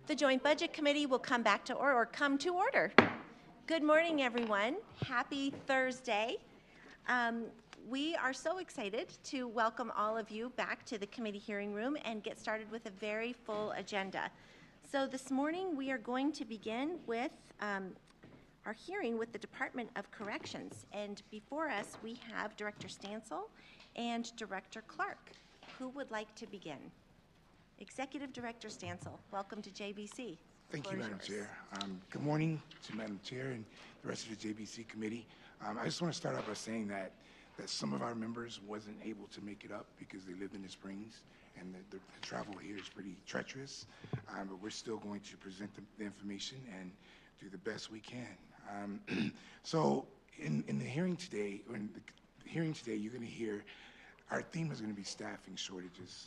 The Joint Budget Committee will come back to or come to order. Good morning, everyone. Happy Thursday. We are so excited to welcome all of you back to the committee hearing room and get started with a very full agenda. So this morning we are going to begin with our hearing with the Department of Corrections. And before us we have Director Stansel and Director Clark. Who would like to begin? Executive Director Stansel, welcome to JBC. Thank you, Madam Chair. Good morning to Madam Chair and the rest of the JBC committee. I just want to start off by saying that some of our members wasn't able to make it up because they live in the Springs, and the travel here is pretty treacherous, but we're still going to present the information and do the best we can. So in the hearing today, you're going to hear our theme is going to be staffing shortages.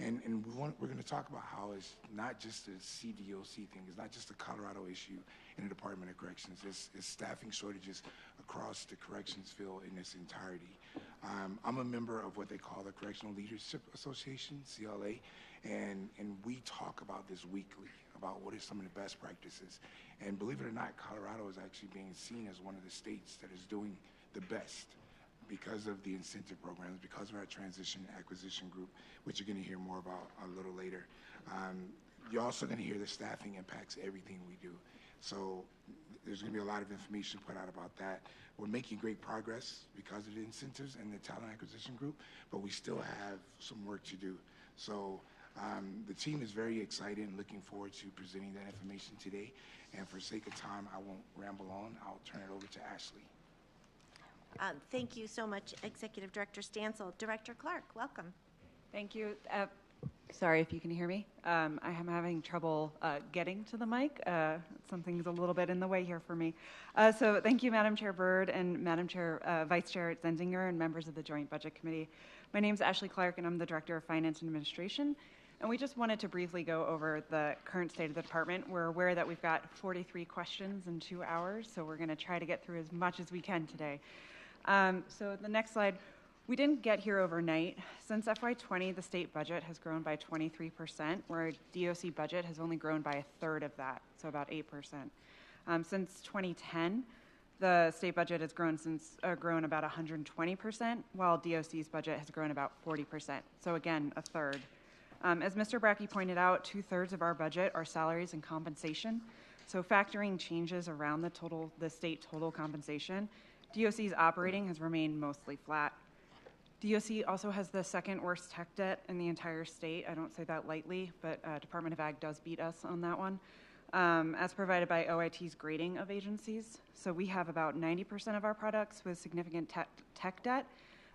And we're going to talk about how it's not just a CDOC thing, it's not just a Colorado issue in the Department of Corrections, it's staffing shortages across the corrections field in its entirety. I'm a member of what they call the Correctional Leadership Association, CLA, and we talk about this weekly, about what are some of the best practices. And believe it or not, Colorado is actually being seen as one of the states that is doing the best because of the incentive programs, because of our transition acquisition group, which you're going to hear more about a little later. You're also going to hear the staffing impacts everything we do. So there's going to be a lot of information put out about that. We're making great progress because of the incentives and the talent acquisition group, but we still have some work to do. So the team is very excited and looking forward to presenting that information today. And for sake of time, I won't ramble on. I'll turn it over to Ashley. Thank you so much, Executive Director Stansel. Director Clark, welcome. Thank you. Sorry if you can hear me. I am having trouble getting to the mic. Something's a little bit in the way here for me. So thank you, Madam Chair Byrd and Madam Chair, Vice Chair Zenzinger and members of the Joint Budget Committee. My name is Ashley Clark and I'm the Director of Finance and Administration. And we just wanted to briefly go over the current state of the department. We're aware that we've got 43 questions in 2 hours, so we're going to try to get through as much as we can today. So the next slide, we didn't get here overnight. Since FY20, the state budget has grown by 23%, where our DOC budget has only grown by a third of that, so about 8%. Since 2010, the state budget has grown about 120%, while DOC's budget has grown about 40%. So again, a third. As Mr. Brackey pointed out, 2/3 of our budget are salaries and compensation. So factoring changes around the state total compensation, DOC's operating has remained mostly flat. DOC also has the second worst tech debt in the entire state. I don't say that lightly, but Department of Ag does beat us on that one, as provided by OIT's grading of agencies. So we have about 90% of our products with significant tech debt,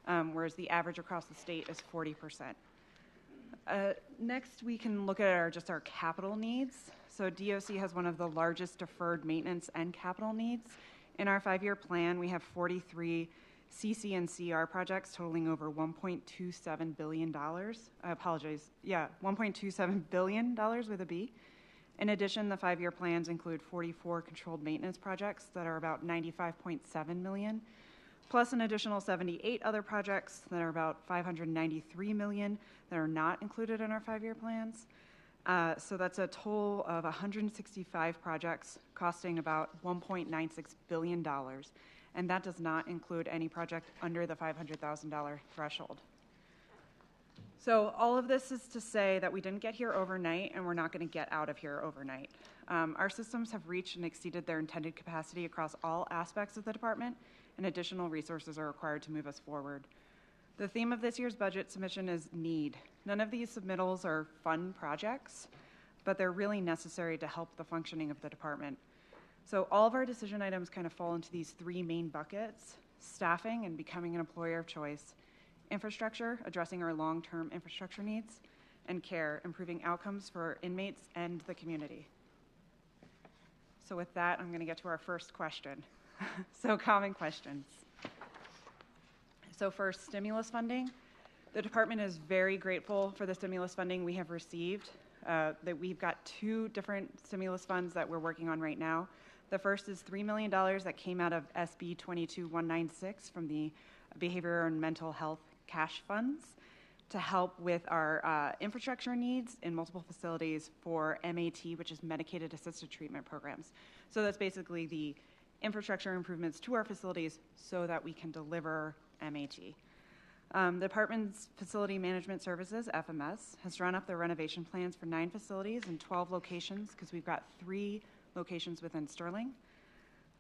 whereas the average across the state is 40%. Next, we can look at our capital needs. So DOC has one of the largest deferred maintenance and capital needs. In our 5-year plan, we have 43 CC and CR projects totaling over $1.27 billion. I apologize. Yeah, $1.27 billion with a B. In addition, the 5-year plans include 44 controlled maintenance projects that are about $95.7 million, plus an additional 78 other projects that are about $593 million that are not included in our 5-year plans. So that's a total of 165 projects costing about $1.96 billion, and that does not include any project under the $500,000 threshold. So all of this is to say that we didn't get here overnight, and we're not going to get out of here overnight. Our systems have reached and exceeded their intended capacity across all aspects of the department, and additional resources are required to move us forward. The theme of this year's budget submission is need. None of these submittals are fun projects, but they're really necessary to help the functioning of the department. So all of our decision items kind of fall into these 3 main buckets: staffing and becoming an employer of choice, infrastructure, addressing our long-term infrastructure needs, and care, improving outcomes for inmates and the community. So with that, I'm going to get to our first question. So common questions. So first, stimulus funding. The department is very grateful for the stimulus funding we have received. That we've got 2 different stimulus funds that we're working on right now. The first is $3 million that came out of SB 22196 from the Behavioral and Mental Health Cash Funds to help with our infrastructure needs in multiple facilities for MAT, which is medicated assisted treatment programs. So that's basically the infrastructure improvements to our facilities so that we can deliver MAT. The Department's Facility Management Services, FMS, has drawn up the renovation plans for 9 facilities and 12 locations because we've got 3 locations within Sterling.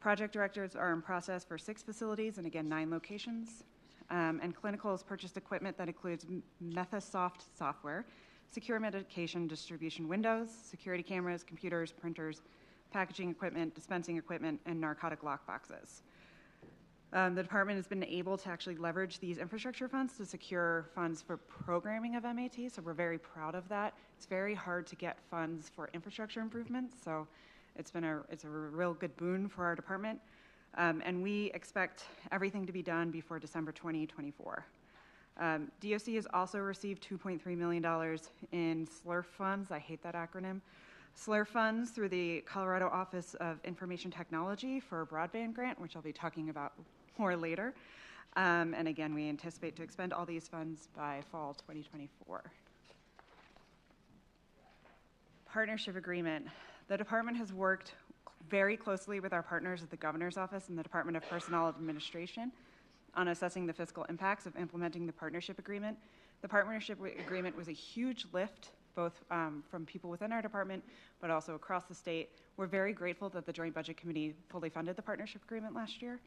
Project directors are in process for 6 facilities and again 9 locations. And Clinical has purchased equipment that includes Methasoft software, secure medication distribution windows, security cameras, computers, printers, packaging equipment, dispensing equipment, and narcotic lock boxes. The department has been able to actually leverage these infrastructure funds to secure funds for programming of MAT, so we're very proud of that. It's very hard to get funds for infrastructure improvements, so it's a real good boon for our department. And we expect everything to be done before December 2024. DOC has also received $2.3 million in SLURF funds. I hate that acronym. SLURF funds through the Colorado Office of Information Technology for a broadband grant, which I'll be talking about more later. And again, we anticipate to expend all these funds by fall 2024. Partnership agreement. The department has worked very closely with our partners at the Governor's Office and the Department of Personnel Administration on assessing the fiscal impacts of implementing the partnership agreement. The partnership agreement was a huge lift, both from people within our department, but also across the state. We're very grateful that the Joint Budget Committee fully funded the partnership agreement last year.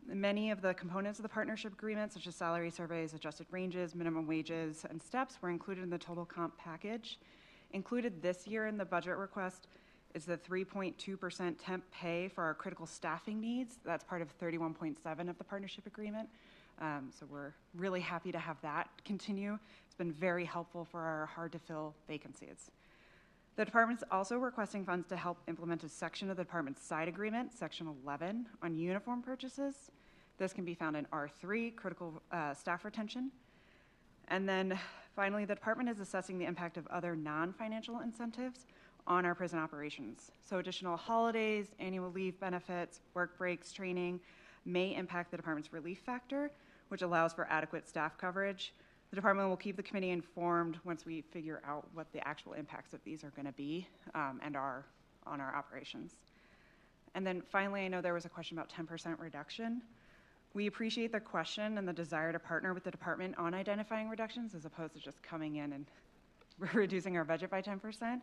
Many of the components of the partnership agreement, such as salary surveys, adjusted ranges, minimum wages, and steps, were included in the total comp package. Included this year in the budget request is the 3.2% temp pay for our critical staffing needs. That's part of 31.7 of the partnership agreement. So we're really happy to have that continue. It's been very helpful for our hard-to-fill vacancies. The department's also requesting funds to help implement a section of the department's side agreement, Section 11, on uniform purchases. This can be found in R3, critical staff retention. And then finally, the department is assessing the impact of other non-financial incentives on our prison operations. So additional holidays, annual leave benefits, work breaks, training may impact the department's relief factor, which allows for adequate staff coverage. The department will keep the committee informed once we figure out what the actual impacts of these are going to be and are on our operations. And then finally, I know there was a question about 10% reduction. We appreciate the question and the desire to partner with the department on identifying reductions as opposed to just coming in and reducing our budget by 10%.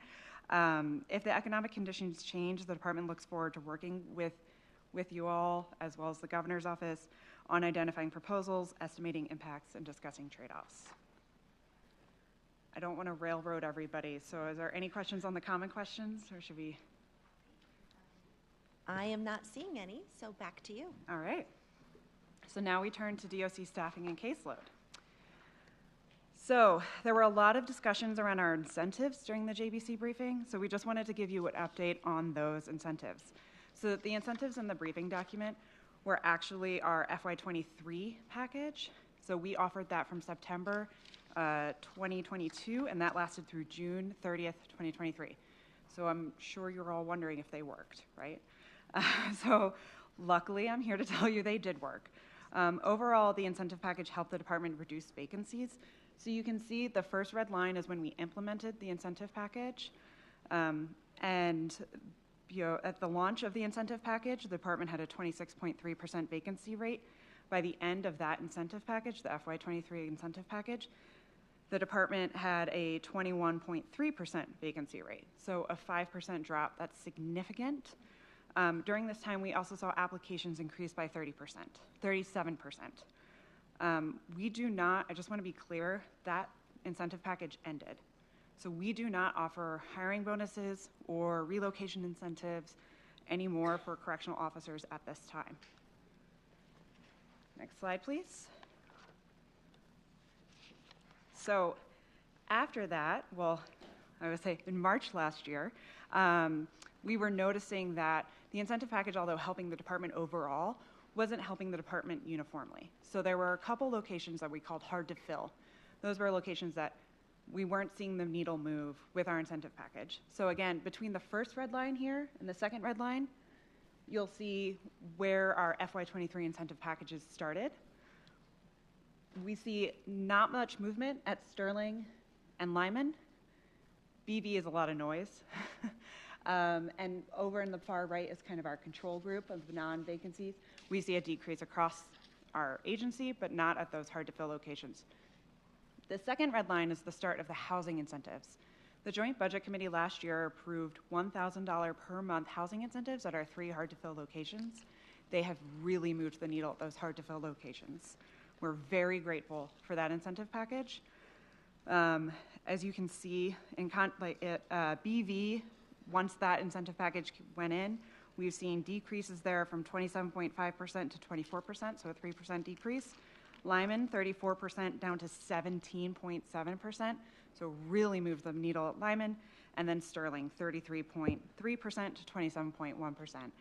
If the economic conditions change, the department looks forward to working with you all, as well as the governor's office, on identifying proposals, estimating impacts, and discussing trade-offs. I don't want to railroad everybody, so is there any questions on the common questions, or should we? I am not seeing any, so back to you. All right. So now we turn to DOC staffing and caseload. So there were a lot of discussions around our incentives during the JBC briefing, so we just wanted to give you an update on those incentives. So the incentives in the briefing document were actually our FY23 package. So we offered that from September 2022, and that lasted through June 30th, 2023. So I'm sure you're all wondering if they worked, right? So luckily, I'm here to tell you they did work. Overall, the incentive package helped the department reduce vacancies. So you can see the first red line is when we implemented the incentive package. And at the launch of the incentive package, the department had a 26.3% vacancy rate. By the end of that incentive package, the FY23 incentive package, the department had a 21.3% vacancy rate. So a 5% drop, that's significant. During this time, we also saw applications increase by 37%. We do not, I just want to be clear, that incentive package ended. So we do not offer hiring bonuses or relocation incentives anymore for correctional officers at this time. Next slide, please. So after that, well, I would say in March last year, we were noticing that the incentive package, although helping the department overall, wasn't helping the department uniformly. So there were a couple locations that we called hard to fill. Those were locations that we weren't seeing the needle move with our incentive package. So again, between the first red line here and the second red line, you'll see where our FY23 incentive packages started. We see not much movement at Sterling and Lyman. BV is a lot of noise. And over in the far right is kind of our control group of non-vacancies. We see a decrease across our agency, but not at those hard-to-fill locations. The second red line is the start of the housing incentives. The Joint Budget Committee last year approved $1,000 per month housing incentives at our 3 hard-to-fill locations. They have really moved the needle at those hard-to-fill locations. We're very grateful for that incentive package. As you can see, BV, once that incentive package went in, we've seen decreases there from 27.5% to 24%, so a 3% decrease. Lyman, 34% down to 17.7%, so really moved the needle at Lyman. And then Sterling, 33.3% to 27.1%.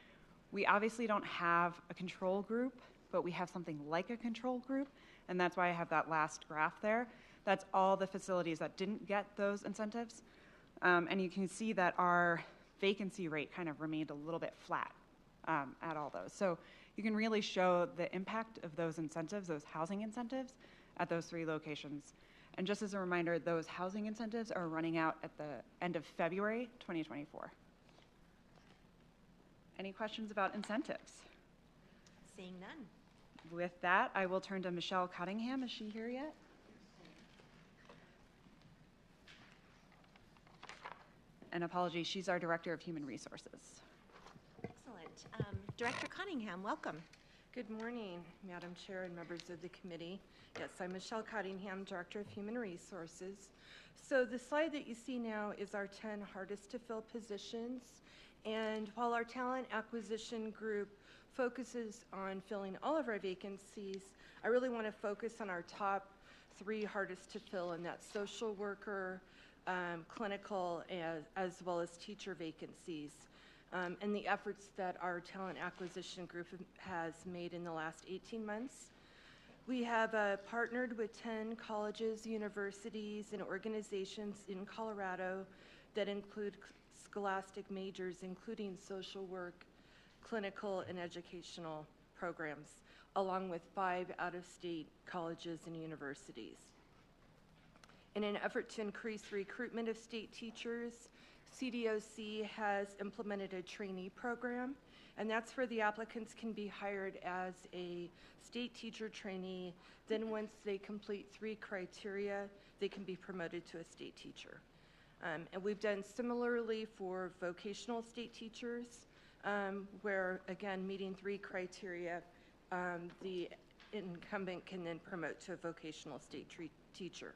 We obviously don't have a control group, but we have something like a control group, and that's why I have that last graph there. That's all the facilities that didn't get those incentives. And you can see that our vacancy rate kind of remained a little bit flat at all those. So you can really show the impact of those incentives, those housing incentives, at those 3 locations. And just as a reminder, those housing incentives are running out at the end of February 2024. Any questions about incentives? Seeing none. With that, I will turn to Michelle Cottingham. Is she here yet? And apologies, she's our Director of Human Resources. Excellent. Director Cunningham, welcome. Good morning, Madam Chair and members of the committee. Yes, I'm Michelle Cottingham, Director of Human Resources. So the slide that you see now is our 10 hardest to fill positions. And while our talent acquisition group focuses on filling all of our vacancies, I really want to focus on our top 3 hardest to fill, and that's social worker, clinical, as well as teacher vacancies, and the efforts that our talent acquisition group has made in the last 18 months. We have partnered with 10 colleges, universities, and organizations in Colorado that include scholastic majors, including social work, clinical, and educational programs, along with 5 out-of-state colleges and universities. In an effort to increase recruitment of state teachers, CDOC has implemented a trainee program, and that's where the applicants can be hired as a state teacher trainee. Then once they complete 3 criteria, they can be promoted to a state teacher. And we've done similarly for vocational state teachers, where, again, meeting 3 criteria, the incumbent can then promote to a vocational state teacher.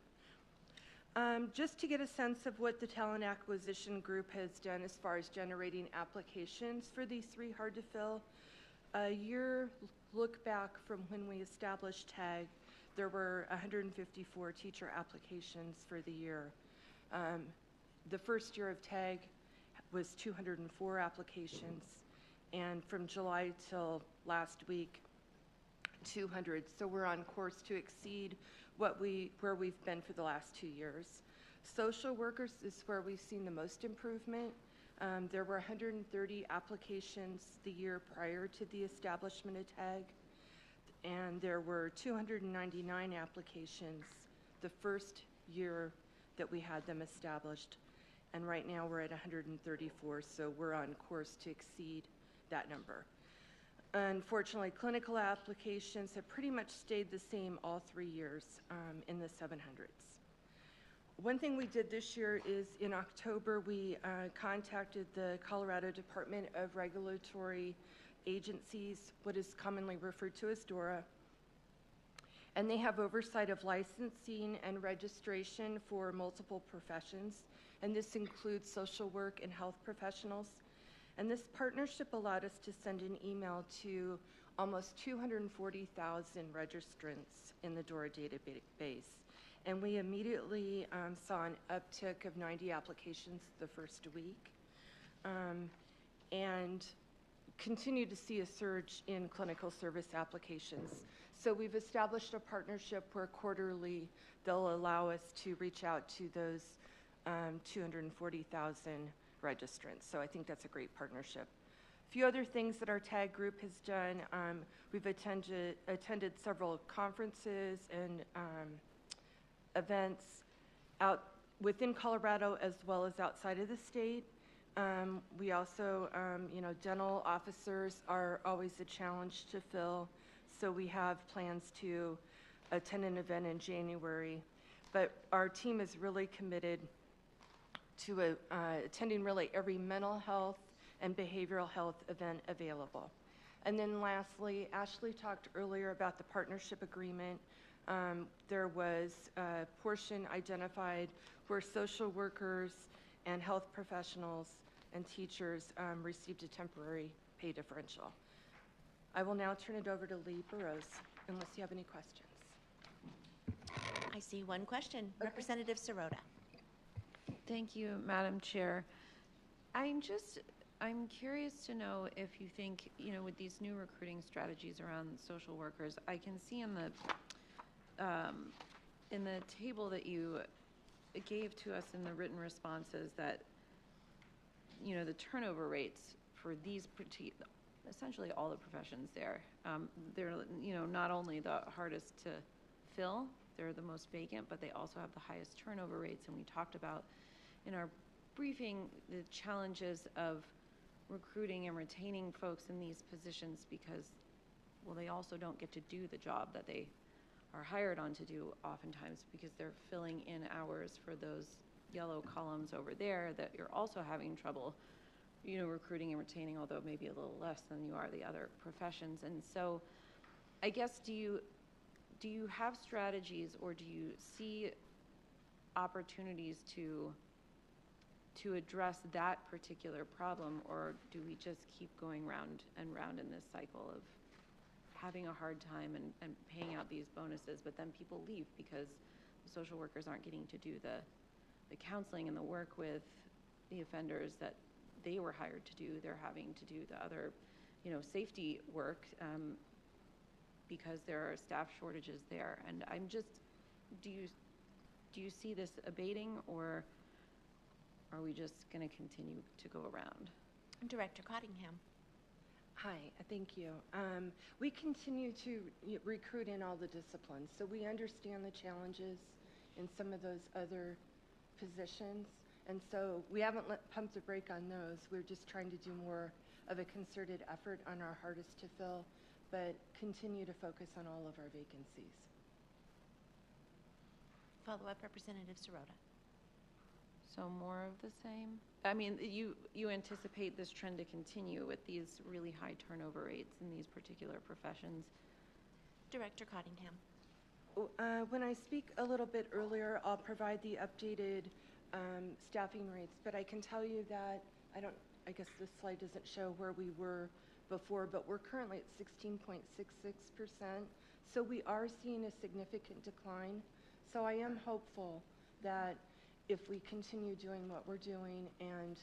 Just to get a sense of what the talent acquisition group has done as far as generating applications for these 3 hard to fill, a year look back from when we established TAG, there were 154 teacher applications for the year. The first year of TAG was 204 applications, and from July till last week, 200. So we're on course to exceed where we've been for the last 2 years. Social workers is where we've seen the most improvement. There were 130 applications the year prior to the establishment of TAG, and there were 299 applications the first year that we had them established. And right now we're at 134, so we're on course to exceed that number. Unfortunately, clinical applications have pretty much stayed the same all 3 years, in the 700s. One thing we did this year is in October, we contacted the Colorado Department of Regulatory Agencies, what is commonly referred to as DORA, and they have oversight of licensing and registration for multiple professions, and this includes social work and health professionals. And this partnership allowed us to send an email to almost 240,000 registrants in the DORA database. And we immediately saw an uptick of 90 applications the first week, and continue to see a surge in clinical service applications. So we've established a partnership where quarterly they'll allow us to reach out to those 240,000 registrants. So I think that's a great partnership. few other things that our TAG group has done. We've attended several conferences and events out within Colorado as well as outside of the state. We also, dental officers are always a challenge to fill, so we have plans to attend an event in January. But our team is really committed to attending really every mental health and behavioral health event available. And then lastly, Ashley talked earlier about the partnership agreement. There was a portion identified where social workers and health professionals and teachers received a temporary pay differential. I will now turn it over to Lee Burrows, unless you have any questions. I see one question. Representative Sirota. Thank you, Madam Chair. I'm curious to know if you think, with these new recruiting strategies around social workers, I can see in the table that you gave to us in the written responses that, the turnover rates for these essentially all the professions there, they're, not only the hardest to fill, they're the most vacant, but they also have the highest turnover rates. And we talked about in our briefing the challenges of recruiting and retaining folks in these positions because, well, they also don't get to do the job that they are hired on to do oftentimes because they're filling in hours for those yellow columns over there that you're also having trouble, recruiting and retaining, although maybe a little less than you are the other professions. And so I guess, do you have strategies or do you see opportunities to address that particular problem, or do we just keep going round and round in this cycle of having a hard time and paying out these bonuses, but then people leave because the social workers aren't getting to do the counseling and the work with the offenders that they were hired to do. They're having to do the other, safety work because there are staff shortages there. And I'm just, do you see this abating, or are we just going to continue to go around? Director Cottingham. Hi, thank you. We continue to recruit in all the disciplines, so we understand the challenges in some of those other positions, and so we haven't pumped the brake on those. We're just trying to do more of a concerted effort on our hardest to fill, but continue to focus on all of our vacancies. Follow-up, Representative Sirota. So more of the same? I mean, you anticipate this trend to continue with these really high turnover rates in these particular professions? Director Cottingham. When I speak a little bit earlier, I'll provide the updated staffing rates, but I can tell you that I guess this slide doesn't show where we were before, but we're currently at 16.66%. So we are seeing a significant decline. So I am hopeful that if we continue doing what we're doing and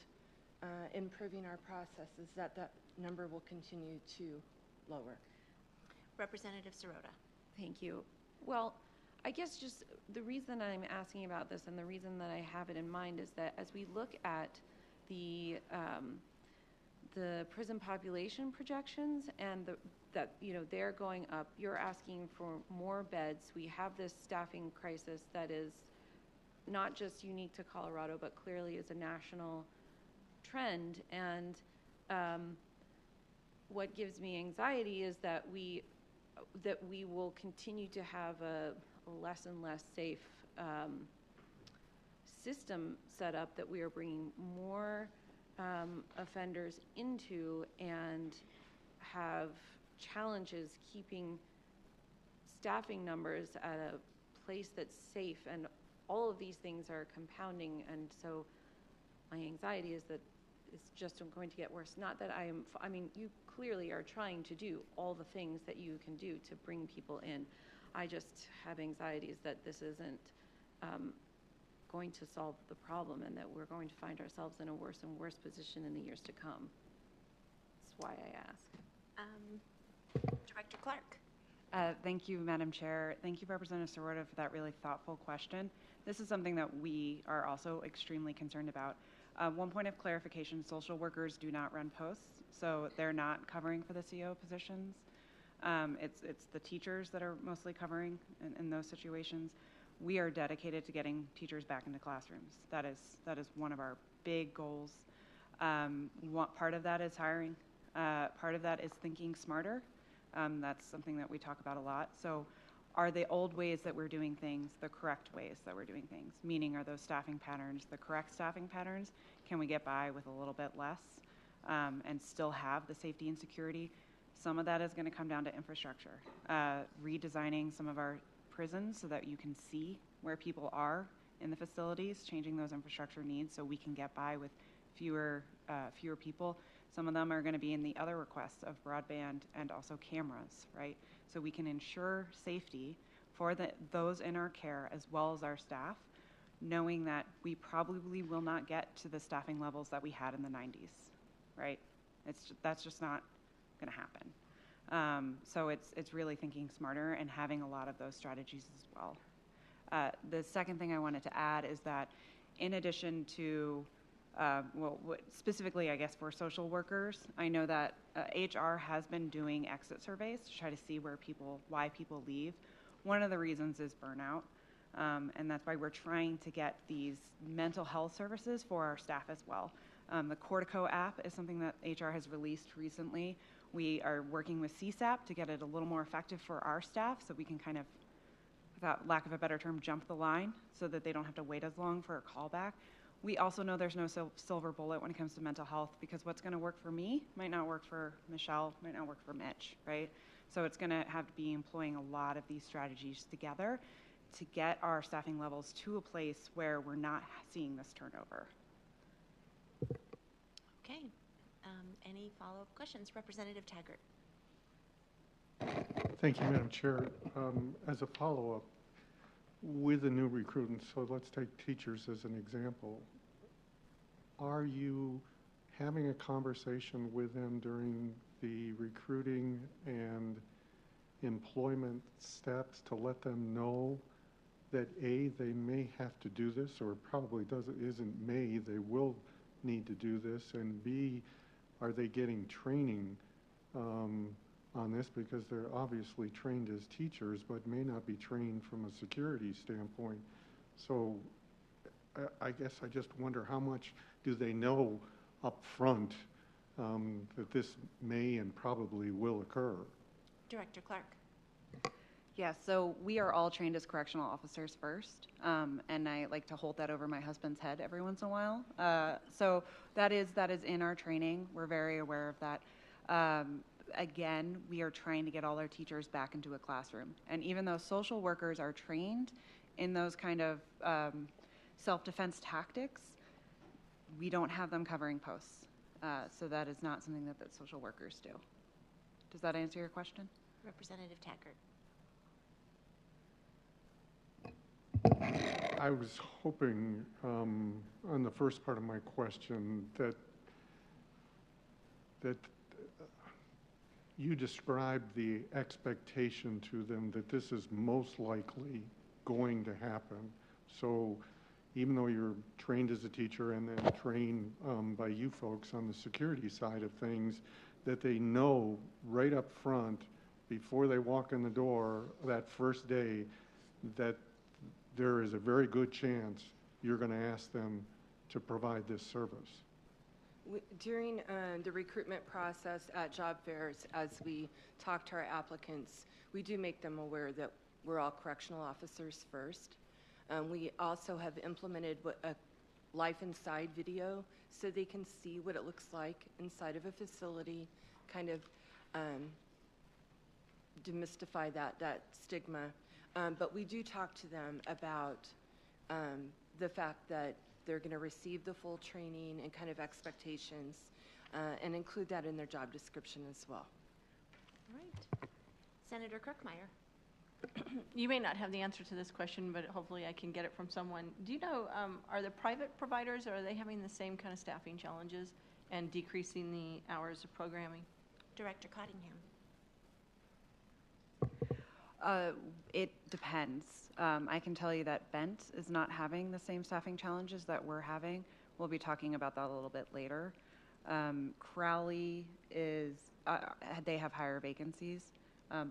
improving our processes, that number will continue to lower. Representative Sirota. Thank you. Well, I guess just the reason I'm asking about this and the reason that I have it in mind is that as we look at the prison population projections and they're going up, you're asking for more beds. We have this staffing crisis that is not just unique to Colorado, but clearly is a national trend. And what gives me anxiety is that we will continue to have a less and less safe system set up, that we are bringing more offenders into and have challenges keeping staffing numbers at a place that's safe, and all of these things are compounding. And so my anxiety is that it's just going to get worse. Not that I mean, you clearly are trying to do all the things that you can do to bring people in. I just have anxieties that this isn't going to solve the problem, and that we're going to find ourselves in a worse and worse position in the years to come. That's why I ask. Director Clark. Thank you, Madam Chair. Thank you, Representative Sirota, for that really thoughtful question. This is something that we are also extremely concerned about. One point of clarification, social workers do not run posts, so they're not covering for the CO positions. It's the teachers that are mostly covering in those situations. We are dedicated to getting teachers back into classrooms. That is one of our big goals. Part of that is hiring. Part of that is thinking smarter. That's something that we talk about a lot. So are the old ways that we're doing things the correct ways that we're doing things? Meaning, are those staffing patterns the correct staffing patterns? Can we get by with a little bit less and still have the safety and security? Some of that is going to come down to infrastructure. Redesigning some of our prisons so that you can see where people are in the facilities, changing those infrastructure needs so we can get by with fewer people. Some of them are going to be in the other requests of broadband and also cameras, right? So we can ensure safety for those in our care as well as our staff, knowing that we probably will not get to the staffing levels that we had in the 90s, right? That's just not going to happen. So it's really thinking smarter and having a lot of those strategies as well. The second thing I wanted to add is that in addition to specifically, I guess, for social workers, I know that HR has been doing exit surveys to try to see why people leave. One of the reasons is burnout, and that's why we're trying to get these mental health services for our staff as well. The Cortico app is something that HR has released recently. We are working with CSAP to get it a little more effective for our staff so we can kind of, without lack of a better term, jump the line so that they don't have to wait as long for a callback. We also know there's no silver bullet when it comes to mental health because what's going to work for me might not work for Michelle, might not work for Mitch, right? So it's going to have to be employing a lot of these strategies together to get our staffing levels to a place where we're not seeing this turnover. Okay. Any follow-up questions? Representative Taggart. Thank you, Madam Chair. As a follow-up, with the new recruitants, so let's take teachers as an example, are you having a conversation with them during the recruiting and employment steps to let them know that A, they may have to do this, or probably isn't may, they will need to do this, and B, are they getting training on this, because they're obviously trained as teachers but may not be trained from a security standpoint. So I guess I just wonder, how much do they know up front that this may and probably will occur? Director Clark. Yeah, so we are all trained as correctional officers first, and I like to hold that over my husband's head every once in a while. So that is in our training. We're very aware of that. Again, we are trying to get all our teachers back into a classroom. And even though social workers are trained in those kind of self-defense tactics, we don't have them covering posts. So that is not something that social workers do. Does that answer your question? Representative Taggart. I was hoping on the first part of my question that you described the expectation to them that this is most likely going to happen. So even though you're trained as a teacher and then trained by you folks on the security side of things, that they know right up front before they walk in the door that first day that there is a very good chance you're going to ask them to provide this service. During the recruitment process at job fairs, as we talk to our applicants, we do make them aware that we're all correctional officers first. We also have implemented a life inside video so they can see what it looks like inside of a facility, kind of demystify that stigma. But we do talk to them about the fact that they're going to receive the full training and kind of expectations and include that in their job description as well. All right. Senator Kirkmeyer. You may not have the answer to this question, but hopefully I can get it from someone. Do you know, are the private providers, are they having the same kind of staffing challenges and decreasing the hours of programming? Director Cottingham. It depends. I can tell you that Bent is not having the same staffing challenges that we're having. we'll be talking about that a little bit later. Crowley is, they have higher vacancies,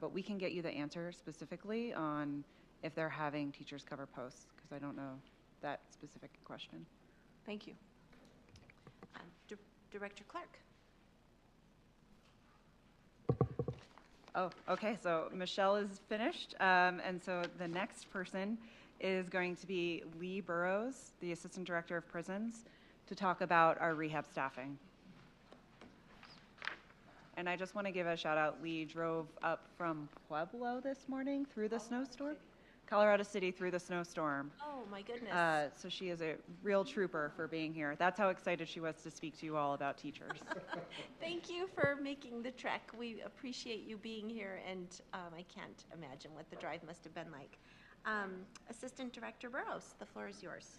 but we can get you the answer specifically on if they're having teachers cover posts, because I don't know that specific question. Thank you. Director Clark. Oh, okay, so Michelle is finished, and so the next person is going to be Lee Burrows, the Assistant Director of Prisons, to talk about our rehab staffing. And I just want to give a shout out. Lee drove up from Pueblo this morning through the snowstorm. Colorado City through the snowstorm. Oh, my goodness. So she is a real trooper for being here. That's how excited she was to speak to you all about teachers. Thank you for making the trek. We appreciate you being here, and I can't imagine what the drive must have been like. Assistant Director Burrows, the floor is yours.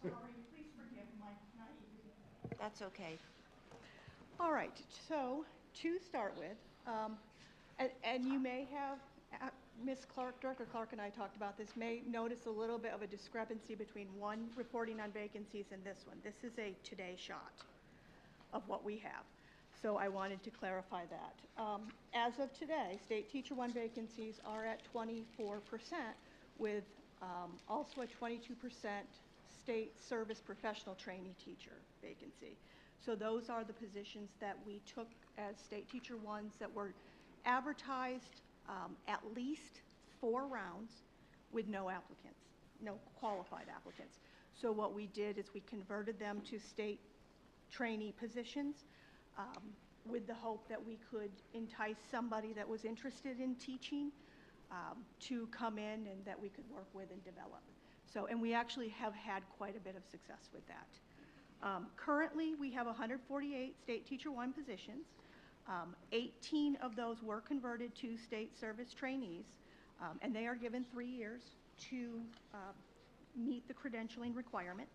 Sorry, please forgive my naivety. That's okay. All right, so to start with, and you may have, Ms. Clark, Director Clark and I talked about this, may notice a little bit of a discrepancy between one reporting on vacancies and this one. This is a today shot of what we have. So I wanted to clarify that. As of today, state teacher one vacancies are at 24%, with also a 22% state service professional trainee teacher vacancy. So those are the positions that we took as state teacher ones that were advertised at least 4 rounds with no applicants, no qualified applicants. So what we did is we converted them to state trainee positions with the hope that we could entice somebody that was interested in teaching to come in and that we could work with and develop. So, and we actually have had quite a bit of success with that. Currently, we have 148 state teacher one positions. 18 of those were converted to state service trainees, and they are given 3 years to meet the credentialing requirements.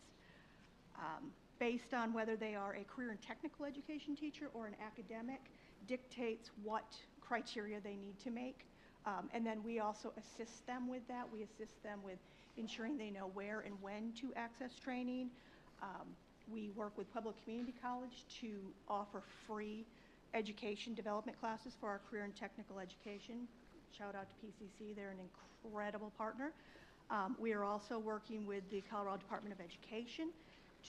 Based on whether they are a career and technical education teacher or an academic, dictates what criteria they need to make. And then we also assist them with that. We assist them with ensuring they know where and when to access training. We work with Pueblo Community College to offer free education development classes for our career and technical education. Shout out to PCC, they're an incredible partner. We are also working with the Colorado Department of Education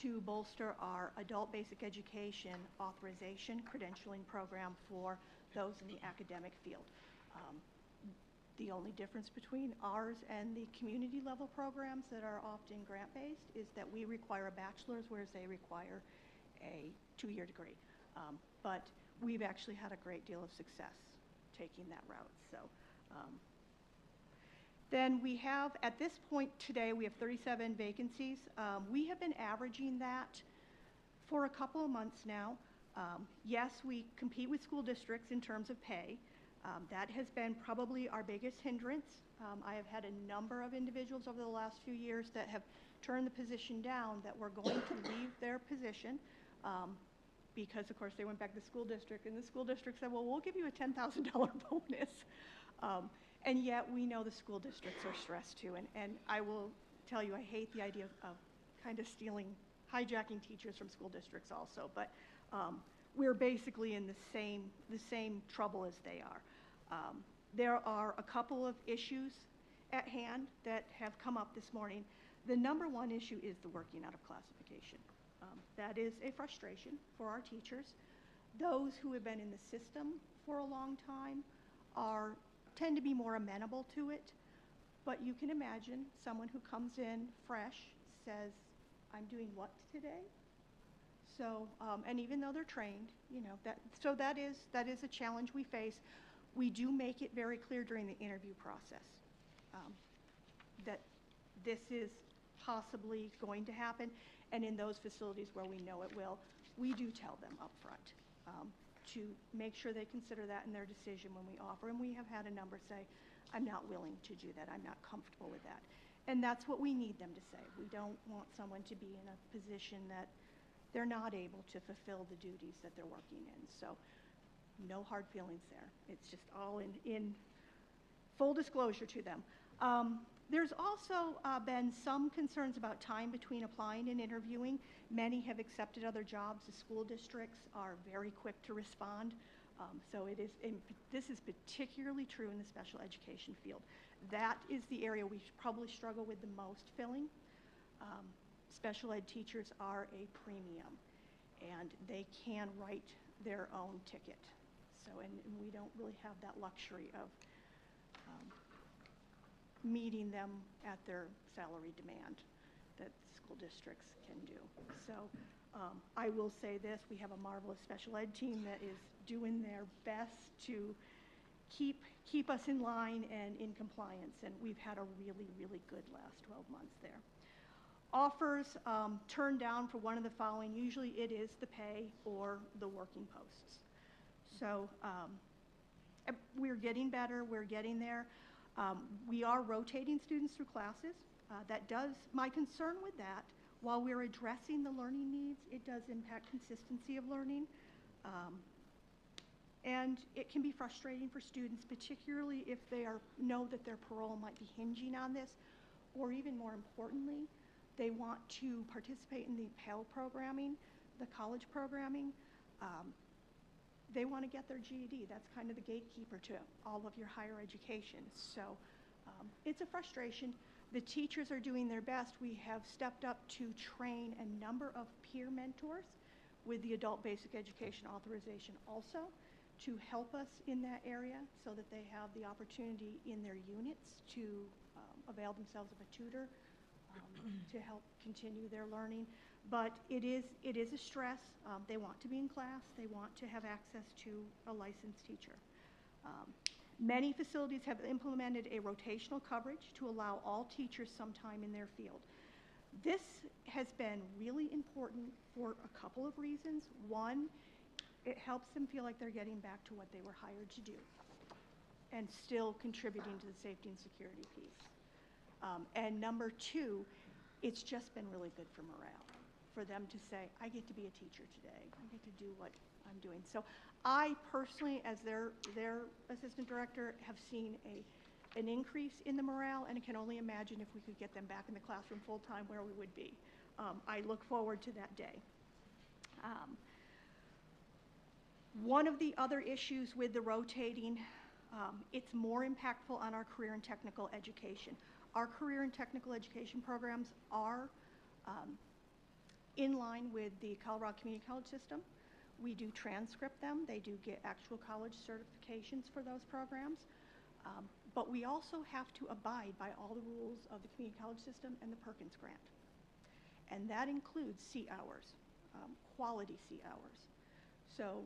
to bolster our adult basic education authorization credentialing program for those in the academic field. The only difference between ours and the community level programs that are often grant-based is that we require a bachelor's, whereas they require a 2-year degree. But we've actually had a great deal of success taking that route. So then we have, at this point today, we have 37 vacancies. We have been averaging that for a couple of months now. Yes, we compete with school districts in terms of pay. That has been probably our biggest hindrance. I have had a number of individuals over the last few years that have turned the position down that were going to leave their position because, of course, they went back to the school district, and the school district said, well, we'll give you a $10,000 bonus. And yet we know the school districts are stressed too. And I will tell you, I hate the idea of kind of hijacking teachers from school districts also. But we're basically in the same trouble as they are. There are a couple of issues at hand that have come up this morning. The number one issue is the working out of classification. That is a frustration for our teachers. Those who have been in the system for a long time tend to be more amenable to it. But you can imagine someone who comes in fresh says, I'm doing what today? So, and even though they're trained, you know, that is a challenge we face. We do make it very clear during the interview process that this is possibly going to happen, and in those facilities where we know it will, we do tell them up front to make sure they consider that in their decision when we offer. And we have had a number say, I'm not willing to do that, I'm not comfortable with that. And that's what we need them to say. We don't want someone to be in a position that they're not able to fulfill the duties that they're working in. So no hard feelings there. It's just all in full disclosure to them. There's also been some concerns about time between applying and interviewing. Many have accepted other jobs. The school districts are very quick to respond. So it is, and this is particularly true in the special education field. That is the area we probably struggle with the most filling. Special ed teachers are a premium, and they can write their own ticket. So, and we don't really have that luxury of meeting them at their salary demand that school districts can do. So I will say this, we have a marvelous special ed team that is doing their best to keep us in line and in compliance, and we've had a really, really good last 12 months there. Offers turned down for one of the following. Usually it is the pay or the working posts. So we're getting better, we're getting there. We are rotating students through classes. My concern with that, while we're addressing the learning needs, it does impact consistency of learning. And it can be frustrating for students, particularly if they know that their parole might be hinging on this, or even more importantly, they want to participate in the Pell programming, the college programming. They want to get their GED. That's kind of the gatekeeper to all of your higher education. So it's a frustration. The teachers are doing their best. We have stepped up to train a number of peer mentors with the Adult Basic Education Authorization also to help us in that area so that they have the opportunity in their units to avail themselves of a tutor to help continue their learning. But it is a stress. They want to be in class. They want to have access to a licensed teacher. Many facilities have implemented a rotational coverage to allow all teachers some time in their field. This has been really important for a couple of reasons. One, it helps them feel like they're getting back to what they were hired to do and still contributing to the safety and security piece. And number two, it's just been really good for morale, for them to say, I get to be a teacher today. I get to do what I'm doing. So I personally, as their assistant director, have seen an increase in the morale, and I can only imagine if we could get them back in the classroom full time where we would be. I look forward to that day. One of the other issues with the rotating, it's more impactful on our career and technical education. Our career and technical education programs are in line with the Colorado Community College system. We do transcript them. They do get actual college certifications for those programs. But we also have to abide by all the rules of the community college system and the Perkins grant. And that includes C hours, quality C hours. So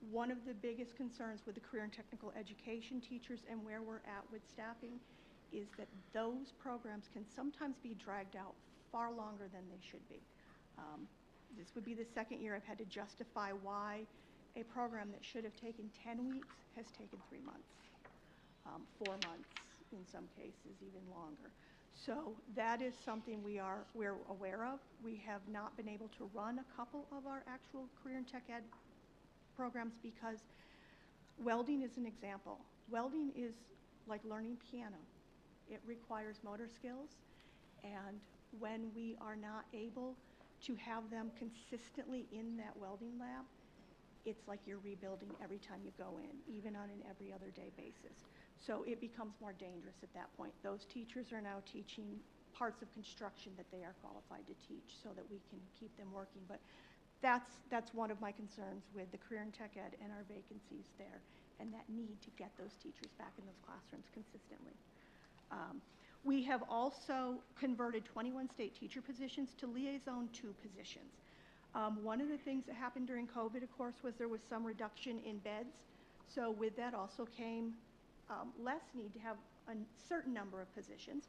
one of the biggest concerns with the career and technical education teachers and where we're at with staffing is that those programs can sometimes be dragged out far longer than they should be. This would be the second year I've had to justify why a program that should have taken 10 weeks has taken 3 months, 4 months in some cases, even longer. So that is something we're aware of. We have not been able to run a couple of our actual career and tech ed programs because welding is an example. Welding is like learning piano. It requires motor skills, and when we are not able to have them consistently in that welding lab, it's like you're rebuilding every time you go in, even on an every other day basis. So it becomes more dangerous at that point. Those teachers are now teaching parts of construction that they are qualified to teach so that we can keep them working. But that's one of my concerns with the career and tech ed and our vacancies there, and that need to get those teachers back in those classrooms consistently. We have also converted 21 state teacher positions to liaison 2 positions. One of the things that happened during COVID, of course, was there was some reduction in beds. So with that also came less need to have a certain number of positions.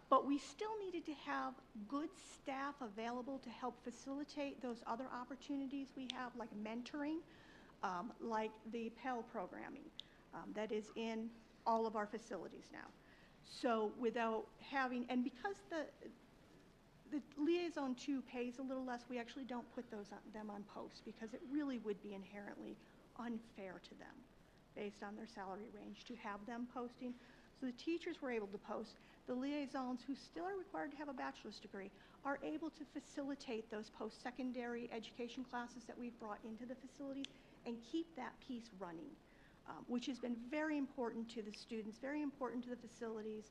But we still needed to have good staff available to help facilitate those other opportunities we have, like mentoring, like the Pell programming that is in all of our facilities now. So without having, and because the liaison 2 pays a little less, we actually don't put them on posts because it really would be inherently unfair to them based on their salary range to have them posting. So the teachers were able to post. the liaisons who still are required to have a bachelor's degree are able to facilitate those post-secondary education classes that we've brought into the facilities and keep that piece running, which has been very important to the students, very important to the facilities.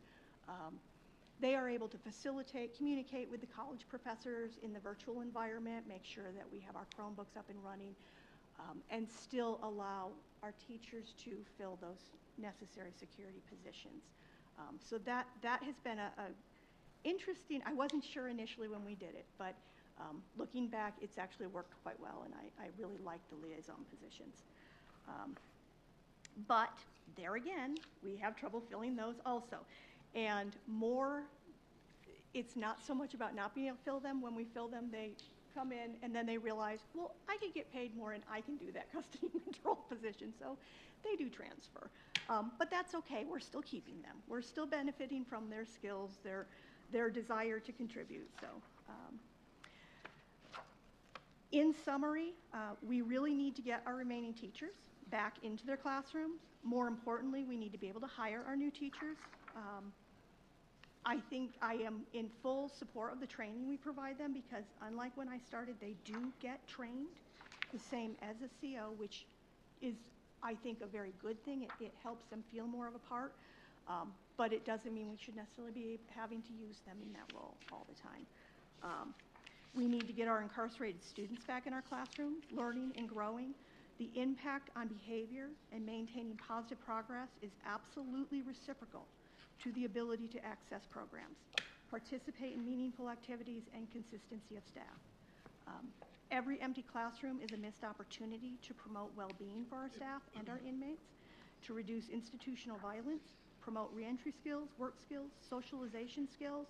They are able to facilitate, communicate with the college professors in the virtual environment, make sure that we have our Chromebooks up and running, and still allow our teachers to fill those necessary security positions. So that has been a interesting, I wasn't sure initially when we did it, but looking back, it's actually worked quite well, and I really like the liaison positions. But there again, we have trouble filling those also. And more, it's not so much about not being able to fill them. When we fill them, they come in and then they realize, well, I could get paid more and I can do that custody control position. So they do transfer. But that's okay. We're still keeping them. We're still benefiting from their skills, their desire to contribute. So in summary, we really need to get our remaining teachers back into their classrooms. More importantly, we need to be able to hire our new teachers. I think I am in full support of the training we provide them, because unlike when I started, they do get trained the same as a CO, which is, I think, a very good thing. It helps them feel more of a part, but it doesn't mean we should necessarily be having to use them in that role all the time. We need to get our incarcerated students back in our classroom, learning and growing. The impact on behavior and maintaining positive progress is absolutely reciprocal to the ability to access programs, participate in meaningful activities, and consistency of staff. Every empty classroom is a missed opportunity to promote well-being for our staff and our inmates, to reduce institutional violence, promote reentry skills, work skills, socialization skills,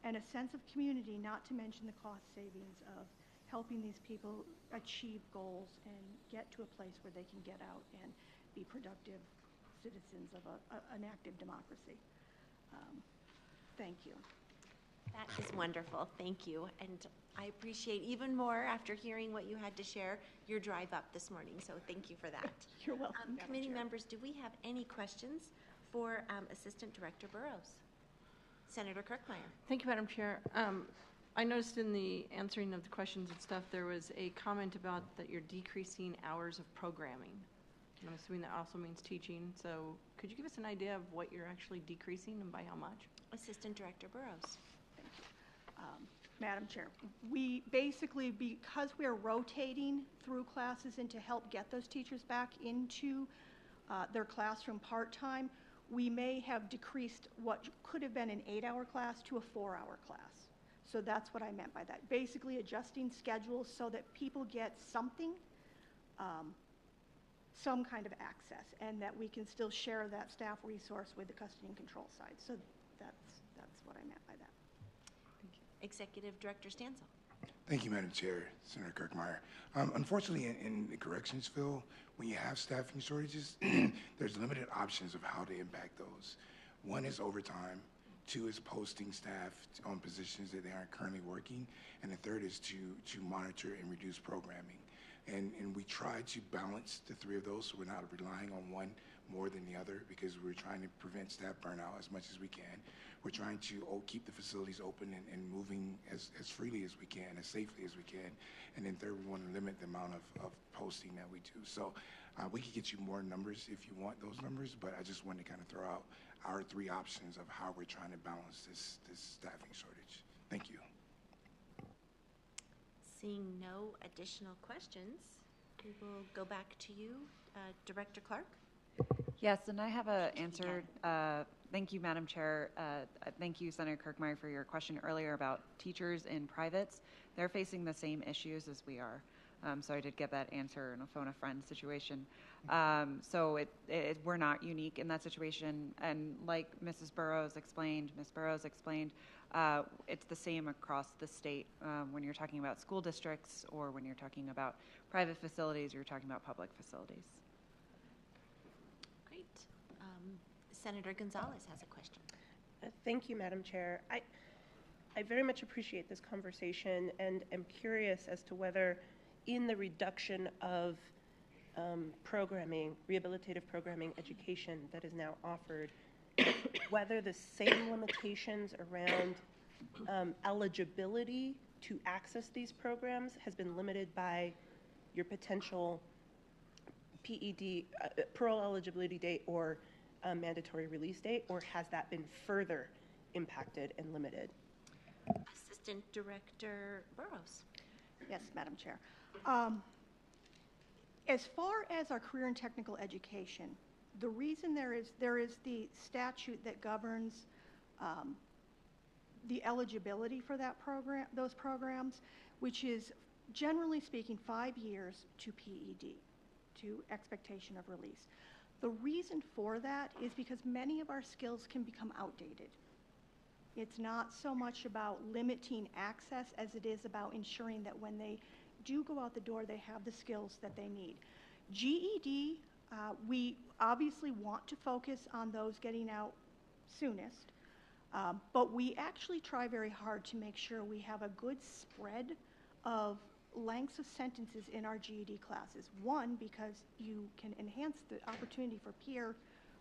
and a sense of community, not to mention the cost savings of helping these people achieve goals and get to a place where they can get out and be productive citizens of an active democracy. Thank you. That is wonderful. Thank you. And I appreciate even more, after hearing what you had to share, your drive up this morning. So thank you for that. You're welcome, Madam Committee Chair. members, do we have any questions for Assistant Director Burrows? Senator Kirkmeyer. Thank you, Madam Chair. I noticed in the answering of the questions and stuff, there was a comment about that you're decreasing hours of programming. I'm assuming that also means teaching. So could you give us an idea of what you're actually decreasing and by how much? Assistant Director Burrows. Thank you. Madam Chair, we basically, because we're rotating through classes and to help get those teachers back into their classroom part-time, we may have decreased what could have been an 8-hour class to a 4-hour class. So that's what I meant by that. Basically adjusting schedules so that people get something, some kind of access, and that we can still share that staff resource with the custody and control side. So that's what I meant by that. Thank you. Executive Director Stansel. Thank you, Madam Chair, Senator Kirkmeyer. Unfortunately, in the corrections field, when you have staffing shortages, there's limited options of how to impact those. One is overtime. 2 is posting staff on positions that they aren't currently working. And the 3rd is to monitor and reduce programming. And we try to balance the 3 of those, so we're not relying on one more than the other, because we're trying to prevent staff burnout as much as we can. We're trying to keep the facilities open and moving as freely as we can, as safely as we can. And then 3rd, we want to limit the amount of posting that we do. So we could get you more numbers if you want those numbers, but I just wanted to kind of throw out our 3 options of how we're trying to balance this staffing shortage. Thank you. Seeing no additional questions, we will go back to you, Director Clark. Yes, and I have an answer. Thank you, Madam Chair. Thank you, Senator Kirkmeyer, for your question earlier about teachers in privates. They're facing the same issues as we are. So I did get that answer in a phone a friend situation. So we're not unique in that situation. And like Ms. Burrows explained, it's the same across the state when you're talking about school districts, or when you're talking about private facilities, or you're talking about public facilities. Great. Senator Gonzalez has a question. Thank you, Madam Chair. I very much appreciate this conversation, and am curious as to whether in the reduction of programming, rehabilitative programming education that is now offered whether the same limitations around eligibility to access these programs has been limited by your potential PED, parole eligibility date or mandatory release date, or has that been further impacted and limited? Assistant Director Burrows. Yes, Madam Chair. As far as our career and technical education, the reason there is the statute that governs the eligibility for that program, those programs, which is generally speaking 5 years to PED, to expectation of release. The reason for that is because many of our skills can become outdated. It's not so much about limiting access as it is about ensuring that when they do go out the door, they have the skills that they need. GED, we obviously want to focus on those getting out soonest, but we actually try very hard to make sure we have a good spread of lengths of sentences in our GED classes. One, because you can enhance the opportunity for peer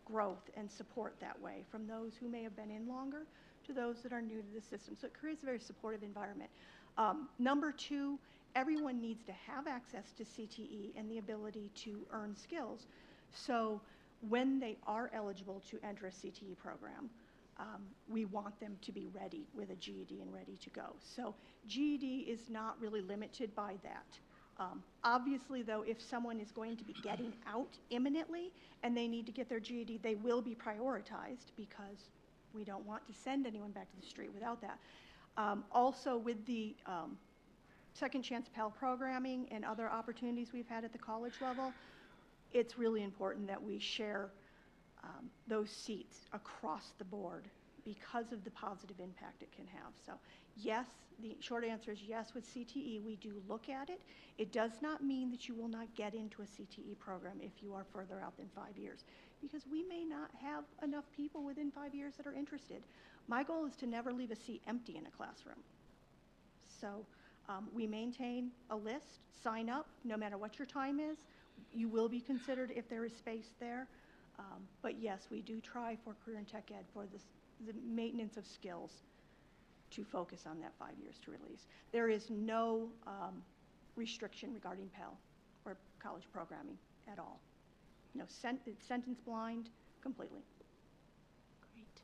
growth and support that way from those who may have been in longer to those that are new to the system. So it creates a very supportive environment. Number two, everyone needs to have access to CTE and the ability to earn skills. So when they are eligible to enter a CTE program, we want them to be ready with a GED and ready to go. So GED is not really limited by that. Obviously, though, if someone is going to be getting out imminently and they need to get their GED, they will be prioritized because we don't want to send anyone back to the street without that. Also, with the Second Chance Pell programming and other opportunities we've had at the college level, it's really important that we share those seats across the board because of the positive impact it can have. So yes, the short answer is yes with CTE. We do look at it. It does not mean that you will not get into a CTE program if you are further out than 5 years, because we may not have enough people within 5 years that are interested. My goal is to never leave a seat empty in a classroom. So we maintain a list, sign up, no matter what your time is. You will be considered if there is space there. But yes, we do try for career and tech ed for the maintenance of skills to focus on that 5 years to release. There is no restriction regarding Pell or college programming at all. No, it's sentence blind completely. Great.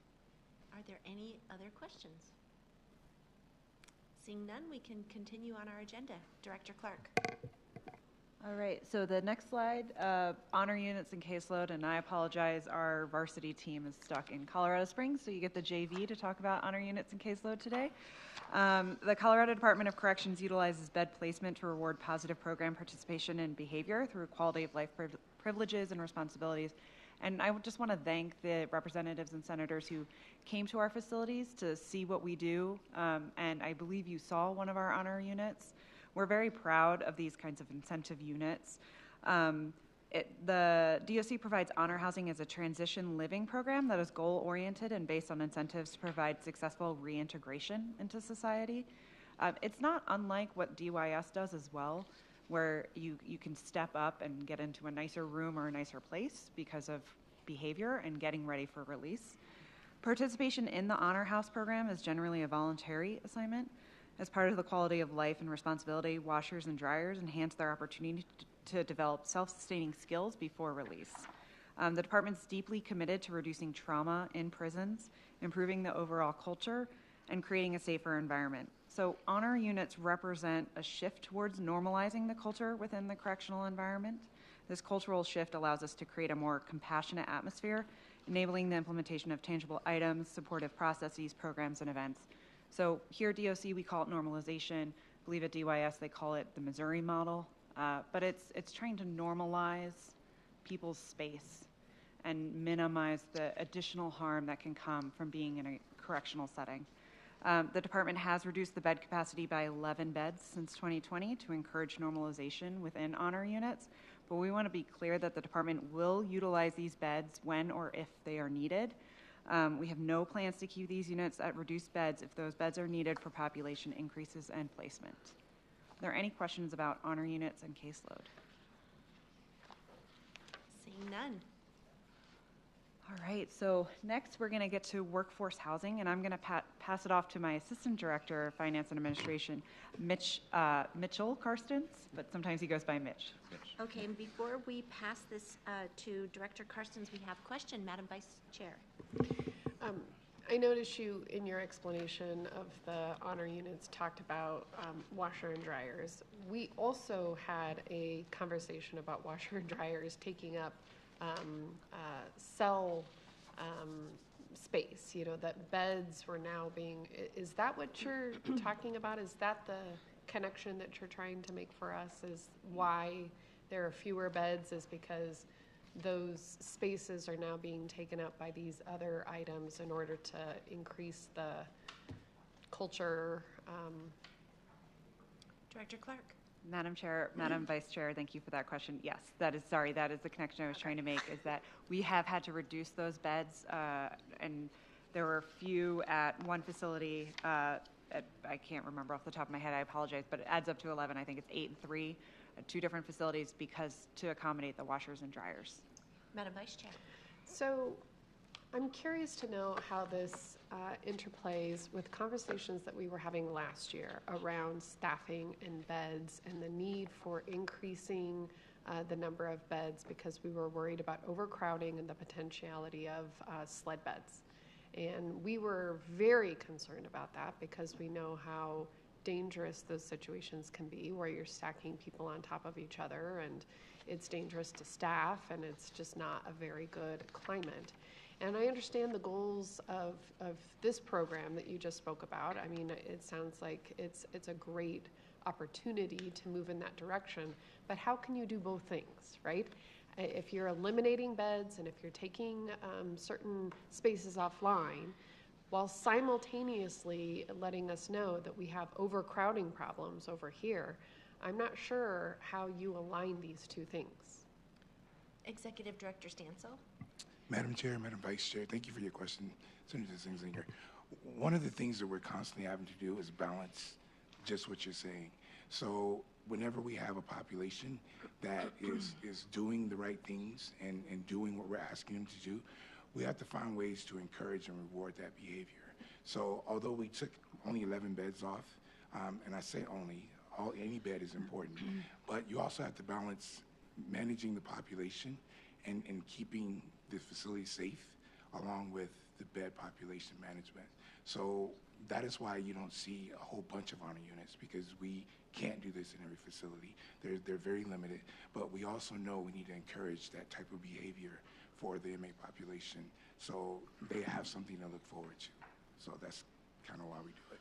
Are there any other questions? Seeing none, we can continue on our agenda. Director Clark. All right, so the next slide, honor units and caseload, and I apologize, our varsity team is stuck in Colorado Springs, so you get the JV to talk about honor units and caseload today. The Colorado Department of Corrections utilizes bed placement to reward positive program participation and behavior through quality of life privileges and responsibilities. And I just want to thank the representatives and senators who came to our facilities to see what we do, and I believe you saw one of our honor units. We're very proud of these kinds of incentive units. The DOC provides honor housing as a transition living program that is goal-oriented and based on incentives to provide successful reintegration into society. It's not unlike what DYS does as well, where you can step up and get into a nicer room or a nicer place because of behavior and getting ready for release. Participation in the Honor House program is generally a voluntary assignment. As part of the quality of life and responsibility, washers and dryers enhance their opportunity to develop self-sustaining skills before release. The department's deeply committed to reducing trauma in prisons, improving the overall culture, and creating a safer environment. So honor units represent a shift towards normalizing the culture within the correctional environment. This cultural shift allows us to create a more compassionate atmosphere, enabling the implementation of tangible items, supportive processes, programs, and events. So here at DOC, we call it normalization. I believe at DYS, they call it the Missouri model. But it's trying to normalize people's space and minimize the additional harm that can come from being in a correctional setting. The department has reduced the bed capacity by 11 beds since 2020 to encourage normalization within honor units. But we want to be clear that the department will utilize these beds when or if they are needed. We have no plans to keep these units at reduced beds if those beds are needed for population increases and placement. Are there any questions about honor units and caseload? Seeing none. All right, so next we're going to get to workforce housing, and I'm going to pass it off to my Assistant Director of Finance and Administration, Mitchell Karstens, but sometimes he goes by Mitch. Okay, and before we pass this to Director Carstens, we have a question. Madam Vice Chair. I noticed you, in your explanation of the honor units, talked about washer and dryers. We also had a conversation about washer and dryers taking up cell space, that beds were now being, is that what you're talking about? Is that the connection that you're trying to make for us, is why there are fewer beds, is because those spaces are now being taken up by these other items in order to increase the culture? Director Clark. Madam Chair, Madam Vice Chair, thank you for that question. Yes, that is the connection I was trying to make, is that we have had to reduce those beds, and there were a few at one facility, I can't remember off the top of my head, I apologize, but it adds up to 11. I think it's 8 and 3 at 2 different facilities because to accommodate the washers and dryers. Madam Vice Chair. So I'm curious to know how this interplays with conversations that we were having last year around staffing and beds and the need for increasing the number of beds because we were worried about overcrowding and the potentiality of sled beds. And we were very concerned about that because we know how dangerous those situations can be where you're stacking people on top of each other, and it's dangerous to staff, and it's just not a very good climate. And I understand the goals of this program that you just spoke about. I mean, it sounds like it's a great opportunity to move in that direction, but how can you do both things, right? If you're eliminating beds and if you're taking certain spaces offline, while simultaneously letting us know that we have overcrowding problems over here, I'm not sure how you align these two things. Executive Director Stansel. Madam Chair, Madam Vice Chair, thank you for your question, Senator Zinger. One of the things that we're constantly having to do is balance just what you're saying. So whenever we have a population that is doing the right things and doing what we're asking them to do, we have to find ways to encourage and reward that behavior. So although we took only 11 beds off, and I say only, any bed is important, but you also have to balance managing the population and keeping the facility safe along with the bed population management. So that is why you don't see a whole bunch of honor units, because we can't do this in every facility. They're very limited, but we also know we need to encourage that type of behavior for the inmate population so they have something to look forward to. So that's kind of why we do it.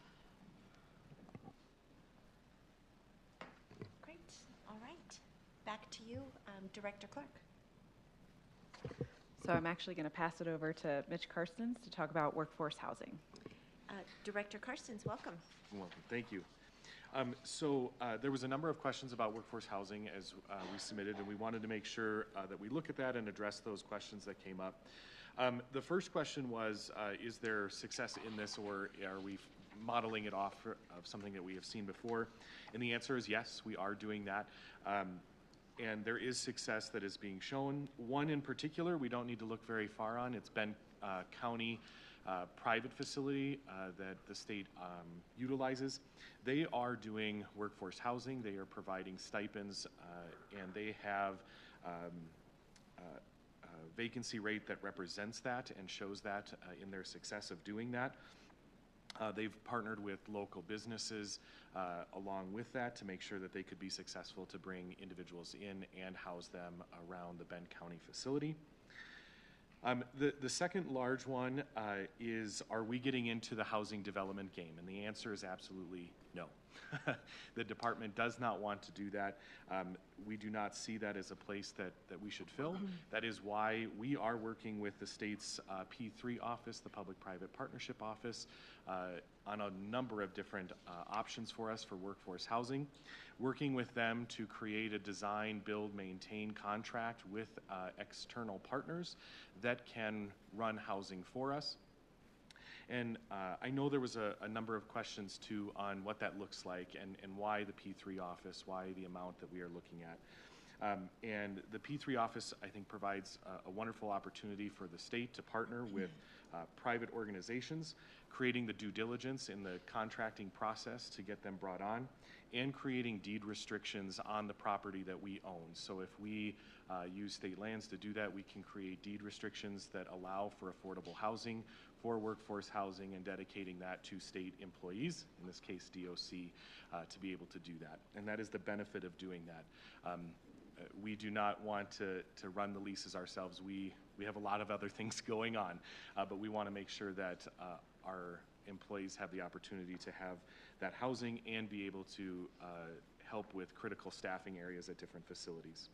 Great. All right. Back to you, Director Clark. So I'm actually going to pass it over to Mitch Karstens to talk about workforce housing. Director Carstens, welcome. Welcome. Thank you. There was a number of questions about workforce housing as we submitted, and we wanted to make sure that we look at that and address those questions that came up. The first question was, is there success in this, or are we modeling it off of something that we have seen before? And the answer is yes, we are doing that. And there is success that is being shown. One in particular, we don't need to look very far on. It's Bend County private facility that the state utilizes. They are doing workforce housing. They are providing stipends, and they have a vacancy rate that represents that and shows that in their success of doing that. They've partnered with local businesses along with that to make sure that they could be successful to bring individuals in and house them around the Bend County facility. The second large one is, are we getting into the housing development game? And the answer is absolutely no. The department does not want to do that. We do not see that as a place that we should fill. That is why we are working with the state's P3 office, the Public-Private Partnership Office, on a number of different options for us for workforce housing, working with them to create a design, build, maintain contract with external partners that can run housing for us. And I know there was a number of questions too on what that looks like and why the P3 office, why the amount that we are looking at. And the P3 office, I think, provides a wonderful opportunity for the state to partner with private organizations, creating the due diligence in the contracting process to get them brought on, and creating deed restrictions on the property that we own. So if we use state lands to do that, we can create deed restrictions that allow for affordable housing, for workforce housing, and dedicating that to state employees, in this case DOC, to be able to do that. And that is the benefit of doing that. We do not want to run the leases ourselves. We have a lot of other things going on, but we want to make sure that our employees have the opportunity to have that housing and be able to help with critical staffing areas at different facilities.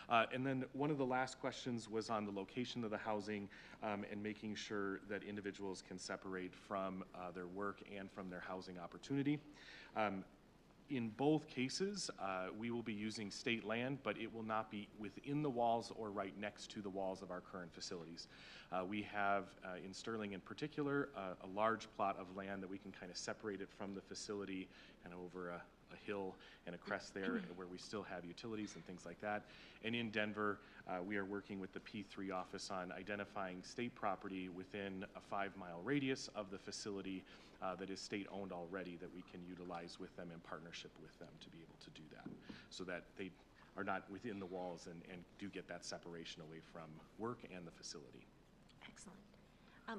And then one of the last questions was on the location of the housing and making sure that individuals can separate from their work and from their housing opportunity. In both cases, we will be using state land, but it will not be within the walls or right next to the walls of our current facilities. We have, in Sterling in particular, a large plot of land that we can kind of separate it from the facility and over a hill and a crest there where we still have utilities and things like that. And in Denver, we are working with the P3 office on identifying state property within a 5-mile radius of the facility that is state-owned already that we can utilize with them in partnership with them to be able to do that, so that they are not within the walls and do get that separation away from work and the facility. Excellent.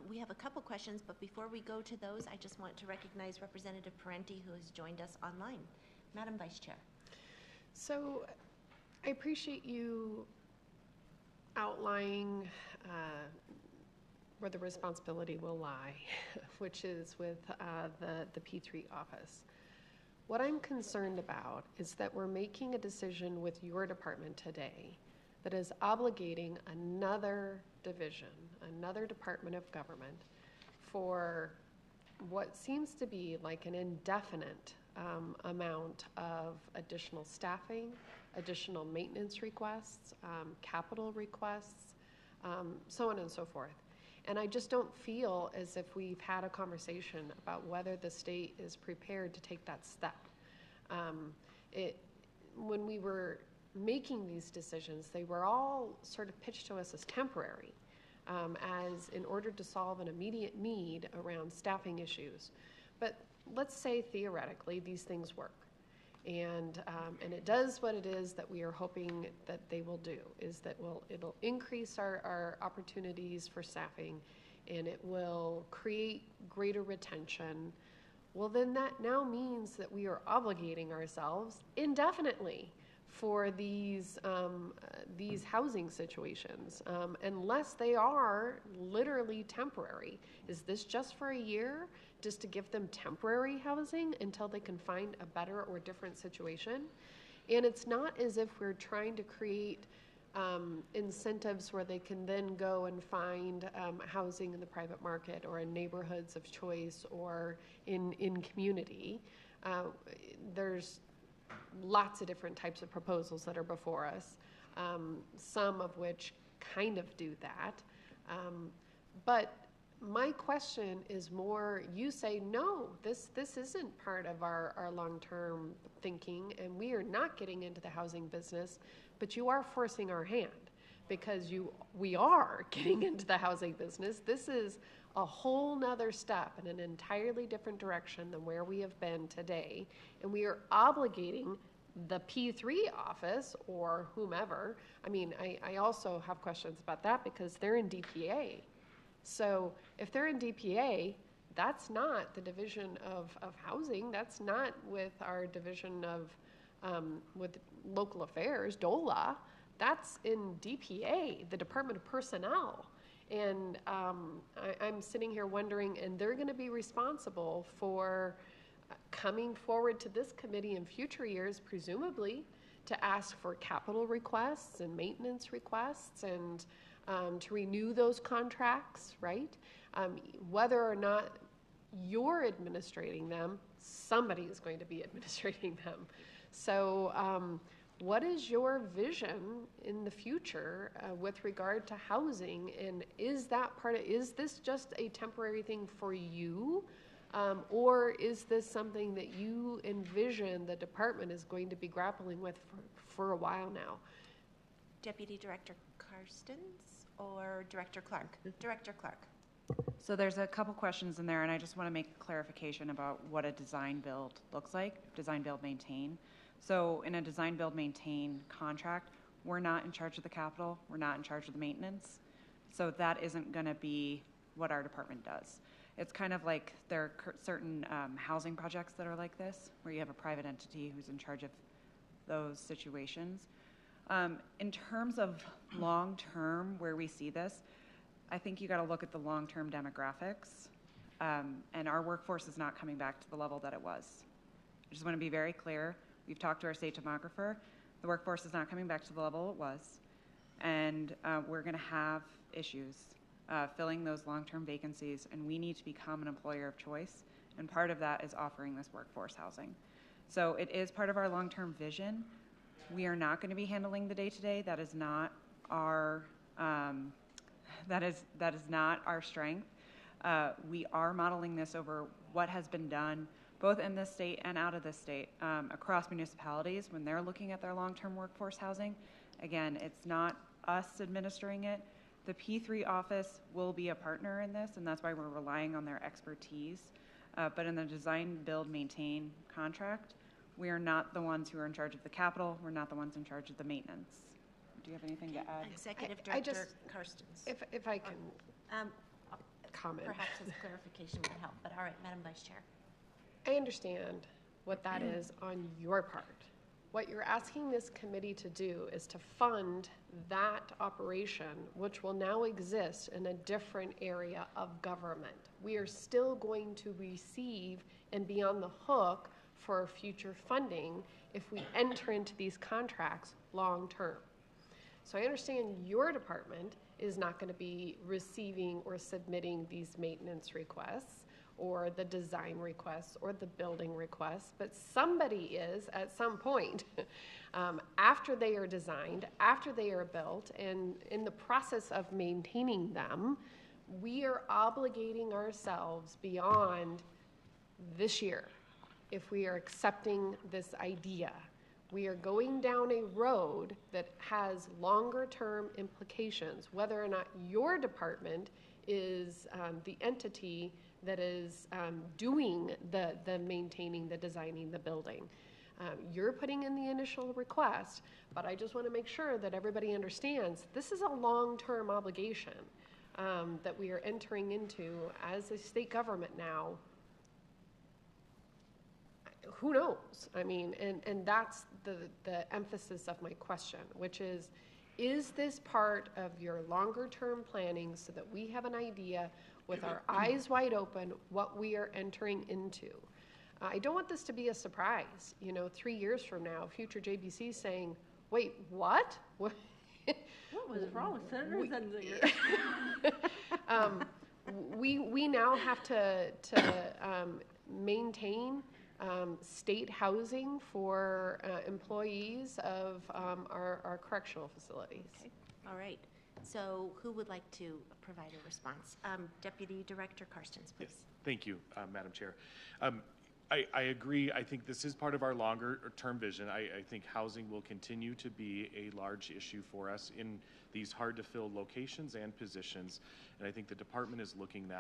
We have a couple questions, but before we go to those, I just want to recognize Representative Parenti, who has joined us online. Madam Vice Chair. So I appreciate you outlining where the responsibility will lie, which is with the P3 office. What I'm concerned about is that we're making a decision with your department today that is obligating another division, another department of government, for what seems to be like an indefinite amount of additional staffing, additional maintenance requests, capital requests, so on and so forth. And I just don't feel as if we've had a conversation about whether the state is prepared to take that step. When we were making these decisions, they were all sort of pitched to us as temporary, as in order to solve an immediate need around staffing issues. But let's say theoretically these things work. And it does what it is that we are hoping that they will do, is that it'll increase our opportunities for staffing, and it will create greater retention. Well, then that now means that we are obligating ourselves indefinitely for these housing situations, unless they are literally temporary. Is this just for a year, just to give them temporary housing until they can find a better or different situation? And it's not as if we're trying to create incentives where they can then go and find housing in the private market or in neighborhoods of choice or in community. There's lots of different types of proposals that are before us, some of which kind of do that. But my question is more, you say, no, this isn't part of our long-term thinking, and we are not getting into the housing business, but you are forcing our hand because we are getting into the housing business. This is a whole nother step in an entirely different direction than where we have been today, and we are obligating the P3 office or whomever. I mean, I also have questions about that because they're in DPA. So if they're in DPA, that's not the Division of Housing. That's not with our Division of with Local Affairs, DOLA. That's in DPA, the Department of Personnel. And I'm sitting here wondering, and they're going to be responsible for coming forward to this committee in future years, presumably, to ask for capital requests and maintenance requests and to renew those contracts, right? Whether or not you're administrating them, somebody is going to be administrating them. So what is your vision in the future with regard to housing? And is this just a temporary thing for you Or is this something that you envision the department is going to be grappling with for a while now? Deputy Director Karstens or Director Clark? Director Clark. So there's a couple questions in there, and I just want to make clarification about what a design build looks like, design build maintain. So in a design build maintain contract, we're not in charge of the capital, we're not in charge of the maintenance. So that isn't going to be what our department does. It's kind of like there are certain housing projects that are like this, where you have a private entity who's in charge of those situations. In terms of long-term, where we see this, I think you got to look at the long-term demographics, and our workforce is not coming back to the level that it was. I just want to be very clear. We've talked to our state demographer. The workforce is not coming back to the level it was, and we're going to have issues filling those long-term vacancies, and we need to become an employer of choice, and part of that is offering this workforce housing. So it is part of our long-term vision. We are not going to be handling the day-to-day. That is not our that is not our strength. We are modeling this over what has been done both in this state and out of this state across municipalities when they're looking at their long-term workforce housing. Again, it's not us administering it. The P3 office will be a partner in this, and that's why we're relying on their expertise. But in the design, build, maintain contract, we are not the ones who are in charge of the capital. We're not the ones in charge of the maintenance. Do you have anything to add? Executive I Director just- Karstens. If I can comment. Perhaps his clarification would help, but all right, Madam Vice Chair. I understand what that is on your part. What you're asking this committee to do is to fund that operation, which will now exist in a different area of government. We are still going to receive and be on the hook for future funding if we enter into these contracts long term. So I understand your department is not going to be receiving or submitting these maintenance requests or the design requests or the building requests, but somebody is at some point after they are designed, after they are built, and in the process of maintaining them, we are obligating ourselves beyond this year if we are accepting this idea. We are going down a road that has longer term implications, whether or not your department is the entity that is doing the maintaining, the designing, the building. You're putting in the initial request, but I just want to make sure that everybody understands this is a long-term obligation that we are entering into as a state government now. Who knows? I mean, and that's the emphasis of my question, which is this part of your longer-term planning so that we have an idea with our eyes wide open what we are entering into? I don't want this to be a surprise. 3 years from now, future JBC saying, wait, what? What was wrong with Senator Zenzinger? We now have to maintain state housing for employees of our correctional facilities. Okay. All right. So who would like to provide a response? Deputy Director Karstens, please. Yes. Thank you, Madam Chair. I agree. I think this is part of our longer-term vision. I think housing will continue to be a large issue for us in these hard-to-fill locations and positions, and I think the department is looking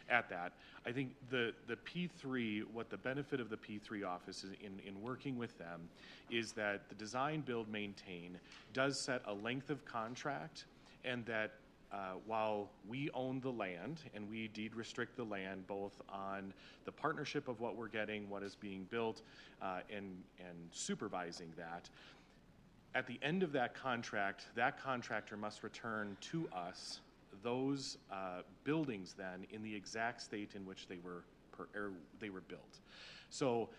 at that. I think the P3, what the benefit of the P3 office is in working with them is that the design, build, maintain does set a length of contract, and that while we own the land and we deed restrict the land both on the partnership of what we're getting, what is being built, and supervising that, at the end of that contract, that contractor must return to us those buildings then in the exact state in which they were built. So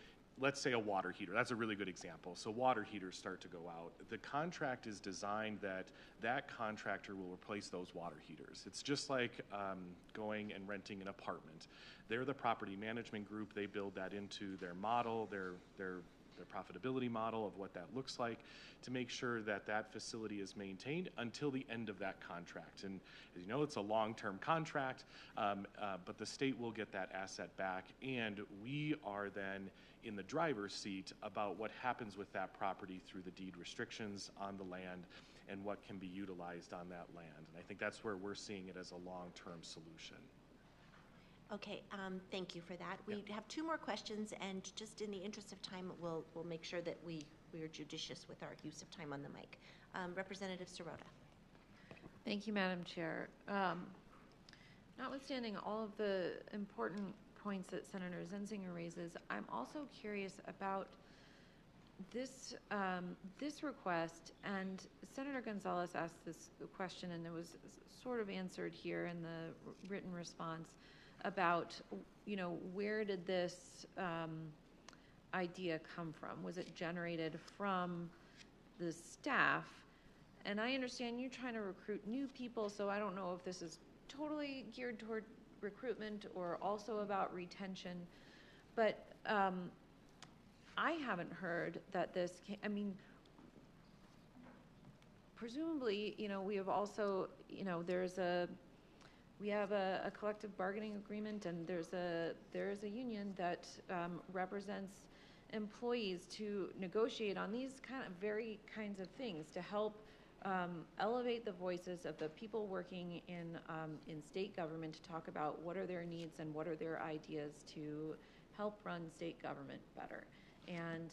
let's say a water heater. That's a really good example. So water heaters start to go out. The contract is designed that that contractor will replace those water heaters. It's just like going and renting an apartment. They're the property management group. They build that into their model, their their profitability model of what that looks like, to make sure that that facility is maintained until the end of that contract. And as you know, it's a long-term contract, but the state will get that asset back, and we are then in the driver's seat about what happens with that property through the deed restrictions on the land and what can be utilized on that land. And I think that's where we're seeing it as a long-term solution. Okay, thank you for that. We have two more questions, and just in the interest of time, we'll make sure that we are judicious with our use of time on the mic. Representative Sirota. Thank you, Madam Chair. Notwithstanding all of the important points that Senator Zenzinger raises, I'm also curious about this this request, and Senator Gonzalez asked this question, and it was sort of answered here in the written response about, you know, where did this idea come from? Was it generated from the staff? And I understand you're trying to recruit new people, so I don't know if this is totally geared toward recruitment or also about retention. But I haven't heard that this came, I mean, presumably, you know, we have also, you know, we have a collective bargaining agreement, and there is a union that represents employees to negotiate on these very kinds of things to help elevate the voices of the people working in state government, to talk about what are their needs and what are their ideas to help run state government better. And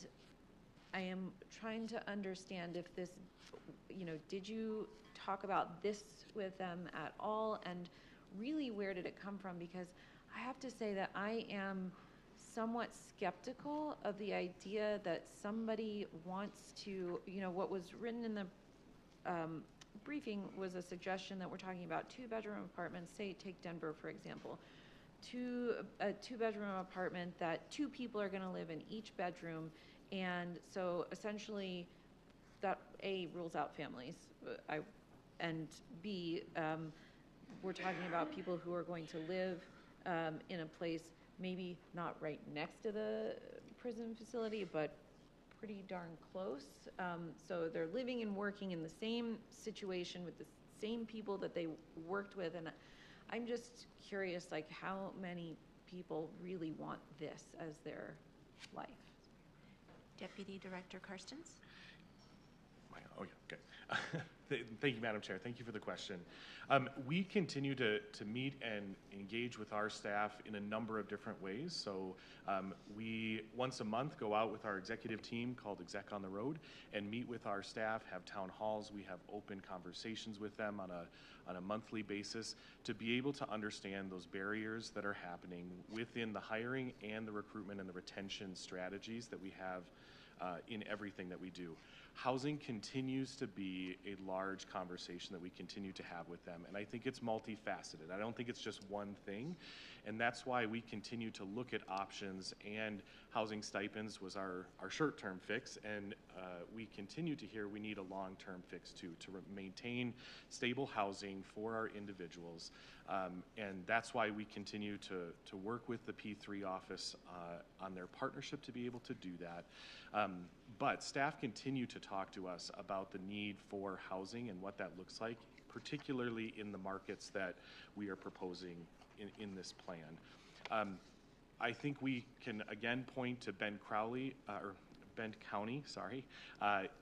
I am trying to understand if this, you know, did you talk about this with them at all, and really where did it come from? Because I have to say that I am somewhat skeptical of the idea that somebody wants to, you know, what was written in the briefing was a suggestion that we're talking about 2-bedroom apartments. Say, take Denver, for example. A 2-bedroom apartment that 2 people are going to live in each bedroom, and so essentially that A, rules out families, and B, we're talking about people who are going to live in a place maybe not right next to the prison facility, but pretty darn close. So they're living and working in the same situation with the same people that they worked with. And I'm just curious, like, how many people really want this as their life? Deputy Director Karstens. Oh, yeah, okay. Thank you, Madam Chair. Thank you for the question. We continue to meet and engage with our staff in a number of different ways. So we, once a month, go out with our executive team called Exec on the Road and meet with our staff, have town halls. We have open conversations with them on a monthly basis to be able to understand those barriers that are happening within the hiring and the recruitment and the retention strategies that we have in everything that we do. Housing continues to be a large conversation that we continue to have with them, and I think it's multifaceted. I don't think it's just one thing, and that's why we continue to look at options, and housing stipends was our short-term fix, and we continue to hear we need a long-term fix too, to maintain stable housing for our individuals, and that's why we continue to work with the P3 office on their partnership to be able to do that. But staff continue to talk to us about the need for housing and what that looks like, particularly in the markets that we are proposing in this plan. I think we can again point to Bend County,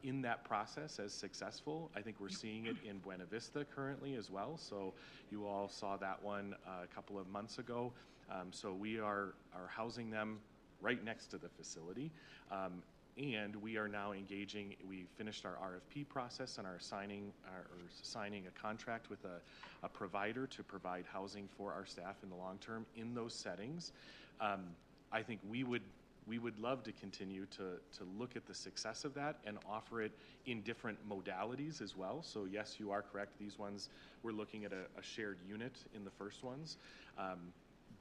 in that process as successful. I think we're seeing it in Buena Vista currently as well. So you all saw that one a couple of months ago. So we are housing them right next to the facility. And we are now engaging, we finished our RFP process and are signing a contract with a provider to provide housing for our staff in the long term in those settings. I think we would love to continue to look at the success of that and offer it in different modalities as well. So yes, you are correct. These ones, we're looking at a shared unit in the first ones.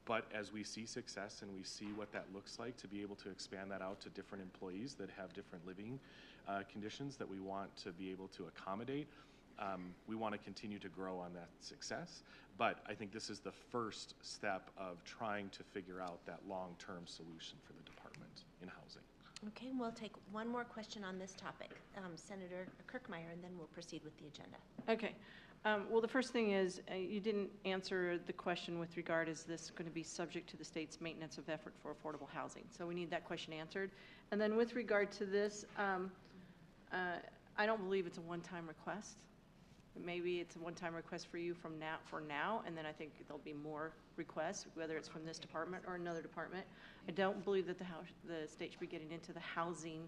But as we see success and we see what that looks like, to be able to expand that out to different employees that have different living conditions that we want to be able to accommodate, we want to continue to grow on that success. But I think this is the first step of trying to figure out that long-term solution for the department in housing. Okay, we'll take one more question on this topic. Senator Kirkmeyer, and then we'll proceed with the agenda. Okay. Well, the first thing is, you didn't answer the question with regard, is this going to be subject to the state's maintenance of effort for affordable housing? So we need that question answered. And then with regard to this, I don't believe it's a one-time request. Maybe it's a one-time request for you for now, and then I think there'll be more requests, whether it's from this department or another department. I don't believe that the state should be getting into the housing,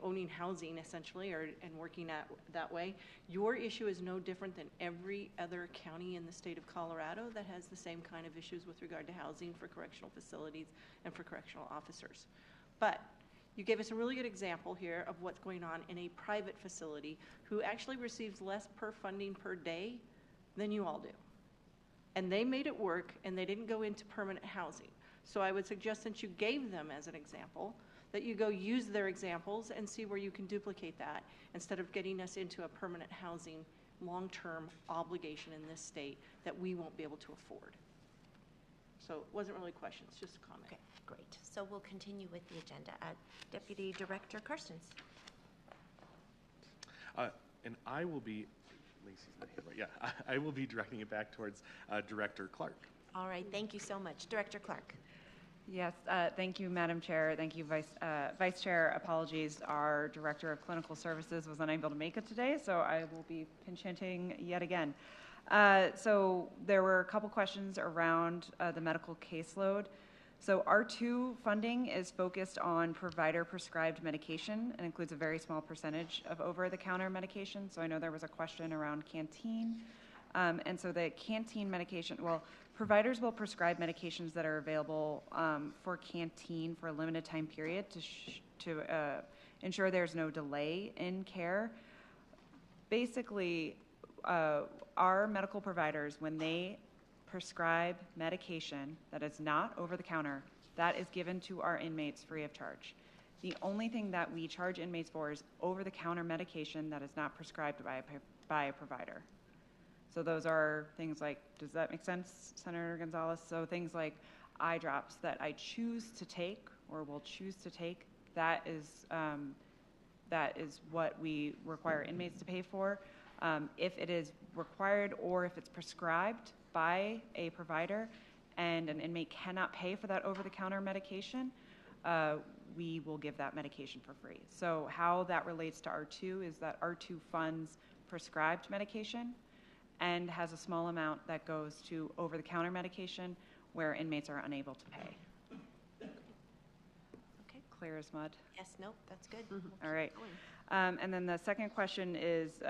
owning housing essentially, and working that way. Your issue is no different than every other county in the state of Colorado that has the same kind of issues with regard to housing for correctional facilities and for correctional officers. But you gave us a really good example here of what's going on in a private facility who actually receives less per funding per day than you all do. And they made it work, and they didn't go into permanent housing. So I would suggest, since you gave them as an example, that you go use their examples and see where you can duplicate that instead of getting us into a permanent housing long-term obligation in this state that we won't be able to afford. So it wasn't really questions, just a comment. Okay, great. So we'll continue with the agenda. Deputy Director Carstens. And I will be, Lacey's not here, but yeah, I will be directing it back towards Director Clark. All right, thank you so much. Director Clark. Yes, thank you, Madam Chair. Thank you, Vice Chair. Apologies, our Director of Clinical Services was unable to make it today, so I will be pinch hitting yet again. So there were a couple questions around the medical caseload. So R2 funding is focused on provider-prescribed medication and includes a very small percentage of over-the-counter medication. So I know there was a question around canteen. And so the canteen medication, well, providers will prescribe medications that are available for canteen for a limited time period to ensure there's no delay in care. Basically, our medical providers, when they prescribe medication that is not over the counter, that is given to our inmates free of charge. The only thing that we charge inmates for is over the counter medication that is not prescribed by a provider. So those are things like, does that make sense, Senator Gonzalez? So things like eye drops that I choose to take or will choose to take, that is what we require inmates to pay for. If it is required or if it's prescribed by a provider and an inmate cannot pay for that over-the-counter medication, we will give that medication for free. So how that relates to R2 is that R2 funds prescribed medication and has a small amount that goes to over-the-counter medication where inmates are unable to pay. Okay. Clear as mud? Yes, nope, that's good. All right. And then the second question is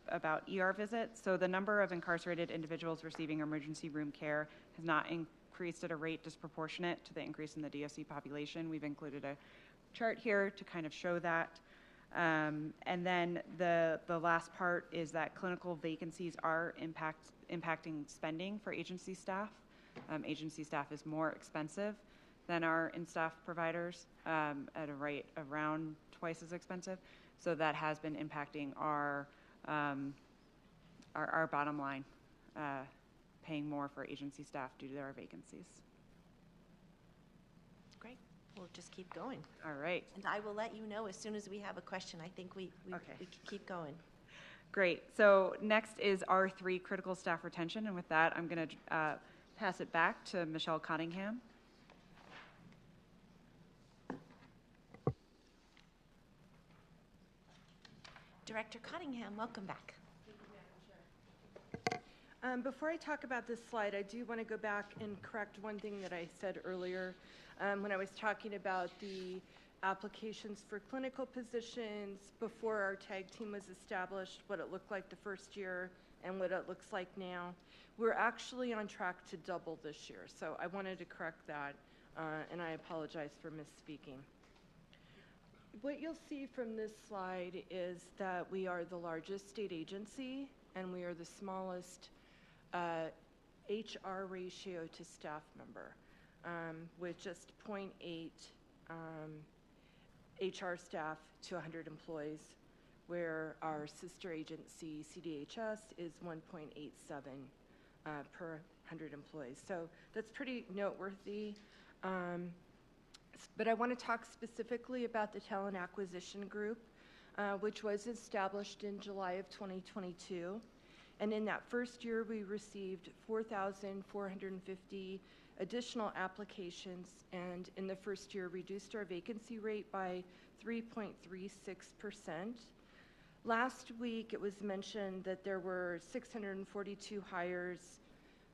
about ER visits. So the number of incarcerated individuals receiving emergency room care has not increased at a rate disproportionate to the increase in the DOC population. We've included a chart here to kind of show that. And then the last part is that clinical vacancies are impacting spending for agency staff. Agency staff is more expensive than our in-staff providers at a rate around twice as expensive. So that has been impacting our bottom line, paying more for agency staff due to our vacancies. Great. We'll just keep going. All right. And I will let you know as soon as we have a question. I think we can keep going. Great. So next is R3, critical staff retention. And with that, I'm going to pass it back to Michelle Cottingham. Director Cottingham, welcome back. Before I talk about this slide, I do want to go back and correct one thing that I said earlier when I was talking about the applications for clinical positions before our tag team was established, what it looked like the first year and what it looks like now. We're actually on track to double this year, so I wanted to correct that, and I apologize for misspeaking. What you'll see from this slide is that we are the largest state agency and we are the smallest HR ratio to staff member with just 0.8 HR staff to 100 employees, where our sister agency, CDHS, is 1.87 per 100 employees. So that's pretty noteworthy. But I want to talk specifically about the talent acquisition group, which was established in July of 2022. And in that first year, we received 4,450 additional applications, and in the first year, reduced our vacancy rate by 3.36%. Last week, it was mentioned that there were 642 hires,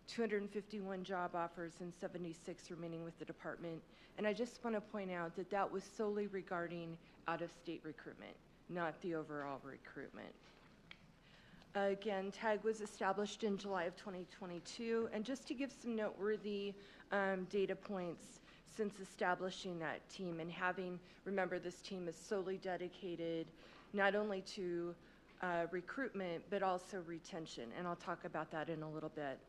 251 job offers, and 76 remaining with the department. And I just want to point out that that was solely regarding out-of-state recruitment, not the overall recruitment. Again, TAG was established in July of 2022, and just to give some noteworthy data points since establishing that team and having, remember, this team is solely dedicated not only to recruitment, but also retention, and I'll talk about that in a little bit.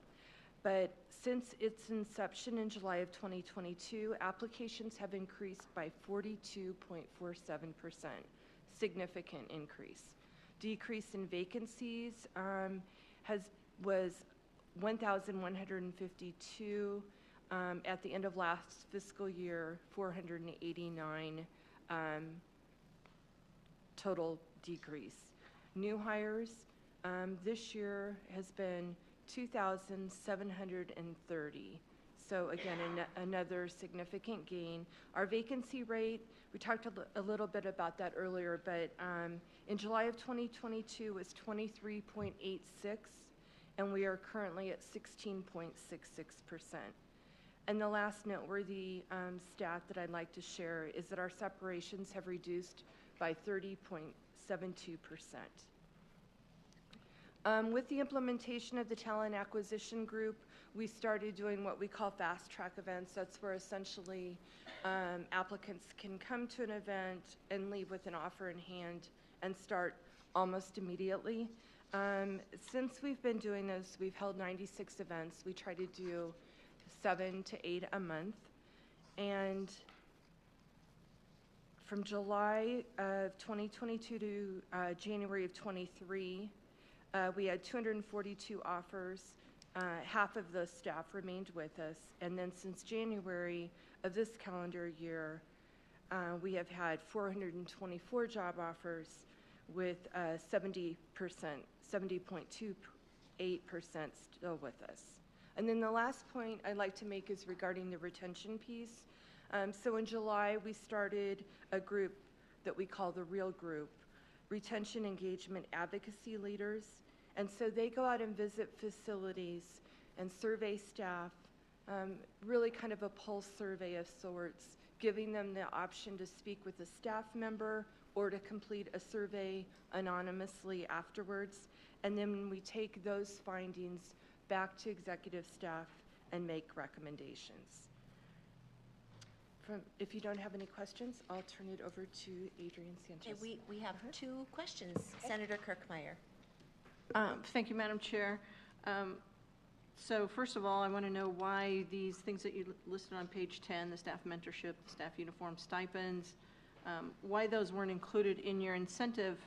But since its inception in July of 2022, applications have increased by 42.47%, significant increase. Decrease in vacancies was 1,152 at the end of last fiscal year, 489 total decrease. New hires this year has been 2,730. So again, another significant gain. Our vacancy rate, we talked a little bit about that earlier, but in July of 2022 was 23.86, and we are currently at 16.66%. And the last noteworthy stat that I'd like to share is that our separations have reduced by 30.72%. With the implementation of the talent acquisition group, we started doing what we call fast track events. That's where essentially applicants can come to an event and leave with an offer in hand and start almost immediately. Since we've been doing this, we've held 96 events. We try to do 7 to 8 a month. And from July of 2022 to January of 23, we had 242 offers. Half of the staff remained with us. And then since January of this calendar year, we have had 424 job offers with 70%, 70.28% still with us. And then the last point I'd like to make is regarding the retention piece. So in July, we started a group that we call the Real Group, Retention Engagement Advocacy Leaders. And so they go out and visit facilities and survey staff, really kind of a pulse survey of sorts, giving them the option to speak with a staff member or to complete a survey anonymously afterwards. And then we take those findings back to executive staff and make recommendations. If you don't have any questions, I'll turn it over to Adrienne Sanchez. Okay, we have 2 questions. Senator Kirkmeyer. Thank you, Madam Chair. So first of all, I want to know why these things that you listed on page 10, the staff mentorship, the staff uniform stipends, why those weren't included in your incentive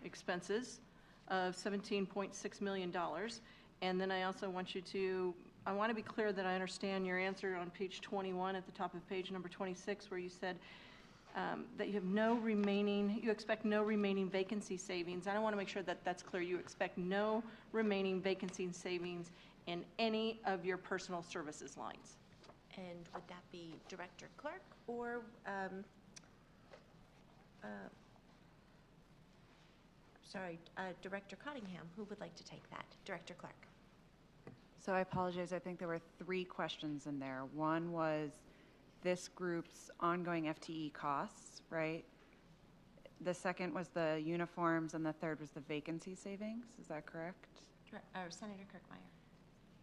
expenses of $17.6 million. And then I also want you to, I want to be clear that I understand your answer on page 21 at the top of page number 26, where you said that you have you expect no remaining vacancy savings. I want to make sure that that's clear. You expect no remaining vacancy savings in any of your personal services lines. And would that be Director Clark or Director Cottingham? Who would like to take that? Director Clark. So I apologize. I think there were 3 questions in there. One was this group's ongoing FTE costs, right? The second was the uniforms, and the third was the vacancy savings. Is that correct? Senator Kirkmeyer.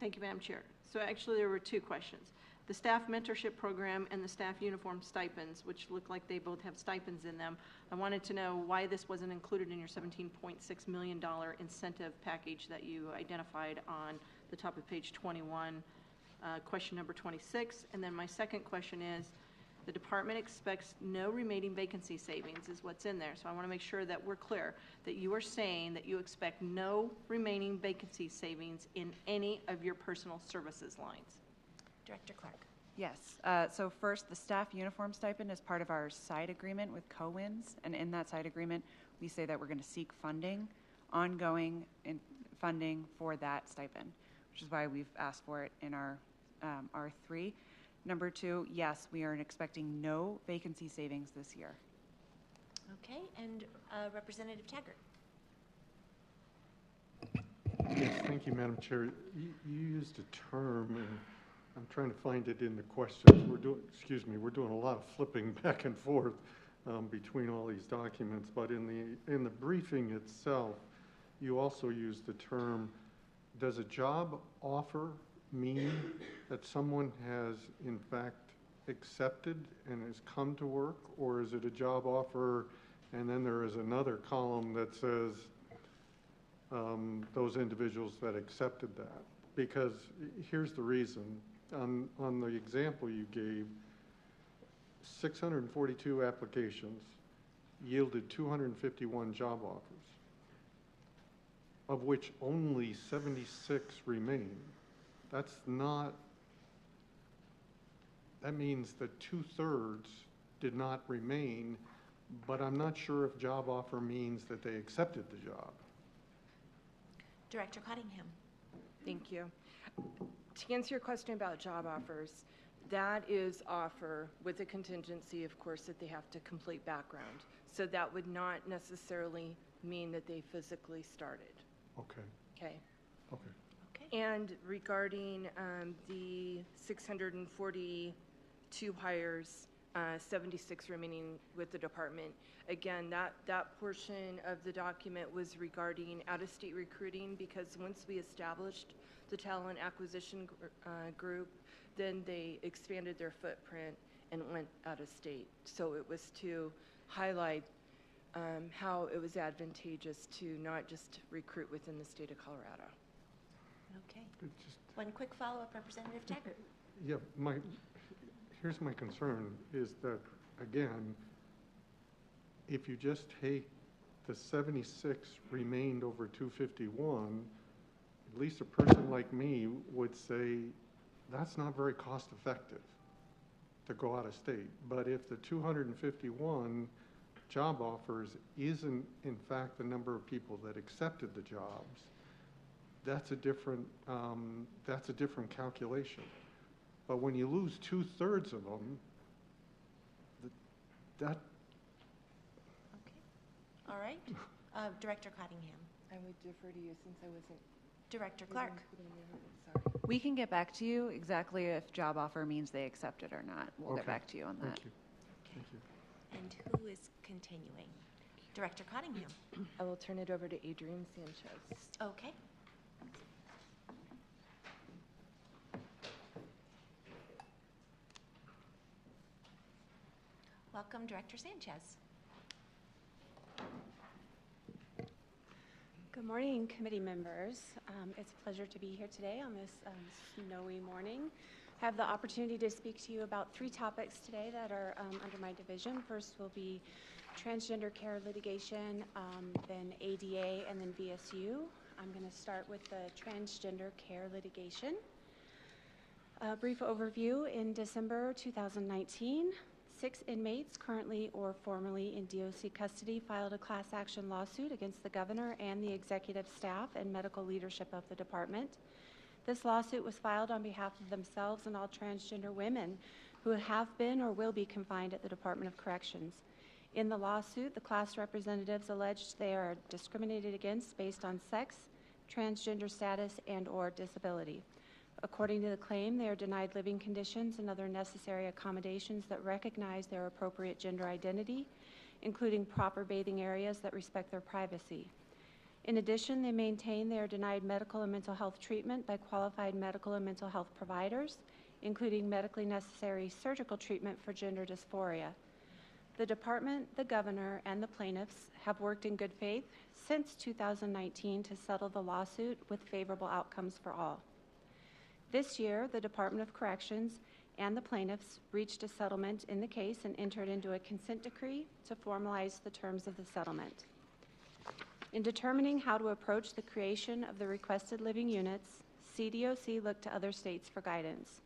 Thank you, Madam Chair. So actually there were 2 questions. The staff mentorship program and the staff uniform stipends, which look like they both have stipends in them. I wanted to know why this wasn't included in your $17.6 million incentive package that you identified on the top of page 21, question number 26. And then my second question is, the department expects no remaining vacancy savings is what's in there. So I want to make sure that we're clear that you are saying that you expect no remaining vacancy savings in any of your personal services lines. Director Clark. Yes. So first, the staff uniform stipend is part of our side agreement with CoWINS, and in that side agreement, we say that we're going to seek funding, ongoing funding for that stipend, which is why we've asked for it in our R3. Number two, yes, we are expecting no vacancy savings this year. Okay, and Representative Taggart. Yes, thank you, Madam Chair. You used a term, and I'm trying to find it in the questions. We're doing a lot of flipping back and forth between all these documents, but in the briefing itself, you also used the term, does a job offer mean that someone has in fact accepted and has come to work, or is it a job offer and then there is another column that says those individuals that accepted that? Because here's the reason. On the example you gave, 642 applications yielded 251 job offers, of which only 76 remain. That's not, that means that 2/3 did not remain, but I'm not sure if job offer means that they accepted the job. Director Cottingham. Thank you. To answer your question about job offers, that is offer with a contingency, of course, that they have to complete background. So that would not necessarily mean that they physically started. Okay. Okay. Okay. And regarding the 642 hires, 76 remaining with the department, again, that portion of the document was regarding out-of-state recruiting, because once we established the talent acquisition group, then they expanded their footprint and went out of state. So it was to highlight how it was advantageous to not just recruit within the state of Colorado. Okay. One quick follow-up, Representative Taggart. Yeah, here's my concern is that, again, if you just take the 76 remained over 251, at least a person like me would say that's not very cost effective to go out of state. But if the 251 job offers isn't in fact the number of people that accepted the jobs, that's a different calculation. But when you lose 2/3 of them, that. Okay. All right. Director Cottingham. I would defer to you since I wasn't. Director Clark. Sorry. We can get back to you exactly if job offer means they accept it or not. We'll get back to you on that. Thank you. Okay. Thank you. And who is continuing? Director Cottingham. I will turn it over to Adrienne Sanchez. Okay. Welcome, Director Sanchez. Good morning, committee members. It's a pleasure to be here today on this snowy morning. I have the opportunity to speak to you about 3 topics today that are under my division. First will be transgender care litigation, then ADA, and then VSU. I'm going to start with the transgender care litigation. A brief overview: in December 2019, 6 inmates currently or formerly in DOC custody filed a class action lawsuit against the governor and the executive staff and medical leadership of the department. This lawsuit was filed on behalf of themselves and all transgender women who have been or will be confined at the Department of Corrections. In the lawsuit, the class representatives alleged they are discriminated against based on sex, transgender status, and/or disability. According to the claim, they are denied living conditions and other necessary accommodations that recognize their appropriate gender identity, including proper bathing areas that respect their privacy. In addition, they maintain they are denied medical and mental health treatment by qualified medical and mental health providers, including medically necessary surgical treatment for gender dysphoria. The department, the governor, and the plaintiffs have worked in good faith since 2019 to settle the lawsuit with favorable outcomes for all. This year, the Department of Corrections and the plaintiffs reached a settlement in the case and entered into a consent decree to formalize the terms of the settlement. In determining how to approach the creation of the requested living units, CDOC looked to other states for guidance.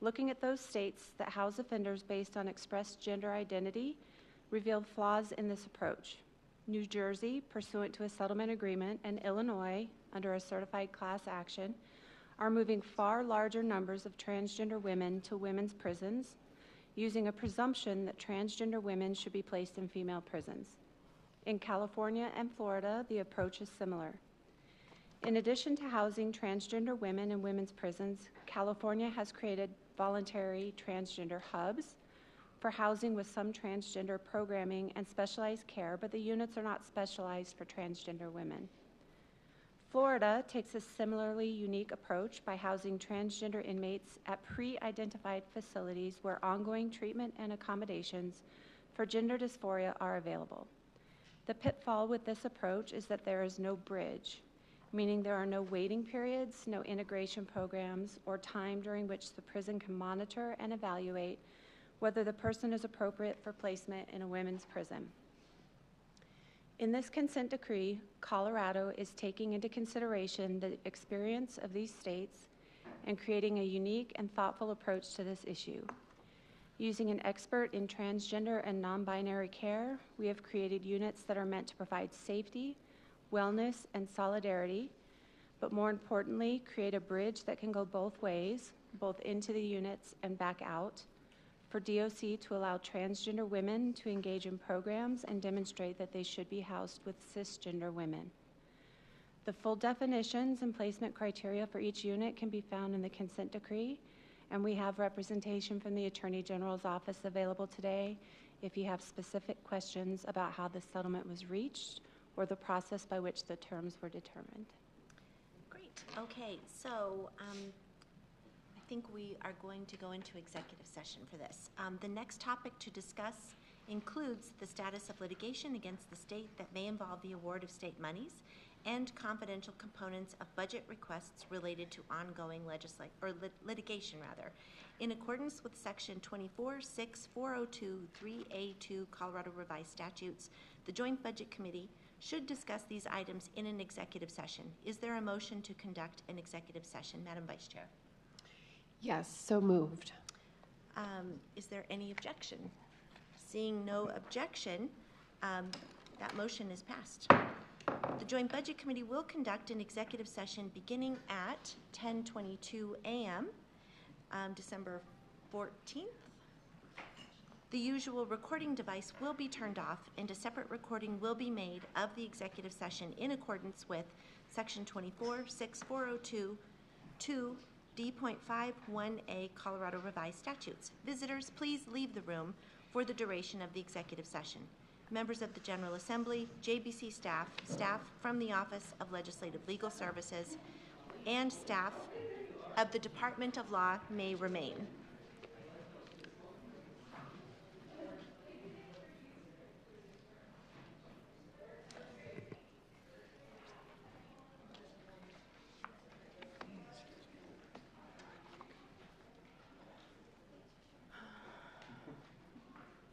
Looking at those states that house offenders based on expressed gender identity revealed flaws in this approach. New Jersey, pursuant to a settlement agreement, and Illinois, under a certified class action, are moving far larger numbers of transgender women to women's prisons, using a presumption that transgender women should be placed in female prisons. In California and Florida, the approach is similar. In addition to housing transgender women in women's prisons, California has created voluntary transgender hubs for housing with some transgender programming and specialized care, but the units are not specialized for transgender women. Florida takes a similarly unique approach by housing transgender inmates at pre-identified facilities where ongoing treatment and accommodations for gender dysphoria are available. The pitfall with this approach is that there is no bridge, meaning there are no waiting periods, no integration programs, or time during which the prison can monitor and evaluate whether the person is appropriate for placement in a women's prison. In this consent decree, Colorado is taking into consideration the experience of these states and creating a unique and thoughtful approach to this issue. Using an expert in transgender and non-binary care, we have created units that are meant to provide safety, wellness, and solidarity, but more importantly, create a bridge that can go both ways, both into the units and back out, for DOC to allow transgender women to engage in programs and demonstrate that they should be housed with cisgender women. The full definitions and placement criteria for each unit can be found in the consent decree, and we have representation from the Attorney General's office available today if you have specific questions about how the settlement was reached or the process by which the terms were determined. Great. Okay, so I think we are going to go into executive session for this. The next topic to discuss includes the status of litigation against the state that may involve the award of state monies and confidential components of budget requests related to ongoing litigation, in accordance with Section 24-6402-3A2 Colorado Revised Statutes. The Joint Budget Committee should discuss these items in an executive session. Is there a motion to conduct an executive session, Madam Vice Chair? Yes, so moved. Is there any objection? Seeing no objection, that motion is passed. The Joint Budget Committee will conduct an executive session beginning at 10:22 a.m., December 14th. The usual recording device will be turned off, and a separate recording will be made of the executive session in accordance with Section 24-6402-2D.51A Colorado Revised Statutes. Visitors, please leave the room for the duration of the executive session. Members of the General Assembly, JBC staff, staff from the Office of Legislative Legal Services, and staff of the Department of Law may remain.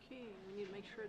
Okay, we need to make sure.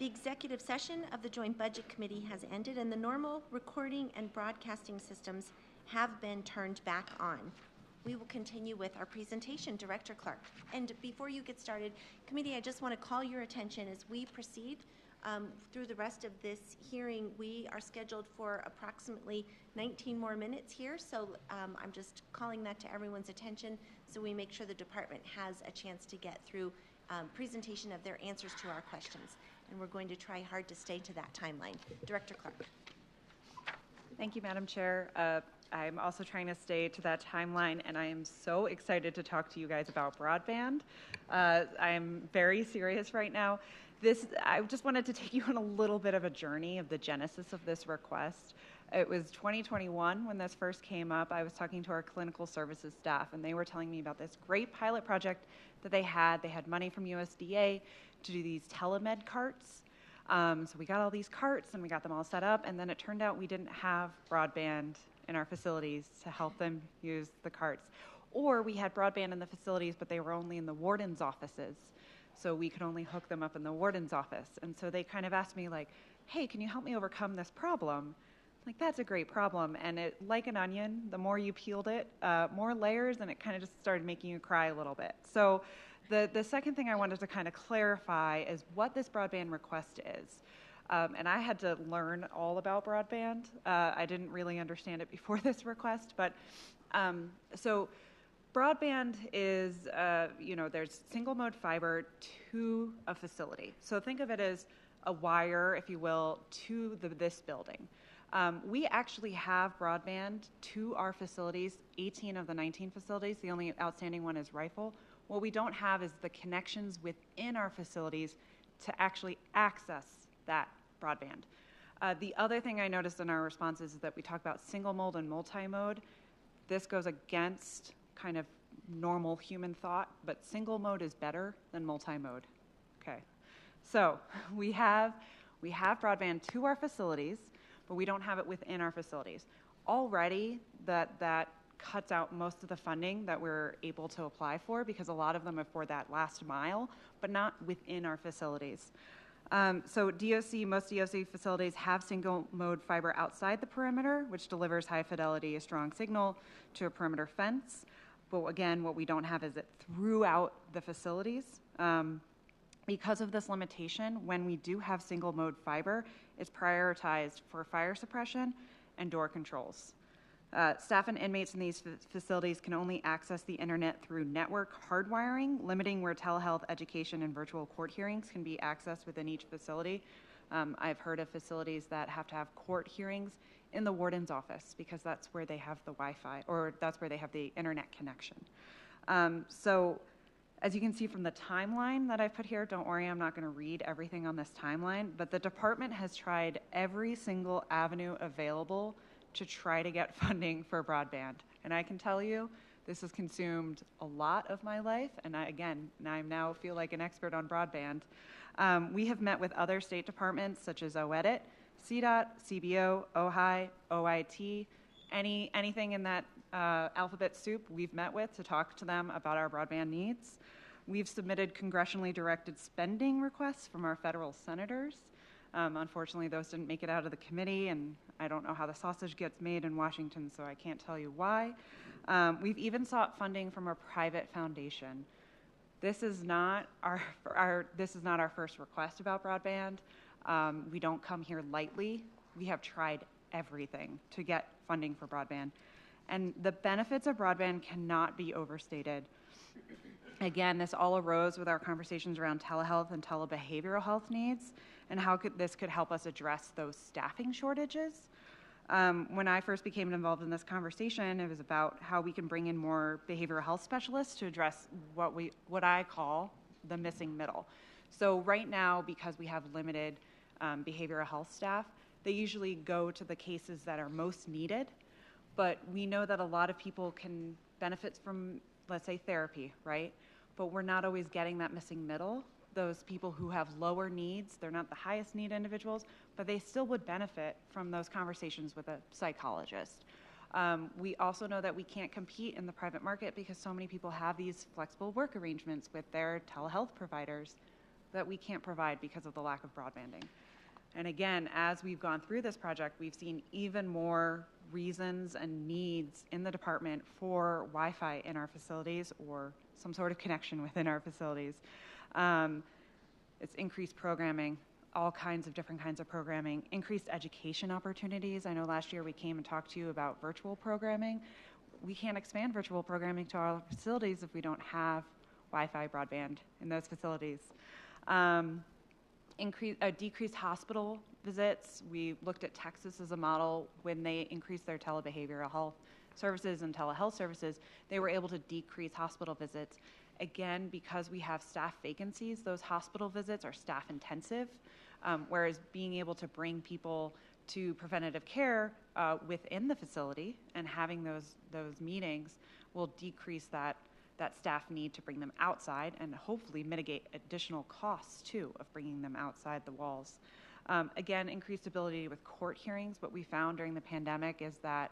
The executive session of the Joint Budget Committee has ended, and the normal recording and broadcasting systems have been turned back on. We will continue with our presentation. Director Clark. And before you get started, committee, I just want to call your attention as we proceed through the rest of this hearing. We are scheduled for approximately 19 more minutes here, so I'm just calling that to everyone's attention so we make sure the department has a chance to get through presentation of their answers to our questions. And we're going to try hard to stay to that timeline. Director Clark. Thank you, Madam Chair. I'm also trying to stay to that timeline, and I am so excited to talk to you guys about broadband. I'm very serious right now. I just wanted to take you on a little bit of a journey of the genesis of this request. It was 2021 when this first came up. I was talking to our clinical services staff, and they were telling me about this great pilot project that they had. They had money from USDA to do these telemed carts. So we got all these carts, and we got them all set up, and then it turned out we didn't have broadband in our facilities to help them use the carts. Or we had broadband in the facilities, but they were only in the warden's offices. So we could only hook them up in the warden's office. And so they kind of asked me like, hey, can you help me overcome this problem? Like, that's a great problem. And it, like an onion, the more you peeled it, more layers, and it kind of just started making you cry a little bit. So the second thing I wanted to kind of clarify is what this broadband request is. And I had to learn all about broadband. I didn't really understand it before this request, but so broadband is, there's single mode fiber to a facility. So think of it as a wire, if you will, to this building. We actually have broadband to our facilities, 18 of the 19 facilities. The only outstanding one is Rifle. What we don't have is the connections within our facilities to actually access that broadband. The other thing I noticed in our responses is that we talk about single mode and multi-mode. This goes against kind of normal human thought, but single mode is better than multi-mode. Okay, so we have broadband to our facilities, but we don't have it within our facilities. Already, that cuts out most of the funding that we're able to apply for, because a lot of them are for that last mile, but not within our facilities. So most DOC facilities have single mode fiber outside the perimeter, which delivers high fidelity, a strong signal to a perimeter fence. But again, what we don't have is it throughout the facilities. Because of this limitation, when we do have single mode fiber, it's prioritized for fire suppression and door controls. Staff and inmates in these facilities can only access the internet through network hardwiring, limiting where telehealth, education, and virtual court hearings can be accessed within each facility. I've heard of facilities that have to have court hearings in the warden's office because that's where they have the Wi-Fi, or that's where they have the internet connection. So as you can see from the timeline that I've put here, don't worry, I'm not going to read everything on this timeline, but the department has tried every single avenue available to try to get funding for broadband. And I can tell you, this has consumed a lot of my life, and I now feel like an expert on broadband. We have met with other state departments such as OEDIT, CDOT, CBO, OHI, OIT, anything in that alphabet soup we've met with to talk to them about our broadband needs. We've submitted congressionally directed spending requests from our federal senators. Unfortunately, those didn't make it out of the committee, and I don't know how the sausage gets made in Washington, so I can't tell you why. We've even sought funding from a private foundation. This is not our first request about broadband. We don't come here lightly. We have tried everything to get funding for broadband. And the benefits of broadband cannot be overstated. Again, this all arose with our conversations around telehealth and telebehavioral health needs and how this could help us address those staffing shortages. When I first became involved in this conversation, it was about how we can bring in more behavioral health specialists to address what I call the missing middle. So right now, because we have limited behavioral health staff, they usually go to the cases that are most needed, but we know that a lot of people can benefit from, let's say, therapy, right? But we're not always getting that missing middle. Those people who have lower needs, they're not the highest need individuals, but they still would benefit from those conversations with a psychologist. We also know that we can't compete in the private market because so many people have these flexible work arrangements with their telehealth providers, that we can't provide because of the lack of broadbanding. And again, as we've gone through this project, we've seen even more reasons and needs in the department for Wi-Fi in our facilities or some sort of connection within our facilities. It's increased programming, all kinds of different kinds of programming, increased education opportunities. I know last year we came and talked to you about virtual programming. We can't expand virtual programming to our facilities if we don't have Wi-Fi broadband in those facilities. Decreased hospital visits. We looked at Texas as a model. When they increased their telebehavioral health services and telehealth services, they were able to decrease hospital visits. Again, because we have staff vacancies, those hospital visits are staff intensive, whereas being able to bring people to preventative care within the facility and having those meetings will decrease that staff need to bring them outside and hopefully mitigate additional costs too of bringing them outside the walls. Again, increased ability with court hearings. What we found during the pandemic is that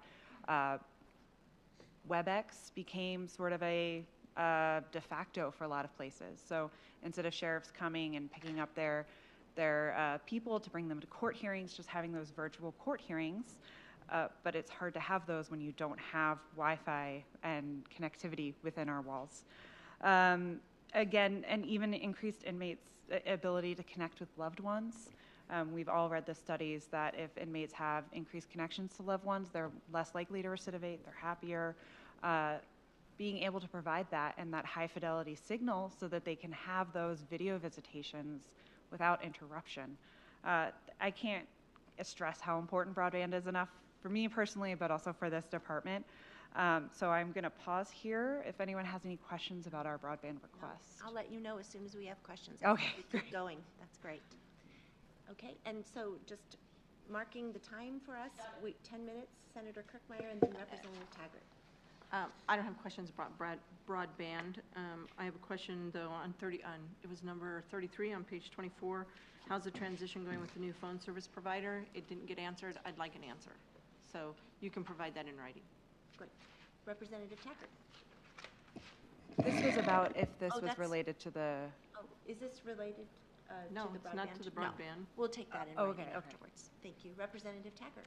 WebEx became sort of a de facto for a lot of places. So instead of sheriffs coming and picking up their people to bring them to court hearings, just having those virtual court hearings, but it's hard to have those when you don't have Wi-Fi and connectivity within our walls. Again, and even increased inmates' ability to connect with loved ones. We've all read the studies that if inmates have increased connections to loved ones, they're less likely to recidivate, they're happier. Being able to provide that and that high fidelity signal so that they can have those video visitations without interruption. I can't stress how important broadband is enough for me personally, but also for this department. So I'm going to pause here if anyone has any questions about our broadband requests. I'll let you know as soon as we have questions. Okay, We keep going. That's great. Okay, and so just marking the time for us, 10 minutes, Senator Kirkmeyer and then Representative Taggart. I don't have questions about broadband. I have a question though on it was number 33 on page 24. How's the transition going with the new phone service provider? It didn't get answered. I'd like an answer. So you can provide that in writing. Good. Representative Taggart. This was about if this was that's- related to the... Oh, is this related No, to the broadband? it's not to the broadband. No. We'll take that in Oh, writing okay, okay. afterwards. Thank you. Representative Taggart.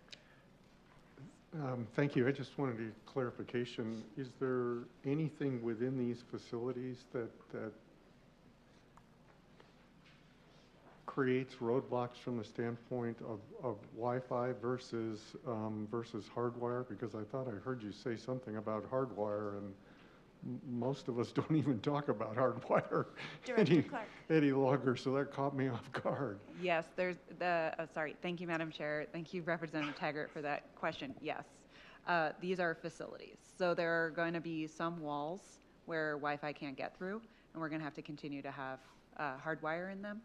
Thank you. I just wanted a clarification. Is there anything within these facilities that creates roadblocks from the standpoint of Wi-Fi versus hardwire? Because I thought I heard you say something about hardwire, and most of us don't even talk about hardwire Director Clark. any longer, so that caught me off guard. Yes, there's sorry, thank you, Madam Chair. Thank you, Representative Taggart, for that question. Yes, these are facilities. So there are going to be some walls where Wi-Fi can't get through, and we're going to have to continue to have hardwire in them.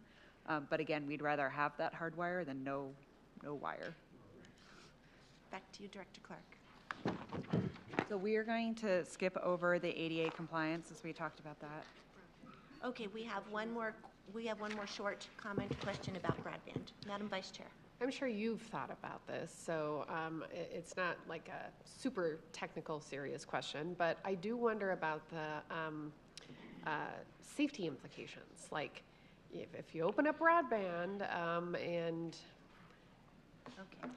But again, we'd rather have that hardwire than no wire. Back to you, Director Clark. So we are going to skip over the ADA compliance as we talked about that. Okay, we have one more short comment question about broadband. Madam Vice Chair. I'm sure you've thought about this, so it's not like a super technical, serious question, but I do wonder about the safety implications. Like, if you open up broadband and Okay.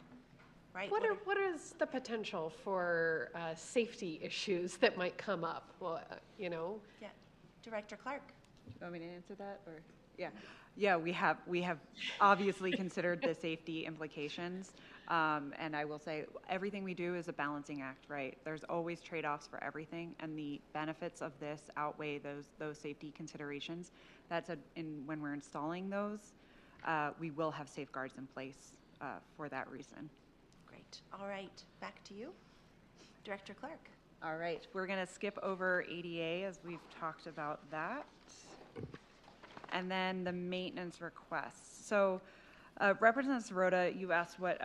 Right. what is the potential for safety issues that might come up? Well, Yeah. Director Clark. You want me to answer that, or yeah, we have obviously considered the safety implications, and I will say everything we do is a balancing act, right? There's always trade-offs for everything, and the benefits of this outweigh those safety considerations. When we're installing those, we will have safeguards in place for that reason. Great. All right. Back to you, Director Clark. All right, we're going to skip over ADA as we've talked about that. And then the maintenance requests. So Representative Sirota, you asked what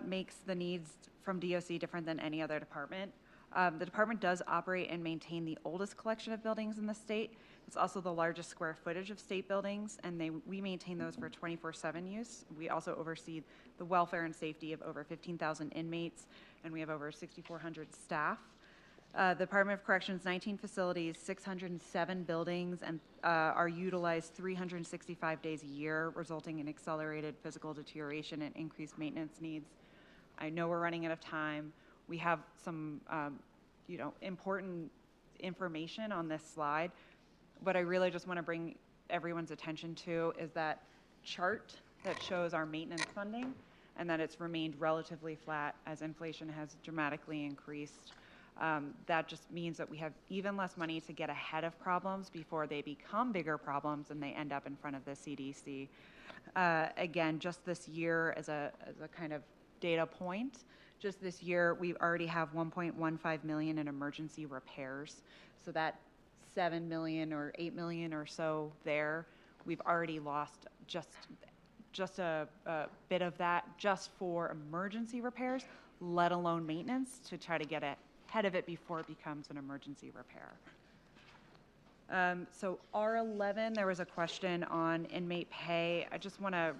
makes the needs from DOC different than any other department. The department does operate and maintain the oldest collection of buildings in the state. It's also the largest square footage of state buildings, and we maintain those for 24/7 use. We also oversee the welfare and safety of over 15,000 inmates, and we have over 6,400 staff. The Department of Corrections, 19 facilities, 607 buildings, and are utilized 365 days a year, resulting in accelerated physical deterioration and increased maintenance needs. I know we're running out of time. We have some, important information on this slide. What I really just want to bring everyone's attention to is that chart that shows our maintenance funding, and that it's remained relatively flat as inflation has dramatically increased. That just means that we have even less money to get ahead of problems before they become bigger problems and they end up in front of the CDC. Again, just this year as a kind of data point, just this year we already have 1.15 million in emergency repairs. So that 7 million or 8 million or so there, we've already lost just a bit of that just for emergency repairs, let alone maintenance, to try to get ahead of it before it becomes an emergency repair. So R11, there was a question on inmate pay. I just want to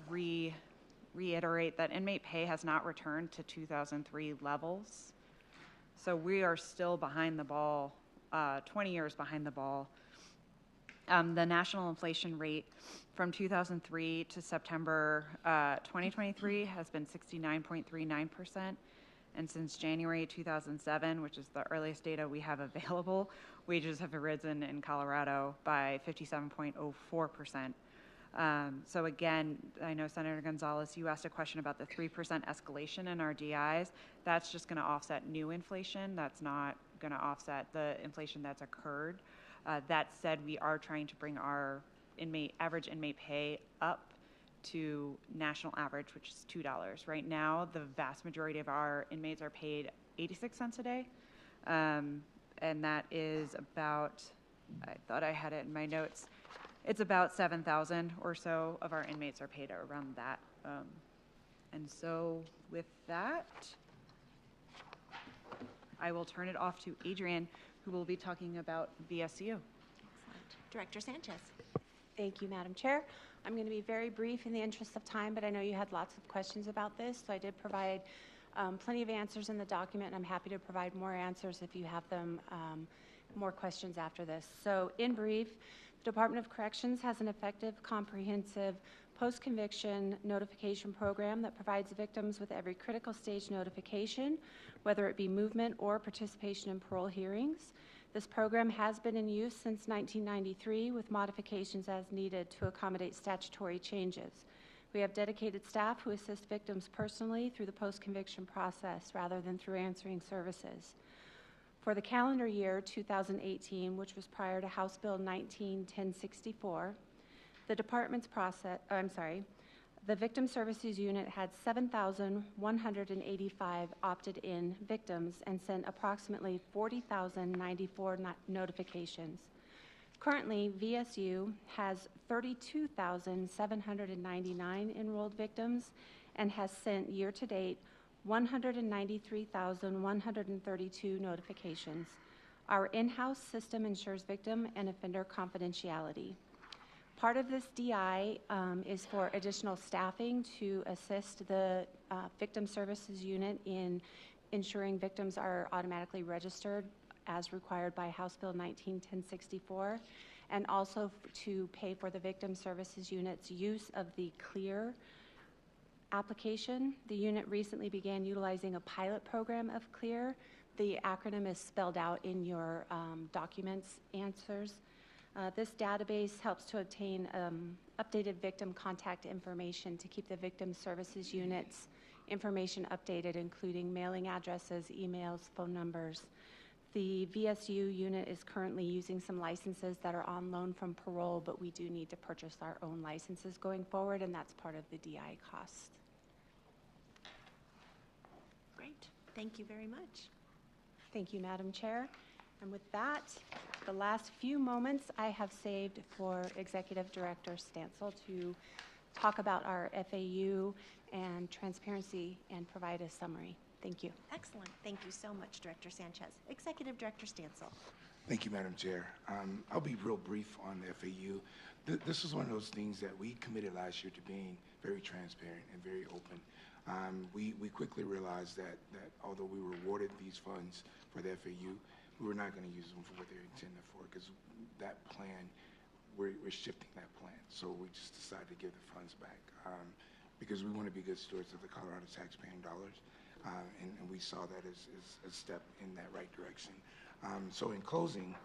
reiterate that inmate pay has not returned to 2003 levels. So we are still behind the ball, 20 years behind the ball. The national inflation rate from 2003 to September 2023 has been 69.39%. And since January 2007, which is the earliest data we have available, wages have risen in Colorado by 57.04%. So again, I know Senator Gonzalez, you asked a question about the 3% escalation in our DIs. That's just going to offset new inflation. That's not going to offset the inflation that's occurred. That said, we are trying to bring our average inmate pay up to national average, which is $2. Right now, the vast majority of our inmates are paid 86 cents a day. And that is about, I thought I had it in my notes, it's about 7,000 or so of our inmates are paid around that. And so with that, I will turn it off to Adrienne, who will be talking about VSU. Excellent. Director Sanchez. Thank you, Madam Chair. I'm going to be very brief in the interest of time, but I know you had lots of questions about this, so I did provide plenty of answers in the document, and I'm happy to provide more answers if you have them, more questions after this. So in brief, the Department of Corrections has an effective, comprehensive post-conviction notification program that provides victims with every critical stage notification, whether it be movement or participation in parole hearings. This program has been in use since 1993 with modifications as needed to accommodate statutory changes. We have dedicated staff who assist victims personally through the post-conviction process rather than through answering services. For the calendar year 2018, which was prior to House Bill 19-1064, the department's the Victim Services Unit had 7,185 opted-in victims and sent approximately 40,094 notifications. Currently, VSU has 32,799 enrolled victims and has sent year-to-date 193,132 notifications. Our in-house system ensures victim and offender confidentiality. Part of this DI is for additional staffing to assist the Victim Services Unit in ensuring victims are automatically registered as required by House Bill 19-1064, and also to pay for the Victim Services Unit's use of the CLEAR application. The unit recently began utilizing a pilot program of CLEAR. The acronym is spelled out in your documents answers. This database helps to obtain updated victim contact information to keep the Victim Services Unit's information updated, including mailing addresses, emails, phone numbers. The VSU unit is currently using some licenses that are on loan from parole, but we do need to purchase our own licenses going forward, and that's part of the DI cost. Great. Thank you very much. Thank you, Madam Chair. And with that, the last few moments I have saved for Executive Director Stansel to talk about our FAU and transparency and provide a summary. Thank you. Excellent. Thank you so much, Director Sanchez. Executive Director Stansel. Thank you, Madam Chair. I'll be real brief on the FAU. This is one of those things that we committed last year to being very transparent and very open. We quickly realized that although we were awarded these funds for the FAU, we were not going to use them for what they're intended for, because that plan, we're shifting that plan. So we just decided to give the funds back because we want to be good stewards of the Colorado taxpaying dollars, and we saw that as a step in that right direction. So in closing,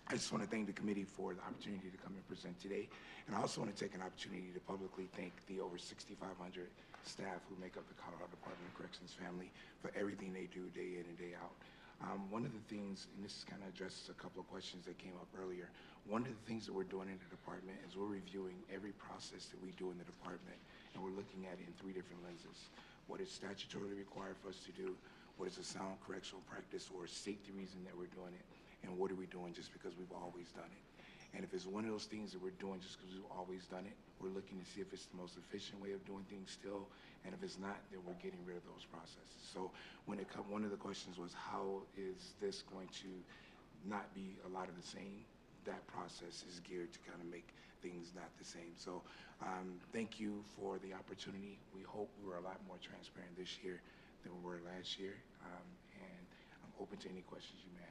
I just want to thank the committee for the opportunity to come and present today. And I also want to take an opportunity to publicly thank the over 6,500 staff who make up the Colorado Department of Corrections family for everything they do day in and day out. One of the things, and this kind of addresses a couple of questions that came up earlier, one of the things that we're doing in the department is we're reviewing every process that we do in the department, and we're looking at it in 3 different lenses. What is statutorily required for us to do, what is a sound correctional practice or safety reason that we're doing it, and what are we doing just because we've always done it. And if it's one of those things that we're doing just because we've always done it, we're looking to see if it's the most efficient way of doing things still, and if it's not, then we're getting rid of those processes. So when one of the questions was, how is this going to not be a lot of the same? That process is geared to kind of make things not the same. So thank you for the opportunity. We hope we're a lot more transparent this year than we were last year, and I'm open to any questions you may have.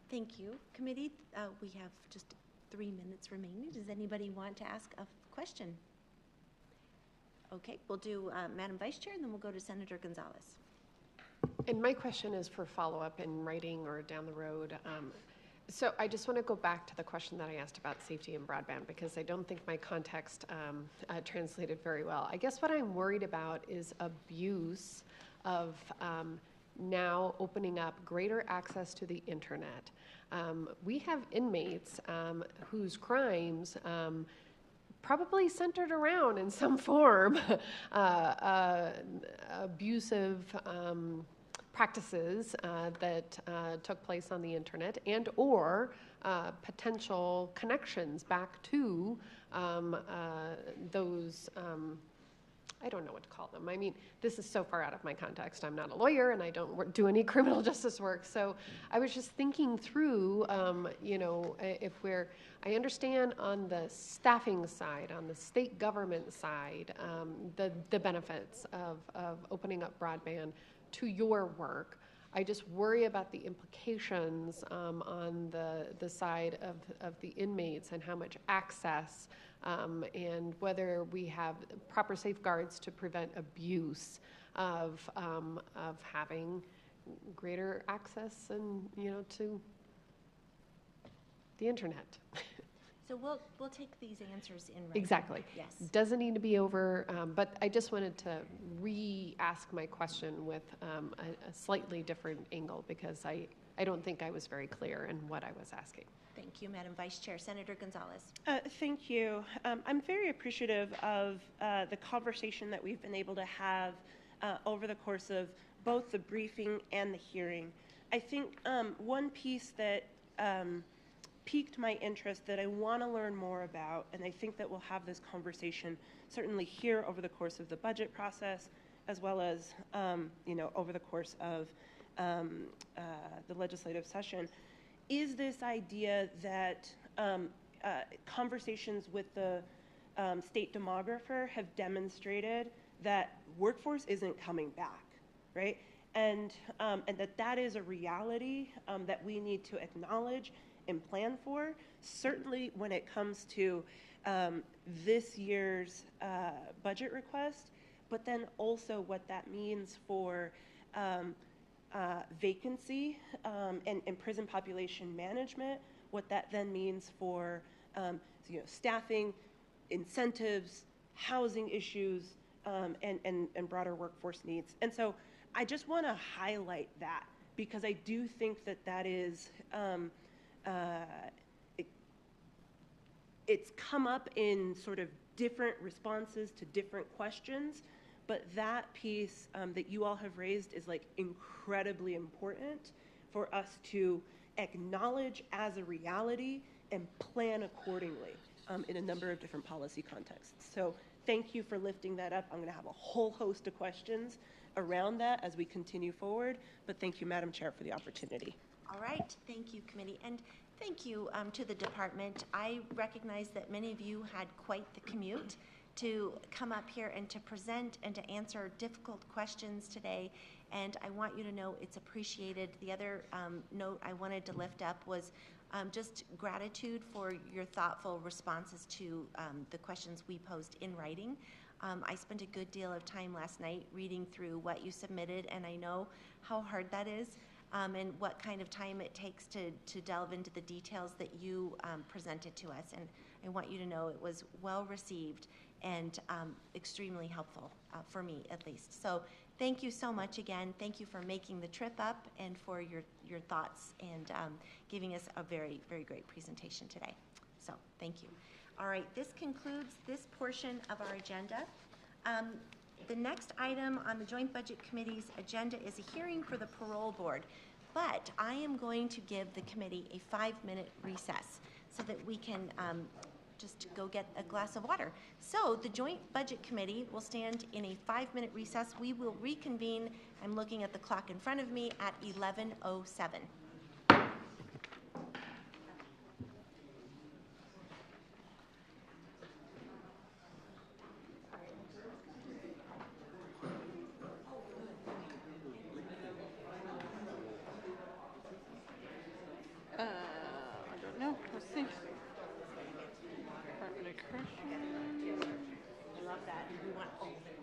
Thank you, committee. We have just 3 minutes remaining. Does anybody want to ask a question? Okay, we'll do Madam Vice Chair, and then we'll go to Senator Gonzalez. And my question is for follow-up in writing or down the road. So I just want to go back to the question that I asked about safety and broadband, because I don't think my context translated very well. I guess what I'm worried about is abuse of now opening up greater access to the internet. We have inmates whose crimes probably centered around, in some form, abusive practices that took place on the internet, and or potential connections back to those I don't know what to call them. I mean, this is so far out of my context. I'm not a lawyer, and I don't do any criminal justice work. So I was just thinking through, I understand on the staffing side, on the state government side, the benefits of opening up broadband to your work. I just worry about the implications on the side of the inmates and how much access and whether we have proper safeguards to prevent abuse of having greater access and to the internet. So we'll take these answers in writing. Exactly. Yes. Doesn't need to be over, but I just wanted to re-ask my question with a slightly different angle, because I don't think I was very clear in what I was asking. Thank you, Madam Vice Chair. Senator Gonzalez. Thank you. I'm very appreciative of the conversation that we've been able to have over the course of both the briefing and the hearing. I think one piece that piqued my interest that I want to learn more about, and I think that we'll have this conversation certainly here over the course of the budget process, as well as over the course of the legislative session, is this idea that conversations with the state demographer have demonstrated that workforce isn't coming back, right? And that is a reality that we need to acknowledge and plan for, certainly when it comes to this year's budget request, but then also what that means for vacancy and prison population management, what that then means for staffing, incentives, housing issues, and broader workforce needs. And so I just want to highlight that, because I do think that is it's come up in sort of different responses to different questions, but that piece that you all have raised is like incredibly important for us to acknowledge as a reality and plan accordingly in a number of different policy contexts. So thank you for lifting that up. I'm going to have a whole host of questions around that as we continue forward, but thank you, Madam Chair, for the opportunity. All right, thank you, committee, and thank you to the department. I recognize that many of you had quite the commute, to come up here and to present and to answer difficult questions today. And I want you to know it's appreciated. The other note I wanted to lift up was just gratitude for your thoughtful responses to the questions we posed in writing. I spent a good deal of time last night reading through what you submitted, and I know how hard that is and what kind of time it takes to delve into the details that you presented to us. And I want you to know it was well received and extremely helpful for me, at least. So thank you so much again. Thank you for making the trip up and for your thoughts and giving us a very, very great presentation today. So thank you. All right, this concludes this portion of our agenda. The next item on the Joint Budget Committee's agenda is a hearing for the Parole Board, but I am going to give the committee a 5-minute recess so that we can just go get a glass of water. So the Joint Budget Committee will stand in a 5-minute recess. We will reconvene, I'm looking at the clock in front of me, at 11:07. I don't know. Let's see. Department of Corrections. I love that. We want all of it.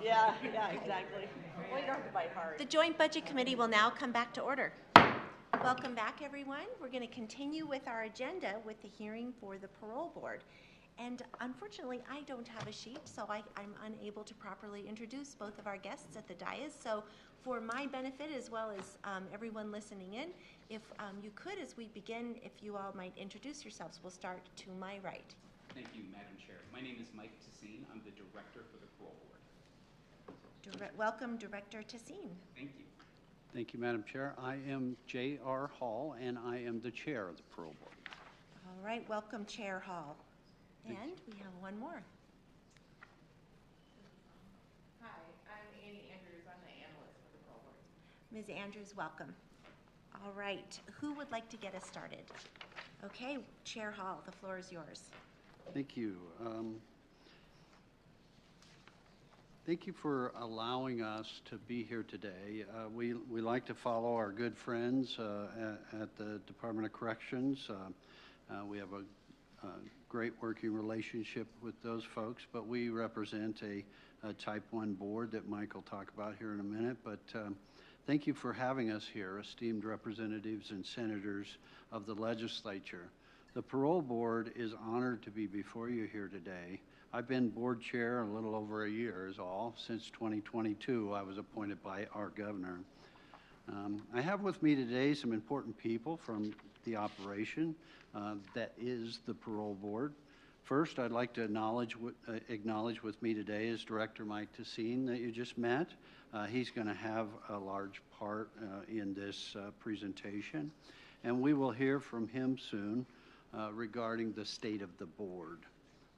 Yeah, yeah, exactly. Well, you don't have to bite hard. The Joint Budget Committee will now come back to order. Welcome back, everyone. We're going to continue with our agenda with the hearing for the Parole Board. And unfortunately, I don't have a sheet, so I'm unable to properly introduce both of our guests at the dais. So for my benefit, as well as everyone listening in, if you could, as we begin, if you all might introduce yourselves. We'll start to my right. Thank you, Madam Chair. My name is Mike Tassine. I'm the Director for the Parole Board. Welcome, Director Tassine. Thank you. Thank you, Madam Chair. I am J.R. Hall, and I am the Chair of the Parole Board. All right, welcome, Chair Hall. And we have one more. Hi, I'm Annie Andrews. I'm the analyst for the Parole Board. Ms. Andrews, welcome. All right, who would like to get us started? Okay, Chair Hall, the floor is yours. Thank you. Thank you for allowing us to be here today. We like to follow our good friends at the Department of Corrections. We have a great working relationship with those folks, but we represent a Type 1 board that Mike will talk about here in a minute. But thank you for having us here, esteemed representatives and senators of the legislature. The Parole Board is honored to be before you here today. I've been board chair a little over a year is all. Since 2022, I was appointed by our governor. I have with me today some important people from the operation that is the Parole Board. First, I'd like to acknowledge with me today is Director Mike Tassine that you just met. He's going to have a large part in this presentation, and we will hear from him soon regarding the state of the board.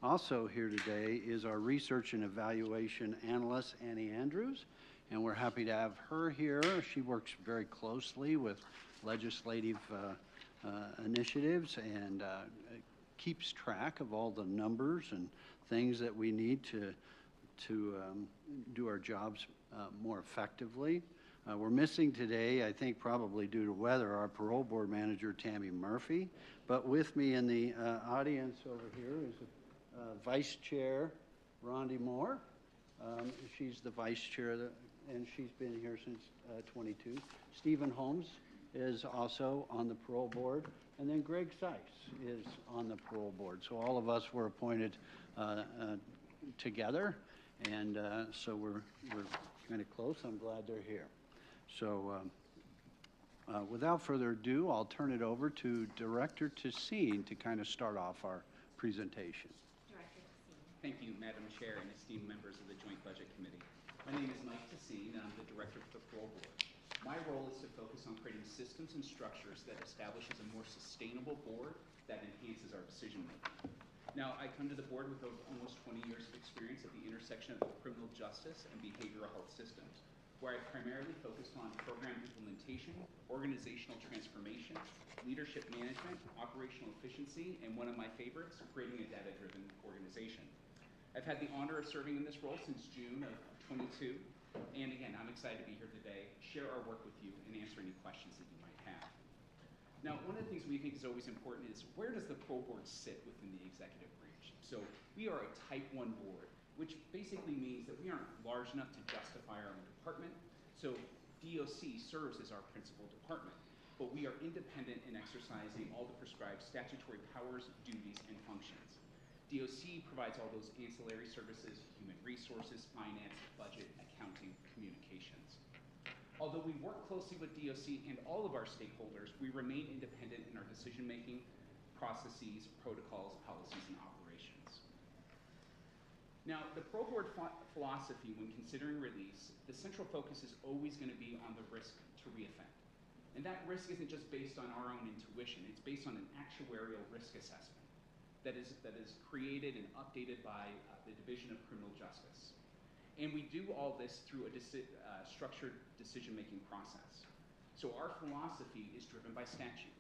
Also here today is our research and evaluation analyst, Annie Andrews, and we're happy to have her here. She works very closely with legislative initiatives and keeps track of all the numbers and things that we need to do our jobs more effectively. We're missing today, I think probably due to weather, our Parole Board manager, Tammy Murphy. But with me in the audience over here is Vice Chair Rhonda Moore. She's the Vice Chair, and she's been here since 22. Stephen Holmes is also on the Parole Board, and then Greg Seiss is on the Parole Board. So all of us were appointed together, and so we're kind of close. I'm glad they're here. So without further ado, I'll turn it over to Director Tassine to kind of start off our presentation. Thank you, Madam Chair and esteemed members of the Joint Budget Committee. My name is Mike Tassine, and I'm the Director for the Parole Board. My role is to focus on creating systems and structures that establishes a more sustainable board that enhances our decision-making. Now, I come to the board with almost 20 years of experience at the intersection of the criminal justice and behavioral health systems, where I primarily focused on program implementation, organizational transformation, leadership management, operational efficiency, and one of my favorites, creating a data-driven organization. I've had the honor of serving in this role since June of 22, and again, I'm excited to be here today, share our work with you, and answer any questions that you might have. Now, one of the things we think is always important is where does the Parole Board sit within the executive branch? So we are a Type 1 board, which basically means that we aren't large enough to justify our own department. So DOC serves as our principal department, but we are independent in exercising all the prescribed statutory powers, duties, and functions. DOC provides all those ancillary services, human resources, finance, budget, accounting, communications. Although we work closely with DOC and all of our stakeholders, we remain independent in our decision-making, processes, protocols, policies, and operations. Now, the Parole Board philosophy when considering release, the central focus is always going to be on the risk to reoffend. And that risk isn't just based on our own intuition, it's based on an actuarial risk assessment that is created and updated by the Division of Criminal Justice. And we do all this through a structured decision-making process. So our philosophy is driven by statute.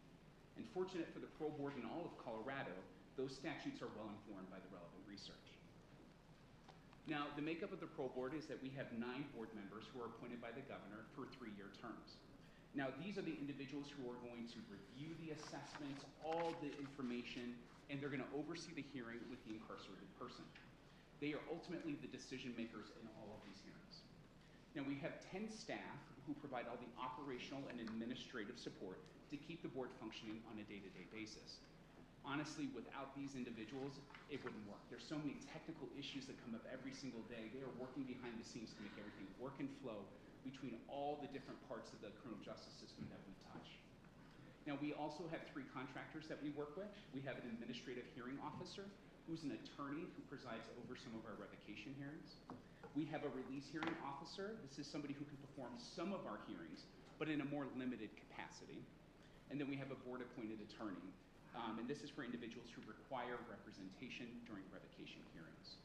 And fortunate for the Parole Board in all of Colorado, those statutes are well informed by the relevant research. Now, the makeup of the Parole Board is that we have 9 board members who are appointed by the governor for 3-year terms. Now, these are the individuals who are going to review the assessments, all the information, and they're going to oversee the hearing with the incarcerated person. They are ultimately the decision makers in all of these hearings. Now, we have 10 staff who provide all the operational and administrative support to keep the board functioning on a day-to-day basis. Honestly, without these individuals, it wouldn't work. There's so many technical issues that come up every single day. They are working behind the scenes to make everything work and flow between all the different parts of the criminal justice system that we touch. Now, we also have 3 contractors that we work with. We have an administrative hearing officer who's an attorney who presides over some of our revocation hearings. We have a release hearing officer. This is somebody who can perform some of our hearings, but in a more limited capacity. And then we have a board-appointed attorney. And this is for individuals who require representation during revocation hearings.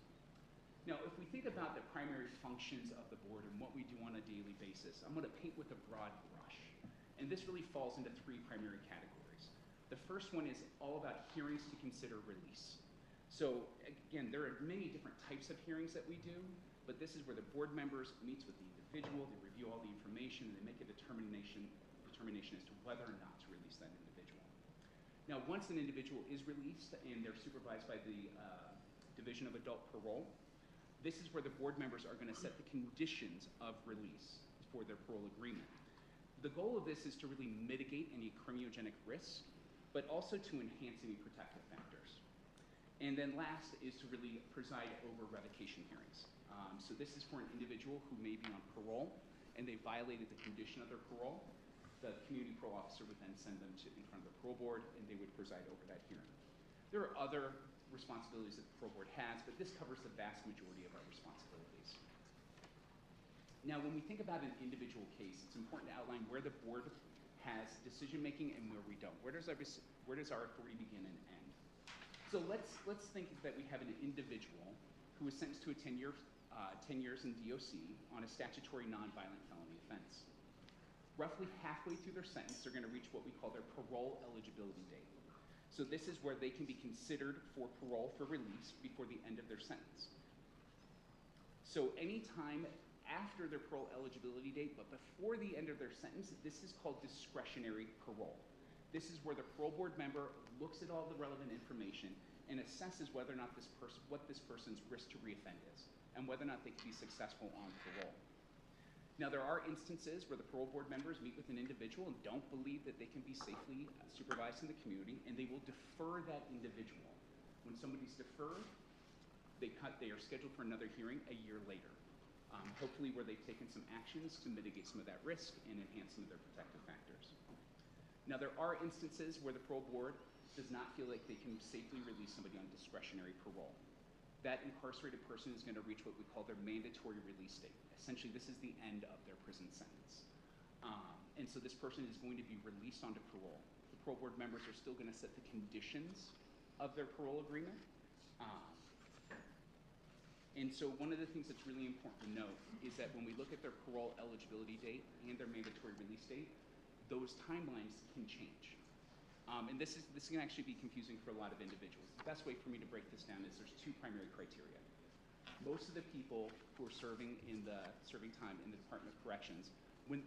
Now, if we think about the primary functions of the board and what we do on a daily basis, I'm going to paint with a broad brush. And this really falls into 3 primary categories. The first one is all about hearings to consider release. So again, there are many different types of hearings that we do, but this is where the board members meets with the individual, they review all the information, and they make a determination as to whether or not to release that individual. Now, once an individual is released and they're supervised by the Division of Adult Parole, this is where the board members are going to set the conditions of release for their parole agreement. The goal of this is to really mitigate any criminogenic risk, but also to enhance any protective factors. And then last is to really preside over revocation hearings. So this is for an individual who may be on parole and they violated the condition of their parole. The community parole officer would then send them in front of the parole board, and they would preside over that hearing. There are other responsibilities that the parole board has, but this covers the vast majority of our responsibilities. Now, when we think about an individual case, it's important to outline where the board has decision-making and where we don't. Where does our authority begin and end? So let's think that we have an individual who is sentenced to a 10 years in DOC on a statutory nonviolent felony offense. Roughly halfway through their sentence, they're going to reach what we call their parole eligibility date. So this is where they can be considered for parole for release before the end of their sentence. So any time after their parole eligibility date, but before the end of their sentence, this is called discretionary parole. This is where the parole board member looks at all the relevant information and assesses whether or not what this person's risk to reoffend is, and whether or not they can be successful on parole. Now, there are instances where the parole board members meet with an individual and don't believe that they can be safely supervised in the community, and they will defer that individual. When somebody's deferred, they are scheduled for another hearing a year later, hopefully where they've taken some actions to mitigate some of that risk and enhance some of their protective factors. Now, there are instances where the parole board does not feel like they can safely release somebody on discretionary parole. That incarcerated person is going to reach what we call their mandatory release date. Essentially, this is the end of their prison sentence. And so this person is going to be released onto parole. The parole board members are still going to set the conditions of their parole agreement. And so one of the things that's really important to note is that when we look at their parole eligibility date and their mandatory release date, those timelines can change. And this can actually be confusing for a lot of individuals. The best way for me to break this down is there's 2 primary criteria. Most of the people who are serving time in the Department of Corrections,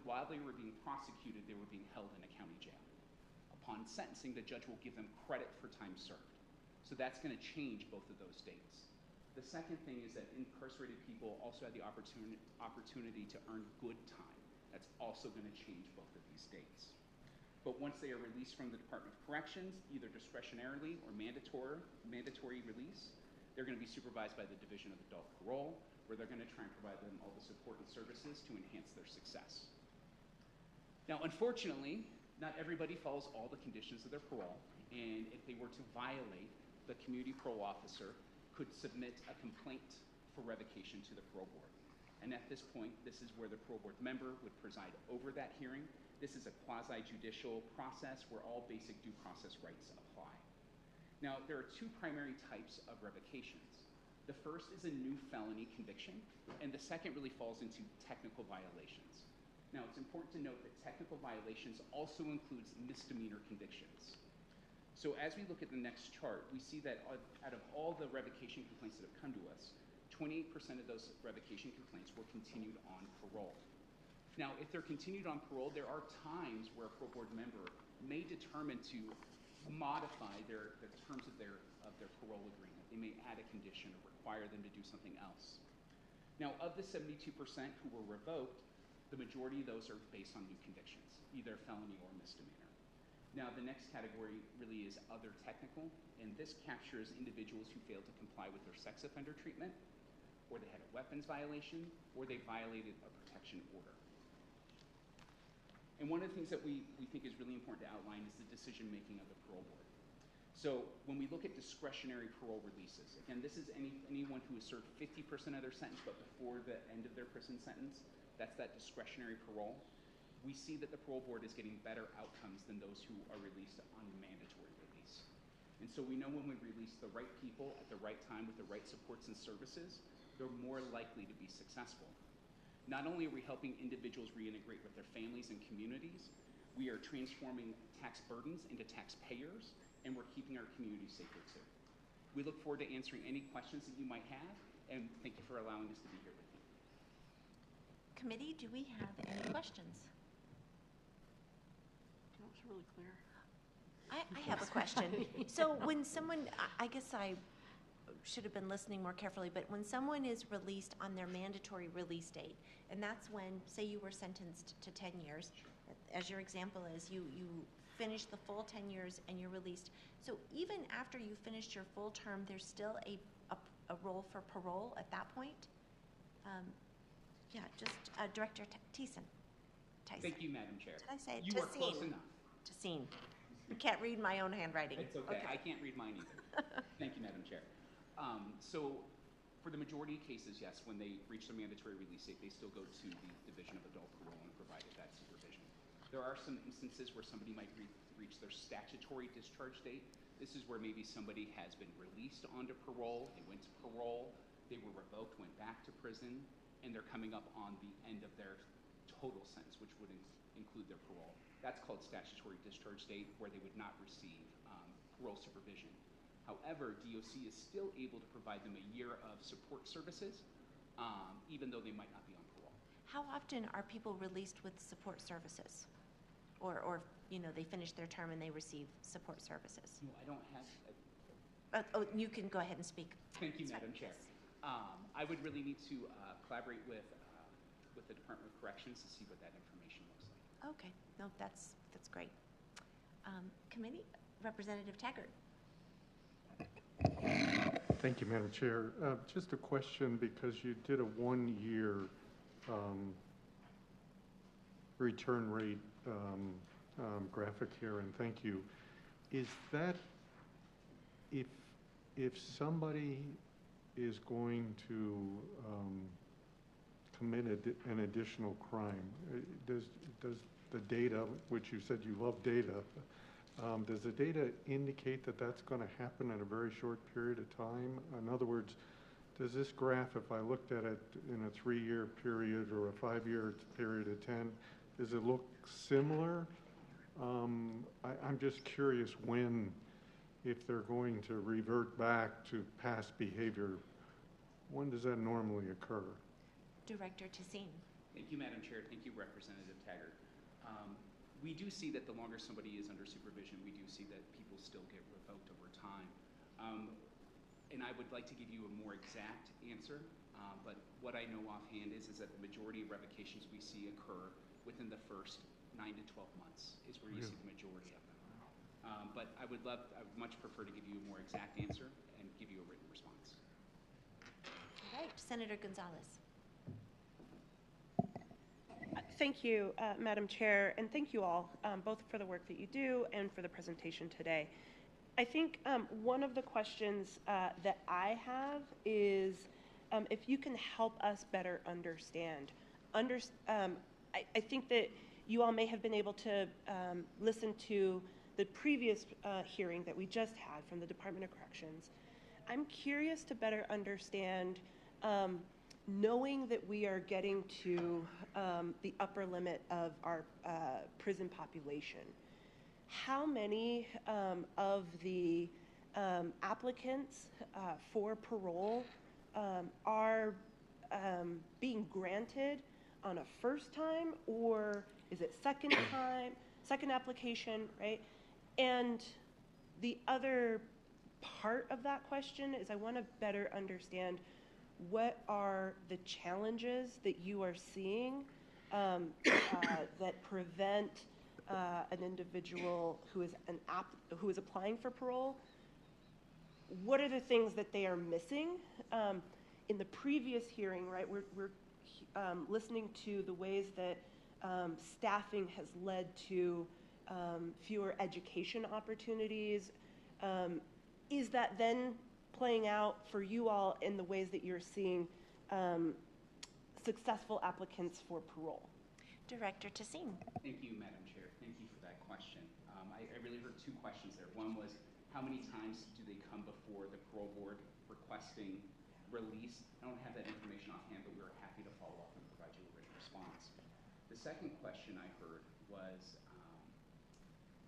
while they were being prosecuted, they were being held in a county jail. Upon sentencing, the judge will give them credit for time served. So that's going to change both of those dates. The second thing is that incarcerated people also have the opportunity to earn good time. That's also going to change both of these dates. But once they are released from the Department of Corrections, either discretionarily or mandatory release, they're going to be supervised by the Division of Adult Parole, where they're going to try and provide them all the support and services to enhance their success. Now, unfortunately, not everybody follows all the conditions of their parole, and if they were to violate, the community parole officer could submit a complaint for revocation to the parole board. And at this point, this is where the parole board member would preside over that hearing. This is a quasi-judicial process where all basic due process rights apply. Now, there are 2 primary types of revocations. The first is a new felony conviction, and the second really falls into technical violations. Now, it's important to note that technical violations also includes misdemeanor convictions. So as we look at the next chart, we see that out of all the revocation complaints that have come to us, 28% of those revocation complaints were continued on parole. Now, if they're continued on parole, there are times where a parole board member may determine to modify the terms of their parole agreement. They may add a condition or require them to do something else. Now, of the 72% who were revoked, the majority of those are based on new convictions, either felony or misdemeanor. Now, the next category really is other technical, and this captures individuals who failed to comply with their sex offender treatment, or they had a weapons violation, or they violated a protection order. And one of the things that we think is really important to outline is the decision-making of the parole board. So when we look at discretionary parole releases, again, this is anyone who has served 50% of their sentence, but before the end of their prison sentence, that's that discretionary parole. We see that the parole board is getting better outcomes than those who are released on mandatory release. And so we know when we release the right people at the right time with the right supports and services, they're more likely to be successful. Not only are we helping individuals reintegrate with their families and communities, we are transforming tax burdens into taxpayers, and we're keeping our community safer too. We look forward to answering any questions that you might have, and thank you for allowing us to be here with you. Committee, do we have any questions? That was really clear. I have a question. So when someone, I guess I should have been listening more carefully, but when someone is released on their mandatory release date, and that's when, say you were sentenced to 10 years, as your example is, you finish the full 10 years and you're released. So even after you finished your full term, there's still a role for parole at that point? Yeah, just Director Tyson. Thank you, Madam Chair. Did I say it? You are close enough. Tyson. I can't read my own handwriting. It's okay. I can't read mine either. Thank you, Madam Chair. So for the majority of cases, yes, when they reach their mandatory release date, they still go to the Division of Adult Parole and provided that supervision. There are some instances where somebody might reach their statutory discharge date. This is where maybe somebody has been released onto parole, they went to parole, they were revoked, went back to prison, and they're coming up on the end of their total sentence, which would include their parole. That's called statutory discharge date, where they would not receive parole supervision. However, DOC is still able to provide them a year of support services, even though they might not be on parole. How often are people released with support services? Or you know, they finish their term and they receive support services? No, I don't have. Oh, you can go ahead and speak. Thank you, Madam Chair. I would really need to collaborate with the Department of Corrections to see what that information looks like. Okay, no, that's great. Committee, Representative Taggart. Thank you, Madam Chair. Just a question, because you did a 1-year return rate graphic here, and thank you. Is that if somebody is going to commit an additional crime, does the data, which you said you love data, does the data indicate that that's going to happen in a very short period of time? In other words, does this graph, if I looked at it in a 3-year period or a 5-year period of 10, does it look similar? I'm just curious if they're going to revert back to past behavior, when does that normally occur? Director Tyson. Thank you, Madam Chair. Thank you, Representative Taggart. We do see that the longer somebody is under supervision, we do see that people still get revoked over time. And I would like to give you a more exact answer, but what I know offhand is that the majority of revocations we see occur within the first 9 to 12 months is where you see the majority of them. But I would much prefer to give you a more exact answer and give you a written response. All right, Senator Gonzalez. Thank you, Madam Chair, and thank you all, both for the work that you do and for the presentation today. I think one of the questions that I have is if you can help us better understand. I think that you all may have been able to listen to the previous hearing that we just had from the Department of Corrections. I'm curious to better understand, knowing that we are getting to the upper limit of our prison population, how many of the applicants for parole are being granted on a first time, or is it second time, second application, right? And The other part of that question is I want to better understand what are the challenges that you are seeing that prevent an individual who is applying for parole. What are the things that they are missing? In the previous hearing, right, we're listening to the ways that staffing has led to fewer education opportunities. Is that then playing out for you all in the ways that you're seeing successful applicants for parole? Director Tassine. Thank you, Madam Chair. Thank you for that question. I really heard two questions there. One was, how many times do they come before the parole board requesting release? I don't have that information offhand, but we were happy to follow up and provide you a written response. The second question I heard was,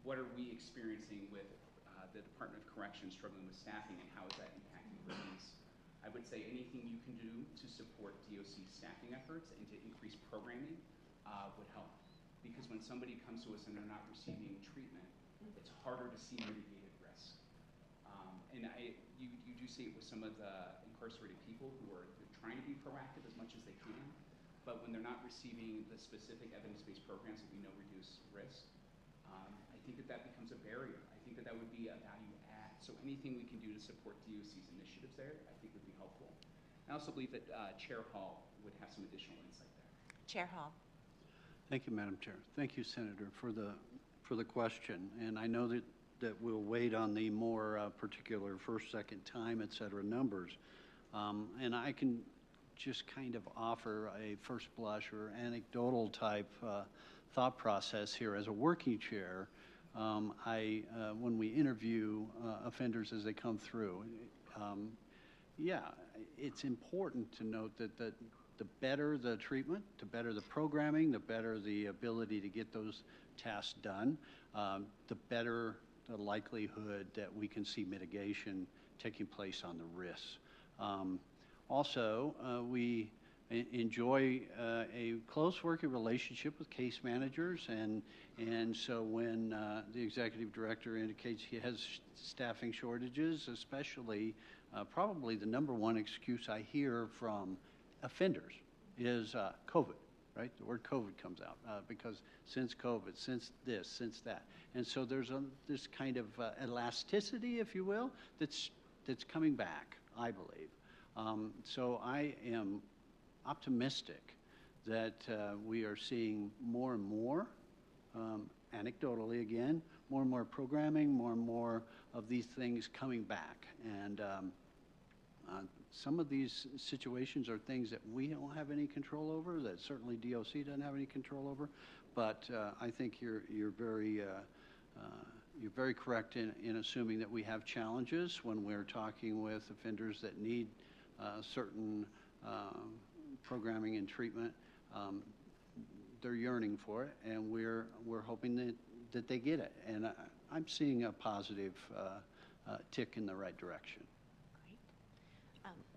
what are we experiencing with the Department of Corrections struggling with staffing, and how is that impacting release? I would say anything you can do to support DOC staffing efforts and to increase programming would help. Because when somebody comes to us and they're not receiving treatment, it's harder to see mitigated risk. And you do see it with some of the incarcerated people who are trying to be proactive as much as they can, but when they're not receiving the specific evidence-based programs that we know reduce risk, I think that becomes a barrier. I think that would be a value add. So anything we can do to support DOC's initiatives there, I think would be helpful. I also believe that Chair Hall would have some additional insight there. Chair Hall. Thank you, Madam Chair. Thank you, Senator, for the question. And I know that we'll wait on the more particular first, second time, et cetera, numbers. And I can just kind of offer a first blush or anecdotal type thought process here as a working chair. When we interview offenders as they come through, it's important to note that the better the treatment, the better the programming, the better the ability to get those tasks done, the better the likelihood that we can see mitigation taking place on the risks. Also, we enjoy a close working relationship with case managers, and so when the executive director indicates he has staffing shortages, especially probably the number one excuse I hear from offenders is COVID, right? The word COVID comes out because since COVID, since this, since that. And so there's this kind of elasticity, if you will, that's coming back, I believe. So I am optimistic that we are seeing more and more, anecdotally again, more and more programming, more and more of these things coming back. And some of these situations are things that we don't have any control over, that certainly DOC doesn't have any control over. But I think you're very correct in assuming that we have challenges when we're talking with offenders that need certain programming and treatment. They're yearning for it, and we're hoping that they get it. And I'm seeing a positive tick in the right direction. Great.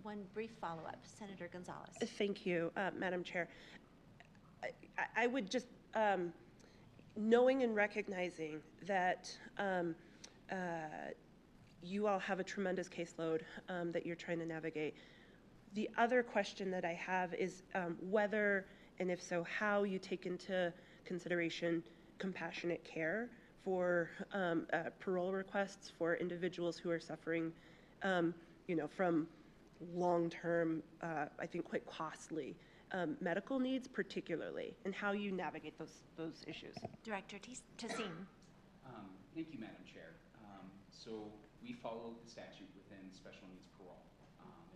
One brief follow-up, Senator Gonzalez. Thank you, Madam Chair. I would just, knowing and recognizing that you all have a tremendous caseload that you're trying to navigate, the other question that I have is whether, and if so, how you take into consideration compassionate care for parole requests for individuals who are suffering, from long-term, I think quite costly medical needs, particularly, and how you navigate those issues. Director Tassine. Thank you, Madam Chair. So we follow the statute within special needs parole.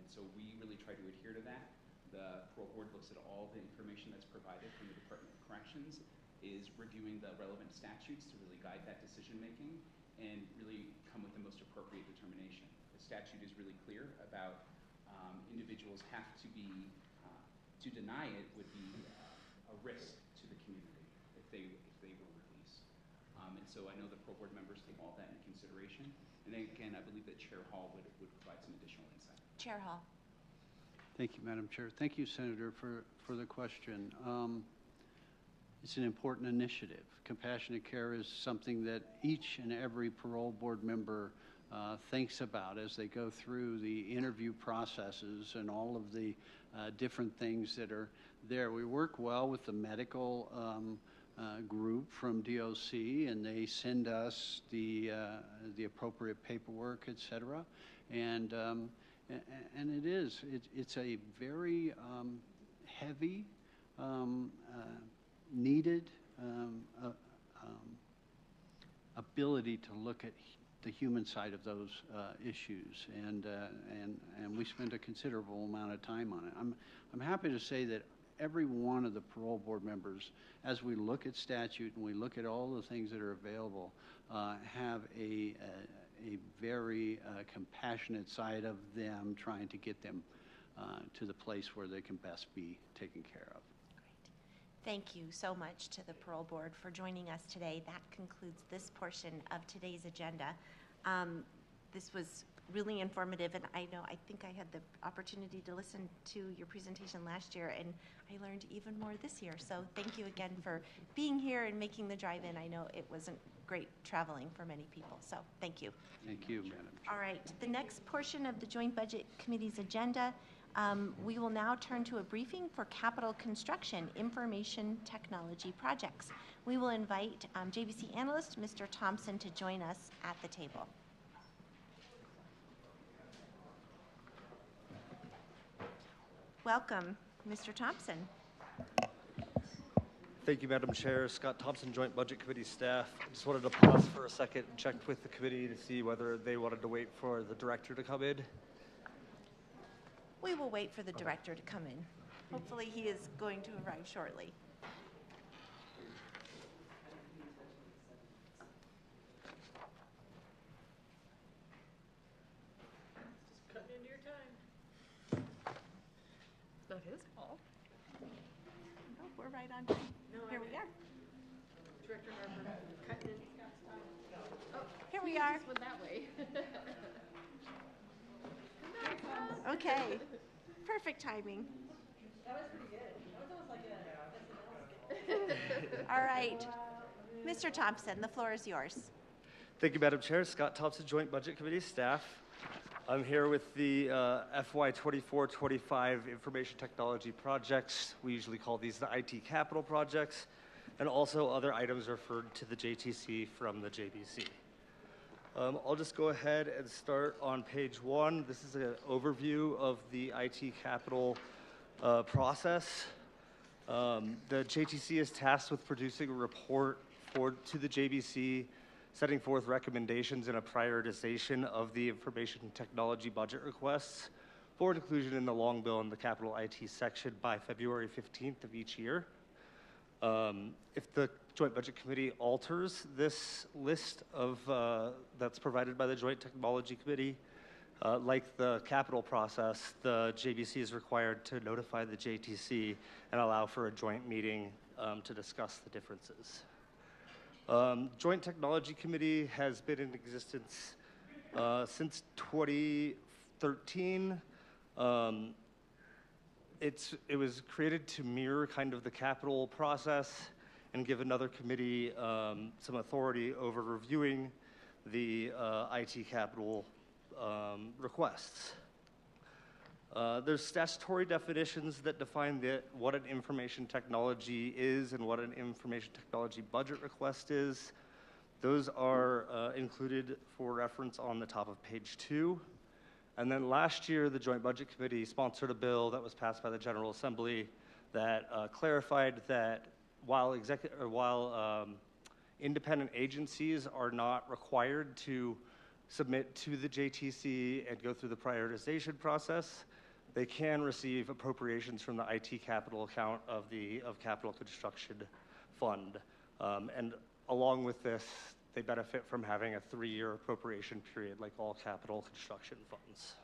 And so we really try to adhere to that. The parole board looks at all the information that's provided from the Department of Corrections, is reviewing the relevant statutes to really guide that decision making and really come with the most appropriate determination. The statute is really clear about individuals have to be, to deny it would be a risk to the community if they were released. And so I know the parole board members take all that into consideration. And then again, I believe that Chair Hall would provide some additional insight. Chair Hall. Thank you, Madam Chair. Thank you, Senator, for the question. it's an important initiative. Compassionate care is something that each and every parole board member thinks about as they go through the interview processes and all of the different things that are there. We work well with the medical group from DOC, and they send us the appropriate paperwork, et cetera. And it's a very heavy, needed ability to look at the human side of those issues, and we spend a considerable amount of time on it. I'm happy to say that every one of the parole board members, as we look at statute and we look at all the things that are available, have a very compassionate side of them, trying to get them to the place where they can best be taken care of. Thank you so much to the Parole Board for joining us today. That concludes this portion of today's agenda. This was really informative, and I think I had the opportunity to listen to your presentation last year, and I learned even more this year. So thank you again for being here and making the drive in. I know it wasn't great traveling for many people, so thank you. Thank you, Madam Chair. All right, the next portion of the Joint Budget Committee's agenda, we will now turn to a briefing for capital construction information technology projects. We will invite JBC analyst Mr. Thompson to join us at the table. Welcome, Mr. Thompson. Thank you, Madam Chair. Scott Thompson, Joint Budget Committee staff. I just wanted to pause for a second and check with the committee to see whether they wanted to wait for the director to come in. We will wait for the director to come in. Hopefully he is going to arrive shortly. Just cutting into your time. It's not his fault. No, we're right on time. Here we are. Director Harper, cutting in Scott's time. Oh, here we are. Just went that way. Okay, perfect timing. That was pretty good. That was almost like a All right, Mr. Thompson, the floor is yours. Thank you, Madam Chair. Scott Thompson, Joint Budget Committee staff. I'm here with the FY 24-25 information technology projects. We usually call these the IT capital projects, and also other items referred to the JTC from the JBC. I'll just go ahead and start on page 1. This is an overview of the IT capital process. The JTC is tasked with producing a report to the JBC, setting forth recommendations and a prioritization of the information technology budget requests for inclusion in the long bill in the capital IT section by February 15th of each year. If the Joint Budget Committee alters this list of that's provided by the Joint Technology Committee, like the capital process, the JBC is required to notify the JTC and allow for a joint meeting to discuss the differences. Joint Technology Committee has been in existence since 2013. It was created to mirror kind of the capital process and give another committee some authority over reviewing the IT capital requests. There's statutory definitions that define what an information technology is and what an information technology budget request is. Those are included for reference on the top of page 2. And then last year, the Joint Budget Committee sponsored a bill that was passed by the General Assembly that clarified that while independent agencies are not required to submit to the JTC and go through the prioritization process, they can receive appropriations from the IT capital account of Capital Construction Fund. And along with this, they benefit from having a 3-year appropriation period like all capital construction funds.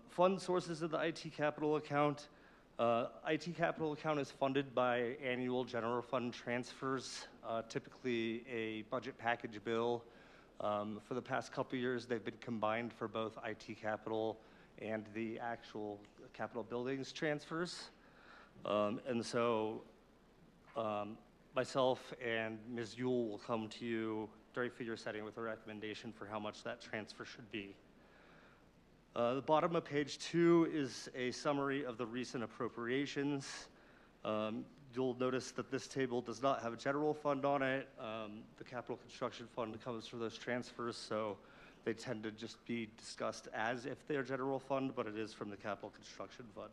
Fund sources of the IT capital account. IT capital account is funded by annual general fund transfers, typically a budget package bill. For the past couple years, they've been combined for both IT capital and the actual capital buildings transfers. And so myself and Ms. Yule will come to you during figure setting with a recommendation for how much that transfer should be. The bottom of page 2 is a summary of the recent appropriations. You'll notice that this table does not have a general fund on it. The capital construction fund comes from those transfers, so they tend to just be discussed as if they're general fund, but it is from the capital construction fund.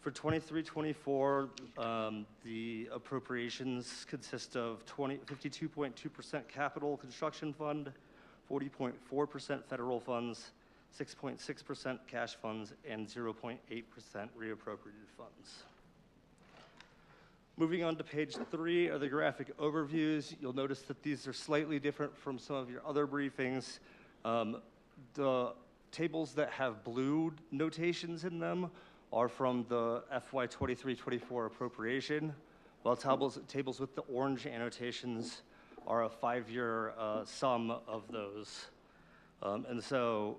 For 23-24, the appropriations consist of 52.2% capital construction fund, 40.4% federal funds, 6.6% cash funds, and 0.8% reappropriated funds. Moving on to page 3 are the graphic overviews. You'll notice that these are slightly different from some of your other briefings. The tables that have blue notations in them are from the FY 23-24 appropriation, while tables with the orange annotations are a 5-year sum of those. And so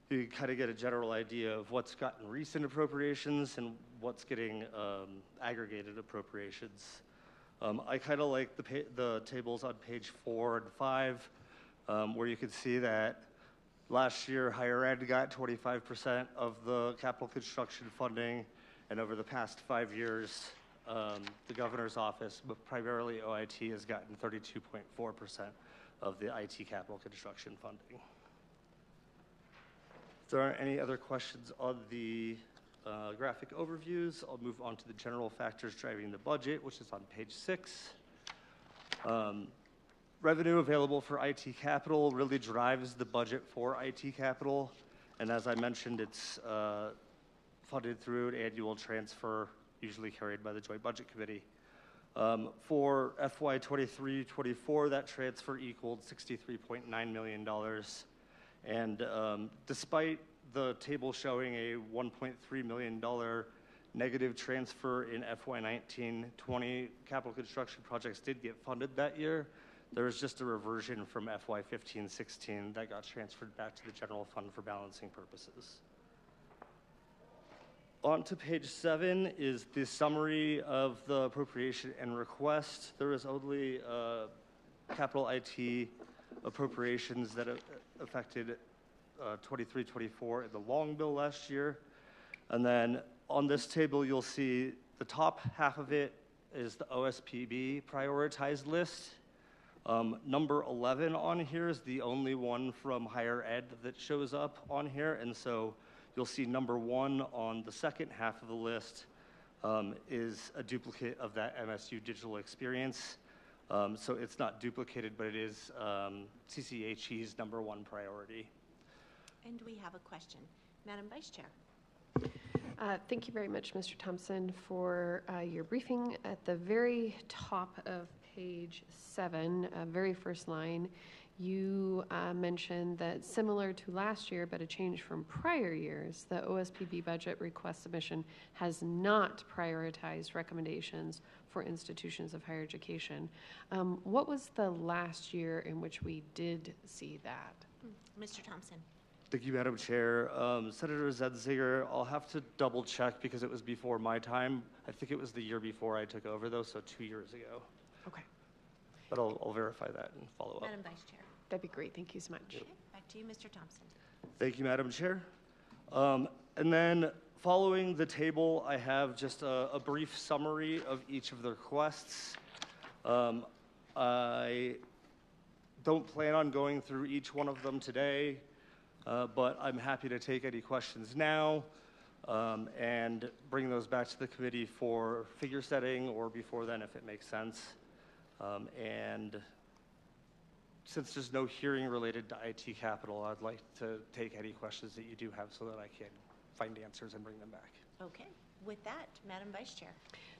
you kind of get a general idea of what's gotten recent appropriations and what's getting aggregated appropriations. I kind of like the tables on page 4 and 5, where you can see that last year, higher ed got 25% of the capital construction funding, and over the past 5 years, the governor's office, but primarily OIT, has gotten 32.4% of the IT capital construction funding. If there aren't any other questions on the graphic overviews, I'll move on to the general factors driving the budget, which is on page 6. Revenue available for IT capital really drives the budget for IT capital, and as I mentioned, it's funded through an annual transfer, usually carried by the Joint Budget Committee. For FY 23-24, that transfer equaled $63.9 million, and despite the table showing a $1.3 million negative transfer in FY 19-20, capital construction projects did get funded that year. There was just a reversion from FY 15-16 that got transferred back to the general fund for balancing purposes. On to page 7 is the summary of the appropriation and request. There was only capital IT appropriations that affected 23-24 in the long bill last year. And then on this table, you'll see the top half of it is the OSPB prioritized list. Number 11 on here is the only one from higher ed that shows up on here, and so you'll see number 1 on the second half of the list is a duplicate of that MSU digital experience. So it's not duplicated, but it is CCHE's number 1 priority. And we have a question. Madam Vice Chair. Thank you very much, Mr. Thompson, for your briefing. At the very top of page 7, very first line, you mentioned that similar to last year, but a change from prior years, the OSPB budget request submission has not prioritized recommendations for institutions of higher education. What was the last year in which we did see that? Mr. Thompson. Thank you, Madam Chair. Senator Zenziger, I'll have to double check because it was before my time. I think it was the year before I took over, though, so 2 years ago. Okay. But I'll verify that and follow up. Madam Vice Chair. That'd be great. Thank you so much. Okay, back to you, Mr. Thompson. Thank you, Madam Chair. And then following the table, I have just a brief summary of each of the requests. I don't plan on going through each one of them today, but I'm happy to take any questions now and bring those back to the committee for figure setting or before then if it makes sense. And since there's no hearing related to IT capital, I'd like to take any questions that you do have so that I can find answers and bring them back. Okay. With that, Madam Vice Chair.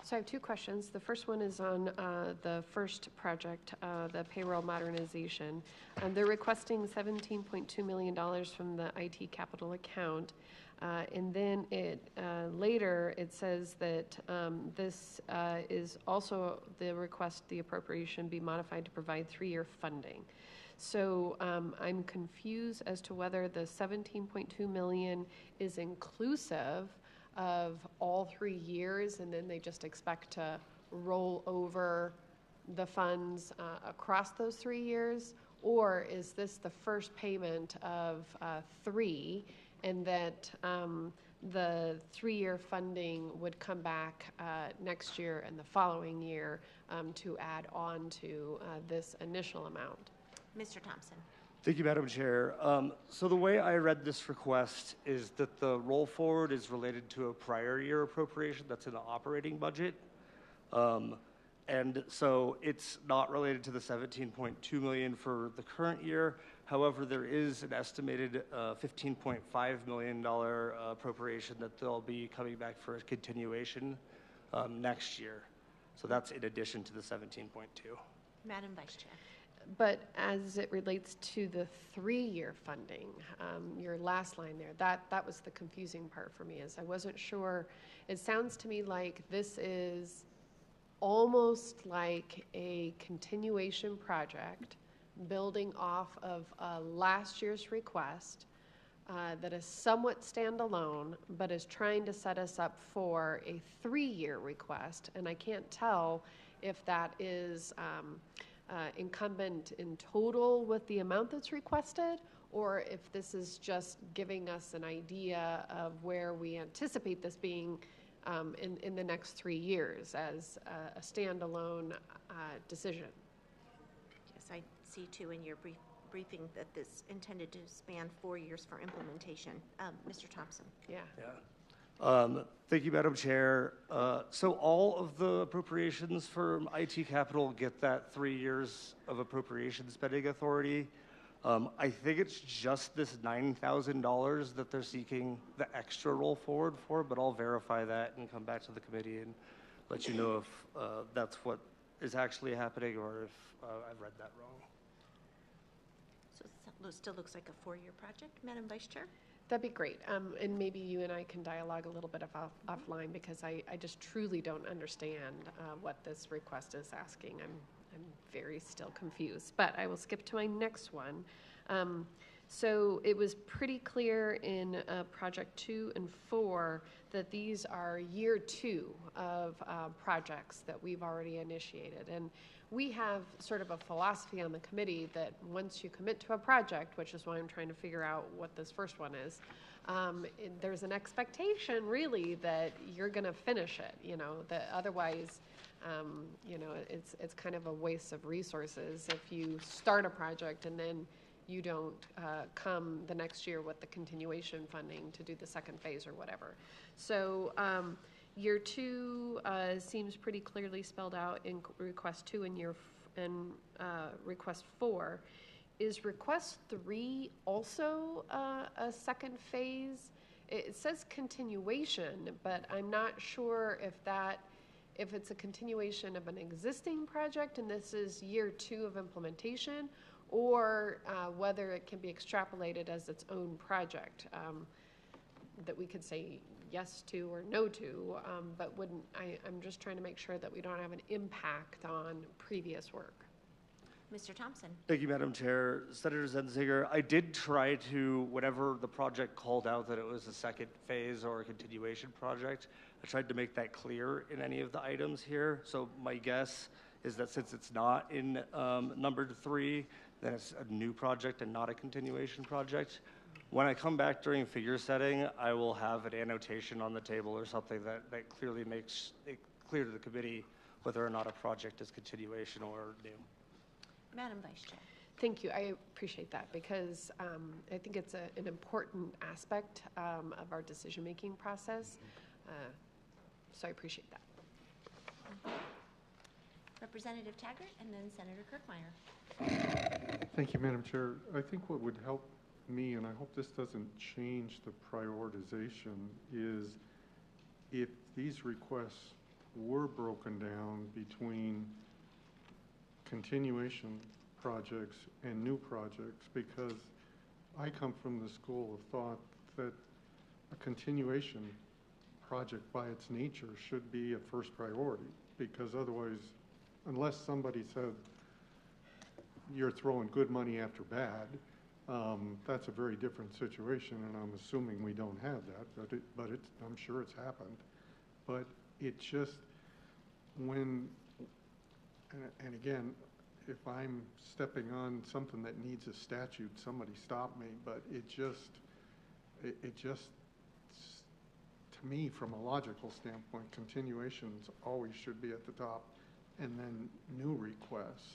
So I have 2 questions. The first one is on the first project, the payroll modernization. They're requesting $17.2 million from the IT capital account. And then later it says that this is also the request the appropriation be modified to provide 3-year funding. So I'm confused as to whether the $17.2 million is inclusive of all 3 years, and then they just expect to roll over the funds across those 3 years? Or is this the first payment of 3, and that the 3-year funding would come back next year and the following year to add on to this initial amount? Mr. Thompson. Thank you, Madam Chair. So the way I read this request is that the roll forward is related to a prior year appropriation that's in the operating budget. And so it's not related to the $17.2 million for the current year. However, there is an estimated $15.5 million appropriation that they'll be coming back for a continuation next year. So that's in addition to the 17.2. Madam Vice Chair. But as it relates to the 3-year funding, your last line there, that was the confusing part for me, is I wasn't sure. It sounds to me like this is almost like a continuation project building off of last year's request that is somewhat standalone, but is trying to set us up for a 3-year request. And I can't tell if that is incumbent in total with the amount that's requested, or if this is just giving us an idea of where we anticipate this being in the next 3 years as a standalone decision. Yes, I see too in your briefing that this intended to span 4 years for implementation. Mr. Thompson. Yeah. Thank you, Madam Chair. So all of the appropriations for IT capital get that 3 years of appropriation spending authority. I think it's just this $9,000 that they're seeking the extra roll forward for, but I'll verify that and come back to the committee and let you know if that's what is actually happening or if I've read that wrong. So it still looks like a 4-year project, Madam Vice Chair? That'd be great. And maybe you and I can dialogue a little bit offline, because I just truly don't understand what this request is asking. I'm very still confused, but I will skip to my next one. So it was pretty clear in Project 2 and 4 that these are year 2 of projects that we've already initiated. And we have sort of a philosophy on the committee that once you commit to a project, which is why I'm trying to figure out what this first one is, there's an expectation really that you're going to finish it, that otherwise, it's kind of a waste of resources if you start a project and then you don't come the next year with the continuation funding to do the second phase or whatever. So year 2 seems pretty clearly spelled out in request 2 and request 4. Is request 3 also a second phase? It says continuation, but I'm not sure if it's a continuation of an existing project and this is year 2 of implementation, or whether it can be extrapolated as its own project that we could say yes to or no to, but I'm just trying to make sure that we don't have an impact on previous work. Mr. Thompson. Thank you, Madam Chair. Senator Zenziger, I did try to, whenever the project called out that it was a second phase or a continuation project, I tried to make that clear in any of the items here. So my guess is that since it's not in numbered 3, then it's a new project and not a continuation project. When I come back during figure setting, I will have an annotation on the table or something that clearly makes it clear to the committee whether or not a project is continuation or new. Madam Vice Chair. Thank you. I appreciate that, because I think it's an important aspect of our decision-making process. So I appreciate that. Representative Taggart and then Senator Kirkmeyer. Thank you, Madam Chair. I think what would help me, and I hope this doesn't change the prioritization, is if these requests were broken down between continuation projects and new projects, because I come from the school of thought that a continuation project by its nature should be a first priority, because otherwise, unless somebody said you're throwing good money after bad, that's a very different situation, and I'm assuming we don't have that, but I'm sure it's happened. But it just, when, and again, if I'm stepping on something that needs a statute, somebody stop me, but it just, to me, from a logical standpoint, continuations always should be at the top, and then new requests.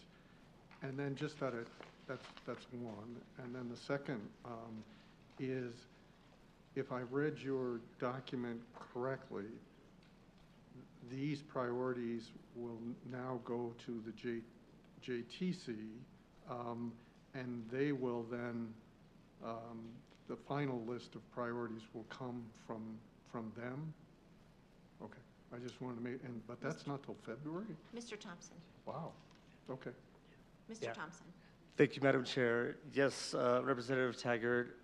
And then just that's one. And then the second is, if I read your document correctly, these priorities will now go to the JTC, and they will then, the final list of priorities will come from them? Okay, I just wanted to make, but that's not till February? Mr. Thompson. Wow, okay. Mr. Yeah. Thompson. Thank you, Madam Chair. Yes, Representative Taggart,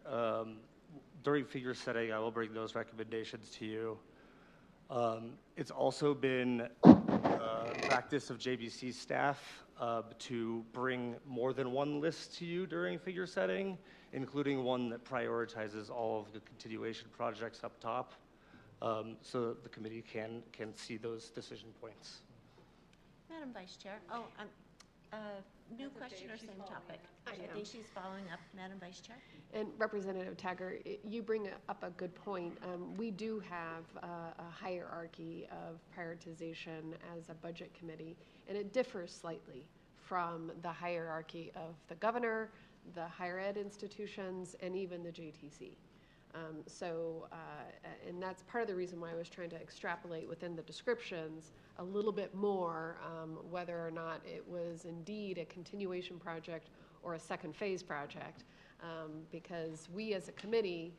during figure setting, I will bring those recommendations to you. It's also been practice of JBC staff to bring more than one list to you during figure setting, including one that prioritizes all of the continuation projects up top, so that the committee can see those decision points. Madam Vice Chair. Oh, new question or same topic? I think she's following up, Madam Vice Chair. And Representative Taggart, you bring up a good point. We do have a hierarchy of prioritization as a budget committee, and it differs slightly from the hierarchy of the governor, the higher ed institutions, and even the JTC. And that's part of the reason why I was trying to extrapolate within the descriptions a little bit more whether or not it was indeed a continuation project or a second phase project, because we as a committee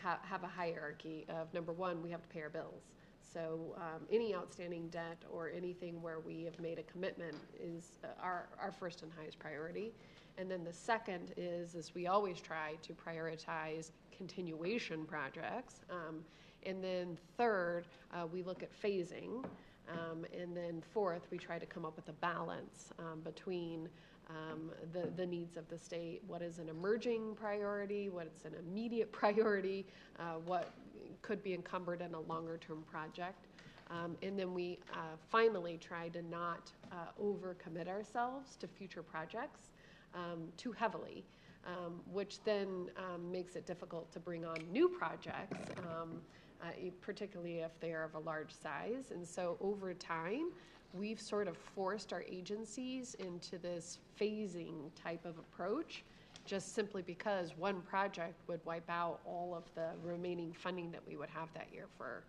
have a hierarchy of, number one, we have to pay our bills. So any outstanding debt or anything where we have made a commitment is our first and highest priority. And then the second is we always try to prioritize continuation projects. And then third, we look at phasing. And then fourth, we try to come up with a balance between the needs of the state, what is an emerging priority, what's an immediate priority, what could be encumbered in a longer-term project. And then we finally try to not overcommit ourselves to future projects too heavily, which then makes it difficult to bring on new projects, particularly if they are of a large size. And so over time, we've sort of forced our agencies into this phasing type of approach, just simply because one project would wipe out all of the remaining funding that we would have that year for.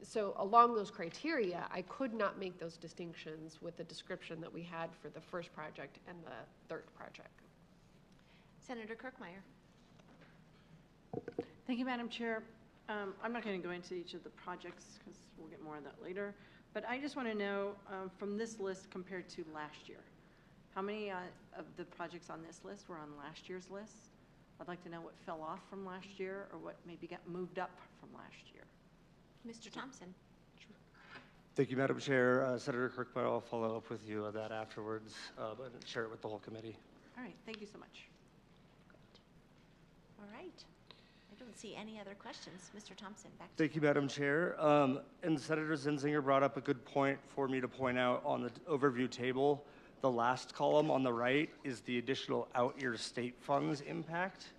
So along those criteria, I could not make those distinctions with the description that we had for the first project and the third project. Senator Kirkmeyer. Thank you, Madam Chair. I'm not going to go into each of the projects because we'll get more of that later. But I just want to know from this list compared to last year, how many of the projects on this list were on last year's list? I'd like to know what fell off from last year or what maybe got moved up from last year. Mr. Thompson. Thank you, Madam Chair. Senator Kirkmeyer, I'll follow up with you on that afterwards and share it with the whole committee. All right, thank you so much. All right. I don't see any other questions. Mr. Thompson, back to Thank you, Madam Chair. And Senator Zinzinger brought up a good point for me to point out on the overview table. The last column on the right is the additional out-year state funds impact.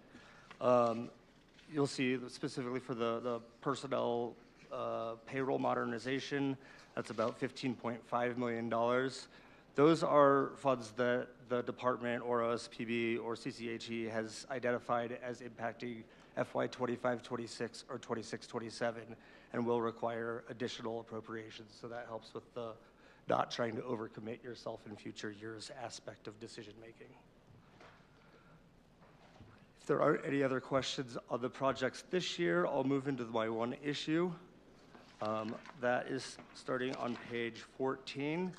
You'll see specifically for the personnel payroll modernization, that's about $15.5 million. Those are funds that the department or OSPB or CCHE has identified as impacting FY 25-26 or 26-27 and will require additional appropriations. So that helps with the not trying to overcommit yourself in future years aspect of decision making. If there aren't any other questions on the projects this year, I'll move into my one issue. That is starting on page 14.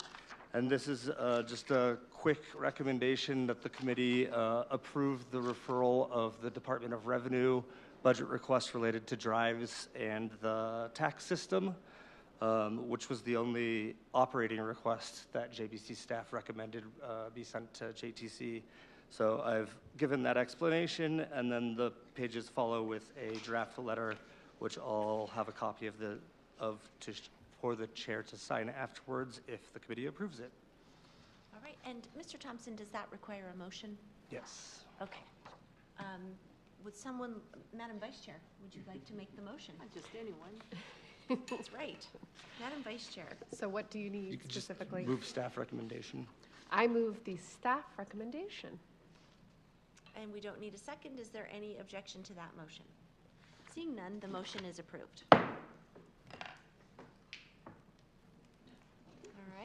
And this is just a quick recommendation that the committee approve the referral of the Department of Revenue budget requests related to drives and the tax system, which was the only operating request that JBC staff recommended be sent to JTC. So I've given that explanation, and then the pages follow with a draft letter, which I'll have a copy of to for the chair to sign afterwards if the committee approves it. All right, and Mr. Thompson, does that require a motion? Yes. Okay. Would someone, Madam Vice Chair, would you like to make the motion? Not just anyone. That's right. Madam Vice Chair. So what do you need You could just specifically? move staff recommendation. I move the staff recommendation. And we don't need a second. Is there any objection to that motion? Seeing none, the motion is approved. All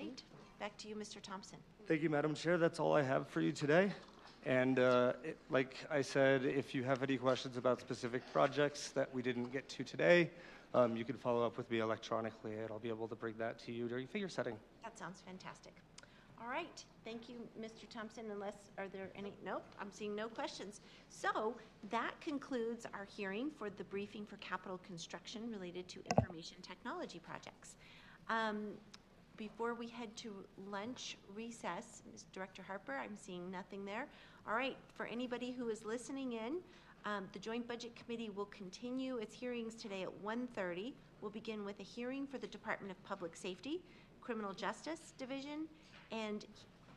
right, back to you, Mr. Thompson. Thank you, Madam Chair. That's all I have for you today. And like I said, if you have any questions about specific projects that we didn't get to today, you can follow up with me electronically, and I'll be able to bring that to you during figure setting. That sounds fantastic. All right, thank you, Mr. Thompson. Are there any, nope, I'm seeing no questions. So that concludes our hearing for the briefing for capital construction related to information technology projects. Before we head to lunch recess, Ms. Director Harper, I'm seeing nothing there. All right, for anybody who is listening in, the Joint Budget Committee will continue its hearings today at 1:30. We'll begin with a hearing for the Department of Public Safety, Criminal Justice Division, and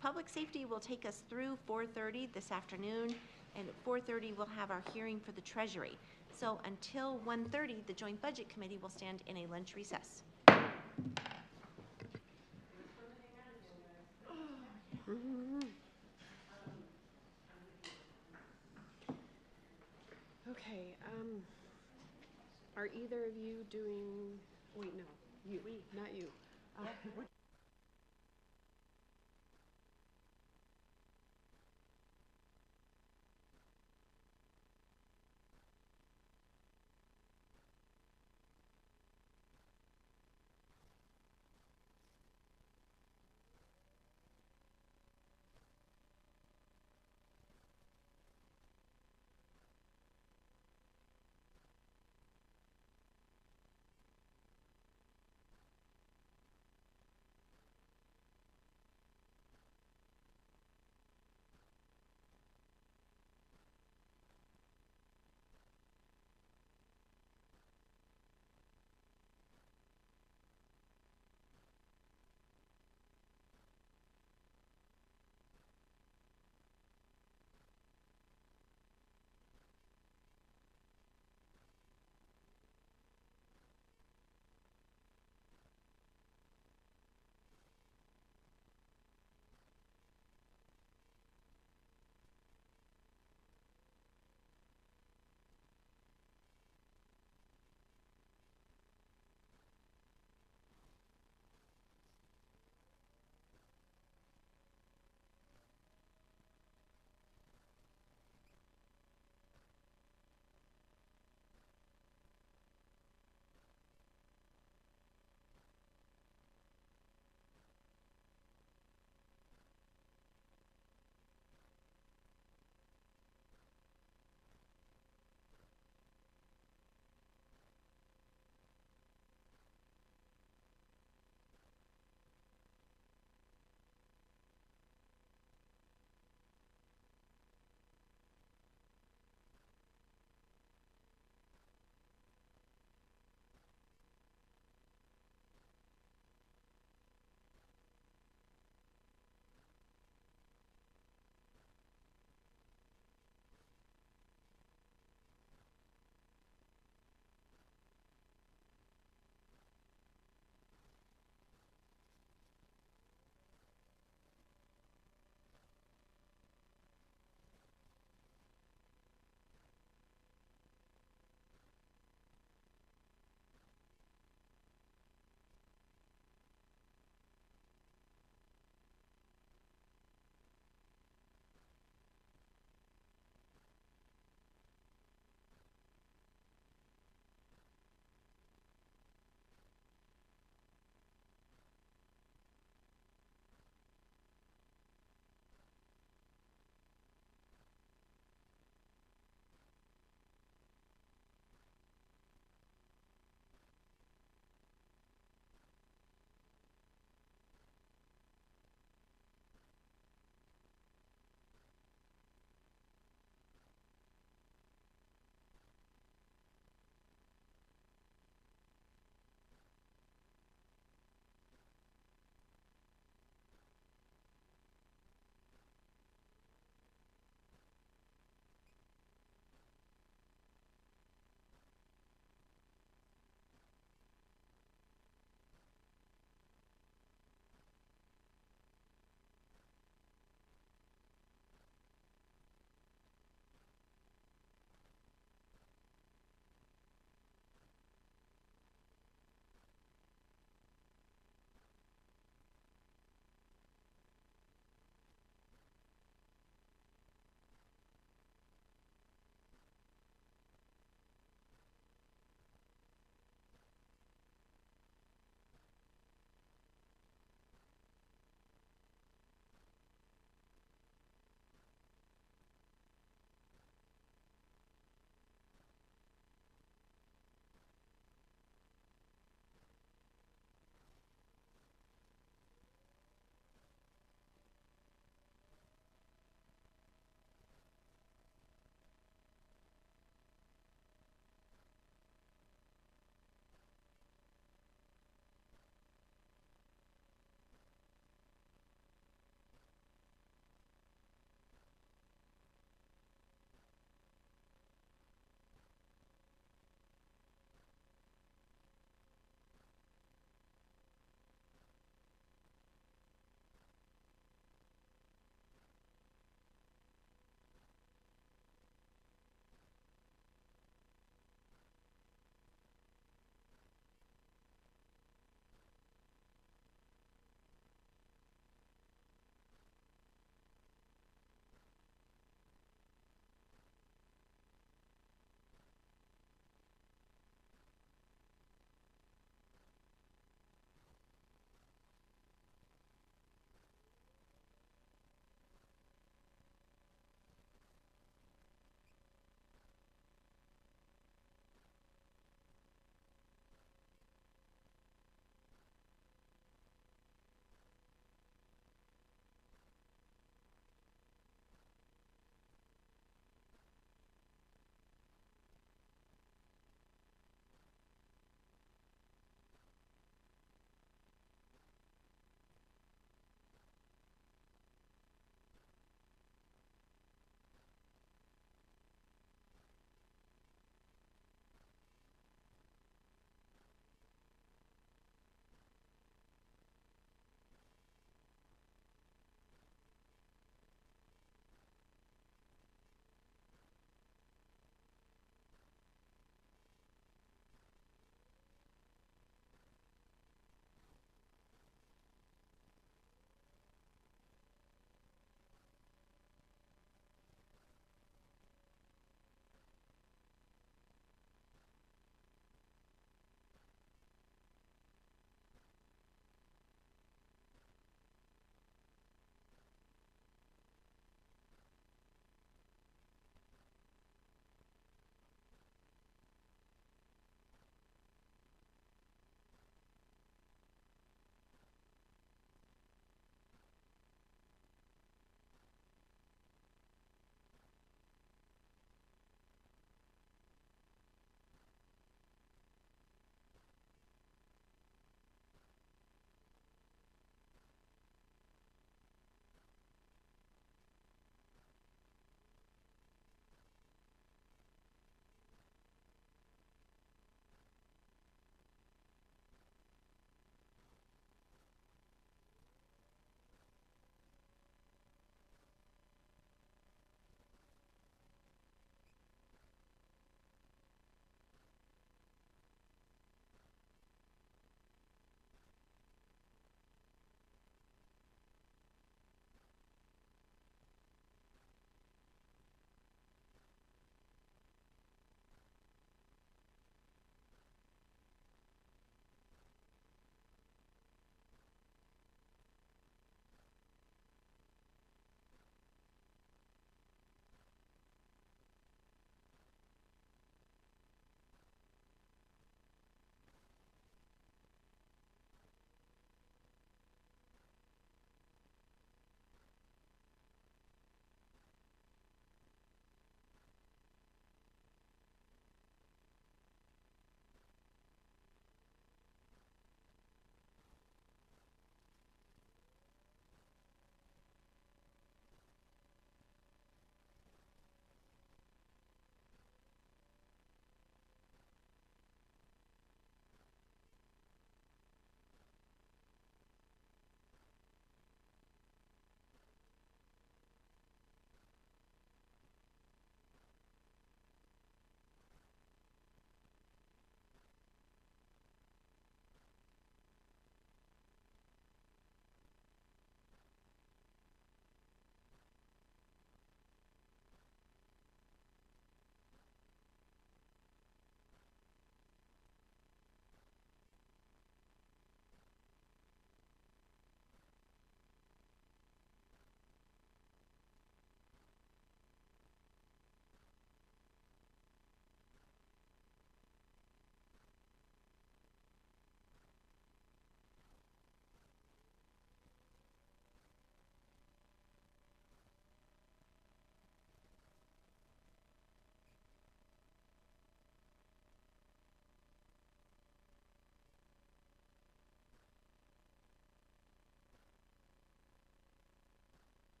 Public Safety will take us through 4:30 this afternoon, and at 4:30 we'll have our hearing for the Treasury. So until 1:30, the Joint Budget Committee will stand in a lunch recess. Okay, are either of you doing, wait, no, you, not you.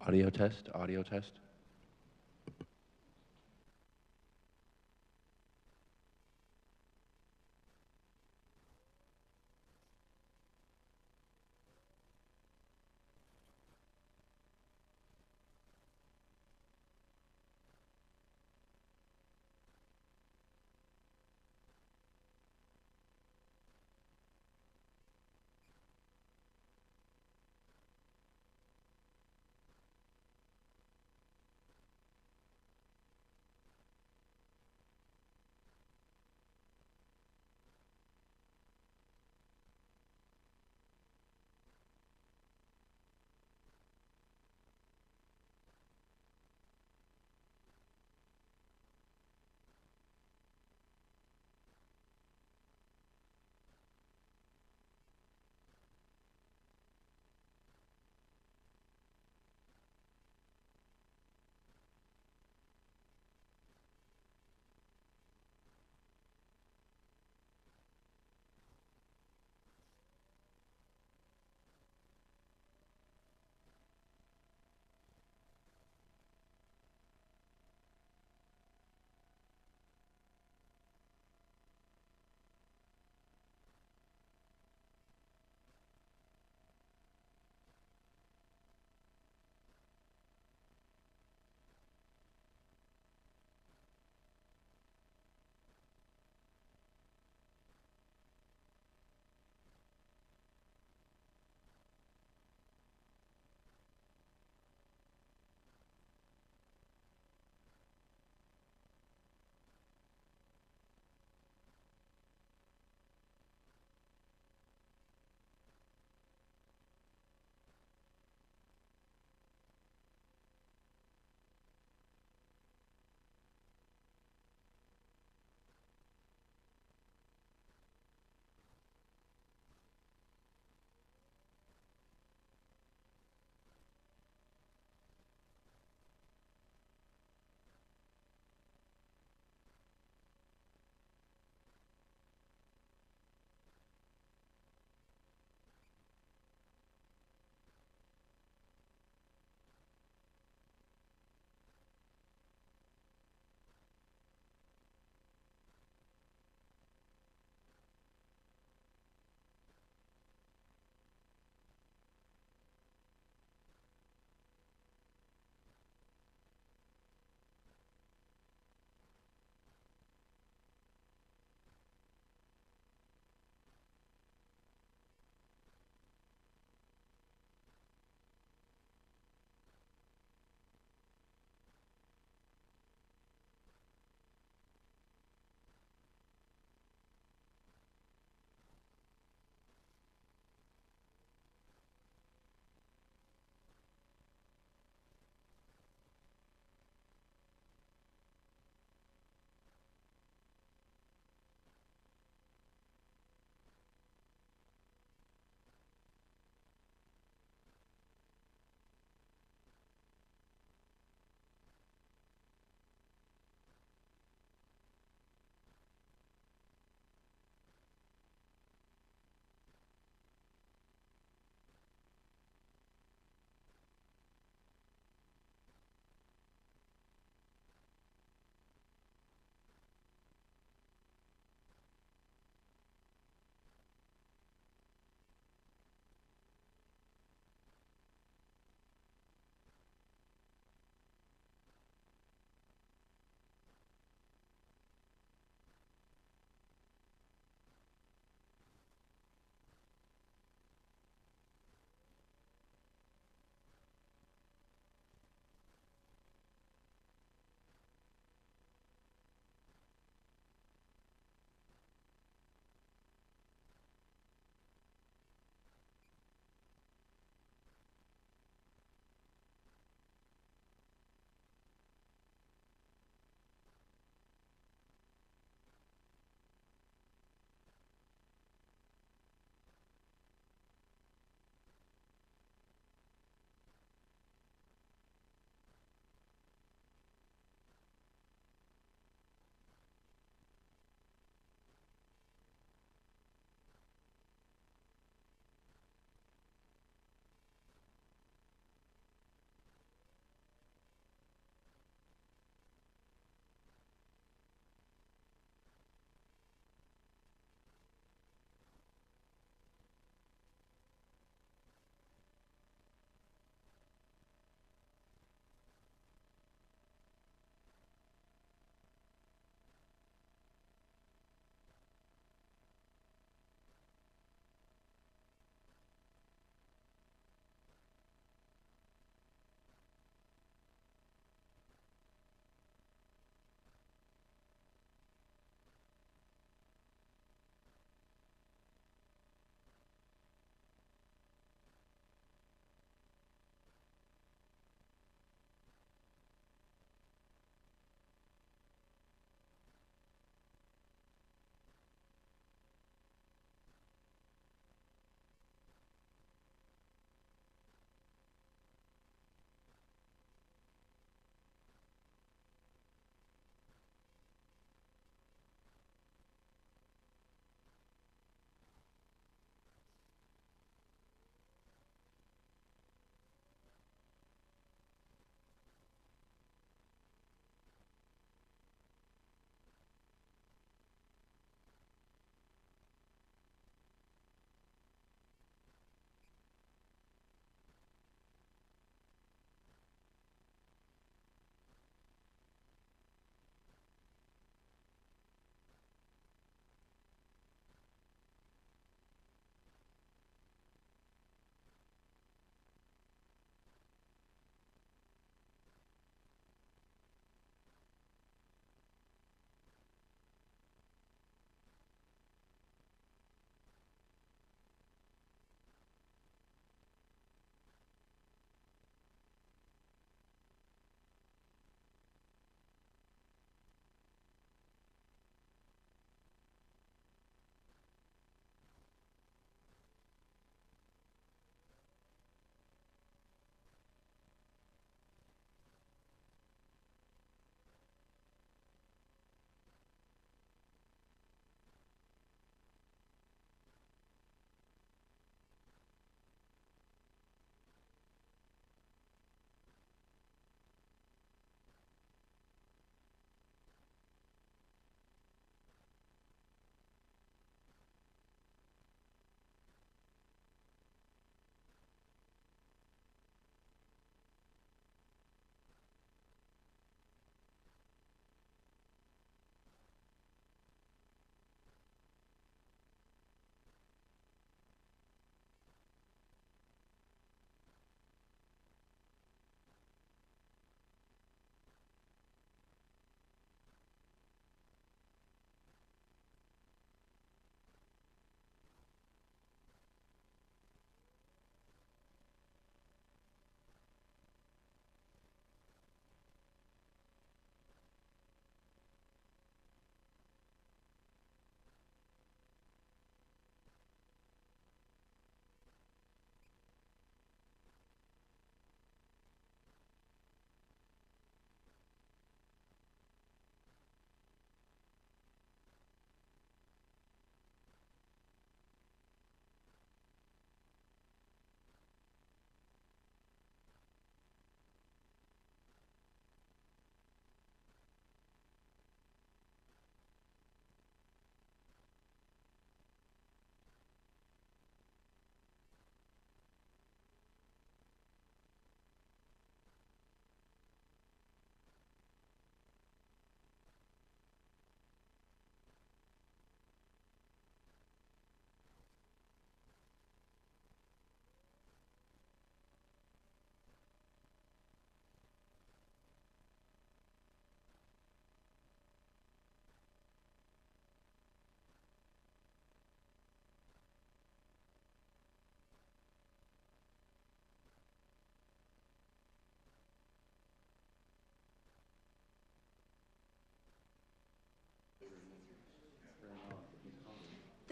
Audio test, audio test.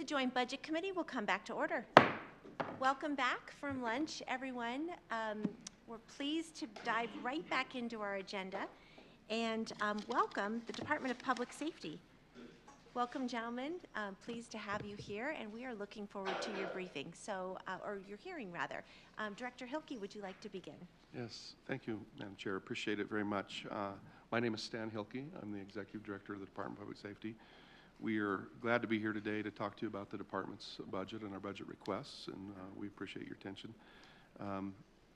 The Joint Budget Committee will come back to order. Welcome back from lunch, everyone. We're pleased to dive right back into our agenda and welcome the Department of Public Safety. Welcome, gentlemen. Pleased to have you here, and we are looking forward to your briefing, or your hearing, rather. Director Hilke, would you like to begin? Yes, thank you, Madam Chair. Appreciate it very much. My name is Stan Hilke. I'm the Executive Director of the Department of Public Safety. We are glad to be here today to talk to you about the department's budget and our budget requests, and we appreciate your attention.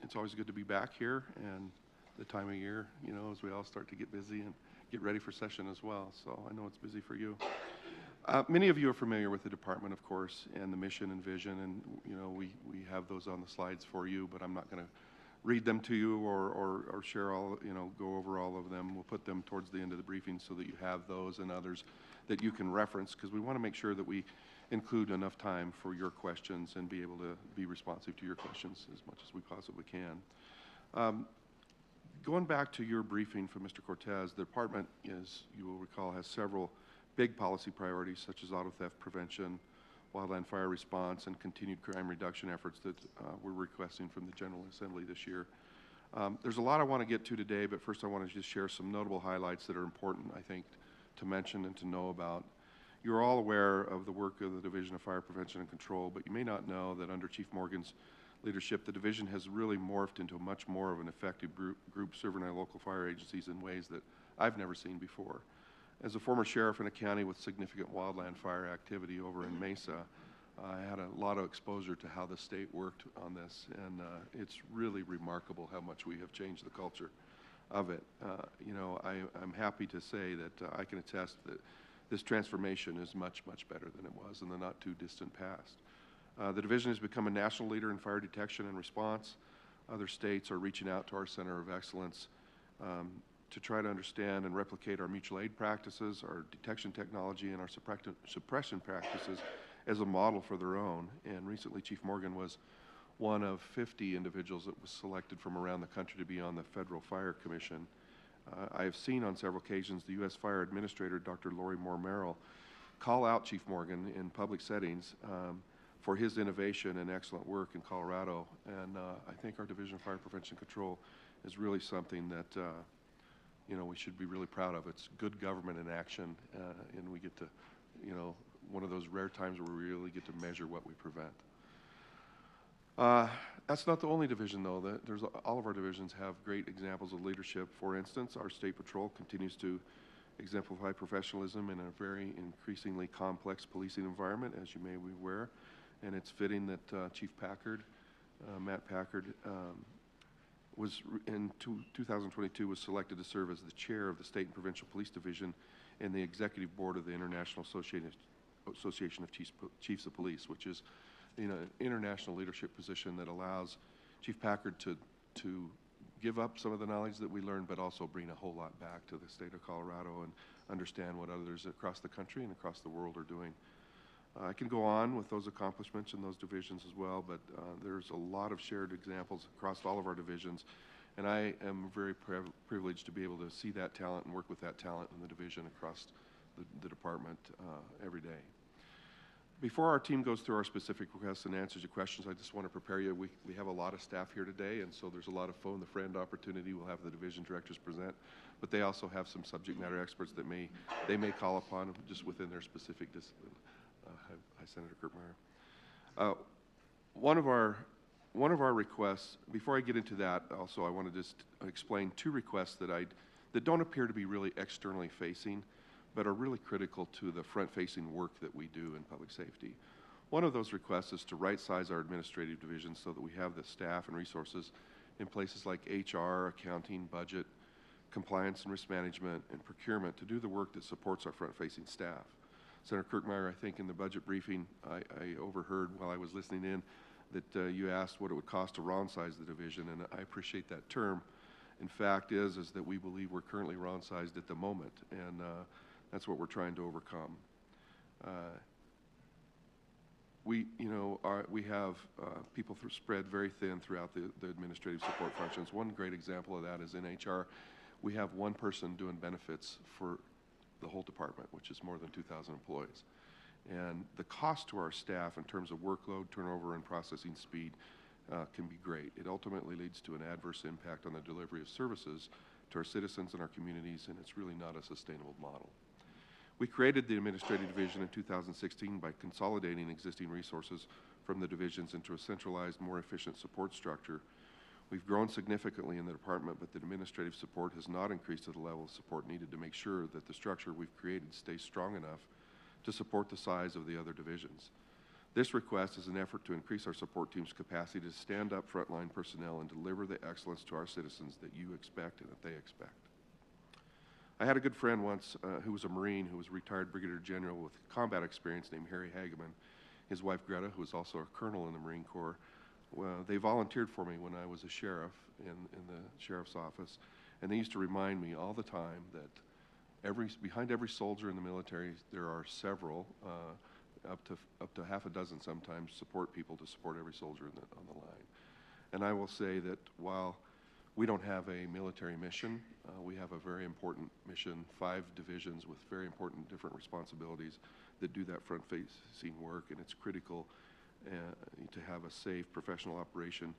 It's always good to be back here, and the time of year, you know, as we all start to get busy and get ready for session as well, so I know it's busy for you. Many of you are familiar with the department, of course, and the mission and vision, and you know, we have those on the slides for you, but I'm not going to read them to you or share all, you know, go over all of them. We'll put them towards the end of the briefing so that you have those and others that you can reference, because we want to make sure that we include enough time for your questions and be able to be responsive to your questions as much as we possibly can. Going back to your briefing from Mr. Cortez, the department, as you will recall, has several big policy priorities such as auto theft prevention, wildland fire response, and continued crime reduction efforts that we're requesting from the General Assembly this year. There's a lot I want to get to today, but first I want to just share some notable highlights that are important, I think, to mention and to know about. You're all aware of the work of the Division of Fire Prevention and Control, but you may not know that under Chief Morgan's leadership, the division has really morphed into much more of an effective group serving our local fire agencies in ways that I've never seen before. As a former sheriff in a county with significant wildland fire activity over in Mesa, I had a lot of exposure to how the state worked on this, and it's really remarkable how much we have changed the culture of it. You know, I'm happy to say that I can attest that this transformation is much, much better than it was in the not too distant past. The division has become a national leader in fire detection and response. Other states are reaching out to our Center of Excellence to try to understand and replicate our mutual aid practices, our detection technology, and our suppression practices as a model for their own. And recently, Chief Morgan was one of 50 individuals that was selected from around the country to be on the Federal Fire Commission. I have seen on several occasions the U.S. Fire Administrator, Dr. Lori Moore Merrill, call out Chief Morgan in public settings for his innovation and excellent work in Colorado. And I think our Division of Fire Prevention and Control is really something that you know, we should be really proud of. It's good government in action, and we get to, you know, one of those rare times where we really get to measure what we prevent. That's not the only division, though. All of our divisions have great examples of leadership. For instance, our State Patrol continues to exemplify professionalism in a very increasingly complex policing environment, as you may be aware. And it's fitting that Chief Packard, Matt Packard, was in 2022 was selected to serve as the chair of the State and Provincial Police Division and the executive board of the International Association of Chiefs of Police, which is, you know, an international leadership position that allows Chief Packard to give up some of the knowledge that we learned, but also bring a whole lot back to the state of Colorado and understand what others across the country and across the world are doing. I can go on with those accomplishments in those divisions as well, but there's a lot of shared examples across all of our divisions, and I am very privileged to be able to see that talent and work with that talent in the division across the department every day. Before our team goes through our specific requests and answers to questions, I just want to prepare you. We have a lot of staff here today, and so there's a lot of phone the friend opportunity. We'll have the division directors present, but they also have some subject matter experts that they may call upon just within their specific discipline. Hi, Senator Kirkmeyer. One of our requests, before I get into that, also I want to just explain two requests that don't appear to be really externally facing, but are really critical to the front-facing work that we do in public safety. One of those requests is to right-size our administrative division so that we have the staff and resources in places like HR, accounting, budget, compliance and risk management, and procurement to do the work that supports our front-facing staff. Senator Kirkmeyer, I think in the budget briefing, I overheard while I was listening in that you asked what it would cost to round-size the division, and I appreciate that term. In fact is that we believe we're currently round-sized at the moment, and that's what we're trying to overcome. We have people spread very thin throughout the administrative support functions. One great example of that is in HR. We have one person doing benefits for the whole department, which is more than 2,000 employees. And the cost to our staff in terms of workload, turnover, and processing speed can be great. It ultimately leads to an adverse impact on the delivery of services to our citizens and our communities, and it's really not a sustainable model. We created the administrative division in 2016 by consolidating existing resources from the divisions into a centralized, more efficient support structure. We've grown significantly in the department, but the administrative support has not increased to the level of support needed to make sure that the structure we've created stays strong enough to support the size of the other divisions. This request is an effort to increase our support team's capacity to stand up frontline personnel and deliver the excellence to our citizens that you expect and that they expect. I had a good friend once who was a Marine who was a retired Brigadier General with combat experience named Harry Hageman. His wife Greta, who was also a colonel in the Marine Corps, they volunteered for me when I was a sheriff in the sheriff's office, and they used to remind me all the time that behind every soldier in the military there are several, up to half a dozen sometimes, support people to support every soldier on the line. And I will say that while we don't have a military mission, we have a very important mission, 5 divisions with very important different responsibilities that do that front-facing work, and it's critical to have a safe professional operation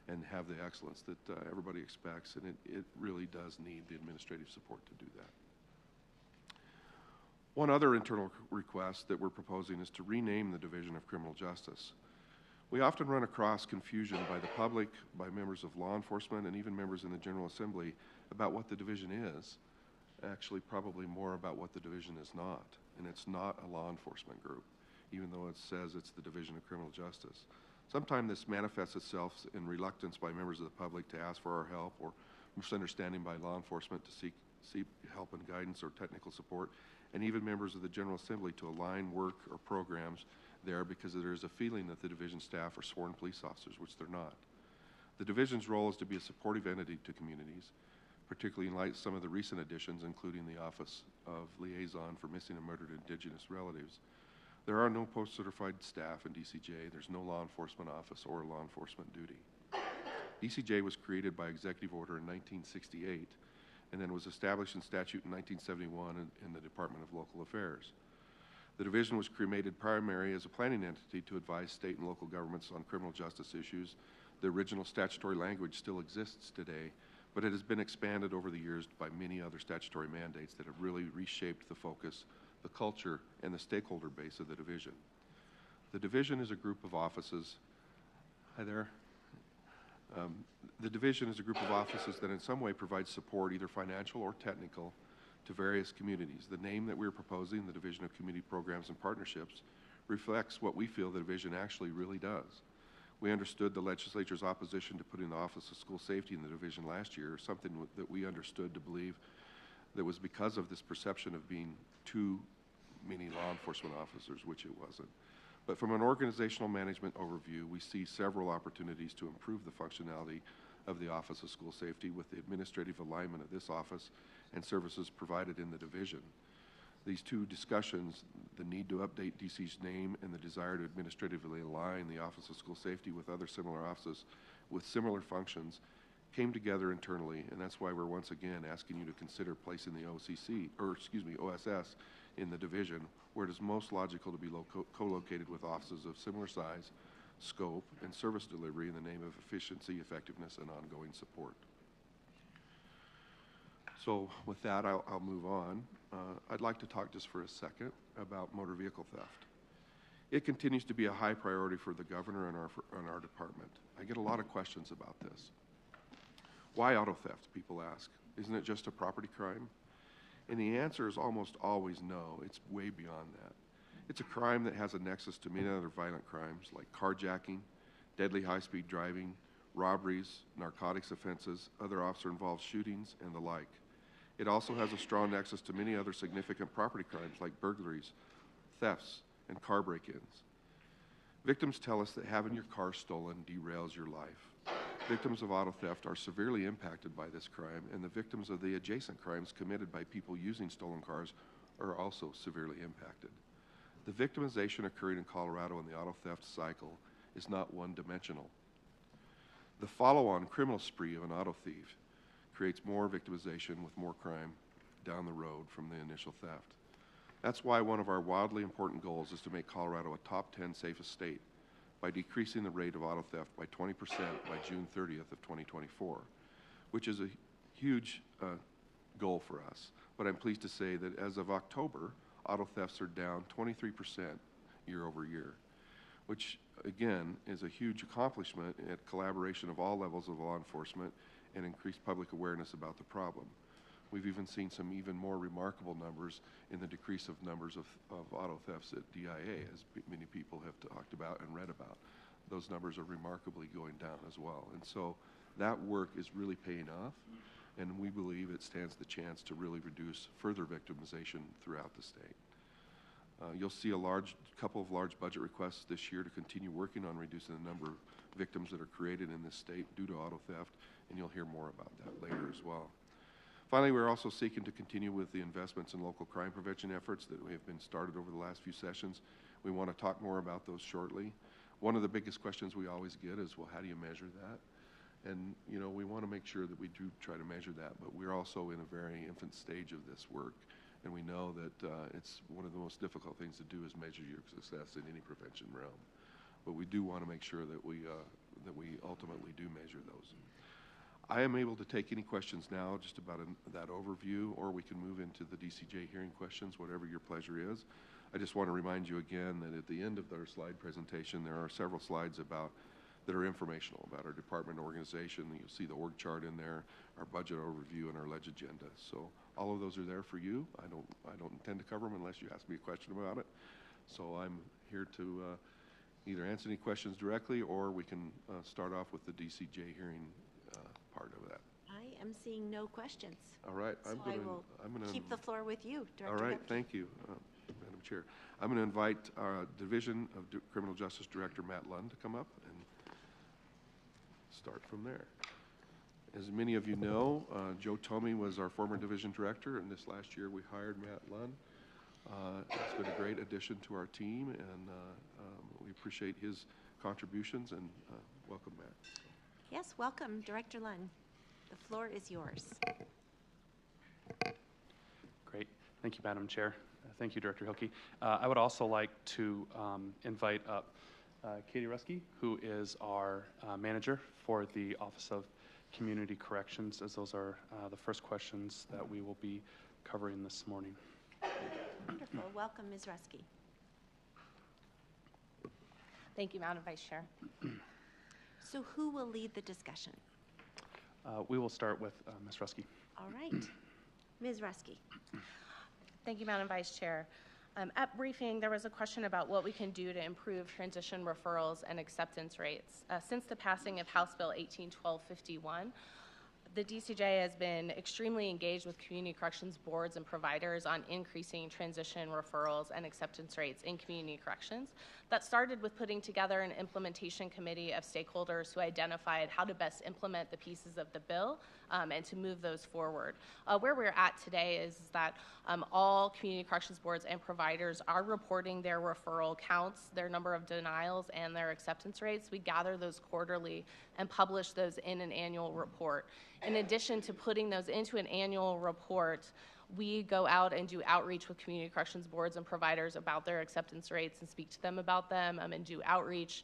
and have the excellence that everybody expects, and it really does need the administrative support to do that. One other internal request that we're proposing is to rename the Division of Criminal Justice. We often run across confusion by the public, by members of law enforcement, and even members in the General Assembly about what the division is. Actually, probably more about what the division is not. And it's not a law enforcement group, even though it says it's the Division of Criminal Justice. Sometimes this manifests itself in reluctance by members of the public to ask for our help, or misunderstanding by law enforcement to seek help and guidance or technical support, and even members of the General Assembly to align work or programs there because there's a feeling that the division staff are sworn police officers, which they're not. The division's role is to be a supportive entity to communities, particularly in light of some of the recent additions, including the Office of Liaison for Missing and Murdered Indigenous Relatives. There are no post-certified staff in DCJ. There's no law enforcement office or law enforcement duty. DCJ was created by executive order in 1968 and then was established in statute in 1971 in the Department of Local Affairs. The division was created primarily as a planning entity to advise state and local governments on criminal justice issues. The original statutory language still exists today, but it has been expanded over the years by many other statutory mandates that have really reshaped the focus, the culture, and the stakeholder base of the division. The division is a group of offices. Hi there. The division is a group of offices that in some way provide support, either financial or technical, to various communities. The name that we're proposing, the Division of Community Programs and Partnerships, reflects what we feel the division actually really does. We understood the legislature's opposition to putting the Office of School Safety in the division last year, something that we understood to believe that was because of this perception of being too many law enforcement officers, which it wasn't. But from an organizational management overview, we see several opportunities to improve the functionality of the Office of School Safety with the administrative alignment of this office and services provided in the division. These two discussions, the need to update DC's name and the desire to administratively align the Office of School Safety with other similar offices with similar functions, came together internally, and that's why we're once again asking you to consider placing the OSS in the division, where it is most logical to be co-located with offices of similar size, scope, and service delivery in the name of efficiency, effectiveness, and ongoing support. So with that, I'll move on. I'd like to talk just for a second about motor vehicle theft. It continues to be a high priority for the governor and our department. I get a lot of questions about this. Why auto theft, people ask. Isn't it just a property crime? And the answer is almost always no. It's way beyond that. It's a crime that has a nexus to many other violent crimes like carjacking, deadly high-speed driving, robberies, narcotics offenses, other officer-involved shootings, and the like. It also has a strong nexus to many other significant property crimes like burglaries, thefts, and car break-ins. Victims tell us that having your car stolen derails your life. Victims of auto theft are severely impacted by this crime, and the victims of the adjacent crimes committed by people using stolen cars are also severely impacted. The victimization occurring in Colorado in the auto theft cycle is not one-dimensional. The follow-on criminal spree of an auto thief creates more victimization with more crime down the road from the initial theft. That's why one of our wildly important goals is to make Colorado a top 10 safest state by decreasing the rate of auto theft by 20% by June 30th of 2024, which is a huge goal for us. But I'm pleased to say that as of October, auto thefts are down 23% year over year, which again is a huge accomplishment at collaboration of all levels of law enforcement and increased public awareness about the problem. We've even seen some even more remarkable numbers in the decrease of numbers of auto thefts at DIA, as many people have talked about and read about. Those numbers are remarkably going down as well. And so that work is really paying off, and we believe it stands the chance to really reduce further victimization throughout the state. You'll see a couple of large budget requests this year to continue working on reducing the number of victims that are created in this state due to auto theft, and you'll hear more about that later as well. Finally, we're also seeking to continue with the investments in local crime prevention efforts that have been started over the last few sessions. We want to talk more about those shortly. One of the biggest questions we always get is, well, how do you measure that? And, you know, we want to make sure that we do try to measure that, but we're also in a very infant stage of this work. And we know that it's one of the most difficult things to do is measure your success in any prevention realm. But we do want to make sure that we ultimately do measure those. I am able to take any questions now just about that overview, or we can move into the DCJ hearing questions, whatever your pleasure is. I just want to remind you again that at the end of our slide presentation, there are several slides that are informational about our department organization. You'll see the org chart in there, our budget overview, and our ledge agenda. So all of those are there for you. I don't intend to cover them unless you ask me a question about it. So I'm here to either answer any questions directly, or we can start off with the DCJ hearing part of that. I am seeing no questions. All right. So I will keep the floor with you, Director. All right. Gepke. Thank you, Madam Chair. I'm going to invite our Division of Criminal Justice Director Matt Lund to come up and start from there. As many of you know, Joe Tomey was our former division director, and this last year we hired Matt Lund. It's been a great addition to our team, and we appreciate his contributions, and welcome, Matt. Yes, welcome, Director Lund. The floor is yours. Great. Thank you, Madam Chair. Thank you, Director Hilke. I would also like to invite up Katie Ruski, who is our manager for the Office of Community Corrections, as those are the first questions that we will be covering this morning. Wonderful. Welcome, Ms. Ruski. Thank you, Madam Vice Chair. So who will lead the discussion? We will start with Ms. Ruski. All right. Ms. Ruski. Thank you, Madam Vice Chair. At briefing, there was a question about what we can do to improve transition referrals and acceptance rates. Since the passing of House Bill 181251, the DCJ has been extremely engaged with community corrections boards and providers on increasing transition referrals and acceptance rates in community corrections. That started with putting together an implementation committee of stakeholders who identified how to best implement the pieces of the bill and to move those forward. Where we're at today is that all community corrections boards and providers are reporting their referral counts, their number of denials, and their acceptance rates. We gather those quarterly and publish those in an annual report. In addition to putting those into an annual report, we go out and do outreach with community corrections boards and providers about their acceptance rates and speak to them about them and do outreach,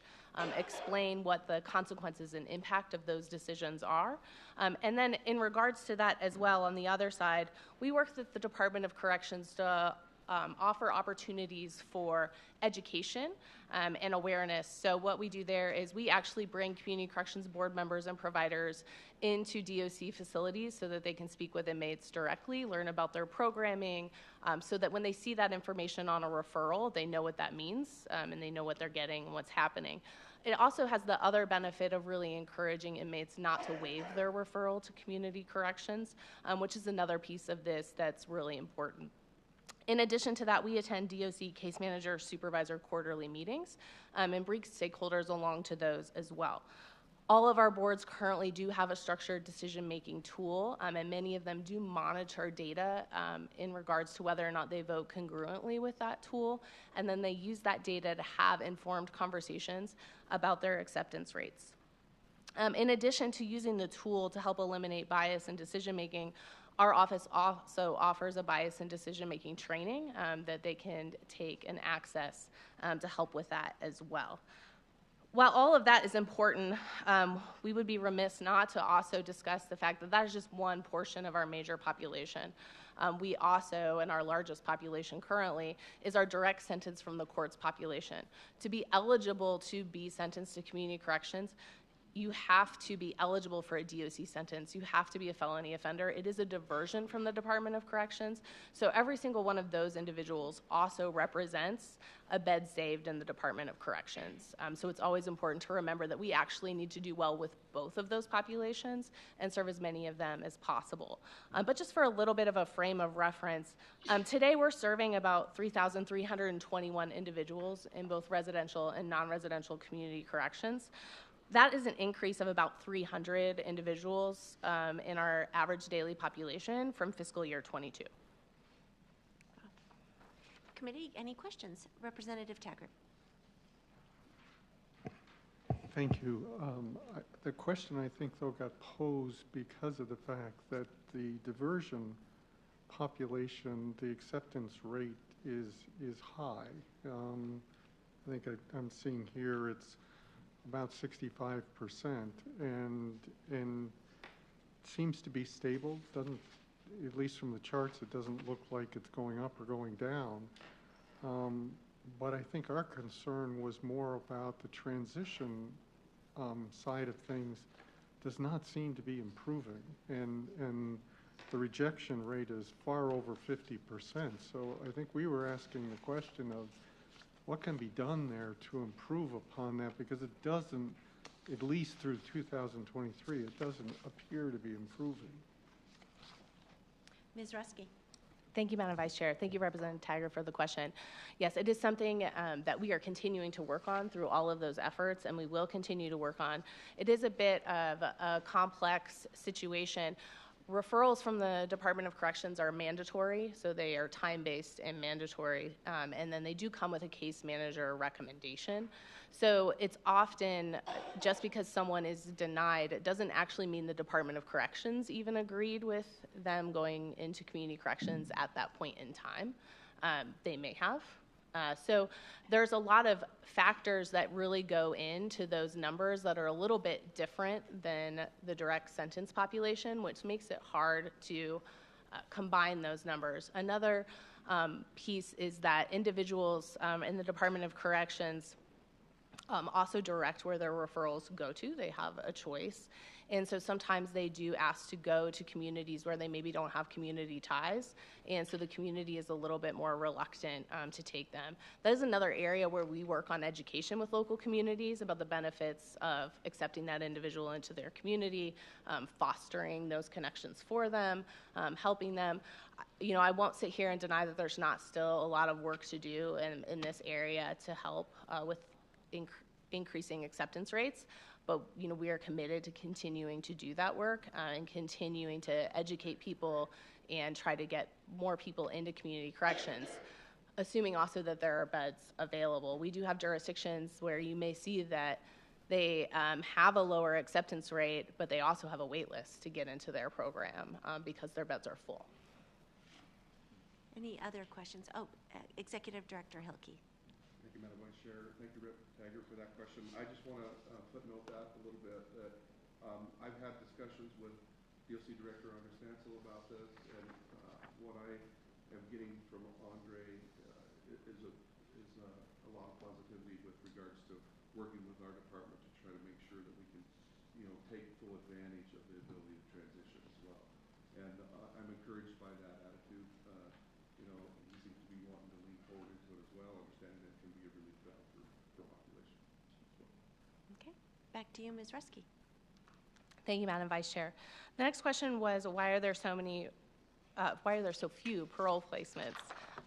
explain what the consequences and impact of those decisions are. And then in regards to that as well, on the other side, we work with the Department of Corrections to offer opportunities for education and awareness. So what we do there is we actually bring community corrections board members and providers into DOC facilities so that they can speak with inmates directly, learn about their programming, so that when they see that information on a referral, they know what that means and they know what they're getting and what's happening. It also has the other benefit of really encouraging inmates not to waive their referral to community corrections, which is another piece of this that's really important. In addition to that, we attend DOC case manager supervisor quarterly meetings and bring stakeholders along to those as well. All of our boards currently do have a structured decision-making tool, and many of them do monitor data in regards to whether or not they vote congruently with that tool, and then they use that data to have informed conversations about their acceptance rates. In addition to using the tool to help eliminate bias in decision-making, Our office also offers a bias and decision-making training that they can take and access to help with that as well. While all of that is important, we would be remiss not to also discuss the fact that that is just one portion of our major population. We also, and our largest population currently, is our direct sentence from the courts population. To be eligible to be sentenced to community corrections, you have to be eligible for a DOC sentence. You have to be a felony offender. It is a diversion from the Department of Corrections. So every single one of those individuals also represents a bed saved in the Department of Corrections. So it's always important to remember that we actually need to do well with both of those populations and serve as many of them as possible. But just for a little bit of a frame of reference, today we're serving about 3,321 individuals in both residential and non-residential community corrections. That is an increase of about 300 individuals in our average daily population from fiscal year 22. Committee, any questions? Representative Taggart. Thank you. The question, I think, though, got posed because of the fact that the diversion population, the acceptance rate is high. I think I'm seeing here it's about 65%, and seems to be stable. Doesn't, at least from the charts, it doesn't look like it's going up or going down. But I think our concern was more about the transition side of things does not seem to be improving, and the rejection rate is far over 50%. So I think we were asking the question of what can be done there to improve upon that, because it doesn't, at least through 2023, it doesn't appear to be improving. Ms. Ruski. Thank you, Madam Vice Chair. Thank you, Representative Tiger, for the question. Yes, it is something that we are continuing to work on through all of those efforts, and we will continue to work on. It is a bit of a complex situation. Referrals from the Department of Corrections are mandatory, so they are time-based and mandatory, and then they do come with a case manager recommendation. So it's often, just because someone is denied, it doesn't actually mean the Department of Corrections even agreed with them going into community corrections at that point in time. They may have. So there's a lot of factors that really go into those numbers that are a little bit different than the direct sentence population, which makes it hard to combine those numbers. Another piece is that individuals in the Department of Corrections also direct where their referrals go to. They have a choice. And so sometimes they do ask to go to communities where they maybe don't have community ties. And so the community is a little bit more reluctant to take them. That is another area where we work on education with local communities about the benefits of accepting that individual into their community, fostering those connections for them, helping them. You know, I won't sit here and deny that there's not still a lot of work to do in this area to help with increasing acceptance rates. But, you know, we are committed to continuing to do that work and continuing to educate people and try to get more people into community corrections, assuming also that there are beds available. We do have jurisdictions where you may see that they have a lower acceptance rate, but they also have a wait list to get into their program because their beds are full. Any other questions? Oh, Executive Director Hilke. Thank you, Madam Vice Chair. Thank you, Rep. Taggart, for that question. I just want to footnote that a little bit. That I've had discussions with DOC Director Andre Stansel about this, and what I am getting from Andre is a lot of positivity with regards to working with our department to try to make sure that we can, you know, take full advantage of the ability to transition as well. And I'm encouraged by that attitude. You know, he seems to be wanting to lean forward into it as well, understanding that it can be a relief valve for population as well. Okay, back to you, Ms. Ruski. Thank you, Madam Vice Chair. The next question was, why are there so few parole placements?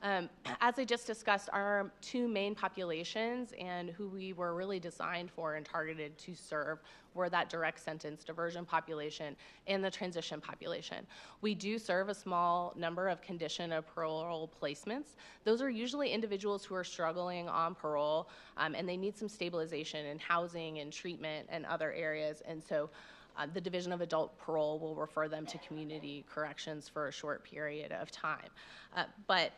As I just discussed, our two main populations and who we were really designed for and targeted to serve were that direct sentence diversion population and the transition population. We do serve a small number of condition of parole placements. Those are usually individuals who are struggling on parole and they need some stabilization in housing and treatment and other areas. And so the Division of Adult Parole will refer them to community corrections for a short period of time. But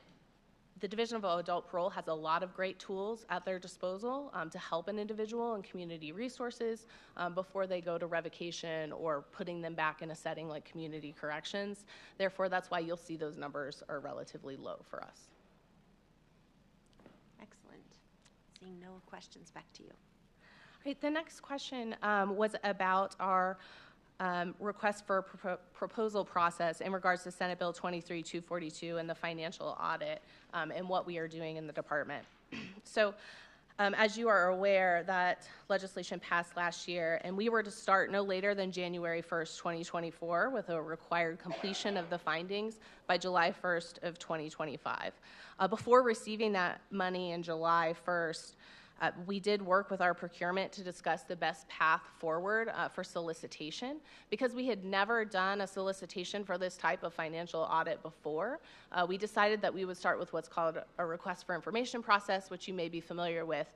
the Division of Adult Parole has a lot of great tools at their disposal to help an individual and community resources before they go to revocation or putting them back in a setting like community corrections. Therefore, that's why you'll see those numbers are relatively low for us. Excellent. Seeing no questions, back to you. All right, the next question was about our request for proposal process in regards to Senate Bill 23-242 and the financial audit and what we are doing in the department. So as you are aware, that legislation passed last year, and we were to start no later than January 1st, 2024, with a required completion of the findings by July 1st of 2025. Before receiving that money in July 1st, we did work with our procurement to discuss the best path forward for solicitation. Because we had never done a solicitation for this type of financial audit before, we decided that we would start with what's called a request for information process, which you may be familiar with,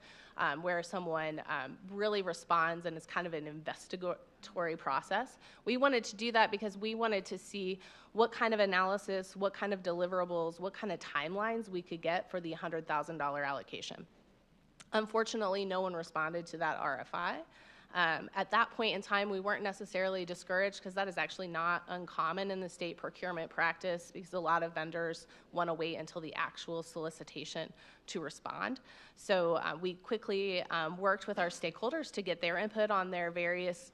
where someone really responds and it's kind of an investigatory process. We wanted to do that because we wanted to see what kind of analysis, what kind of deliverables, what kind of timelines we could get for the $100,000 allocation. Unfortunately, no one responded to that RFI. At that point in time, we weren't necessarily discouraged because that is actually not uncommon in the state procurement practice because a lot of vendors want to wait until the actual solicitation to respond. So we quickly worked with our stakeholders to get their input on their various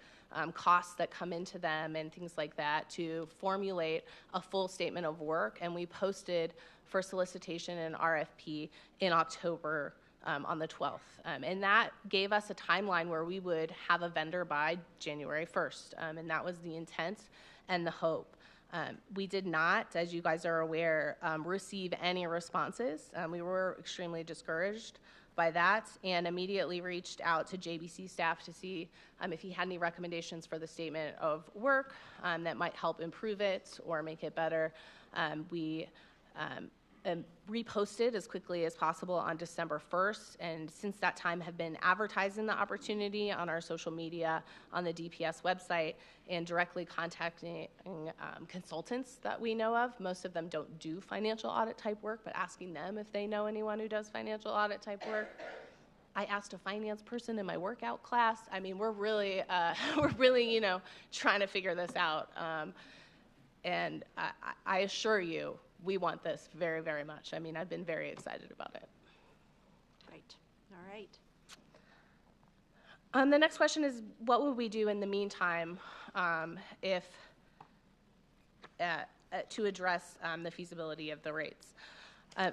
costs that come into them and things like that to formulate a full statement of work. And we posted for solicitation and RFP in October on the 12th. And that gave us a timeline where we would have a vendor by January 1st. And that was the intent and the hope. We did not, as you guys are aware, receive any responses. We were extremely discouraged by that and immediately reached out to JBC staff to see if he had any recommendations for the statement of work that might help improve it or make it better. We reposted as quickly as possible on December 1st, and since that time have been advertising the opportunity on our social media, on the DPS website, and directly contacting consultants that we know of. Most of them don't do financial audit type work, but asking them if they know anyone who does financial audit type work. I asked a finance person in my workout class. I mean, we're really, trying to figure this out. And I assure you, we want this very, very much. I mean, I've been very excited about it. Great. All right. The next question is, what would we do in the meantime if to address the feasibility of the rates?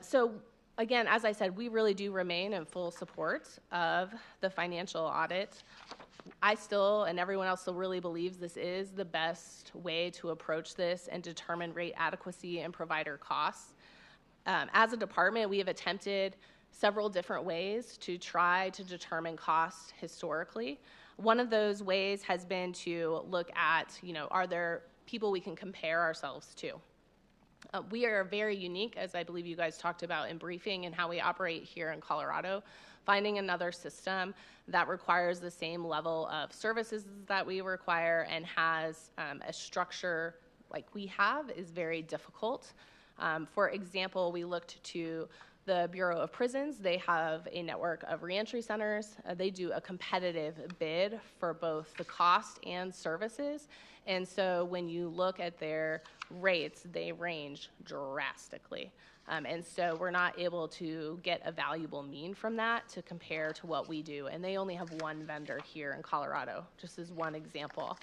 So again, as I said, we really do remain in full support of the financial audit. I still, and everyone else still really believes this is the best way to approach this and determine rate adequacy and provider costs. As a department, we have attempted several different ways to try to determine costs historically. One of those ways has been to look at, are there people we can compare ourselves to? We are very unique, as I believe you guys talked about in briefing, and how we operate here in Colorado. Finding another system that requires the same level of services that we require and has a structure like we have is very difficult. For example, we looked to the Bureau of Prisons. They have a network of reentry centers. They do a competitive bid for both the cost and services. And so when you look at their rates, they range drastically. And so we're not able to get a valuable mean from that to compare to what we do. And they only have one vendor here in Colorado, just as one example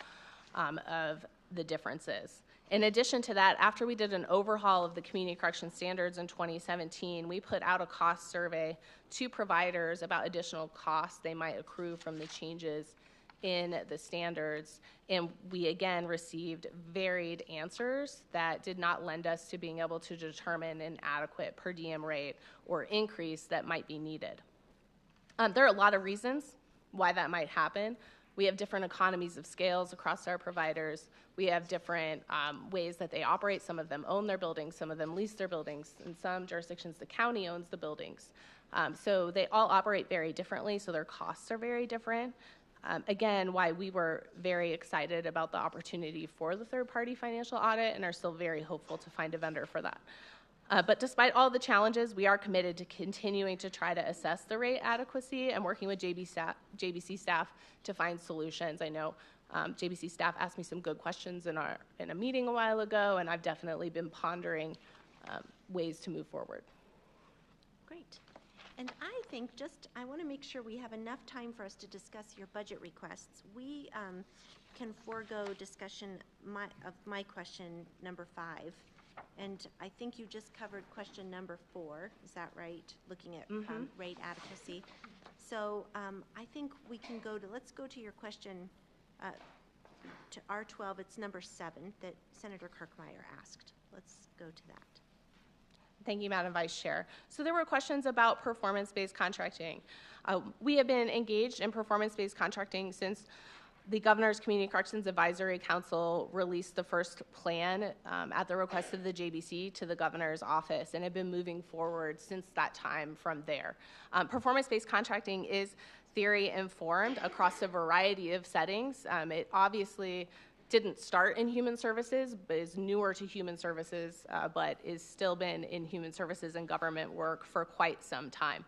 of the differences. In addition to that, after we did an overhaul of the community correction standards in 2017, we put out a cost survey to providers about additional costs they might accrue from the changes in the standards, and we again received varied answers that did not lend us to being able to determine an adequate per diem rate or increase that might be needed. There are a lot of reasons why that might happen. We have different economies of scales across our providers. We have different ways that they operate. Some of them own their buildings, some of them lease their buildings. In some jurisdictions, the county owns the buildings. So they all operate very differently, so their costs are very different. Again, why we were very excited about the opportunity for the third-party financial audit and are still very hopeful to find a vendor for that. But despite all the challenges, we are committed to continuing to try to assess the rate adequacy and working with JBC staff to find solutions. I know JBC staff asked me some good questions in a meeting a while ago, and I've definitely been pondering ways to move forward. Great. And I think I want to make sure we have enough time for us to discuss your budget requests. We can forego discussion of my question number 5. And I think you just covered question number 4. Is that right? Looking at rate adequacy. So I think we can let's go to your question to R12. It's number 7 that Senator Kirkmeyer asked. Let's go to that. Thank you, Madam Vice Chair. So there were questions about performance-based contracting. We have been engaged in performance-based contracting since the Governor's Community Corrections Advisory Council released the first plan at the request of the JBC to the Governor's office, and have been moving forward since that time from there. Performance-based contracting is theory-informed across a variety of settings. It obviously didn't start in human services, but is newer to human services, but is still been in human services and government work for quite some time.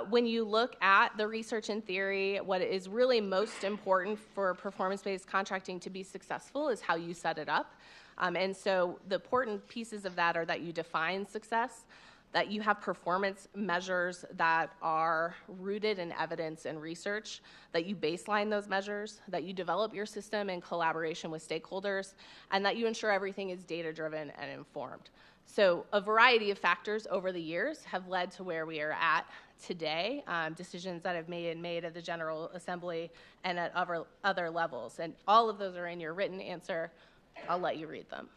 When you look at the research and theory, what is really most important for performance-based contracting to be successful is how you set it up. And so the important pieces of that are that you define success, that you have performance measures that are rooted in evidence and research, that you baseline those measures, that you develop your system in collaboration with stakeholders, and that you ensure everything is data-driven and informed. So a variety of factors over the years have led to where we are at today, decisions that have been made at the General Assembly and at other levels. And all of those are in your written answer. I'll let you read them.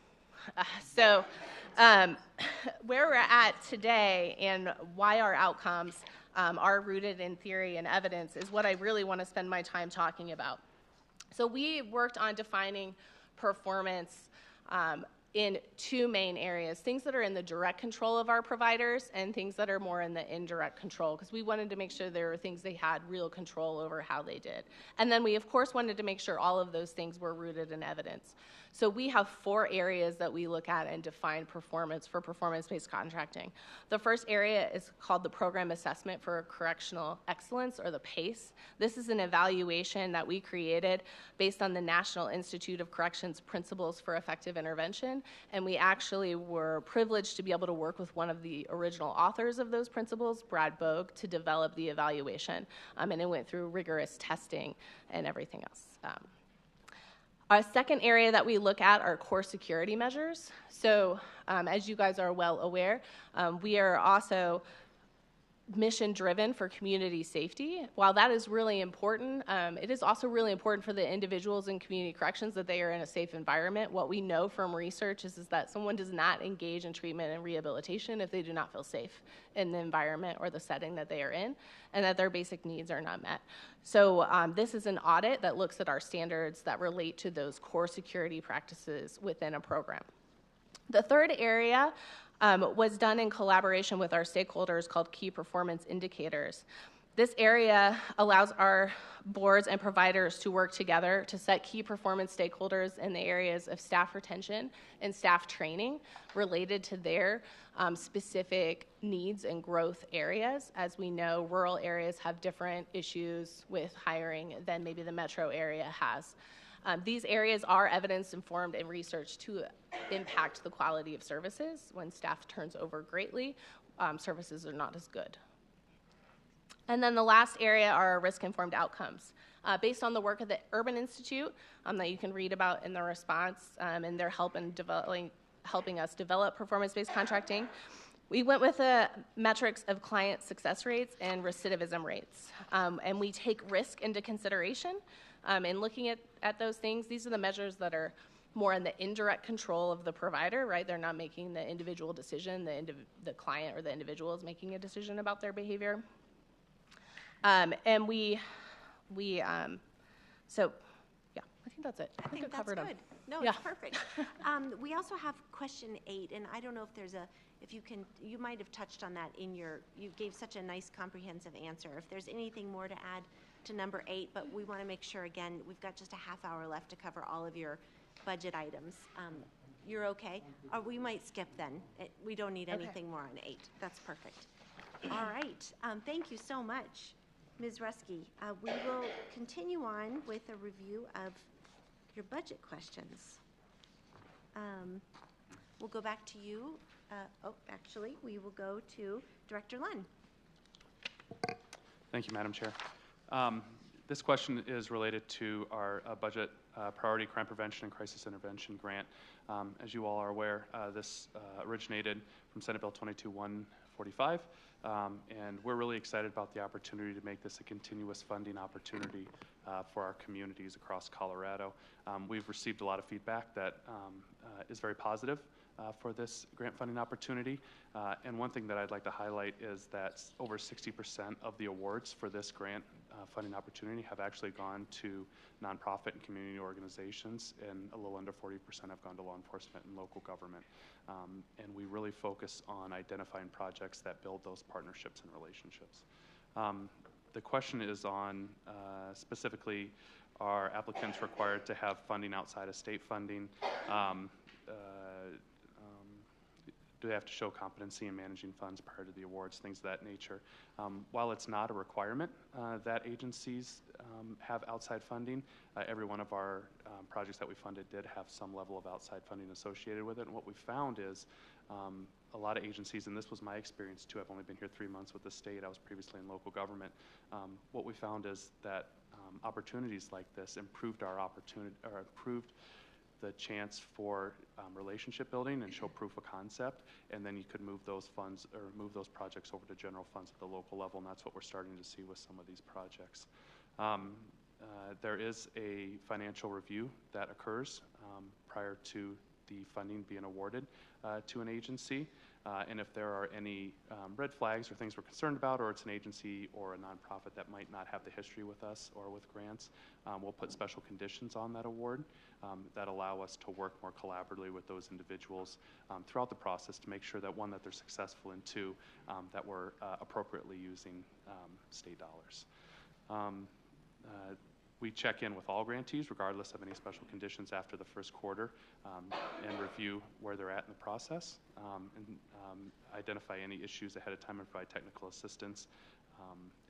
Where we're at today and why our outcomes are rooted in theory and evidence is what I really want to spend my time talking about. So we worked on defining performance in 2 main areas, things that are in the direct control of our providers and things that are more in the indirect control, because we wanted to make sure there were things they had real control over how they did. And then we, of course, wanted to make sure all of those things were rooted in evidence. So we have 4 areas that we look at and define performance for performance-based contracting. The first area is called the Program Assessment for Correctional Excellence, or the PACE. This is an evaluation that we created based on the National Institute of Corrections Principles for Effective Intervention, and we actually were privileged to be able to work with one of the original authors of those principles, Brad Bogue, to develop the evaluation, and it went through rigorous testing and everything else. Our second area that we look at are core security measures. So as you guys are well aware, we are also mission-driven for community safety. While that is really important, it is also really important for the individuals in community corrections that they are in a safe environment. What we know from research is that someone does not engage in treatment and rehabilitation if they do not feel safe in the environment or the setting that they are in, and that their basic needs are not met. So this is an audit that looks at our standards that relate to those core security practices within a program. The third area was done in collaboration with our stakeholders called Key Performance Indicators. This area allows our boards and providers to work together to set key performance stakeholders in the areas of staff retention and staff training related to their specific needs and growth areas. As we know, rural areas have different issues with hiring than maybe the metro area has. These areas are evidence-informed and research to impact the quality of services. When staff turns over greatly, services are not as good. And then the last area are our risk-informed outcomes. Based on the work of the Urban Institute that you can read about in the response, and their help in helping us develop performance-based contracting, we went with the metrics of client success rates and recidivism rates. And we take risk into consideration. In looking at those things, these are the measures that are more in the indirect control of the provider, right? They're not making the individual decision. The client or the individual is making a decision about their behavior. So yeah, I think that's it. I think that's good. No, yeah. It's perfect. We also have question 8, and I don't know if there's you might have touched on that you gave such a nice comprehensive answer. If there's anything more to add to number 8, but we want to make sure, again, we've got just a half hour left to cover all of your budget items. You're okay? Or we might skip then. We don't need anything more on 8. That's perfect. All right. Thank you so much, Ms. Ruski. We will continue on with a review of your budget questions. We'll go back to you. Actually, we will go to Director Lunn. Thank you, Madam Chair. This question is related to our budget priority crime prevention and crisis intervention grant. As you all are aware, this originated from Senate Bill 22-145, and we're really excited about the opportunity to make this a continuous funding opportunity for our communities across Colorado. We've received a lot of feedback that is very positive for this grant funding opportunity. And one thing that I'd like to highlight is that over 60% of the awards for this grant funding opportunity have actually gone to nonprofit and community organizations, and a little under 40% have gone to law enforcement and local government. And we really focus on identifying projects that build those partnerships and relationships. The question is on specifically, are applicants required to have funding outside of state funding? Do they have to show competency in managing funds prior to the awards, things of that nature? While it's not a requirement that agencies have outside funding, every one of our projects that we funded did have some level of outside funding associated with it. And what we found is a lot of agencies, and this was my experience too, I've only been here 3 months with the state, I was previously in local government. What we found is that opportunities like this improved our opportunity, or improved the chance for relationship building and show proof of concept, and then you could move those funds or move those projects over to general funds at the local level, and that's what we're starting to see with some of these projects. There is a financial review that occurs prior to the funding being awarded to an agency, and if there are any red flags or things we're concerned about, or it's an agency or a nonprofit that might not have the history with us or with grants, we'll put special conditions on that award that allow us to work more collaboratively with those individuals throughout the process to make sure that, one, that they're successful, and two, that we're appropriately using state dollars. We check in with all grantees regardless of any special conditions after the first quarter and review where they're at in the process, and identify any issues ahead of time and provide technical assistance.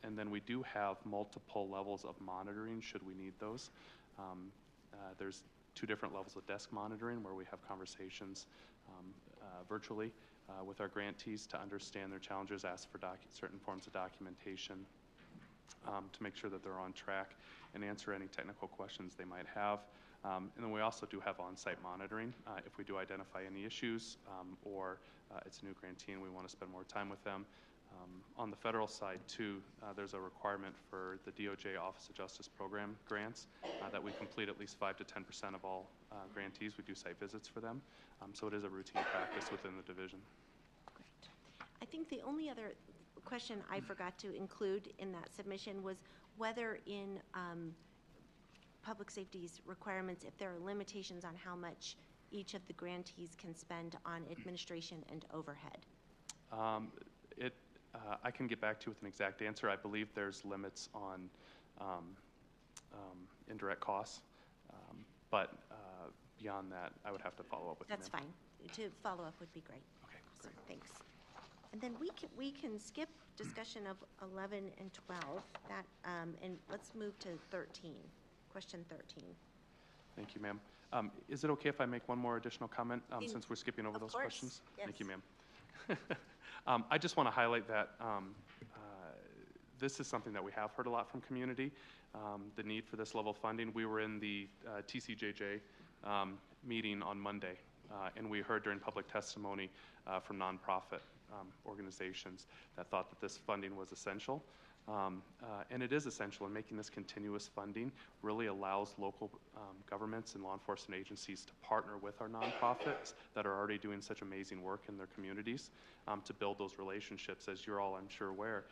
And then we do have multiple levels of monitoring should we need those. There's 2 different levels of desk monitoring where we have conversations virtually with our grantees to understand their challenges, ask for certain forms of documentation, to make sure that they're on track and answer any technical questions they might have. And then we also do have on-site monitoring if we do identify any issues or it's a new grantee and we want to spend more time with them. On the federal side too, there's a requirement for the DOJ Office of Justice Program grants that we complete at least 5 to 10% of all grantees. We do site visits for them. So it is a routine practice within the division. Great. I think the only other question I forgot to include in that submission was whether in public safety's requirements, if there are limitations on how much each of the grantees can spend on administration and overhead. I can get back to you with an exact answer. I believe there's limits on indirect costs, but beyond that, I would have to follow up with you. That's fine. To follow up would be great. Okay, awesome. Thanks. And then we can skip discussion of 11 and 12, that, and let's move to 13, question 13. Thank you, ma'am. Is it okay if I make one more additional comment since we're skipping over those questions? Yes. Thank you, ma'am. I just want to highlight that this is something that we have heard a lot from community, the need for this level of funding. We were in the TCJJ meeting on Monday, and we heard during public testimony from nonprofit organizations that thought that this funding was essential. And it is essential, and making this continuous funding really allows local governments and law enforcement agencies to partner with our nonprofits that are already doing such amazing work in their communities to build those relationships. As you're all, I'm sure, aware,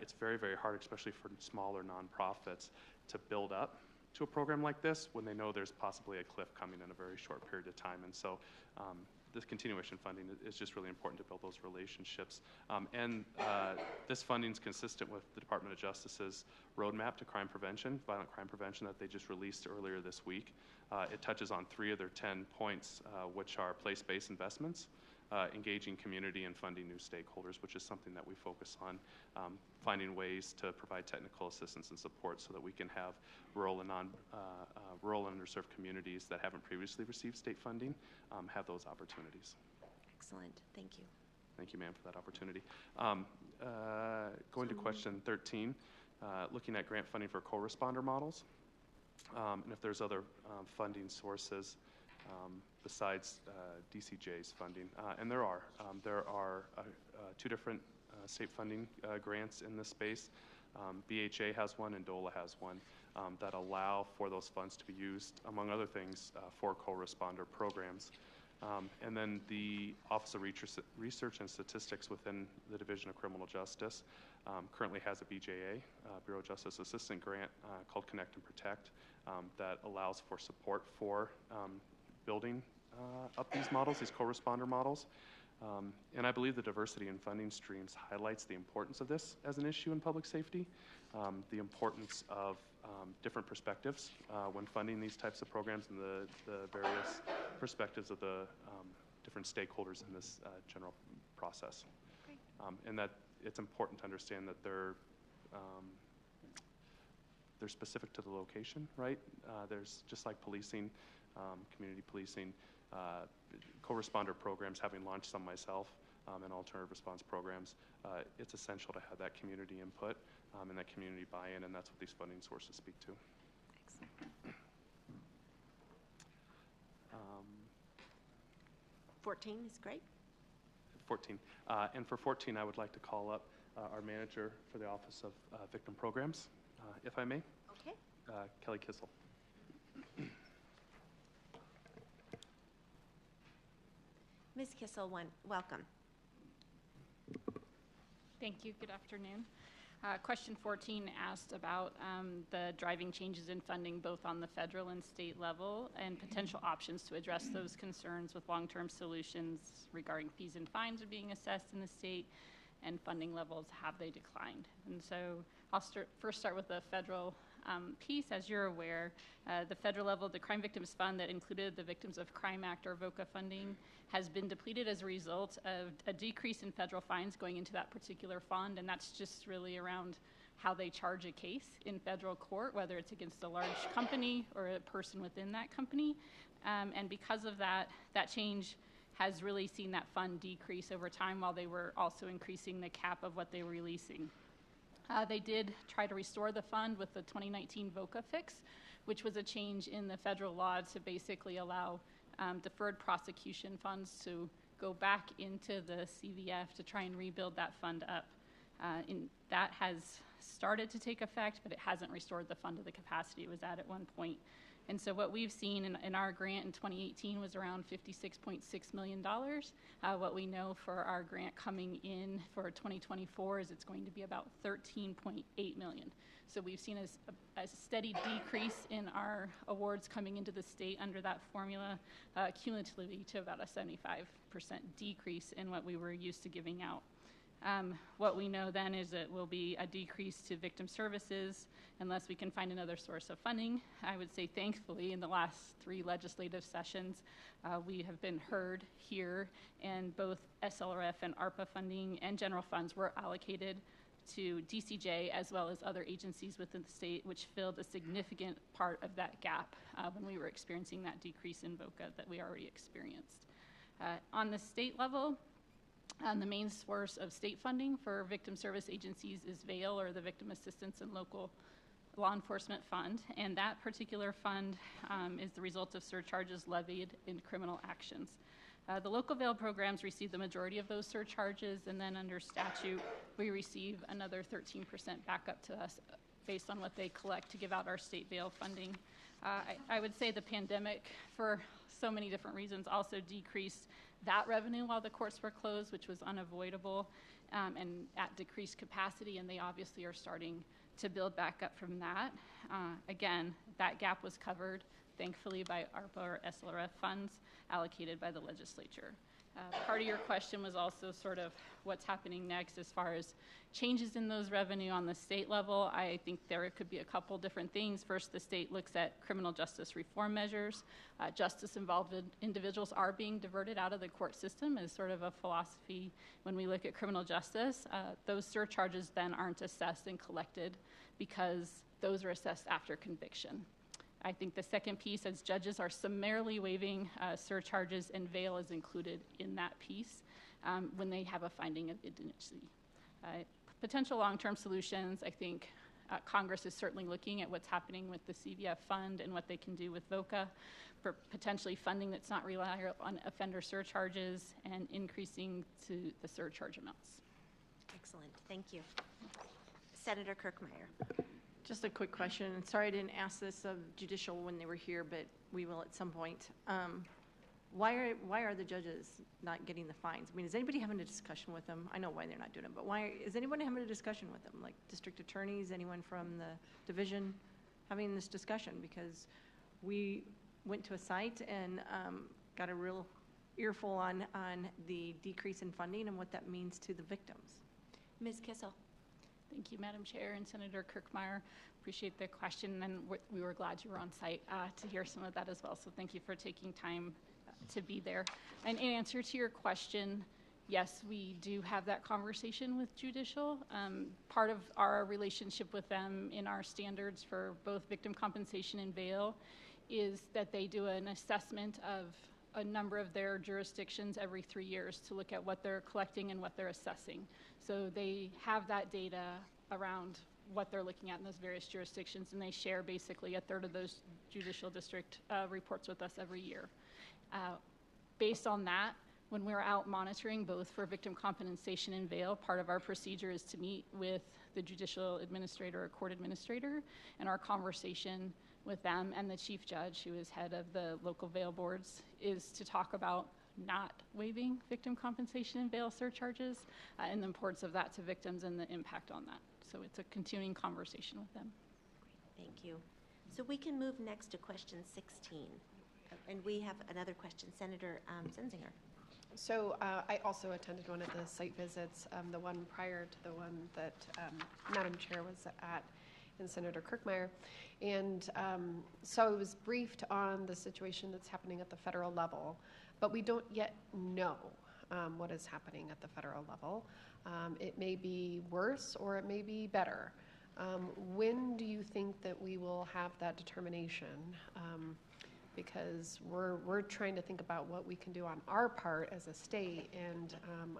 it's very, very hard, especially for smaller nonprofits, to build up to a program like this when they know there's possibly a cliff coming in a very short period of time. And so this continuation funding is just really important to build those relationships. This funding is consistent with the Department of Justice's roadmap to crime prevention, violent crime prevention, that they just released earlier this week. It touches on 3 of their 10 points, which are place-based investments, engaging community, and funding new stakeholders, which is something that we focus on, finding ways to provide technical assistance and support so that we can have rural and rural and underserved communities that haven't previously received state funding have those opportunities. Excellent. Thank you. Thank you, ma'am, for that opportunity. Going to question 13, looking at grant funding for co-responder models, and if there's other funding sources besides DCJ's funding. And there are 2 different state funding grants in this space. BHA has one and DOLA has one that allow for those funds to be used, among other things, for co-responder programs. And then the Office of Research and Statistics within the Division of Criminal Justice currently has a BJA, Bureau of Justice Assistant grant called Connect and Protect that allows for support for building up these models, these co-responder models. And I believe the diversity in funding streams highlights the importance of this as an issue in public safety, the importance of different perspectives when funding these types of programs, and the various perspectives of the different stakeholders in this general process. And that it's important to understand that they're specific to the location, right? There's, just like policing, community policing, co-responder programs, having launched some myself, and alternative response programs, it's essential to have that community input and that community buy-in, and that's what these funding sources speak to. Excellent. 14 is great. 14. And for 14, I would like to call up our manager for the Office of Victim Programs, if I may. Okay. Kelly Kissel. Ms. Kissel, welcome. Thank you. Good afternoon. Question 14 asked about the driving changes in funding both on the federal and state level and potential options to address those concerns with long-term solutions regarding fees and fines are being assessed in the state and funding levels, have they declined? And so I'll first start with the federal piece. As you're aware, the federal level, the Crime Victims Fund that included the Victims of Crime Act or VOCA funding has been depleted as a result of a decrease in federal fines going into that particular fund, and that's just really around how they charge a case in federal court, whether it's against a large company or a person within that company. And because of that, that change has really seen that fund decrease over time while they were also increasing the cap of what they were releasing. They did try to restore the fund with the 2019 VOCA fix, which was a change in the federal law to basically allow deferred prosecution funds to go back into the CVF to try and rebuild that fund up. And that has started to take effect, but it hasn't restored the fund to the capacity it was at one point. And so what we've seen in our grant in 2018 was around $56.6 million. What we know for our grant coming in for 2024 is it's going to be about $13.8 million. So we've seen a steady decrease in our awards coming into the state under that formula, cumulatively to about a 75% decrease in what we were used to giving out. What we know then is it will be a decrease to victim services unless we can find another source of funding. I would say thankfully in the last 3 legislative sessions we have been heard here, and both SLRF and ARPA funding and general funds were allocated to DCJ as well as other agencies within the state, which filled a significant part of that gap when we were experiencing that decrease in VOCA that we already experienced. On the state level, the main source of state funding for victim service agencies is VAIL, or the Victim Assistance and Local Law Enforcement Fund, and that particular fund is the result of surcharges levied in criminal actions. The local VAIL programs receive the majority of those surcharges, and then under statute, we receive another 13% back up to us based on what they collect to give out our state VAIL funding. I would say the pandemic, for so many different reasons, also decreased that revenue while the courts were closed, which was unavoidable, and at decreased capacity, and they obviously are starting to build back up from that. Again, That gap was covered, thankfully, by ARPA or SLRF funds allocated by the legislature. Part of your question was also sort of what's happening next as far as changes in those revenue on the state level. I think there could be a couple different things. First, the state looks at criminal justice reform measures. Justice-involved individuals are being diverted out of the court system as sort of a philosophy when we look at criminal justice. Those surcharges then aren't assessed and collected because those are assessed after conviction. I think the second piece, as judges are summarily waiving surcharges, and bail is included in that piece when they have a finding of indigency. Potential long-term solutions, I think Congress is certainly looking at what's happening with the CVF fund and what they can do with VOCA for potentially funding that's not reliant on offender surcharges and increasing to the surcharge amounts. Excellent, thank you. Senator Kirkmeyer. Just a quick question, and sorry I didn't ask this of judicial when they were here, but we will at some point. Why are the judges not getting the fines? I mean, is anybody having a discussion with them? I know why they're not doing it, but why is anyone having a discussion with them? Like district attorneys, anyone from the division having this discussion? Because we went to a site and got a real earful on the decrease in funding and what that means to the victims. Ms. Kissel. Thank you, Madam Chair and Senator Kirkmeyer. Appreciate the question, and we were glad you were on site to hear some of that as well. So thank you for taking time to be there. And in answer to your question, yes, we do have that conversation with judicial. Part of our relationship with them in our standards for both victim compensation and bail is that they do an assessment of a number of their jurisdictions every 3 years to look at what they're collecting and what they're assessing. So they have that data around what they're looking at in those various jurisdictions, and they share basically a third of those judicial district reports with us every year. Based on that, when we're out monitoring both for victim compensation and bail, part of our procedure is to meet with the judicial administrator or court administrator, and our conversation with them and the chief judge, who is head of the local bail boards, is to talk about not waiving victim compensation and bail surcharges and the importance of that to victims and the impact on that. So it's a continuing conversation with them. Great, thank you. So we can move next to question 16. And we have another question, Senator Senzinger. So I also attended one of the site visits, the one prior to the one that Madam Chair was at, and Senator Kirkmeyer. And so I was briefed on the situation that's happening at the federal level, but we don't yet know what is happening at the federal level. It may be worse or it may be better. When do you think that we will have that determination? Because we're trying to think about what we can do on our part as a state, and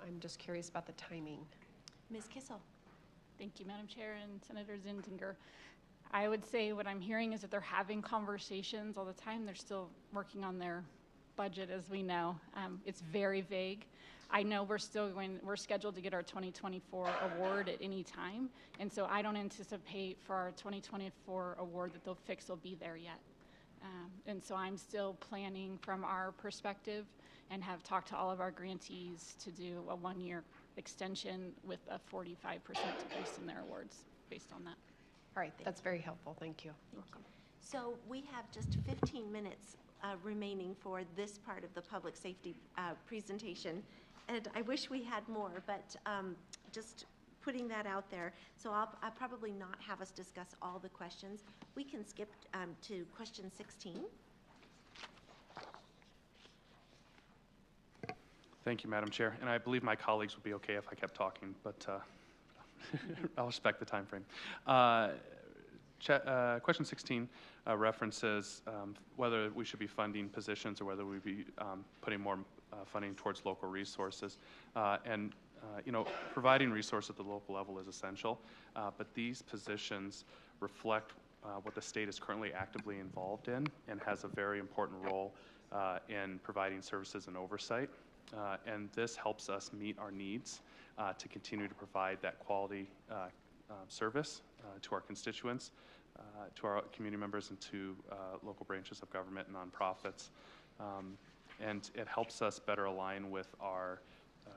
I'm just curious about the timing. Ms. Kissel. Thank you, Madam Chair and Senator Zinzinger. I would say what I'm hearing is that they're having conversations all the time. They're still working on their budget, as we know. It's very vague. I know we're scheduled to get our 2024 award at any time, and so I don't anticipate for our 2024 award that the fix will be there yet. And so I'm still planning from our perspective and have talked to all of our grantees to do a 1-year extension with a 45% increase in their awards based on that. All right, that's very helpful. Thank you. Thank you. So we have just 15 minutes remaining for this part of the public safety presentation. And I wish we had more, but just putting that out there. So I'll probably not have us discuss all the questions. We can skip to question 16. Thank you, Madam Chair. And I believe my colleagues would be okay if I kept talking, but I'll respect the time frame. Question 16 references whether we should be funding positions or whether we be putting more funding towards local resources. Providing resources at the local level is essential, but these positions reflect what the state is currently actively involved in and has a very important role in providing services and oversight. And this helps us meet our needs to continue to provide that quality service to our constituents, to our community members, and to local branches of government and nonprofits. And it helps us better align with our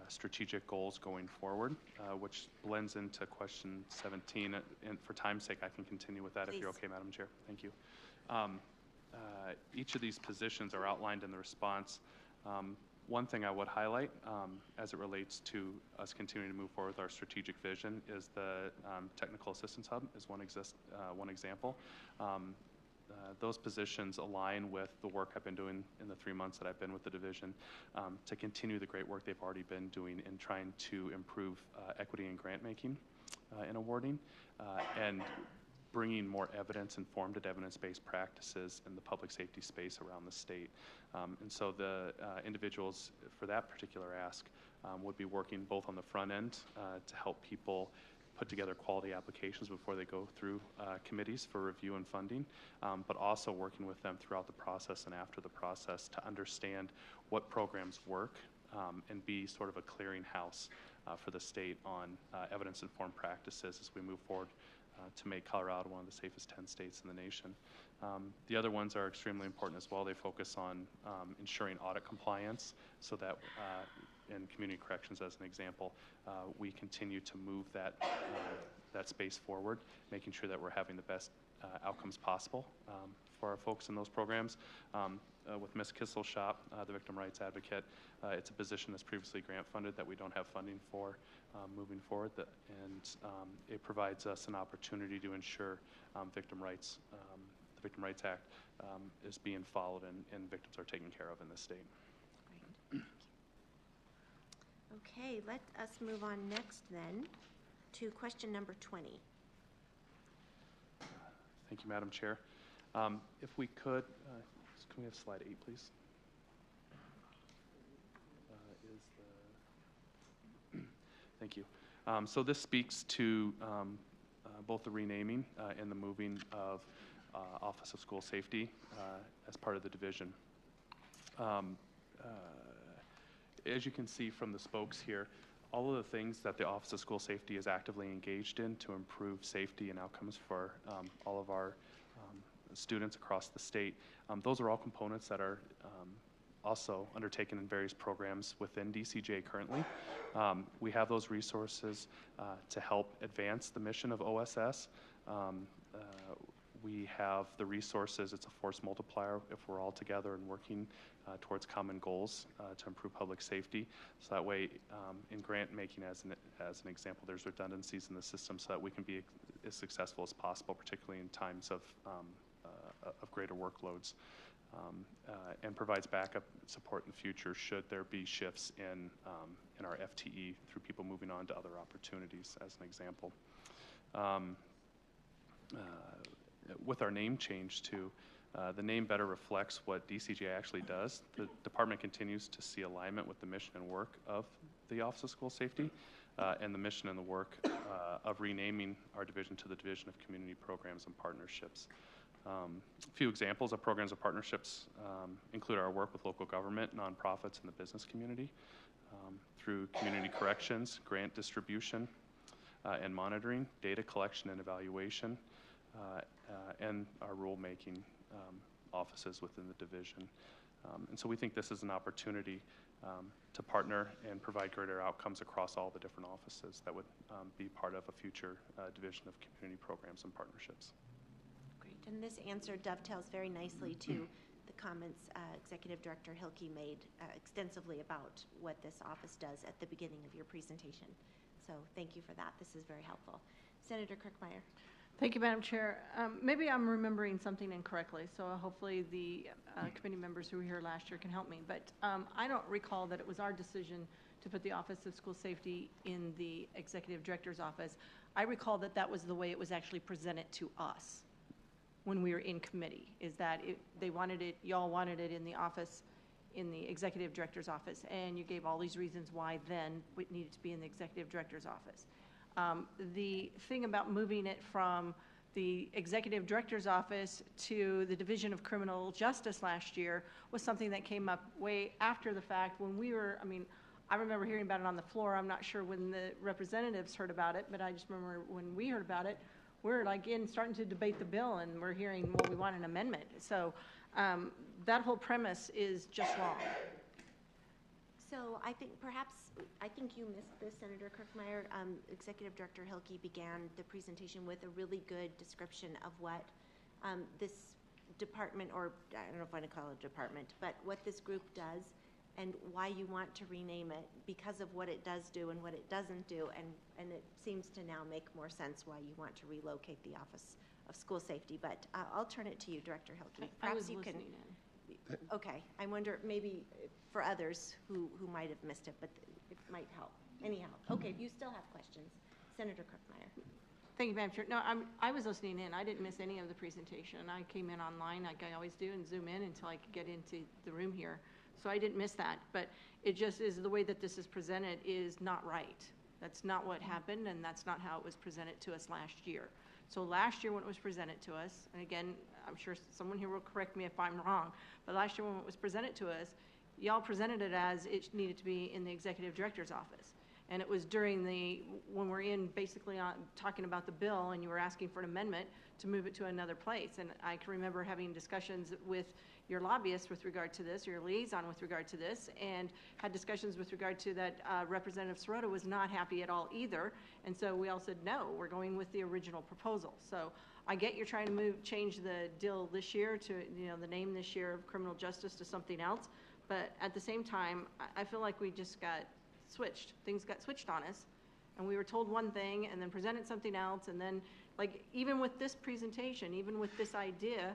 strategic goals going forward, which blends into question 17. And for time's sake, I can continue with that if you're okay, Madam Chair. Thank you. Each of these positions are outlined in the response. One thing I would highlight as it relates to us continuing to move forward with our strategic vision is the Technical Assistance Hub is one example. Those positions align with the work I've been doing in the 3 months that I've been with the division to continue the great work they've already been doing in trying to improve equity and grant making and awarding and bringing more evidence-informed and evidence-based practices in the public safety space around the state. And so the individuals for that particular ask would be working both on the front end to help people put together quality applications before they go through committees for review and funding, but also working with them throughout the process and after the process to understand what programs work and be sort of a clearinghouse for the state on evidence-informed practices as we move forward to make Colorado one of the safest 10 states in the nation. The other ones are extremely important as well. They focus on ensuring audit compliance so that in community corrections, as an example, we continue to move that space forward, making sure that we're having the best outcomes possible for our folks in those programs. With Ms. Kisselshop, the victim rights advocate, it's a position that's previously grant funded that we don't have funding for moving forward, and it provides us an opportunity to ensure victim rights, the Victim Rights Act is being followed and victims are taken care of in this state. Great. Okay, let us move on next then to question number 20. Thank you, Madam Chair. If we could, can we have slide 8, please? Thank you. So this speaks to both the renaming and the moving of Office of School Safety as part of the division. As you can see from the spokes here, all of the things that the Office of School Safety is actively engaged in to improve safety and outcomes for all of our students across the state, those are all components that are also undertaken in various programs within DCJ currently. We have those resources to help advance the mission of OSS. We have the resources, it's a force multiplier if we're all together and working towards common goals to improve public safety. So that way, in grant making as an example, there's redundancies in the system so that we can be as successful as possible, particularly in times of greater workloads, and provides backup support in the future should there be shifts in our FTE through people moving on to other opportunities, as an example. With our name change too, the name better reflects what DCJ actually does. The department continues to see alignment with the mission and work of the Office of School Safety and the mission and the work of renaming our division to the Division of Community Programs and Partnerships. A few examples of programs and partnerships include our work with local government, nonprofits, and the business community through community corrections, grant distribution and monitoring, data collection and evaluation, and our rulemaking offices within the division. And so we think this is an opportunity to partner and provide greater outcomes across all the different offices that would be part of a future division of community programs and partnerships. Great, and this answer dovetails very nicely to the comments Executive Director Hilke made extensively about what this office does at the beginning of your presentation. So thank you for that. This is very helpful. Senator Kirkmeyer. Thank you, Madam Chair. Maybe I'm remembering something incorrectly, so hopefully the committee members who were here last year can help me. But I don't recall that it was our decision to put the Office of School Safety in the Executive Director's office. I recall that that was the way it was actually presented to us when we were in committee, is that they wanted it, y'all wanted it in the office, in the Executive Director's office, and you gave all these reasons why then it needed to be in the Executive Director's office. The thing about moving it from the Executive Director's office to the Division of Criminal Justice last year was something that came up way after the fact when we were, I remember hearing about it on the floor. I'm not sure when the representatives heard about it, but I just remember when we heard about it, we're like starting to debate the bill and we're hearing, well, we want an amendment. So that whole premise is just wrong. So I think you missed this, Senator Kirkmeyer. Executive Director Hilke began the presentation with a really good description of what this department, or I don't know if I want to call it a department, but what this group does and why you want to rename it because of what it does do and what it doesn't do. And it seems to now make more sense why you want to relocate the Office of School Safety. But I'll turn it to you, Director Hilke. Perhaps you can. Okay, I wonder maybe for others who might have missed it, but it might help. Anyhow, okay, if you still have questions, Senator Kirkmeyer. Thank you, Madam Chair. No, I was listening in. I didn't miss any of the presentation. I came in online like I always do and zoom in until I could get into the room here. So I didn't miss that, but it just is the way that this is presented is not right. That's not what happened, and that's not how it was presented to us last year. So last year when it was presented to us, and again, I'm sure someone here will correct me if I'm wrong, but last year when it was presented to us, y'all presented it as it needed to be in the Executive Director's office. And it was during when we're in basically talking about the bill and you were asking for an amendment to move it to another place. And I can remember having discussions with your lobbyist with regard to this, your liaison with regard to this, and had discussions with regard to that Representative Sirota was not happy at all either. And so we all said, no, we're going with the original proposal. So I get you're trying to change the deal this year to, the name this year of criminal justice to something else. But at the same time, I feel like we just got switched. Things got switched on us, and we were told one thing and then presented something else. And then, even with this presentation, even with this idea,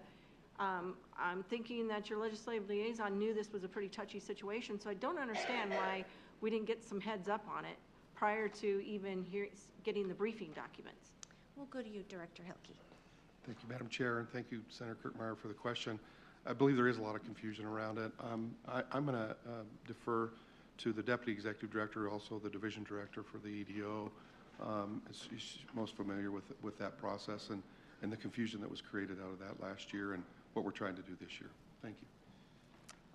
I'm thinking that your legislative liaison knew this was a pretty touchy situation. So I don't understand why we didn't get some heads up on it prior to even getting the briefing documents. We'll go to you, Director Hilke. Thank you, Madam Chair, and thank you, Senator Kirkmeyer, for the question. I believe there is a lot of confusion around it. I'm going to defer to the Deputy Executive Director, also the Division Director for the EDO. He's most familiar with that process and the confusion that was created out of that last year and what we're trying to do this year. Thank you.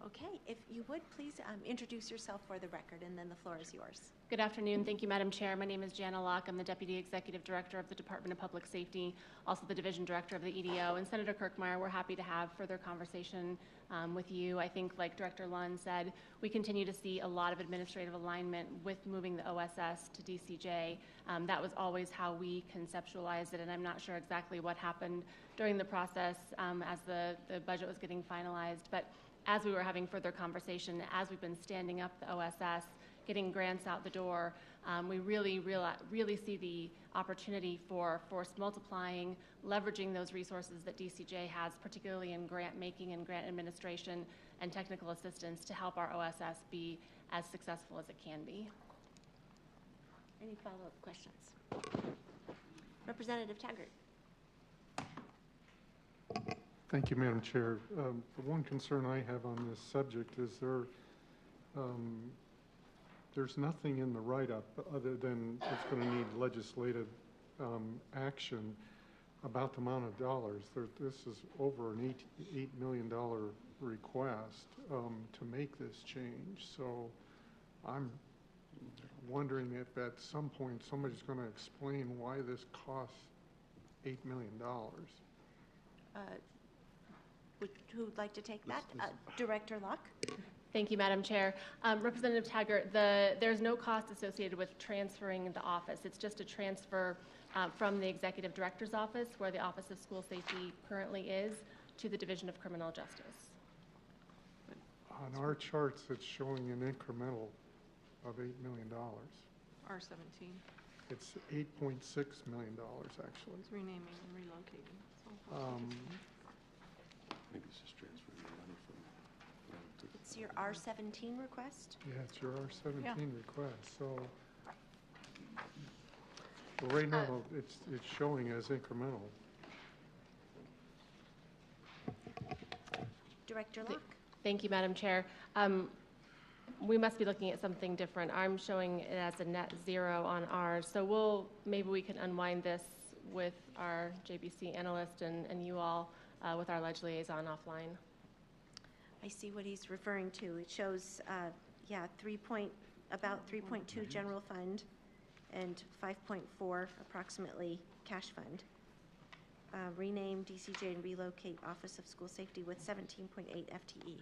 Okay, if you would please introduce yourself for the record, and then the floor is yours. Good afternoon. Thank you, Madam Chair. My name is Jana Locke. I'm the Deputy Executive Director of the Department of Public Safety, also the Division Director of the EDO. And Senator Kirkmeyer, we're happy to have further conversation with you. I think, like Director Lund said, we continue to see a lot of administrative alignment with moving the OSS to DCJ. That was always how we conceptualized it, and I'm not sure exactly what happened during the process as the budget was getting finalized. But as we were having further conversation, as we've been standing up the OSS, getting grants out the door, we really see the opportunity for force multiplying, leveraging those resources that DCJ has, particularly in grant making and grant administration and technical assistance to help our OSS be as successful as it can be. Any follow-up questions? Representative Taggart. Thank you, Madam Chair. The one concern I have on this subject is there's nothing in the write-up other than it's going to need legislative action about the amount of dollars. This is over an $8 million request to make this change. So I'm wondering if at some point somebody's going to explain why this costs $8 million. Who would like to take that? Director Locke. Thank you, Madam Chair. Representative Taggart, there's no cost associated with transferring the office. It's just a transfer from the Executive Director's office, where the Office of School Safety currently is, to the Division of Criminal Justice. On our charts, it's showing an incremental of $8 million. R17. It's $8.6 million, actually. It's renaming and relocating. Maybe it's just transferring the money from. It's your R17 request? Yeah, it's your R17 request. So right now, it's showing as incremental. Director Locke. Thank you, Madam Chair. We must be looking at something different. I'm showing it as a net zero on ours. So maybe we can unwind this with our JBC analyst and you all with our ledge liaison offline. I see what he's referring to. It shows, about 3.2 general fund and 5.4 approximately cash fund. Rename DCJ and relocate Office of School Safety with 17.8 FTE.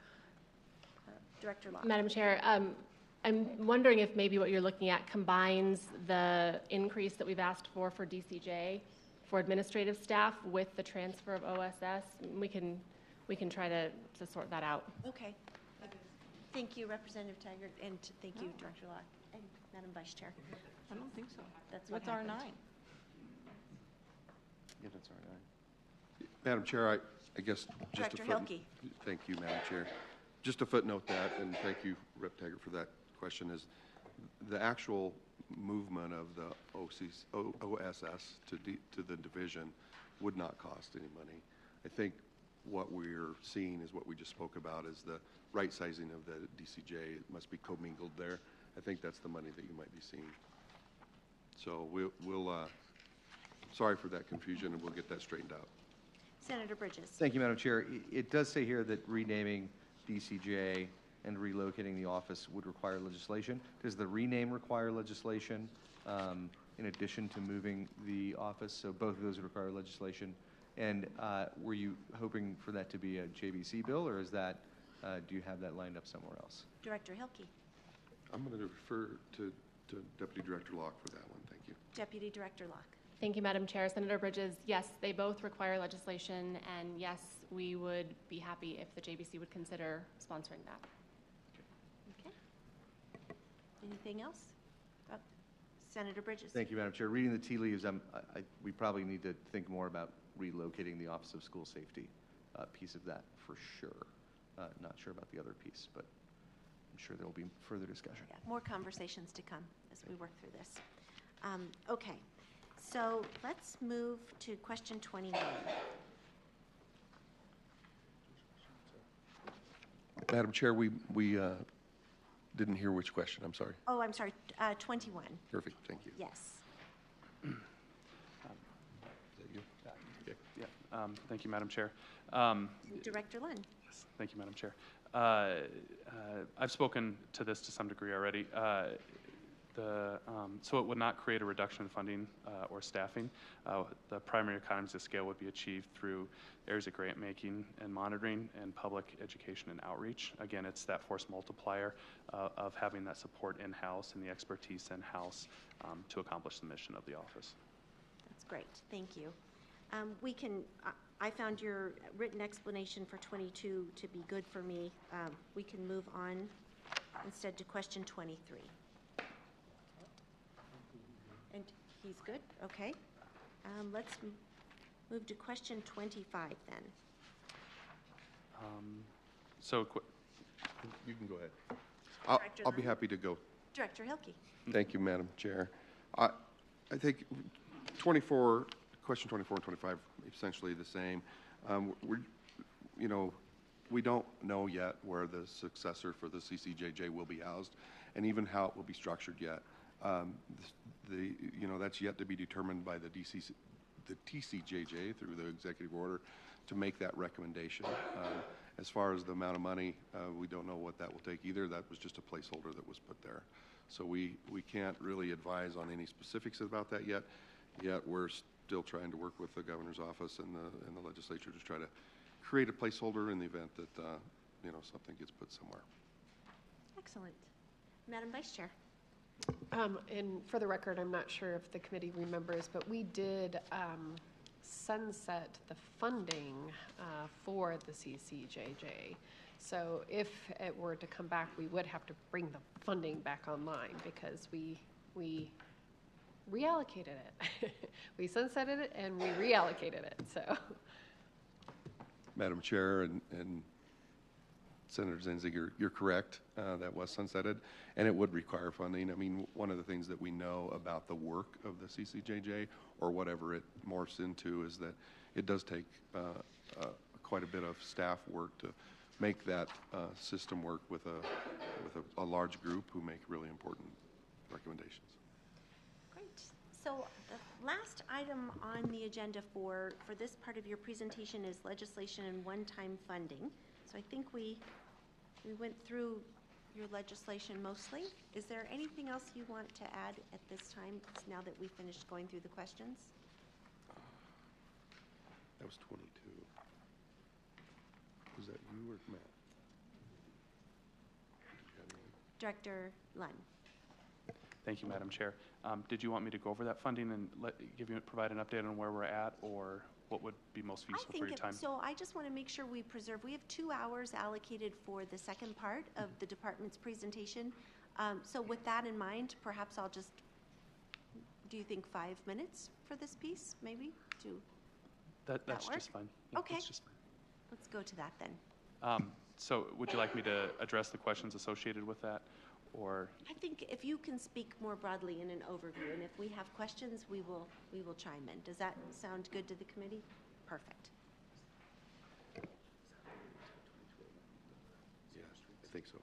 Director Locke. Madam Chair, I'm wondering if maybe what you're looking at combines the increase that we've asked for DCJ for administrative staff with the transfer of OSS. We can try to sort that out. Okay. Thank you, Representative Taggart, and thank you, Director Locke, and Madam Vice Chair. I don't think so. That's what What's R9? happened. Yeah, that's all right. Madam Chair, I guess just a Director footnote. Hilke. Thank you, Madam Chair. Just to footnote that, and thank you, Rep. Taggart, for that question, is the actual movement of the OSS to the division would not cost any money. I think what we're seeing is what we just spoke about, is the right sizing of the DCJ. It must be commingled there. I think that's the money that you might be seeing. So we'll sorry for that confusion, and we'll get that straightened out. Senator Bridges. Thank you, Madam Chair. It does say here that renaming DCJ and relocating the office would require legislation. Does the rename require legislation in addition to moving the office? So both of those would require legislation. And were you hoping for that to be a JBC bill, or is that, do you have that lined up somewhere else? Director Hilke. I'm going to refer to Deputy Director Locke for that one. Thank you. Deputy Director Locke. Thank you, Madam Chair. Senator Bridges, yes, they both require legislation, and yes, we would be happy if the JBC would consider sponsoring that. Okay. Anything else? Senator Bridges. Thank you, Madam Chair. Reading the tea leaves, we probably need to think more about relocating the Office of School Safety piece of that for sure. Not sure about the other piece, but I'm sure there will be further discussion. Yeah, more conversations to come as we work through this. Okay, so let's move to question 21. Madam Chair, we didn't hear which question. I'm sorry. Oh, I'm sorry, 21. Perfect. Thank you. Yes. Is that you? Okay. Yeah. Thank you, Madam Chair. Director Lynn. Yes, thank you, Madam Chair. I've spoken to this to some degree already. So it would not create a reduction in funding or staffing. The primary economies of scale would be achieved through areas of grant making and monitoring and public education and outreach. Again, it's that force multiplier of having that support in-house and the expertise in-house to accomplish the mission of the office. That's great. Thank you. I found your written explanation for 22 to be good for me. We can move on instead to question 23. And he's good? Okay. Let's move to question 25 then. You can go ahead. I'll be happy to go. Director Hilke. Thank you, Madam Chair. I think question 24 and 25 are essentially the same. We don't know yet where the successor for the CCJJ will be housed, and even how it will be structured yet. That's yet to be determined by the TCJJ through the executive order to make that recommendation. As far as the amount of money, we don't know what that will take either. That was just a placeholder that was put there. So we can't really advise on any specifics about that yet. Yet we're still trying to work with the governor's office and the legislature to try to create a placeholder in the event that something gets put somewhere. Excellent. Madam Vice Chair. And for the record, I'm not sure if the committee remembers, but we did sunset the funding for the CCJJ. So if it were to come back, we would have to bring the funding back online because we reallocated it. We sunsetted it and we reallocated it. So, Madam Chair and Senator Zenzig, you're correct. That was sunsetted, and it would require funding. I mean, one of the things that we know about the work of the CCJJ, or whatever it morphs into, is that it does take quite a bit of staff work to make that system work with a large group who make really important recommendations. Great. So the last item on the agenda for this part of your presentation is legislation and one-time funding. So I think we went through your legislation mostly. Is there anything else you want to add at this time, now that we finished going through the questions? That was 22. Was that you or Matt? Director Lunn. Thank you, Madam Chair. Did you want me to go over that funding and provide an update on where we're at, or what would be most useful for your time? So I just want to make sure we preserve, we have 2 hours allocated for the second part of the department's presentation. So with that in mind, perhaps I'll just, do you think 5 minutes for this piece, maybe? That's work? just fine. Yeah, Okay. that's just fine. Let's go to that then. So would you like me to address the questions associated with that, or? I think if you can speak more broadly in an overview, and if we have questions, we will chime in. Does that sound good to the committee? Perfect. Yeah, I think so.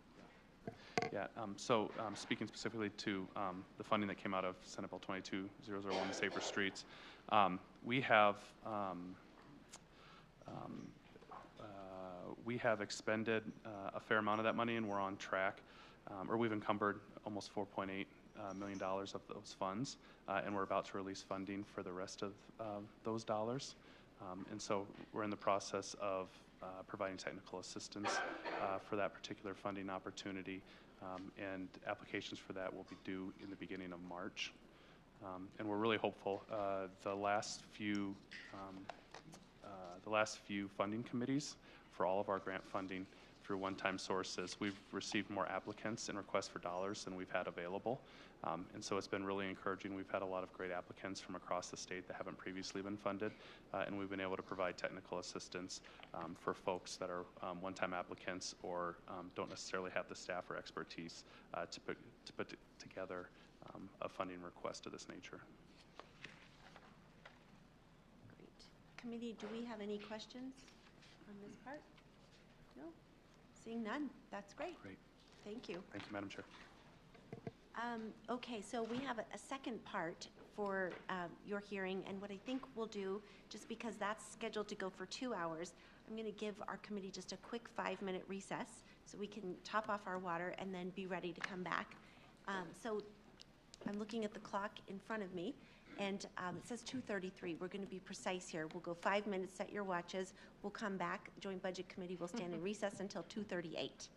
Yeah, speaking specifically to the funding that came out of Senate Bill 22001, Safer Streets, we have expended a fair amount of that money, and we're on track, or we've encumbered almost $4.8 million of those funds, and we're about to release funding for the rest of those dollars. And so we're in the process of providing technical assistance for that particular funding opportunity, and applications for that will be due in the beginning of March. And we're really hopeful. The last few funding committees for all of our grant funding through one-time sources, we've received more applicants and requests for dollars than we've had available. And so it's been really encouraging. We've had a lot of great applicants from across the state that haven't previously been funded, and we've been able to provide technical assistance for folks that are one-time applicants or don't necessarily have the staff or expertise to put together a funding request of this nature. Great. Committee, do we have any questions on this part? No? Seeing none. That's great. Great. Thank you. Thank you, Madam Chair. Okay, so we have a second part for your hearing, and what I think we'll do, just because that's scheduled to go for 2 hours, I'm going to give our committee just a quick 5-minute recess so we can top off our water and then be ready to come back. So I'm looking at the clock in front of me, and it says 2:33. We're going to be precise here. We'll go 5 minutes, set your watches. We'll come back. Joint Budget Committee will stand in recess until 2:38.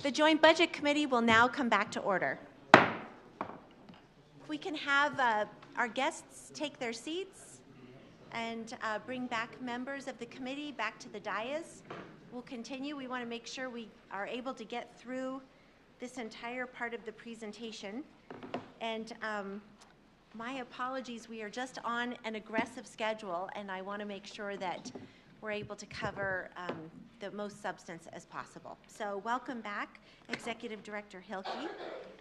The Joint Budget Committee will now come back to order. If we can have our guests take their seats and bring back members of the committee back to the dais, we'll continue. We want to make sure we are able to get through this entire part of the presentation. And my apologies, we are just on an aggressive schedule, and I want to make sure that we're able to cover the most substance as possible. So welcome back, Executive Director Hilke,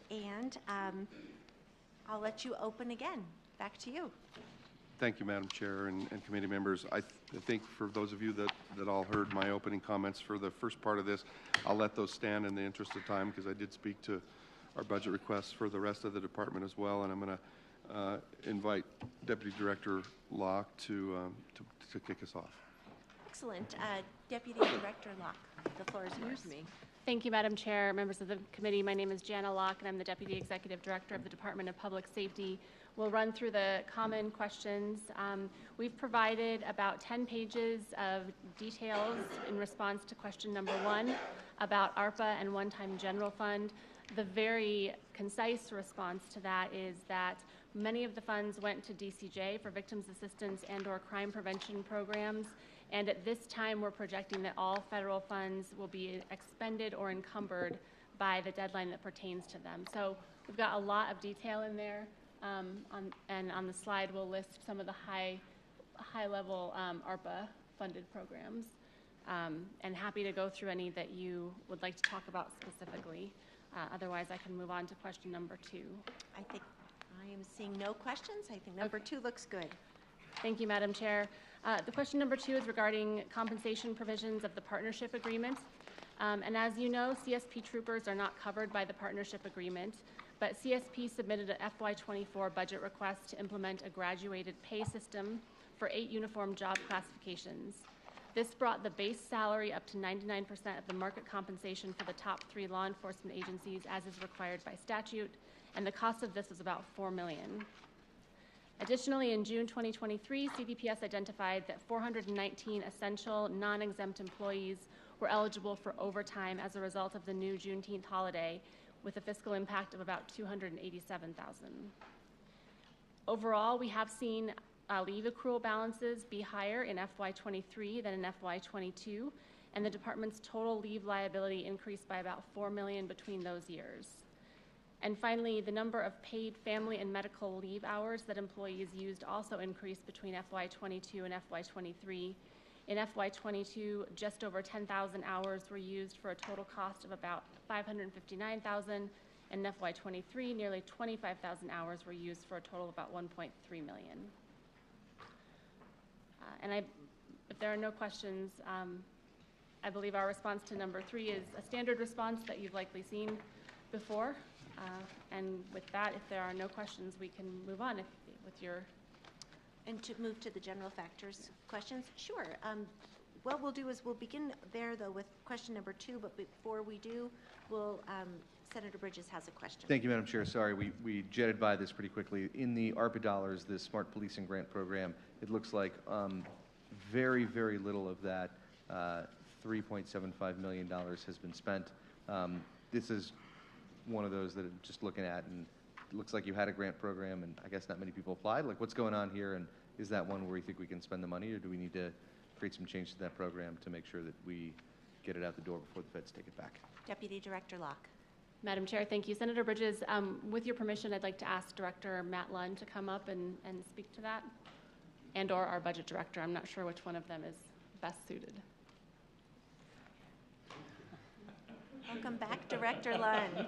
and I'll let you open again. Back to you. Thank you, Madam Chair and committee members. I think for those of you that all heard my opening comments for the first part of this, I'll let those stand in the interest of time because I did speak to our budget requests for the rest of the department as well, and I'm going to invite Deputy Director Locke to kick us off. Excellent. Deputy Director Locke, the floor is yours. Thank you, Madam Chair, members of the committee. My name is Jana Locke, and I'm the Deputy Executive Director of the Department of Public Safety. We'll run through the common questions. We've provided about 10 pages of details in response to question number 1 about ARPA and one-time general fund. The very concise response to that is that many of the funds went to DCJ for victims assistance and/or crime prevention programs. And at this time, we're projecting that all federal funds will be expended or encumbered by the deadline that pertains to them. So we've got a lot of detail in there. And on the slide, we'll list some of the high-level ARPA funded programs. And happy to go through any that you would like to talk about specifically. Otherwise, I can move on to question number 2. I think I am seeing no questions. I think number 2 looks good. Thank you, Madam Chair. The question number 2 is regarding compensation provisions of the partnership agreement. And as you know, CSP troopers are not covered by the partnership agreement, but CSP submitted an FY24 budget request to implement a graduated pay system for 8 uniform job classifications. This brought the base salary up to 99% of the market compensation for the top 3 law enforcement agencies as is required by statute, and the cost of this was about $4 million. Additionally, in June 2023, CDPS identified that 419 essential non-exempt employees were eligible for overtime as a result of the new Juneteenth holiday, with a fiscal impact of about $287,000. Overall, we have seen leave accrual balances be higher in FY23 than in FY22, and the department's total leave liability increased by about $4 million between those years. And finally, the number of paid family and medical leave hours that employees used also increased between FY22 and FY23. In FY22, just over 10,000 hours were used for a total cost of about $559,000. In FY23, nearly 25,000 hours were used for a total of about $1.3 million. If there are no questions, I believe our response to number 3 is a standard response that you've likely seen before. And with that, if there are no questions, we can move on with your... And to move to the general factors questions? Sure. What we'll do is we'll begin there, though, with question number 2. But before we do, Senator Bridges has a question. Thank you, Madam Chair. Sorry, we jetted by this pretty quickly. In the ARPA dollars, the Smart Policing Grant Program, it looks like very, very little of that $3.75 million has been spent. This is one of those that I'm just looking at, and it looks like you had a grant program, and I guess not many people applied. Like, what's going on here, and is that one where you think we can spend the money, or do we need to create some changes to that program to make sure that we get it out the door before the feds take it back? Deputy Director Locke. Madam Chair, thank you. Senator Bridges, with your permission, I'd like to ask Director Matt Lund to come up and speak to that, and/or our Budget Director. I'm not sure which one of them is best suited. Welcome back, Director Lund.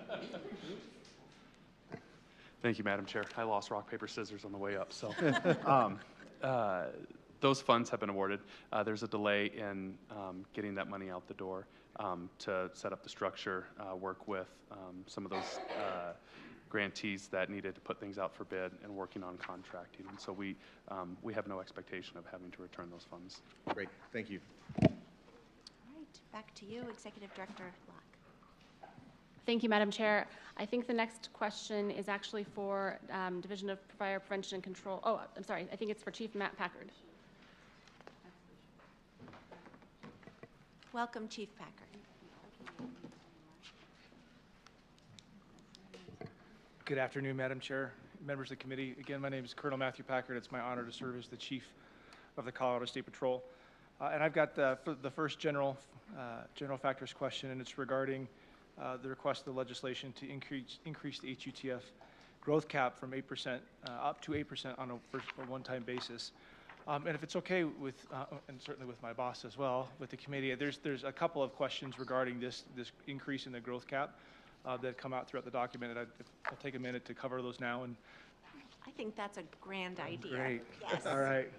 Thank you, Madam Chair. I lost rock, paper, scissors on the way up. So those funds have been awarded. There's a delay in getting that money out the door to set up the structure, work with some of those grantees that needed to put things out for bid and working on contracting. And so we have no expectation of having to return those funds. Great. Thank you. All right. Back to you, Executive Director Locke. Thank you, Madam Chair. I think the next question is actually for Division of Fire Prevention and Control. Oh, I'm sorry. I think it's for Chief Matt Packard. Welcome, Chief Packard. Good afternoon, Madam Chair, members of the committee. Again, my name is Colonel Matthew Packard. It's my honor to serve as the Chief of the Colorado State Patrol. And I've got the first general factors question, and it's regarding the request of the legislation to increase the HUTF growth cap from 8% up to 8% on a one-time basis. And if it's okay with, and certainly with my boss as well, with the committee, there's a couple of questions regarding this increase in the growth cap that come out throughout the document, and I'll take a minute to cover those now. And I think that's a grand idea. great. Yes. All right.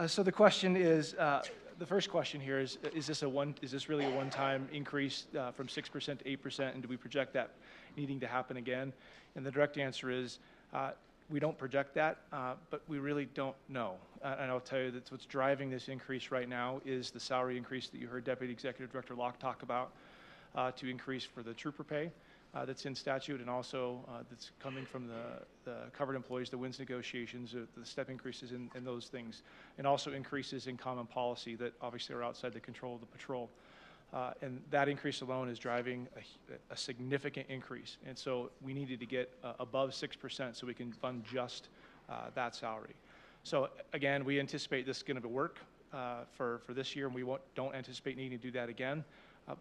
So the question is, the first question here is this really a one-time increase from 6% to 8%, and do we project that needing to happen again? And the direct answer is, we don't project that, but we really don't know. And I'll tell you that what's driving this increase right now is the salary increase that you heard Deputy Executive Director Locke talk about to increase for the trooper pay that's in statute, and also that's coming from the covered employees, the WINS negotiations, the step increases in those things, and also increases in common policy that obviously are outside the control of the patrol. And that increase alone is driving a significant increase. And so we needed to get above 6% so we can fund just that salary. So again, we anticipate this is going to work for this year, and we don't anticipate needing to do that again.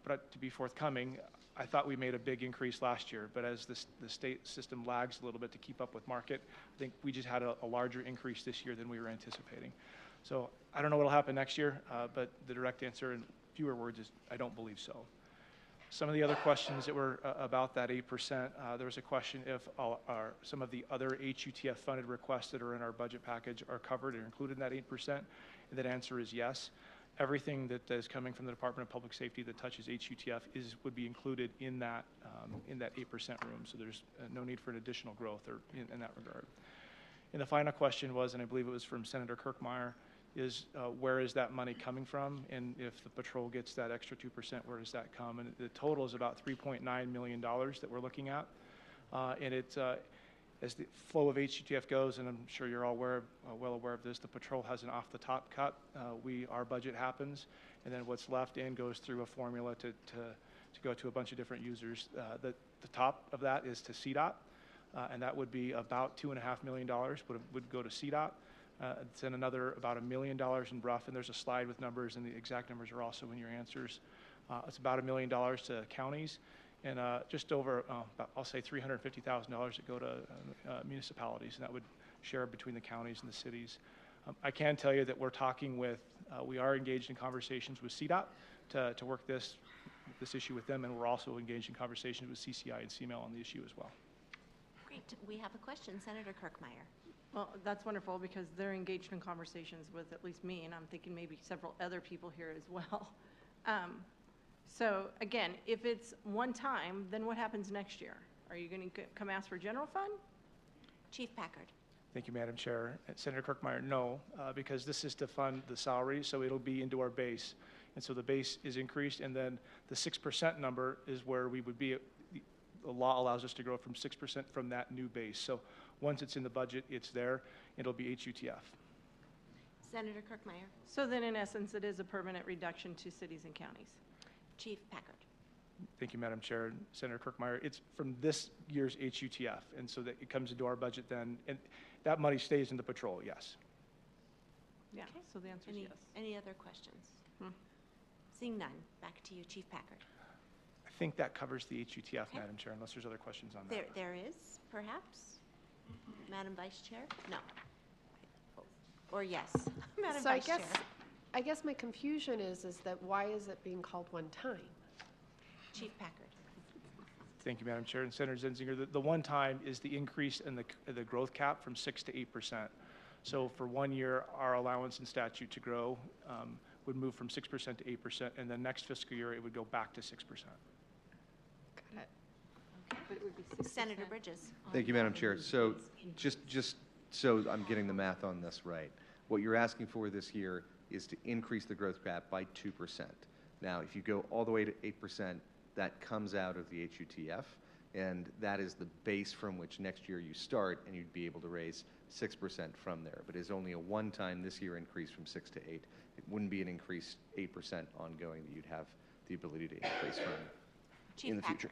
But to be forthcoming, I thought we made a big increase last year, but as the state system lags a little bit to keep up with market, I think we just had a larger increase this year than we were anticipating. So I don't know what will happen next year, but the direct answer in fewer words is I don't believe so. Some of the other questions that were about that 8%, there was a question if some of the other HUTF funded requests that are in our budget package are covered or included in that 8%, and that answer is yes. Everything that is coming from the Department of Public Safety that touches HUTF would be included in that 8% room. So there's no need for an additional growth or in that regard. And the final question was, and I believe it was from Senator Kirkmeyer, is where is that money coming from? And if the patrol gets that extra 2%, where does that come? And the total is about $3.9 million that we're looking at. And it's as the flow of HUTF goes, and I'm sure you're all well aware of this, the patrol has an off-the-top cut. Our budget happens, and then what's left in goes through a formula to go to a bunch of different users. The top of that is to CDOT, and that would be about $2.5 million would go to CDOT. It's in another about $1 million in BRUF, and there's a slide with numbers, and the exact numbers are also in your answers. It's about $1 million to counties, and just over, I'll say $350,000 that go to municipalities, and that would share between the counties and the cities. I can tell you that we are engaged in conversations with CDOT to work this issue with them, and we're also engaged in conversations with CCI and CML on the issue as well. Great. We have a question, Senator Kirkmeyer. Well, that's wonderful because they're engaged in conversations with at least me, and I'm thinking maybe several other people here as well. So again, if it's one time, then what happens next year? Are you going to come ask for general fund? Chief Packard. Thank you, Madam Chair. Senator Kirkmeyer, no, because this is to fund the salary, so it'll be into our base. And so the base is increased, and then the 6% number is where we would be. The law allows us to grow from 6% from that new base. So once it's in the budget, it's there. It'll be HUTF. Senator Kirkmeyer. So then in essence, it is a permanent reduction to cities and counties. Chief Packard. Thank you, Madam Chair. Senator Kirkmeyer, it's from this year's HUTF, and so that it comes into our budget then, and that money stays in the patrol, yes. Yeah, okay. So the answer is yes. Any other questions? Seeing none, back to you, Chief Packard. I think that covers the HUTF, okay. Madam Chair, unless there's other questions on that. There is, perhaps? Madam Vice Chair? No. Or yes? Madam Vice Chair. I guess my confusion is that why is it being called one time? Chief Packard. Thank you, Madam Chair. And Senator Zenzinger, the one time is the increase in the growth cap from 6 to 8%. So for 1 year, our allowance in statute to grow would move from 6% to 8%, and then next fiscal year, it would go back to 6%. Got it. Okay. But it would be 6%. Senator Bridges. Thank you, Madam Chair. So just so I'm getting the math on this right, what you're asking for this year is to increase the growth cap by 2%. Now, if you go all the way to 8%, that comes out of the HUTF, and that is the base from which next year you start, and you'd be able to raise 6% from there. But it's only a one-time this year increase from 6 to 8. It wouldn't be an increase 8% ongoing that you'd have the ability to increase from in the future.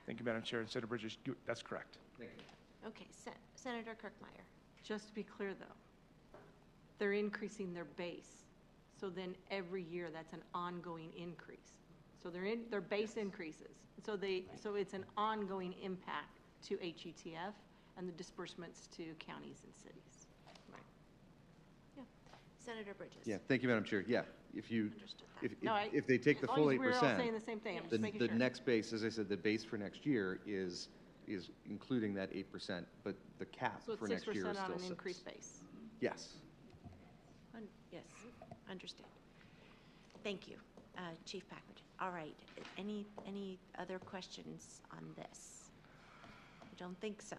Thank you, Madam Chair. And Senator Bridges, that's correct. Thank you. Okay, Senator Kirkmeyer. Just to be clear, though, they're increasing their base. So then every year, that's an ongoing increase. So their base increases. So it's an ongoing impact to HETF and the disbursements to counties and cities. Right. Yeah. Senator Bridges. Yeah, thank you, Madam Chair. Yeah, if you, that. if they take the as full long 8%. as we're all saying the same thing, I'm just making The sure. next base, as I said, the base for next year is including that 8%, but the cap So it's for next year is 6% still on an 6. increased base. Yes. Yes, understand. Thank you, Chief Packard. All right, any other questions on this? I don't think so.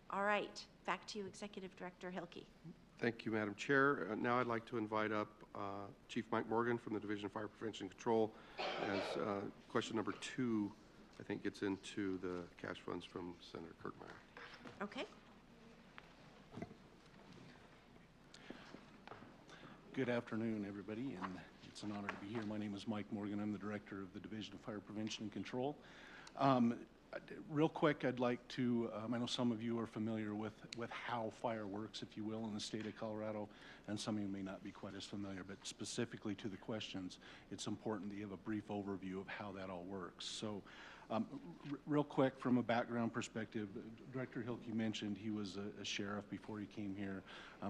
All right, back to you, Executive Director Hilke. Thank you, Madam Chair. Now I'd like to invite up Chief Mike Morgan from the Division of Fire Prevention and Control as question number 2, I think, gets into the cash funds from Senator Kirkmeyer. Okay. Good afternoon, everybody, and it's an honor to be here. My name is Mike Morgan. I'm the Director of the Division of Fire Prevention and Control. Real quick, I'd like to, I know some of you are familiar with how fire works, if you will, in the state of Colorado, and some of you may not be quite as familiar, but specifically to the questions, it's important that you have a brief overview of how that all works. So, real quick, from a background perspective, Director Hilke mentioned he was a sheriff before he came here.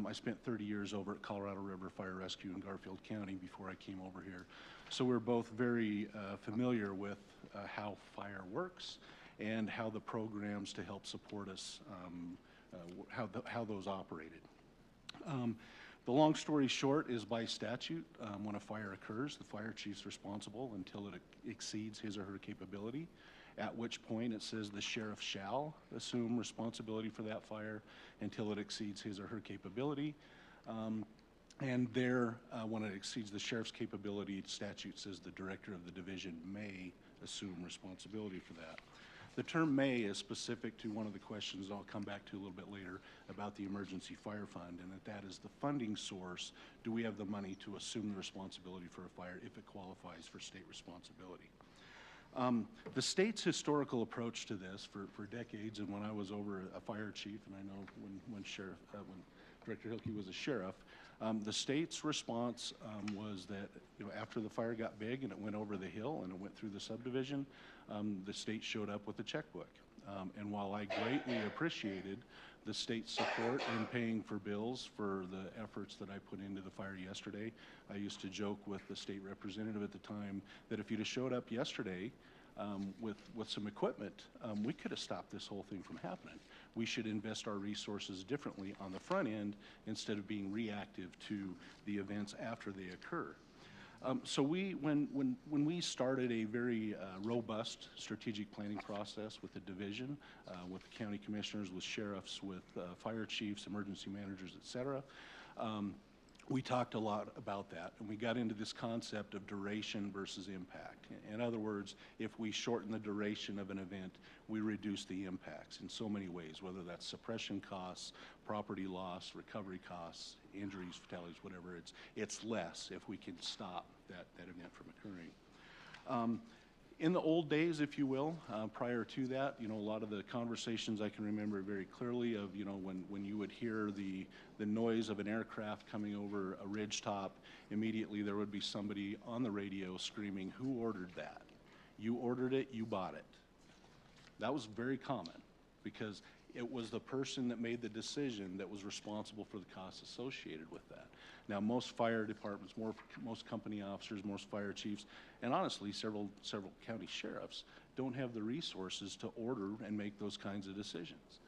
I spent 30 years over at Colorado River Fire Rescue in Garfield County before I came over here. So we're both very familiar with how fire works and how the programs to help support us, how those operated. The long story short is by statute, when a fire occurs, the fire chief's responsible until it exceeds his or her capability, at which point it says the sheriff shall assume responsibility for that fire until it exceeds his or her capability. And there, when it exceeds the sheriff's capability, statute says the director of the division may assume responsibility for that. The term may is specific to one of the questions I'll come back to a little bit later about the emergency fire fund, and that is the funding source. Do we have the money to assume the responsibility for a fire if it qualifies for state responsibility? The state's historical approach to this for decades, and when I was over a fire chief, and I know when Director Hilke was a sheriff, the state's response was that, after the fire got big and it went over the hill and it went through the subdivision, the state showed up with a checkbook. And while I greatly appreciated the state's support in paying for bills for the efforts that I put into the fire yesterday, I used to joke with the state representative at the time that if you'd have showed up yesterday with some equipment, we could have stopped this whole thing from happening. We should invest our resources differently on the front end instead of being reactive to the events after they occur. So when we started a very robust strategic planning process with the division, with the county commissioners, with sheriffs, with fire chiefs, emergency managers, et cetera, we talked a lot about that, and we got into this concept of duration versus impact. In other words, if we shorten the duration of an event, we reduce the impacts in so many ways, whether that's suppression costs, property loss, recovery costs, injuries, fatalities, whatever. It's less if we can stop that event from occurring. In the old days, if you will, prior to that, a lot of the conversations I can remember very clearly of, when you would hear the noise of an aircraft coming over a ridge top, immediately there would be somebody on the radio screaming, "Who ordered that? You ordered it, you bought it." That was very common because it was the person that made the decision that was responsible for the costs associated with that. Now, most fire departments, most company officers, most fire chiefs, and honestly, several county sheriffs don't have the resources to order and make those kinds of decisions.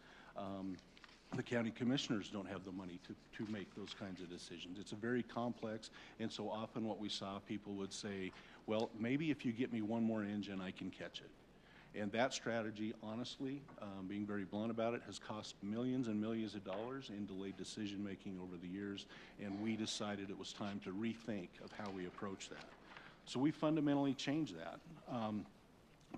The county commissioners don't have the money to make those kinds of decisions. It's a very complex, and so often what we saw, people would say, well, maybe if you get me one more engine, I can catch it. And that strategy, honestly, being very blunt about it, has cost millions and millions of dollars in delayed decision-making over the years, and we decided it was time to rethink of how we approach that. So we fundamentally changed that.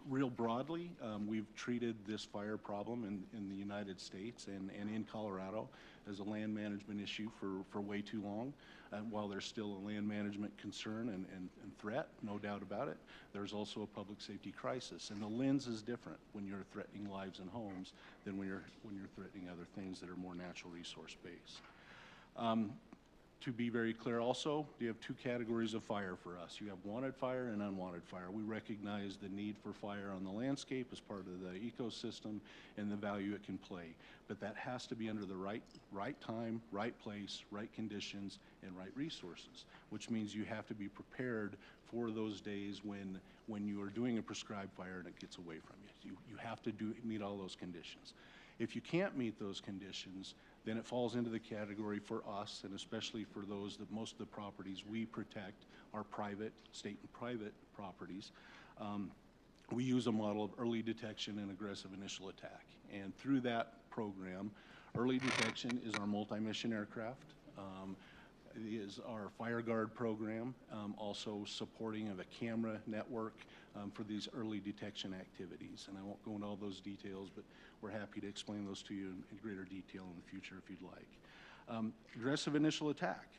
Real broadly, we've treated this fire problem in the United States and in Colorado as a land management issue for way too long. While there's still a land management concern and threat, no doubt about it, there's also a public safety crisis. And the lens is different when you're threatening lives and homes than when you're threatening other things that are more natural resource based. To be very clear also, you have two categories of fire for us. You have wanted fire and unwanted fire. We recognize the need for fire on the landscape as part of the ecosystem and the value it can play. But that has to be under the right time, right place, right conditions, and right resources, which means you have to be prepared for those days when you are doing a prescribed fire and it gets away from you. You have to meet all those conditions. If you can't meet those conditions, then it falls into the category for us, and especially for those that most of the properties we protect are private, state and private properties. We use a model of early detection and aggressive initial attack. And through that program, early detection is our multi-mission aircraft, is our Fire Guard program, also supporting of a camera network for these early detection activities. And I won't go into all those details, but we're happy to explain those to you in greater detail in the future if you'd like. Aggressive initial attack.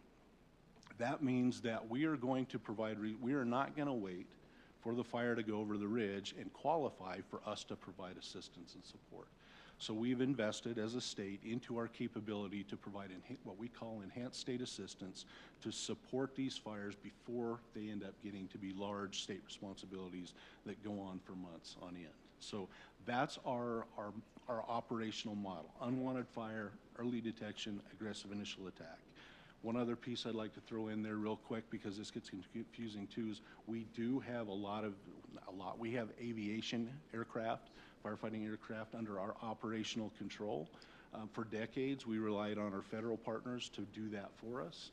That means that we are going to provide, we are not going to wait for the fire to go over the ridge and qualify for us to provide assistance and support. So we've invested as a state into our capability to provide what we call enhanced state assistance to support these fires before they end up getting to be large state responsibilities that go on for months on end. So that's our operational model: unwanted fire, early detection, aggressive initial attack. One other piece I'd like to throw in there real quick, because this gets confusing too, is we do have we have aviation aircraft, firefighting aircraft under our operational control. For decades, we relied on our federal partners to do that for us.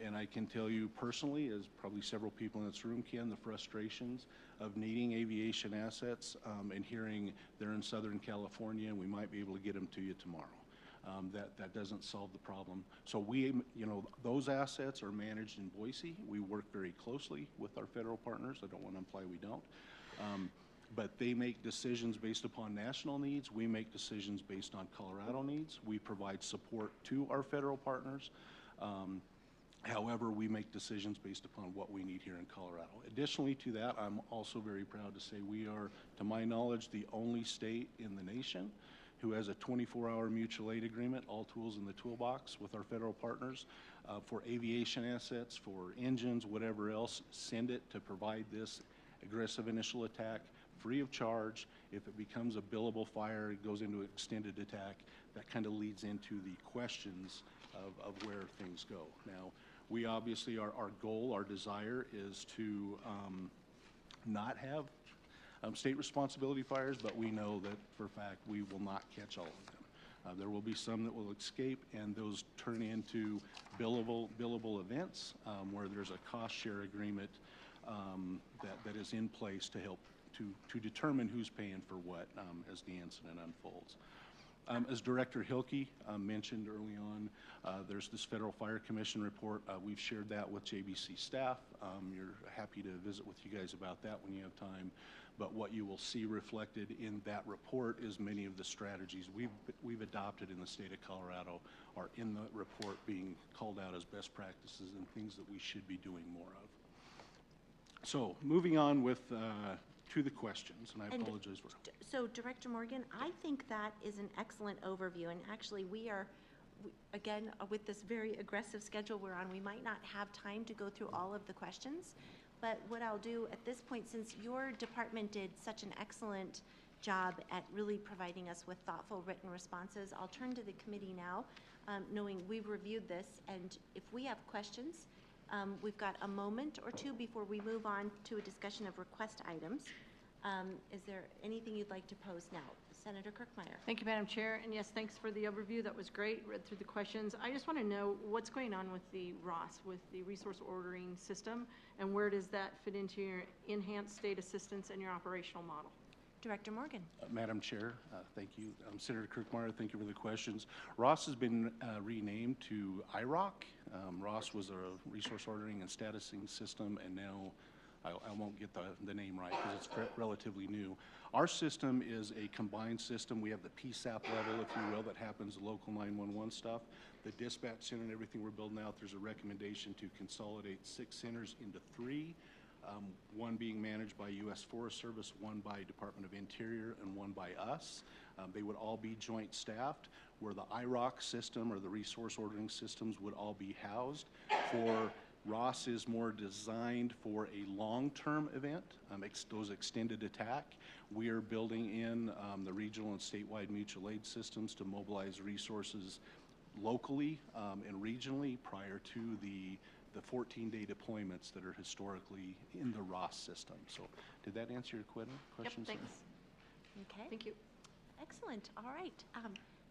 And I can tell you personally, as probably several people in this room can, the frustrations of needing aviation assets and hearing they're in Southern California and we might be able to get them to you tomorrow. That doesn't solve the problem. So those assets are managed in Boise. We work very closely with our federal partners. I don't want to imply we don't. But they make decisions based upon national needs. We make decisions based on Colorado needs. We provide support to our federal partners. However, we make decisions based upon what we need here in Colorado. Additionally to that, I'm also very proud to say we are, to my knowledge, the only state in the nation who has a 24-hour mutual aid agreement, all tools in the toolbox, with our federal partners for aviation assets, for engines, whatever else. Send it to provide this aggressive initial attack free of charge. If it becomes a billable fire, it goes into extended attack. That kind of leads into the questions of where things go. Now, we obviously, our goal, our desire is to not have state responsibility fires, but we know that for a fact we will not catch all of them. There will be some that will escape, and those turn into billable events where there's a cost share agreement that is in place to help to determine who's paying for what as the incident unfolds. As Director Hilke mentioned early on, there's this Federal Fire Commission report. We've shared that with JBC staff. You're happy to visit with you guys about that when you have time. But what you will see reflected in that report is many of the strategies we've adopted in the state of Colorado are in the report being called out as best practices and things that we should be doing more of. So moving on with to the questions, and I apologize for. So Director Morgan, I think that is an excellent overview, and actually again, with this very aggressive schedule we're on, we might not have time to go through all of the questions. But what I'll do at this point, since your department did such an excellent job at really providing us with thoughtful written responses, I'll turn to the committee now, knowing we've reviewed this, and if we have questions, we've got a moment or two before we move on to a discussion of request items. Is there anything you'd like to pose now? Senator Kirkmeyer. Thank you, Madam Chair. And yes, thanks for the overview. That was great. Read through the questions. I just want to know what's going on with the ROS, with the resource ordering system, and where does that fit into your enhanced state assistance and your operational model? Director Morgan. Madam Chair, thank you. Senator Kirkmeyer, thank you for the questions. ROS has been renamed to IROC. ROS was a resource ordering and statusing system, and now I won't get the name right because it's relatively new. Our system is a combined system. We have the PSAP level, if you will, that happens local 911 stuff. The dispatch center and everything we're building out, there's a recommendation to consolidate 6 centers into 3, one being managed by U.S. Forest Service, one by Department of Interior, and one by us. They would all be joint staffed, where the IROC system or the resource ordering systems would all be housed. For Ross is more designed for a long-term event, those extended attack. We are building in the regional and statewide mutual aid systems to mobilize resources locally and regionally prior to the 14-day deployments that are historically in the Ross system. So did that answer your question? Yep, thanks. Okay. Thank you. Excellent. All right.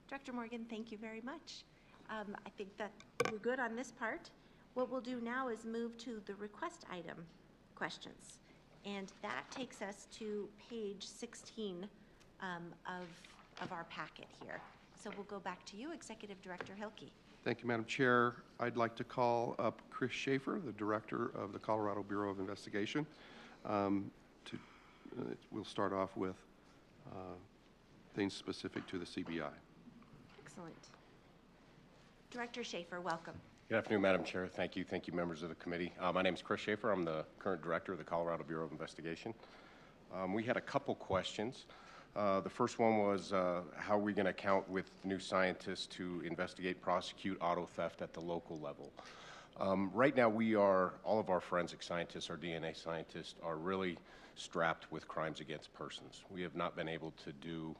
Director Morgan, thank you very much. I think that we're good on this part. What we'll do now is move to the request item questions. And that takes us to page 16 of our packet here. So we'll go back to you, Executive Director Hilke. Thank you, Madam Chair. I'd like to call up Chris Schaefer, the Director of the Colorado Bureau of Investigation. We'll start off with things specific to the CBI. Excellent. Director Schaefer, welcome. Good afternoon, Madam Chair. Thank you. Thank you, members of the committee. My name is Chris Schaefer. I'm the current Director of the Colorado Bureau of Investigation. We had a couple questions. The first one was how are we going to count with new scientists to investigate, prosecute auto theft at the local level? Right now, all of our forensic scientists, our DNA scientists, are really strapped with crimes against persons. We have not been able to do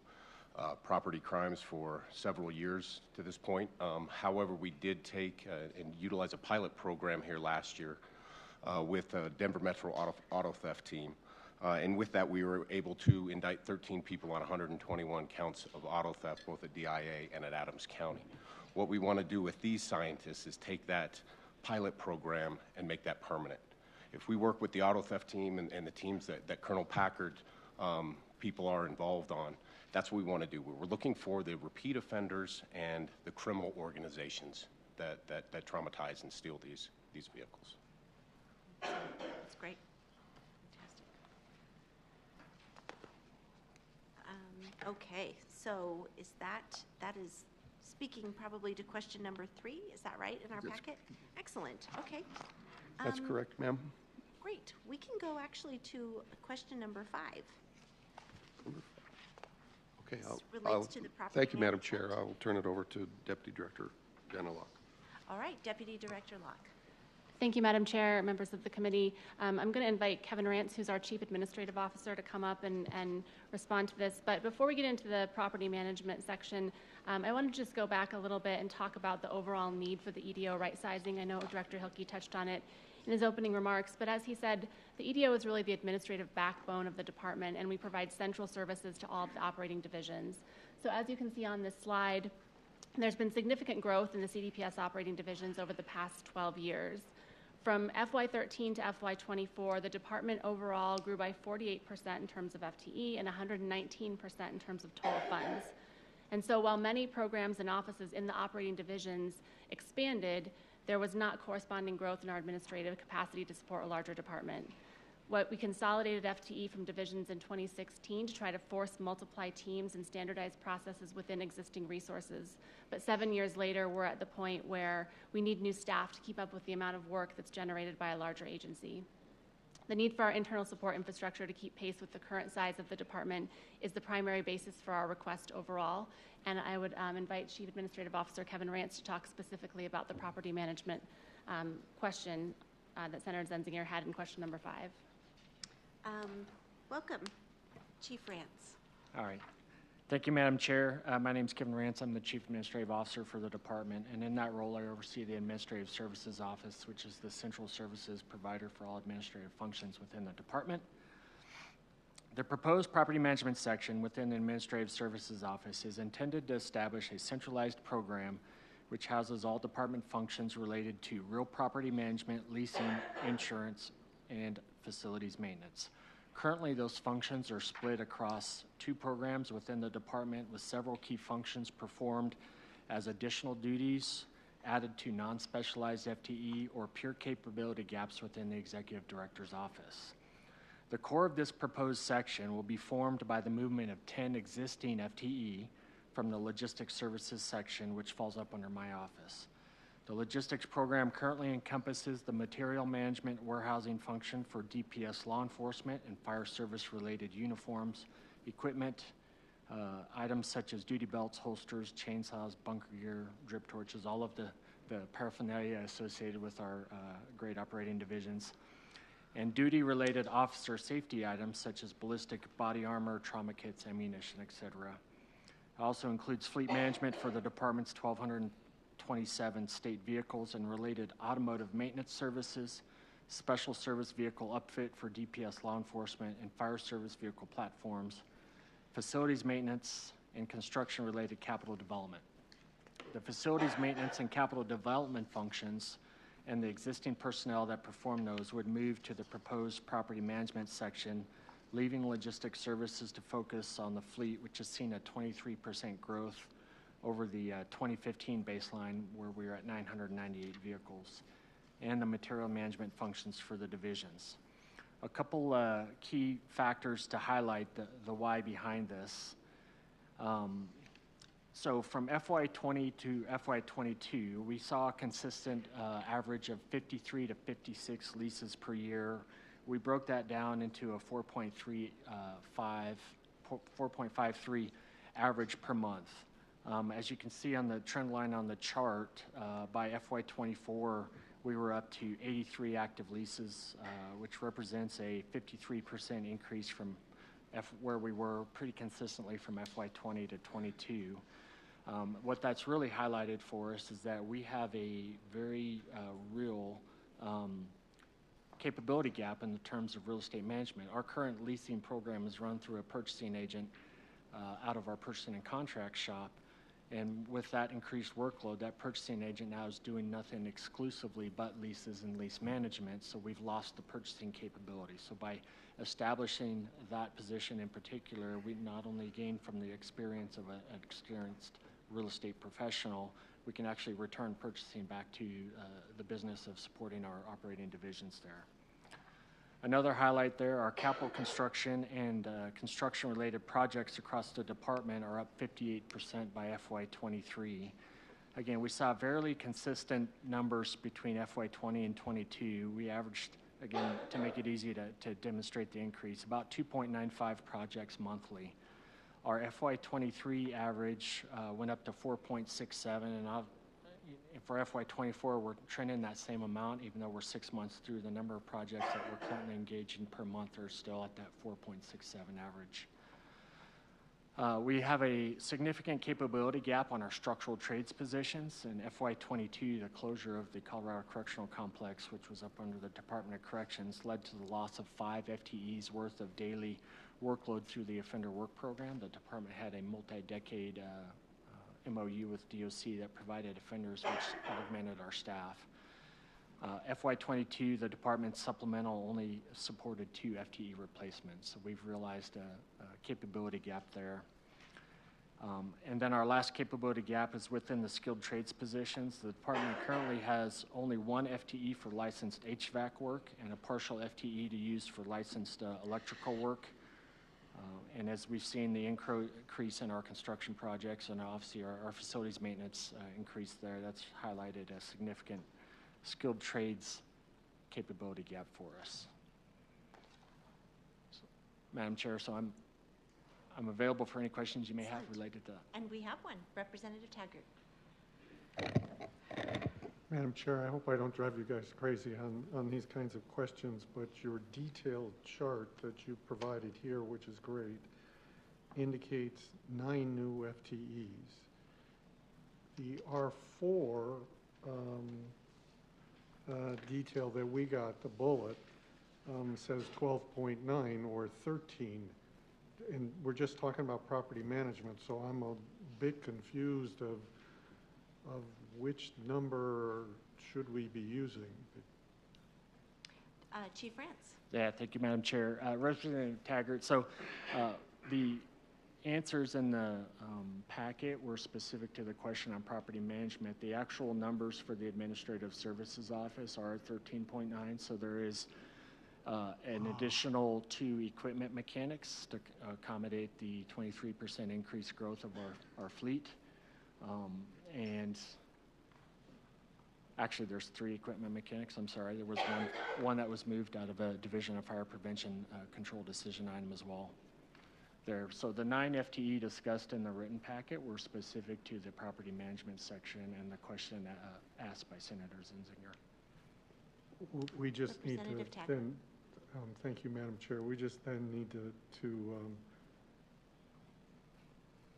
property crimes for several years to this point. However, we did take and utilize a pilot program here last year with the Denver Metro Auto Theft Team. And with that, we were able to indict 13 people on 121 counts of auto theft, both at DIA and at Adams County. What we want to do with these scientists is take that pilot program and make that permanent. If we work with the auto theft team and the teams that Colonel Packard people are involved on, that's what we want to do. We're looking for the repeat offenders and the criminal organizations that traumatize and steal these vehicles. That's great. Fantastic. Okay, so that is speaking probably to question number 3, is that right, in our packet? Excellent, okay. That's correct, ma'am. Great, we can go actually to question number 5. Okay, relates to the property thank you, Madam management. Chair. I'll turn it over to Deputy Director Jenna Locke. All right, Deputy Director Locke. Thank you, Madam Chair, members of the committee. I'm going to invite Kevin Rance, who's our Chief Administrative Officer, to come up and respond to this. But before we get into the property management section, I want to just go back a little bit and talk about the overall need for the EDO right sizing. I know Director Hilke touched on it in his opening remarks, but as he said, the EDO is really the administrative backbone of the department, and we provide central services to all of the operating divisions. So as you can see on this slide, there's been significant growth in the CDPS operating divisions over the past 12 years. From FY13 to FY24, the department overall grew by 48% in terms of FTE and 119% in terms of total funds. And so while many programs and offices in the operating divisions expanded, there was not corresponding growth in our administrative capacity to support a larger department. We consolidated FTE from divisions in 2016 to try to force multiply teams and standardize processes within existing resources. But 7 years later, we're at the point where we need new staff to keep up with the amount of work that's generated by a larger agency. The need for our internal support infrastructure to keep pace with the current size of the department is the primary basis for our request overall. And I would invite Chief Administrative Officer Kevin Rance to talk specifically about the property management question that Senator Zenzinger had in question number 5. Welcome, Chief Rance. All right. Thank you, Madam Chair. My name is Kevin Rance. I'm the Chief Administrative Officer for the department, and in that role, I oversee the Administrative Services Office, which is the central services provider for all administrative functions within the department. The proposed property management section within the Administrative Services Office is intended to establish a centralized program which houses all department functions related to real property management, leasing, insurance, and facilities maintenance. Currently, those functions are split across 2 programs within the department, with several key functions performed as additional duties added to non-specialized FTE or pure capability gaps within the Executive Director's office. The core of this proposed section will be formed by the movement of 10 existing FTE from the logistics services section, which falls up under my office. The logistics program currently encompasses the material management warehousing function for DPS law enforcement and fire service related uniforms, equipment, items such as duty belts, holsters, chainsaws, bunker gear, drip torches, all of the paraphernalia associated with our great operating divisions, and duty-related officer safety items such as ballistic body armor, trauma kits, ammunition, etc. It also includes fleet management for the department's 1,227 state vehicles and related automotive maintenance services, special service vehicle upfit for DPS law enforcement and fire service vehicle platforms, facilities maintenance, and construction-related capital development. The facilities maintenance and capital development functions and the existing personnel that perform those would move to the proposed property management section, leaving logistics services to focus on the fleet, which has seen a 23% growth over the 2015 baseline, where we were at 998 vehicles, and the material management functions for the divisions. A couple key factors to highlight the why behind this. So from FY20 to FY22, we saw a consistent average of 53 to 56 leases per year. We broke that down into a 4.53 average per month. As you can see on the trend line on the chart, by FY24, we were up to 83 active leases, which represents a 53% increase from where we were pretty consistently from FY20 to 22. What that's really highlighted for us is that we have a very real capability gap in the terms of real estate management. Our current leasing program is run through a purchasing agent out of our purchasing and contract shop. And with that increased workload, that purchasing agent now is doing nothing exclusively but leases and lease management, so we've lost the purchasing capability. So by establishing that position in particular, we not only gain from the experience of an experienced real estate professional, we can actually return purchasing back to the business of supporting our operating divisions there. Another highlight there, our capital construction and construction-related projects across the department are up 58% by FY23. Again, we saw fairly consistent numbers between FY20 and 22. We averaged, again, to make it easy to demonstrate the increase, about 2.95 projects monthly. Our FY23 average went up to 4.67, and for FY24, we're trending that same amount, even though we're 6 months through. The number of projects that we're currently engaged in per month are still at that 4.67 average. We have a significant capability gap on our structural trades positions. In FY22, the closure of the Colorado Correctional Complex, which was up under the Department of Corrections, led to the loss of 5 FTEs worth of daily workload through the offender work program. The department had a multi-decade MOU with DOC that provided offenders, which augmented our staff. FY22, the department's supplemental only supported 2 FTE replacements, so we've realized a capability gap there. And then our last capability gap is within the skilled trades positions. The department currently has only 1 FTE for licensed HVAC work and a partial FTE to use for licensed electrical work. And as we've seen the increase in our construction projects and obviously our facilities maintenance increase there, that's highlighted a significant skilled trades capability gap for us. So, Madam Chair, so I'm available for any questions you may have related to that. And we have one, Representative Taggart. Madam Chair, I hope I don't drive you guys crazy on these kinds of questions, but your detailed chart that you provided here, which is great, indicates 9 new FTEs. The R4 detail that we got, the bullet, says 12.9 or 13. And we're just talking about property management, so I'm a bit confused of which number should we be using? Chief Rance. Yeah, thank you, Madam Chair. Representative Taggart, so the answers in the packet were specific to the question on property management. The actual numbers for the Administrative Services Office are 13.9, so there is an additional 2 equipment mechanics to accommodate the 23% increased growth of our fleet. And actually, there's 3 equipment mechanics. I'm sorry. There was one that was moved out of a Division of Fire Prevention control decision item as well. So the 9 FTE discussed in the written packet were specific to the property management section and the question asked by Senator Zinzinger. We just need to Representative Tackett. then, thank you, Madam Chair. We just then need to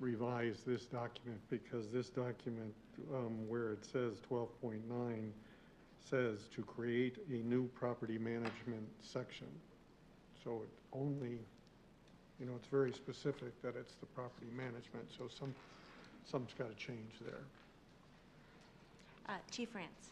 revise this document, because this document, where it says 12.9, says to create a new property management section. So it only, you know, it's very specific that it's the property management, so some's got to change there. Chief Rance.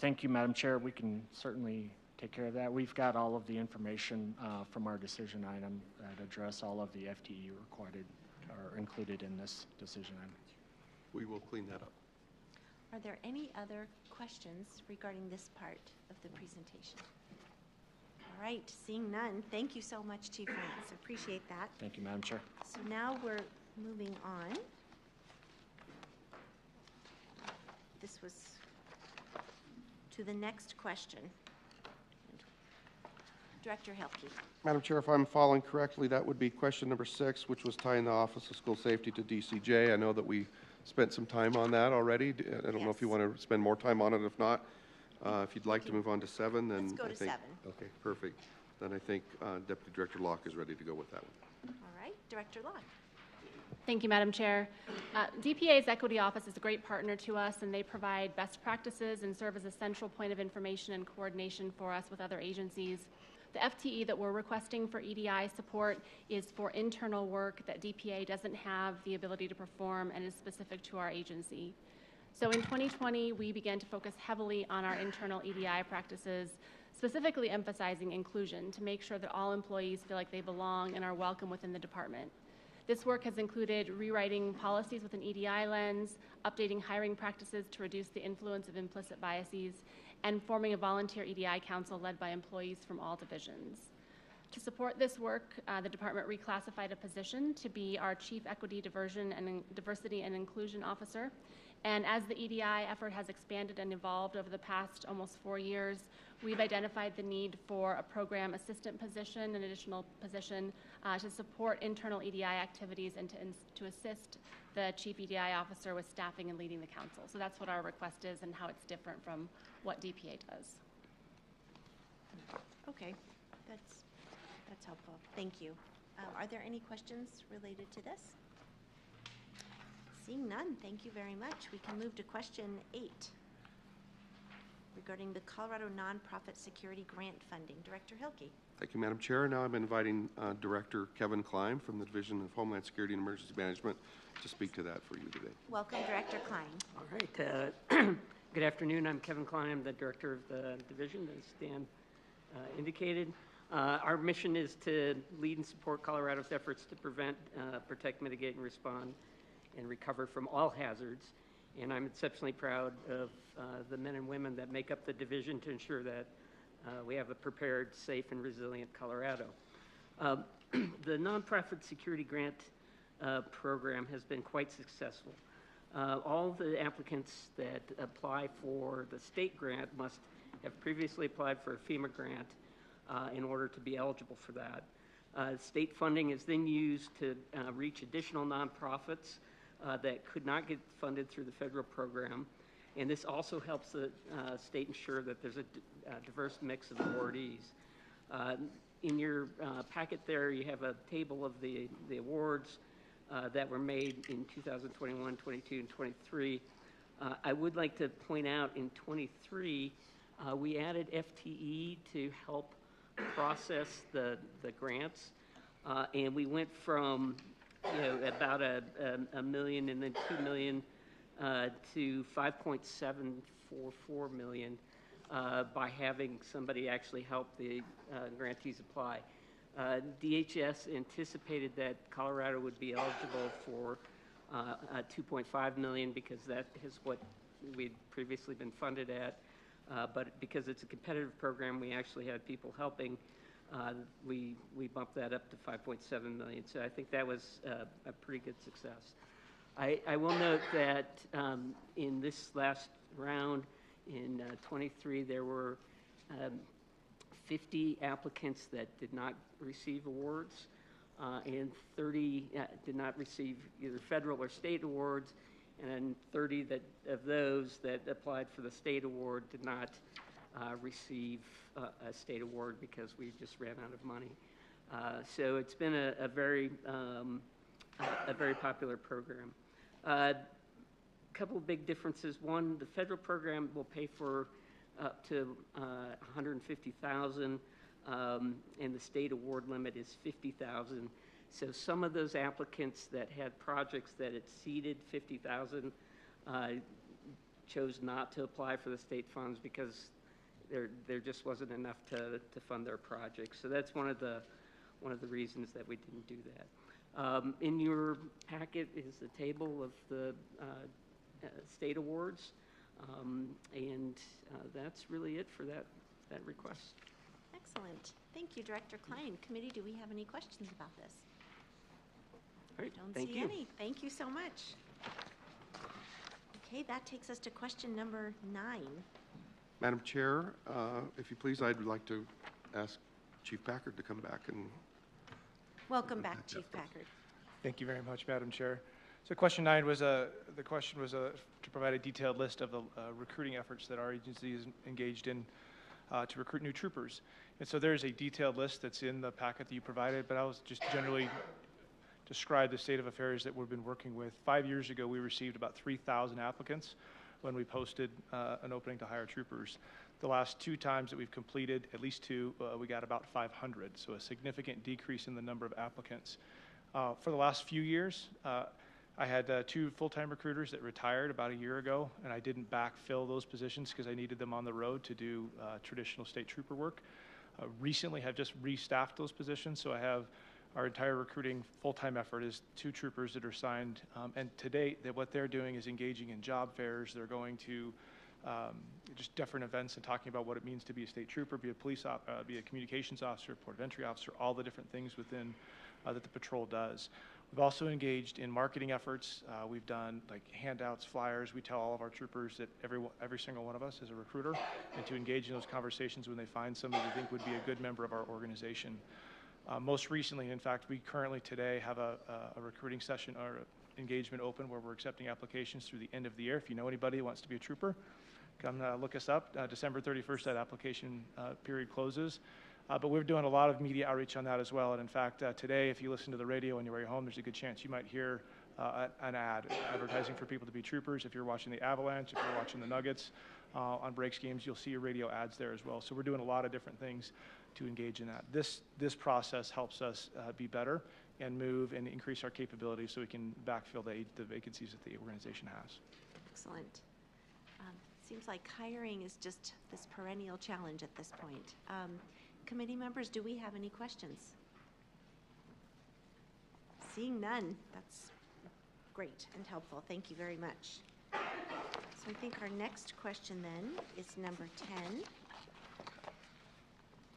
Thank you, Madam Chair. We can certainly take care of that. We've got all of the information from our decision item that address all of the FTE required or included in this decision item. We will clean that up. Are there any other questions regarding this part of the presentation? All right, seeing none, thank you so much, Chief Rance. Appreciate that. Thank you, Madam Chair. So now we're moving on. This was to the next question. Director Helke. Madam Chair, if I'm following correctly, that would be question number 6, which was tying the Office of School Safety to DCJ. I know that we spent some time on that already. I don't know if you want to spend more time on it. If not, if you'd like to move on to 7, then Let's go to 7. Okay, perfect. Then I think Deputy Director Locke is ready to go with that one. All right, Director Locke. Thank you, Madam Chair. DPA's Equity Office is a great partner to us, and they provide best practices and serve as a central point of information and coordination for us with other agencies. The FTE that we're requesting for EDI support is for internal work that DPA doesn't have the ability to perform and is specific to our agency. So in 2020, we began to focus heavily on our internal EDI practices, specifically emphasizing inclusion to make sure that all employees feel like they belong and are welcome within the department. This work has included rewriting policies with an EDI lens, updating hiring practices to reduce the influence of implicit biases, and forming a volunteer EDI council led by employees from all divisions. To support this work, the department reclassified a position to be our Chief Equity, Diversity and Inclusion Officer. And as the EDI effort has expanded and evolved over the past almost 4 years, we've identified the need for a program assistant position, an additional position to support internal EDI activities and to assist the Chief EDI Officer with staffing and leading the council. So that's what our request is and how it's different from what DPA does. Okay, that's helpful. Thank you. Are there any questions related to this? Seeing none, thank you very much. We can move to question 8 regarding the Colorado Nonprofit Security Grant Funding. Director Hilke. Thank you, Madam Chair. Now I'm inviting Director Kevin Klein from the Division of Homeland Security and Emergency Management to speak to that for you today. Welcome, Director Klein. All right. Good afternoon. I'm Kevin Klein. I'm the Director of the Division, as Stan indicated. Our mission is to lead and support Colorado's efforts to prevent, protect, mitigate, and respond and recover from all hazards. And I'm exceptionally proud of the men and women that make up the division to ensure that we have a prepared, safe, and resilient Colorado. The Nonprofit Security Grant program has been quite successful. All the applicants that apply for the state grant must have previously applied for a FEMA grant in order to be eligible for that. State funding is then used to reach additional nonprofits that could not get funded through the federal program. And this also helps the state ensure that there's a diverse mix of awardees. In your packet there, you have a table of the awards that were made in 2021, 22, and 23. I would like to point out in 23, we added FTE to help process the grants. And we went from about a million and then 2 million to 5.744 million by having somebody actually help the grantees apply. DHS anticipated that Colorado would be eligible for 2.5 million because that is what we'd previously been funded at. But because it's a competitive program, we actually had people helping. We bumped that up to 5.7 million. So I think that was a pretty good success. I will note that in this last round, in 23, there were 50 applicants that did not receive awards, and 30 did not receive either federal or state awards, and 30 of those that applied for the state award did not receive a state award because we just ran out of money. So it's been a very popular program. Couple of big differences. One, the federal program will pay for up to $150,000, and the state award limit is $50,000. So some of those applicants that had projects that exceeded $50,000 chose not to apply for the state funds because there just wasn't enough to fund their projects. So that's one of the reasons that we didn't do that. In your packet is the table of the state awards, and that's really it for that request. Excellent. Thank you, Director Klein. Committee, do we have any questions about this? All right, Don't thank see you. any. Thank you so much. Okay, that takes us to question number 9. Madam Chair, if you please, I'd like to ask Chief Packard to come back and. Welcome back, Chief Packard. Thank you very much, Madam Chair. So question 9 was the question was to provide a detailed list of the recruiting efforts that our agency is engaged in to recruit new troopers. And so there's a detailed list that's in the packet that you provided, but I was just generally describe the state of affairs that we've been working with. 5 years ago, we received about 3,000 applicants when we posted an opening to hire troopers. The last 2 times that we've completed, at least 2, we got about 500, so a significant decrease in the number of applicants. For the last few years, I had 2 full-time recruiters that retired about a year ago, and I didn't backfill those positions because I needed them on the road to do traditional state trooper work. Recently have just restaffed those positions, so I have our entire recruiting full-time effort is 2 troopers that are signed, and to date, what they're doing is engaging in job fairs. They're going to just different events and talking about what it means to be a state trooper, be a police, be a communications officer, port of entry officer, all the different things within that the patrol does. We've also engaged in marketing efforts. We've done like handouts, flyers. We tell all of our troopers that every single one of us is a recruiter, and to engage in those conversations when they find somebody they think would be a good member of our organization. Most recently, in fact, we currently today have a recruiting session or engagement open where we're accepting applications through the end of the year. If you know anybody who wants to be a trooper, come look us up. December 31st, that application period closes. But we're doing a lot of media outreach on that as well. And in fact, today, if you listen to the radio on your way home, there's a good chance you might hear an ad advertising for people to be troopers. If you're watching the Avalanche, if you're watching the Nuggets on Breaks games, you'll see your radio ads there as well. So we're doing a lot of different things to engage in that. This process helps us be better and move and increase our capabilities so we can backfill the vacancies that the organization has. Excellent. Seems like hiring is just this perennial challenge at this point. Committee members, do we have any questions? Seeing none, that's great and helpful. Thank you very much. So I think our next question then is number 10,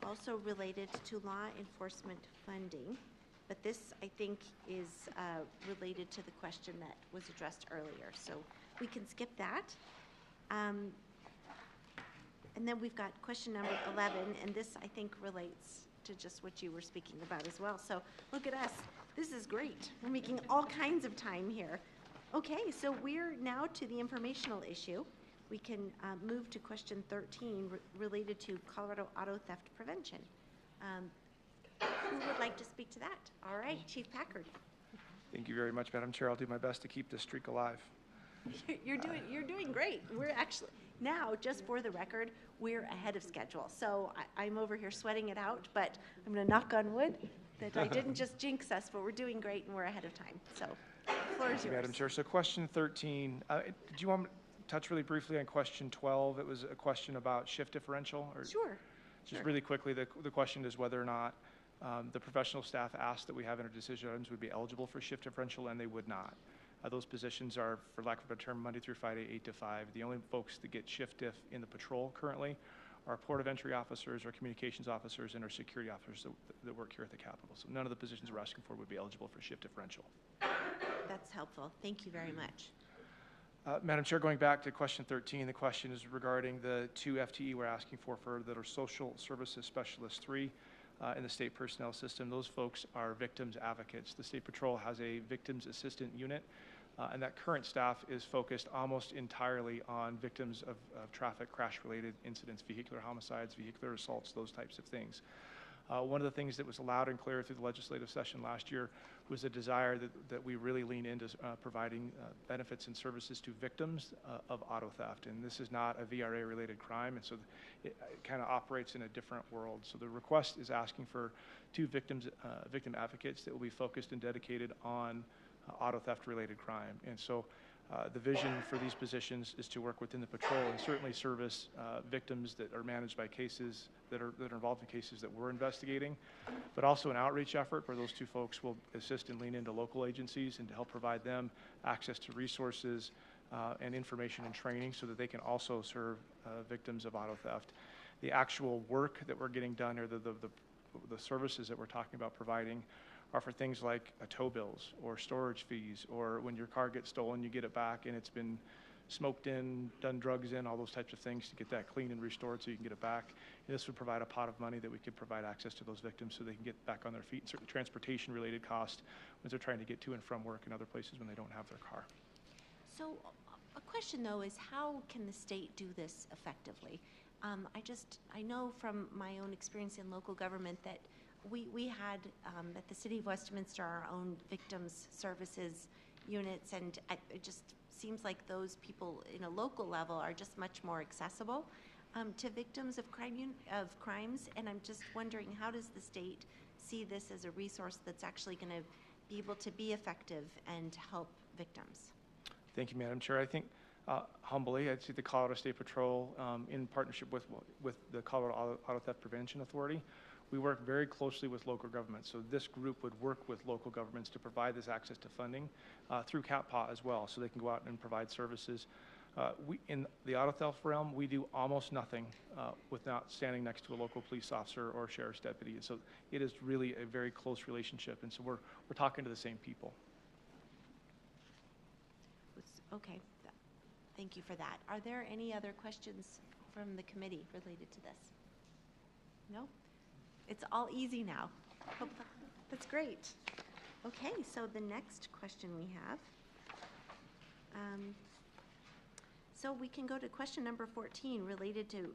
also related to law enforcement funding, but this I think is related to the question that was addressed earlier. So we can skip that. And then we've got question number 11, and this I think relates to just what you were speaking about as well. So look at us. This is great. We're making all kinds of time here. Okay, so we're now to the informational issue. We can move to question 13 related to Colorado auto theft prevention. Who would like to speak to that? All right, Chief Packard. Thank you very much, Madam Chair. I'll do my best to keep this streak alive. You're doing great. We're actually, now, just for the record, we're ahead of schedule. So I'm over here sweating it out, but I'm going to knock on wood that I didn't just jinx us, but we're doing great and we're ahead of time. So the floor is yours. Madam Chair, so question 13, did you want me to touch really briefly on question 12? It was a question about shift differential? Or sure. Just really quickly, the question is whether or not the professional staff asked that we have in our decision items would be eligible for shift differential, and they would not. Those positions are, for lack of a term, Monday through Friday, 8 to 5. The only folks that get shift diff in the patrol currently are port of entry officers, our communications officers, and our security officers that work here at the Capitol. So none of the positions we're asking for would be eligible for shift differential. That's helpful. Thank you very much. Madam Chair, going back to question 13, the question is regarding the 2 FTE we're asking for that are Social Services Specialist 3 in the state personnel system. Those folks are victims advocates. The State Patrol has a victims assistant unit, and that current staff is focused almost entirely on victims of traffic crash-related incidents, vehicular homicides, vehicular assaults, those types of things. One of the things that was loud and clear through the legislative session last year was a desire that we really lean into providing benefits and services to victims of auto theft. And this is not a VRA-related crime, and so it kind of operates in a different world. So the request is asking for 2 victim advocates that will be focused and dedicated on auto theft-related crime. And so the vision for these positions is to work within the patrol and certainly service victims that are managed by cases that are involved in cases that we're investigating, but also an outreach effort where those 2 folks will assist and lean into local agencies and to help provide them access to resources and information and training so that they can also serve victims of auto theft. The actual work that we're getting done, or the services that we're talking about providing, are for things like tow bills or storage fees, or when your car gets stolen, you get it back and it's been smoked in, done drugs in, all those types of things to get that clean and restored so you can get it back. And this would provide a pot of money that we could provide access to those victims so they can get back on their feet, and certain transportation-related costs when they're trying to get to and from work and other places when they don't have their car. So a question, though, is how can the state do this effectively? I know from my own experience in local government that we had at the City of Westminster our own victims services units, and it just seems like those people in a local level are just much more accessible to victims of crimes. And I'm just wondering, how does the state see this as a resource that's actually going to be able to be effective and help victims? Thank you, Madam Chair. I think humbly, I'd say the Colorado State Patrol, in partnership with the Colorado Auto Theft Prevention Authority, we work very closely with local governments. So this group would work with local governments to provide this access to funding through CAPPA as well, so they can go out and provide services. In the auto theft realm, we do almost nothing without standing next to a local police officer or sheriff's deputy. And so it is really a very close relationship, and so we're talking to the same people. Okay, thank you for that. Are there any other questions from the committee related to this? No? It's all easy now. That's great. Okay, so the next question we have. So we can go to question number 14 related to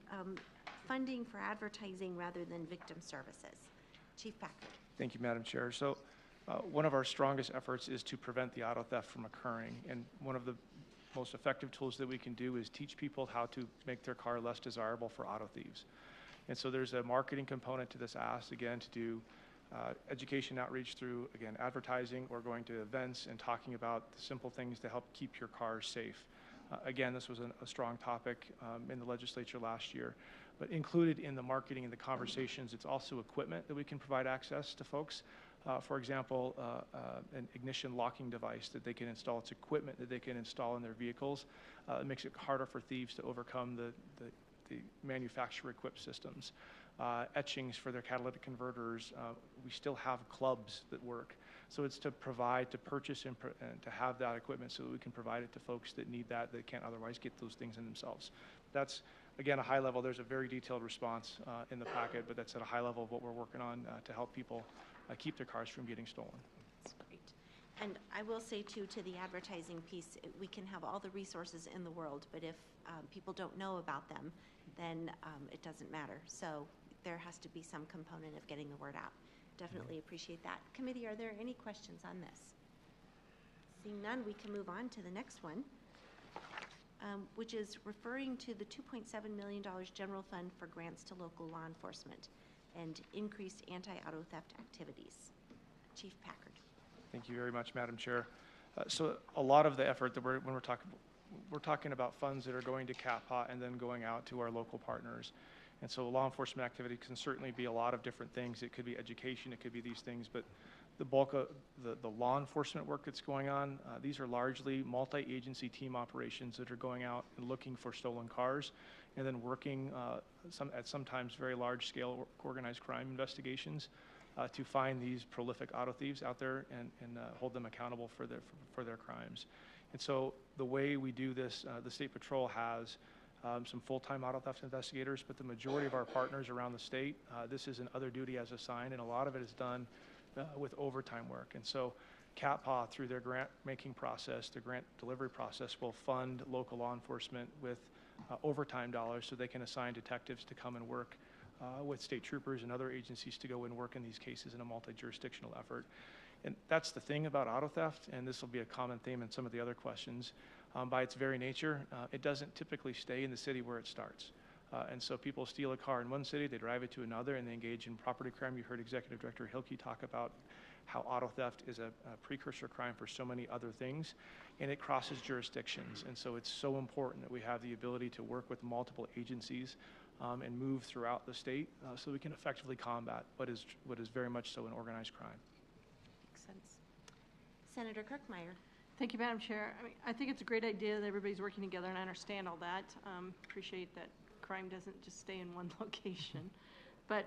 funding for advertising rather than victim services. Chief Packard. Thank you, Madam Chair. So one of our strongest efforts is to prevent the auto theft from occurring. And one of the most effective tools that we can do is teach people how to make their car less desirable for auto thieves. And so there's a marketing component to this ask, again, to do education outreach through, again, advertising or going to events and talking about the simple things to help keep your cars safe. Again, this was a strong topic in the legislature last year. But included in the marketing and the conversations, it's also equipment that we can provide access to folks. For example, an ignition locking device that they can install. It's equipment that they can install in their vehicles. It makes it harder for thieves to overcome the manufacturer-equipped systems. Etchings for their catalytic converters. We still have clubs that work. So it's to provide, to purchase, and to have that equipment so that we can provide it to folks that need that can't otherwise get those things in themselves. That's, again, a high level. There's a very detailed response in the packet, but that's at a high level of what we're working on to help people keep their cars from getting stolen. That's great. And I will say, too, to the advertising piece, we can have all the resources in the world, but if people don't know about them, then it doesn't matter. So there has to be some component of getting the word out. Definitely appreciate that. Committee, are there any questions on this? Seeing none, we can move on to the next one, which is referring to the $2.7 million general fund for grants to local law enforcement and increased anti-auto theft activities. Chief Packard. Thank you very much, Madam Chair. So a lot of the effort that we're talking about funds that are going to CAPPA and then going out to our local partners. And so law enforcement activity can certainly be a lot of different things. It could be education, it could be these things, but the bulk of the law enforcement work that's going on, these are largely multi-agency team operations that are going out and looking for stolen cars and then working at sometimes very large-scale organized crime investigations to find these prolific auto thieves out there and hold them accountable for their crimes. And so the way we do this, the State Patrol has some full-time auto theft investigators, but the majority of our partners around the state, this is an other duty as assigned, and a lot of it is done with overtime work. And so CAPPA, through their grant-making process, the grant delivery process, will fund local law enforcement with overtime dollars so they can assign detectives to come and work with state troopers and other agencies to go and work in these cases in a multi-jurisdictional effort. And that's the thing about auto theft, and this will be a common theme in some of the other questions. By its very nature, it doesn't typically stay in the city where it starts. And so people steal a car in one city, they drive it to another, and they engage in property crime. You heard Executive Director Hilke talk about how auto theft is a precursor crime for so many other things, and it crosses jurisdictions. And so it's so important that we have the ability to work with multiple agencies and move throughout the state so we can effectively combat what is very much so an organized crime. Makes sense. Senator Kirkmeyer. Thank you, Madam Chair. I think it's a great idea that everybody's working together, and I understand all that. Appreciate that crime doesn't just stay in one location. But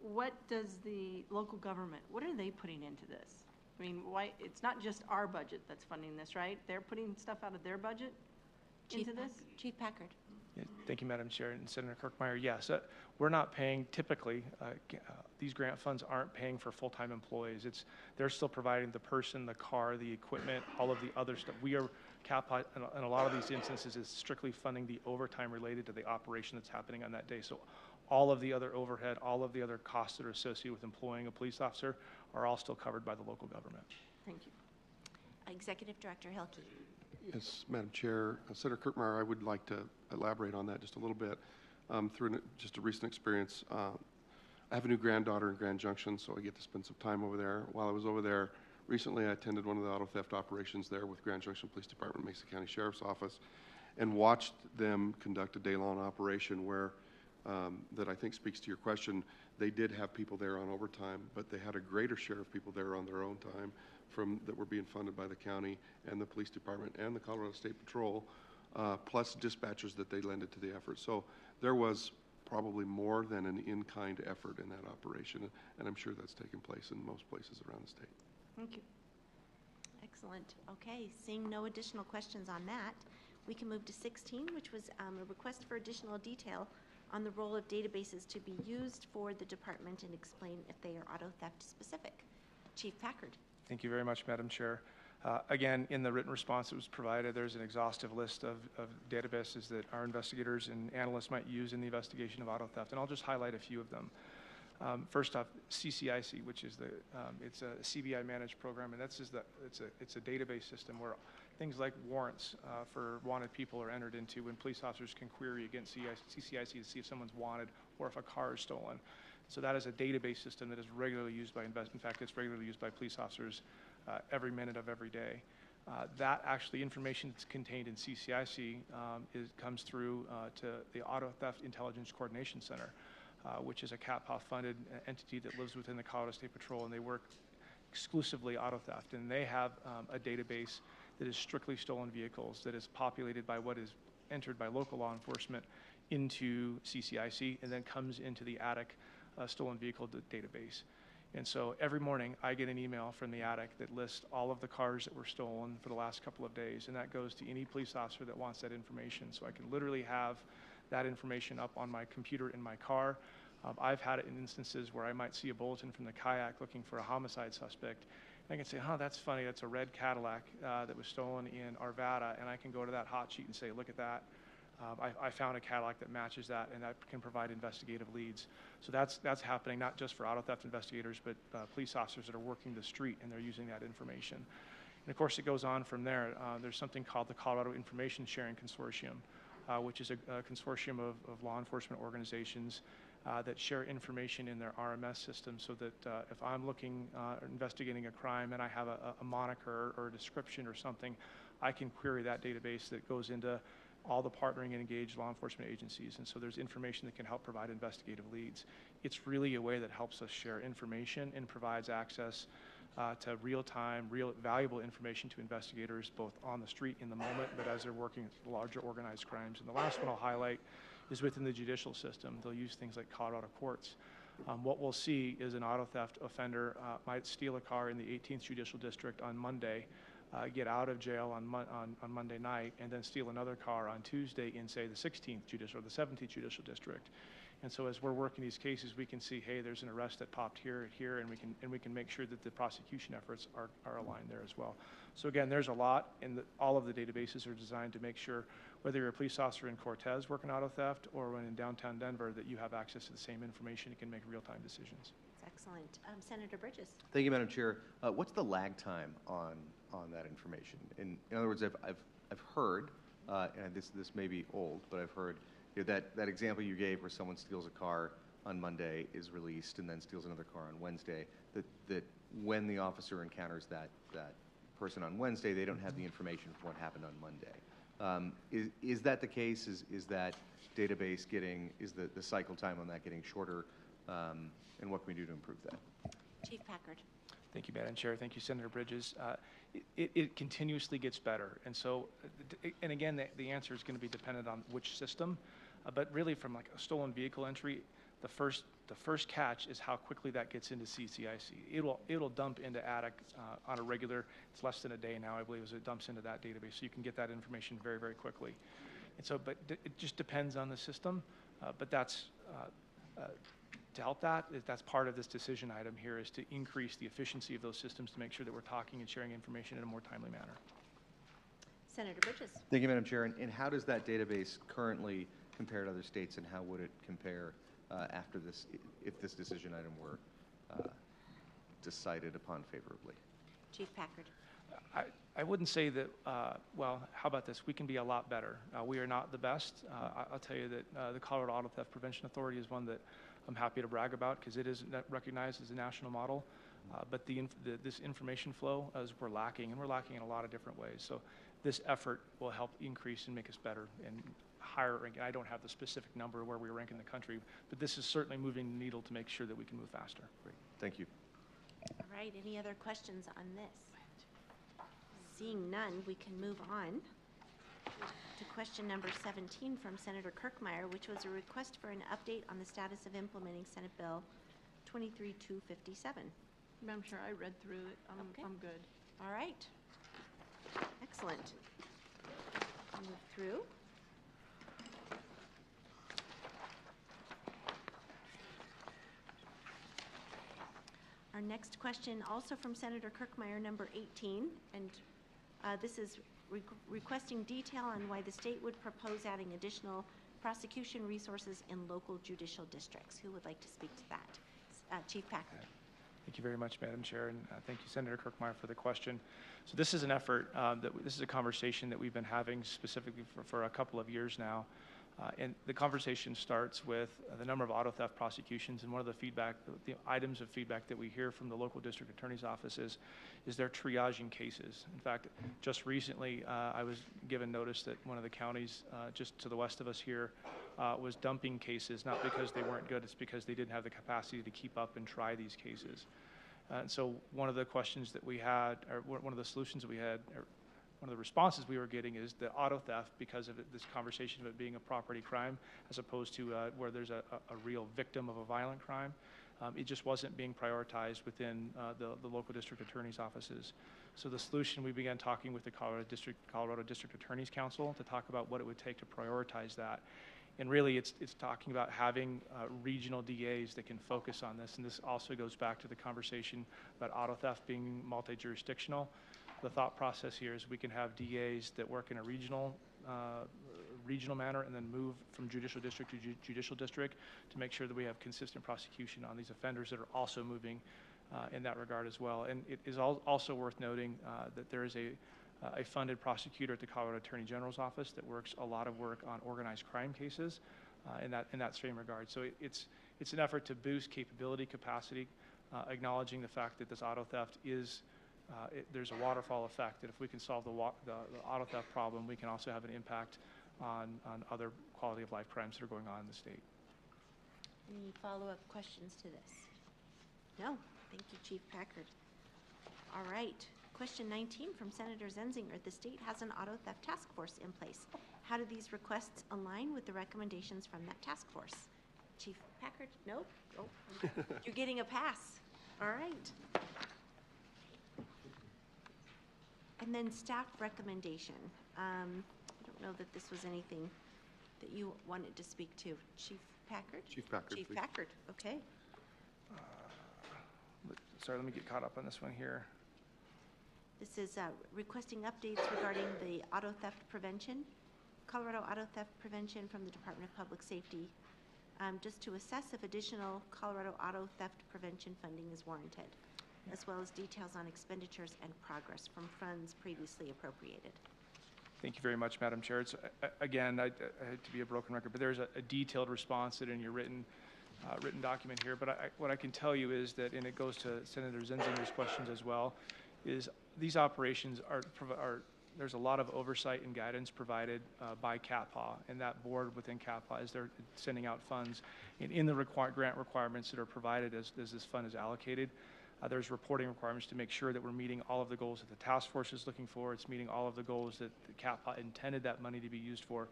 what does the local government, what are they putting into this? I mean, why? It's not just our budget that's funding this, right? They're putting stuff out of their budget into this? Chief Packard. Yeah, thank you, Madam Chair. And Senator Kirkmeyer, yes, we're not paying, typically, these grant funds aren't paying for full-time employees. They're still providing the person, the car, the equipment, all of the other stuff. We are, CAPPA, in a lot of these instances, is strictly funding the overtime related to the operation that's happening on that day. So all of the other overhead, all of the other costs that are associated with employing a police officer are all still covered by the local government. Thank you. Executive Director Hilke. Yes, Madam Chair. Senator Kirkmeyer, I would like to elaborate on that just a little bit. Through just a recent experience, I have a new granddaughter in Grand Junction, so I get to spend some time over there. While I was over there recently, I attended one of the auto theft operations there with Grand Junction Police Department, Mesa County Sheriff's Office, and watched them conduct a day-long operation where, that I think speaks to your question, they did have people there on overtime, but they had a greater share of people there on their own time that were being funded by the county and the police department and the Colorado State Patrol, plus dispatchers that they lended to the effort. So there was probably more than an in-kind effort in that operation, and I'm sure that's taken place in most places around the state. Thank you. Excellent. Okay, seeing no additional questions on that, we can move to 16, which was a request for additional detail on the role of databases to be used for the department and explain if they are auto theft specific. Chief Packard. Thank you very much, Madam Chair. Again, in the written response that was provided, there's an exhaustive list of databases that our investigators and analysts might use in the investigation of auto theft, and I'll just highlight a few of them. First off, CCIC, which is it's a CBI managed program, and it's a database system where things like warrants for wanted people are entered into when police officers can query against CCIC to see if someone's wanted or if a car is stolen. So that is a database system that is regularly used by in fact, it's regularly used by police officers every minute of every day. That actually information that's contained in CCIC comes through to the Auto Theft Intelligence Coordination Center, which is a CAPPA-funded entity that lives within the Colorado State Patrol, and they work exclusively auto theft. And they have a database that is strictly stolen vehicles that is populated by what is entered by local law enforcement into CCIC and then comes into the attic stolen vehicle database. And so every morning I get an email from the attic that lists all of the cars that were stolen for the last couple of days, and that goes to any police officer that wants that information. So I can literally have that information up on my computer in my car. I've had it in instances where I might see a bulletin from the kayak looking for a homicide suspect. And I can say, that's funny, that's a red Cadillac that was stolen in Arvada, and I can go to that hot sheet and say, look at that. I found a Cadillac that matches that, and that can provide investigative leads. So that's happening not just for auto theft investigators, but police officers that are working the street, and they're using that information. And of course, it goes on from there. There's something called the Colorado Information Sharing Consortium, which is a consortium of law enforcement organizations that share information in their RMS system, so that if I'm looking or investigating a crime and I have a moniker or a description or something, I can query that database that goes into all the partnering and engaged law enforcement agencies. And so there's information that can help provide investigative leads. It's really a way that helps us share information and provides access to real-time, real valuable information to investigators, both on the street in the moment, but as they're working larger organized crimes. And the last one I'll highlight is within the judicial system. They'll use things like Colorado courts. What we'll see is an auto theft offender might steal a car in the 18th Judicial District on Monday, get out of jail on Monday night, and then steal another car on Tuesday in, say, the 16th Judicial or the 17th Judicial District. And so as we're working these cases, we can see, hey, there's an arrest that popped here, and we can make sure that the prosecution efforts are aligned there as well. So again, there's a lot, and all of the databases are designed to make sure, whether you're a police officer in Cortez working auto theft or when in downtown Denver, that you have access to the same information and can make real-time decisions. That's excellent. Senator Bridges. Thank you, Madam Chair. What's the lag time on that information? In other words, I've heard, and this may be old, but I've heard that example you gave where someone steals a car on Monday, is released, and then steals another car on Wednesday, that when the officer encounters that person on Wednesday, they don't have the information for what happened on Monday. Is that the case? Is that database is the cycle time on that getting shorter? And what can we do to improve that? Chief Packard. Thank you, Madam Chair. Thank you, Senator Bridges. It continuously gets better. And so, and again, the answer is going to be dependent on which system. But really, from like a stolen vehicle entry, the first catch is how quickly that gets into CCIC. It'll dump into ATTIC on a regular. It's less than a day now, I believe, as it dumps into that database. So you can get that information very, very quickly. And so, but it just depends on the system. But that's to help that's part of this decision item here, is to increase the efficiency of those systems to make sure that we're talking and sharing information in a more timely manner. Senator Bridges. Thank you, Madam Chair. And how does that database currently compare to other states, and how would it compare after this, if this decision item were decided upon favorably? Chief Packard. I wouldn't say that, well, how about this? We can be a lot better. We are not the best. I'll tell you that the Colorado Auto Theft Prevention Authority is one that I'm happy to brag about, because it is recognized as a national model. But this information flow, as we're lacking, and we're lacking in a lot of different ways. So this effort will help increase and make us better and higher ranking. I don't have the specific number where we rank in the country, but this is certainly moving the needle to make sure that we can move faster. Great. Thank you. All right. Any other questions on this? Seeing none, we can move on to question number 17 from Senator Kirkmeyer, which was a request for an update on the status of implementing Senate Bill 23257. Madam Chair, I read through it. I'm good. All right. Excellent. I'll move through. Our next question, also from Senator Kirkmeyer, number 18, and this is requesting detail on why the state would propose adding additional prosecution resources in local judicial districts. Who would like to speak to that? Chief Packard. Thank you very much, Madam Chair, and thank you, Senator Kirkmeyer, for the question. So this is an effort, this is a conversation that we've been having specifically for a couple of years now. And the conversation starts with the number of auto theft prosecutions, and one of the items of feedback that we hear from the local district attorney's offices is they're triaging cases. In fact, just recently, I was given notice that one of the counties just to the west of us here was dumping cases, not because they weren't good, it's because they didn't have the capacity to keep up and try these cases. And so one of the questions that we had, or one of the solutions that we had, one of the responses we were getting is that auto theft, because of this conversation of it being a property crime, as opposed to where there's a real victim of a violent crime, it just wasn't being prioritized within the local district attorney's offices. So the solution, we began talking with the Colorado District Attorney's Council to talk about what it would take to prioritize that. And really, it's talking about having regional DAs that can focus on this. And this also goes back to the conversation about auto theft being multi-jurisdictional. The thought process here is we can have DAs that work in a regional manner and then move from judicial district to judicial district to make sure that we have consistent prosecution on these offenders that are also moving in that regard as well. And it is also worth noting that there is a funded prosecutor at the Colorado Attorney General's office that works a lot of work on organized crime cases in that same regard. So it's an effort to boost capability, capacity, acknowledging the fact that this auto theft is there's a waterfall effect, that if we can solve the auto theft problem, we can also have an impact on other quality of life crimes that are going on in the state. Any follow-up questions to this? No. Thank you, Chief Packard. All right. Question 19 from Senator Zenzinger. The state has an auto theft task force in place. How do these requests align with the recommendations from that task force? Chief Packard? Nope. Oh, you're getting a pass. All right. And then staff recommendation. I don't know that this was anything that you wanted to speak to. Chief Packard? Chief Packard, Chief please. Packard, okay. Sorry, let me get caught up on this one here. This is requesting updates regarding the auto theft prevention, Colorado auto theft prevention from the Department of Public Safety, just to assess if additional Colorado auto theft prevention funding is warranted, as well as details on expenditures and progress from funds previously appropriated. Thank you very much, Madam Chair. It's, again, I hate to be a broken record, but there's a detailed response in your written document here. But what I can tell you is that, and it goes to Senator Zenzinger's questions as well, is these operations there's a lot of oversight and guidance provided by CAPA, and that board within CAPA as they're sending out funds. And in the grant requirements that are provided as this fund is allocated, there's reporting requirements to make sure that we're meeting all of the goals that the task force is looking for. It's meeting all of the goals that the CAPA intended that money to be used for.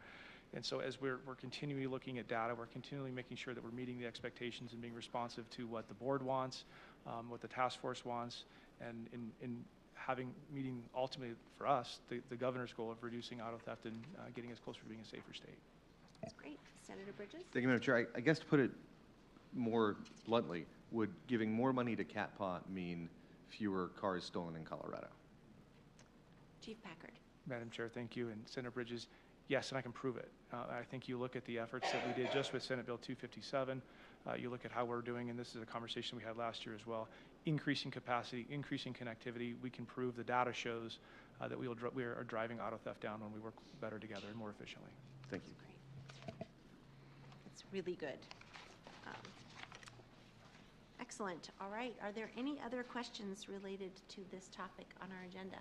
And so as we're continually looking at data, we're continually making sure that we're meeting the expectations and being responsive to what the board wants, what the task force wants, and in meeting ultimately for us the governor's goal of reducing auto theft and getting us closer to being a safer state. That's great. Senator Bridges? Thank you, Madam Chair. I guess to put it more bluntly, would giving more money to CAPA mean fewer cars stolen in Colorado? Chief Packard. Madam Chair, thank you. And Senator Bridges, yes, and I can prove it. I think you look at the efforts that we did just with Senate Bill 257. You look at how we're doing, and this is a conversation we had last year as well, increasing capacity, increasing connectivity. We can prove, the data shows that we are driving auto theft down when we work better together and more efficiently. Thank you. Great. That's really good. Excellent. All right. Are there any other questions related to this topic on our agenda?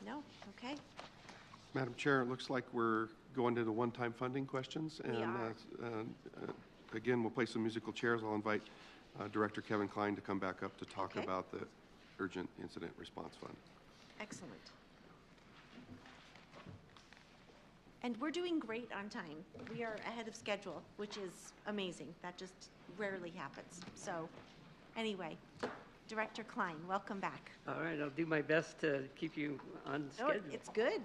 No? Okay. Madam Chair, it looks like we're going to the one-time funding questions. We are. Again, we'll play some musical chairs. I'll invite Director Kevin Klein to come back up to talk about the Urgent Incident Response Fund. Excellent. And we're doing great on time. We are ahead of schedule, which is amazing. That just rarely happens. So anyway, Director Klein, welcome back. All right, I'll do my best to keep you on schedule. It's good.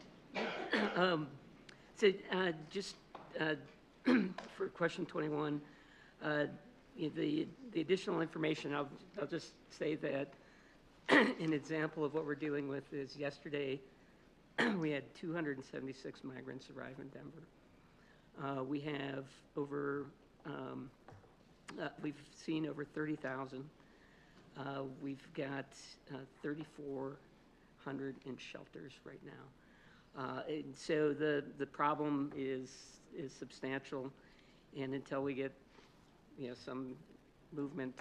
Just for question 21, the additional information, I'll just say that an example of what we're dealing with is yesterday we had 276 migrants arrive in Denver. We have we've seen over 30,000. We've got 3,400 in shelters right now. And so the problem is substantial, and until we get some movement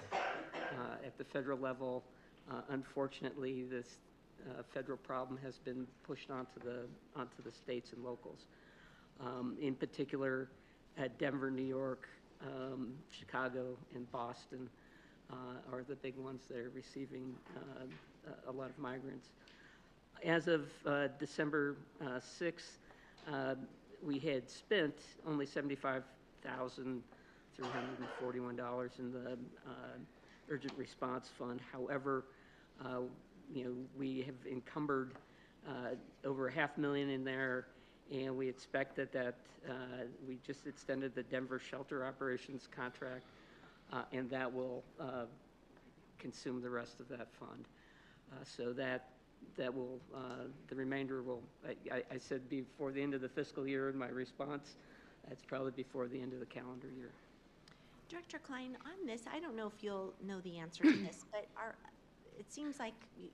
at the federal level, unfortunately this federal problem has been pushed onto the states and locals. In particular, at Denver, New York, Chicago, and Boston are the big ones that are receiving a lot of migrants. As of December 6th, we had spent only $75,341 in the Urgent Response Fund. However, we have encumbered over $500,000 in there, and we expect that we just extended the Denver shelter operations contract, and that will consume the rest of that fund. So that will, the remainder will, I said before the end of the fiscal year in my response. That's probably before the end of the calendar year. Director Klein, on this, I don't know if you'll know the answer to this, but it seems like,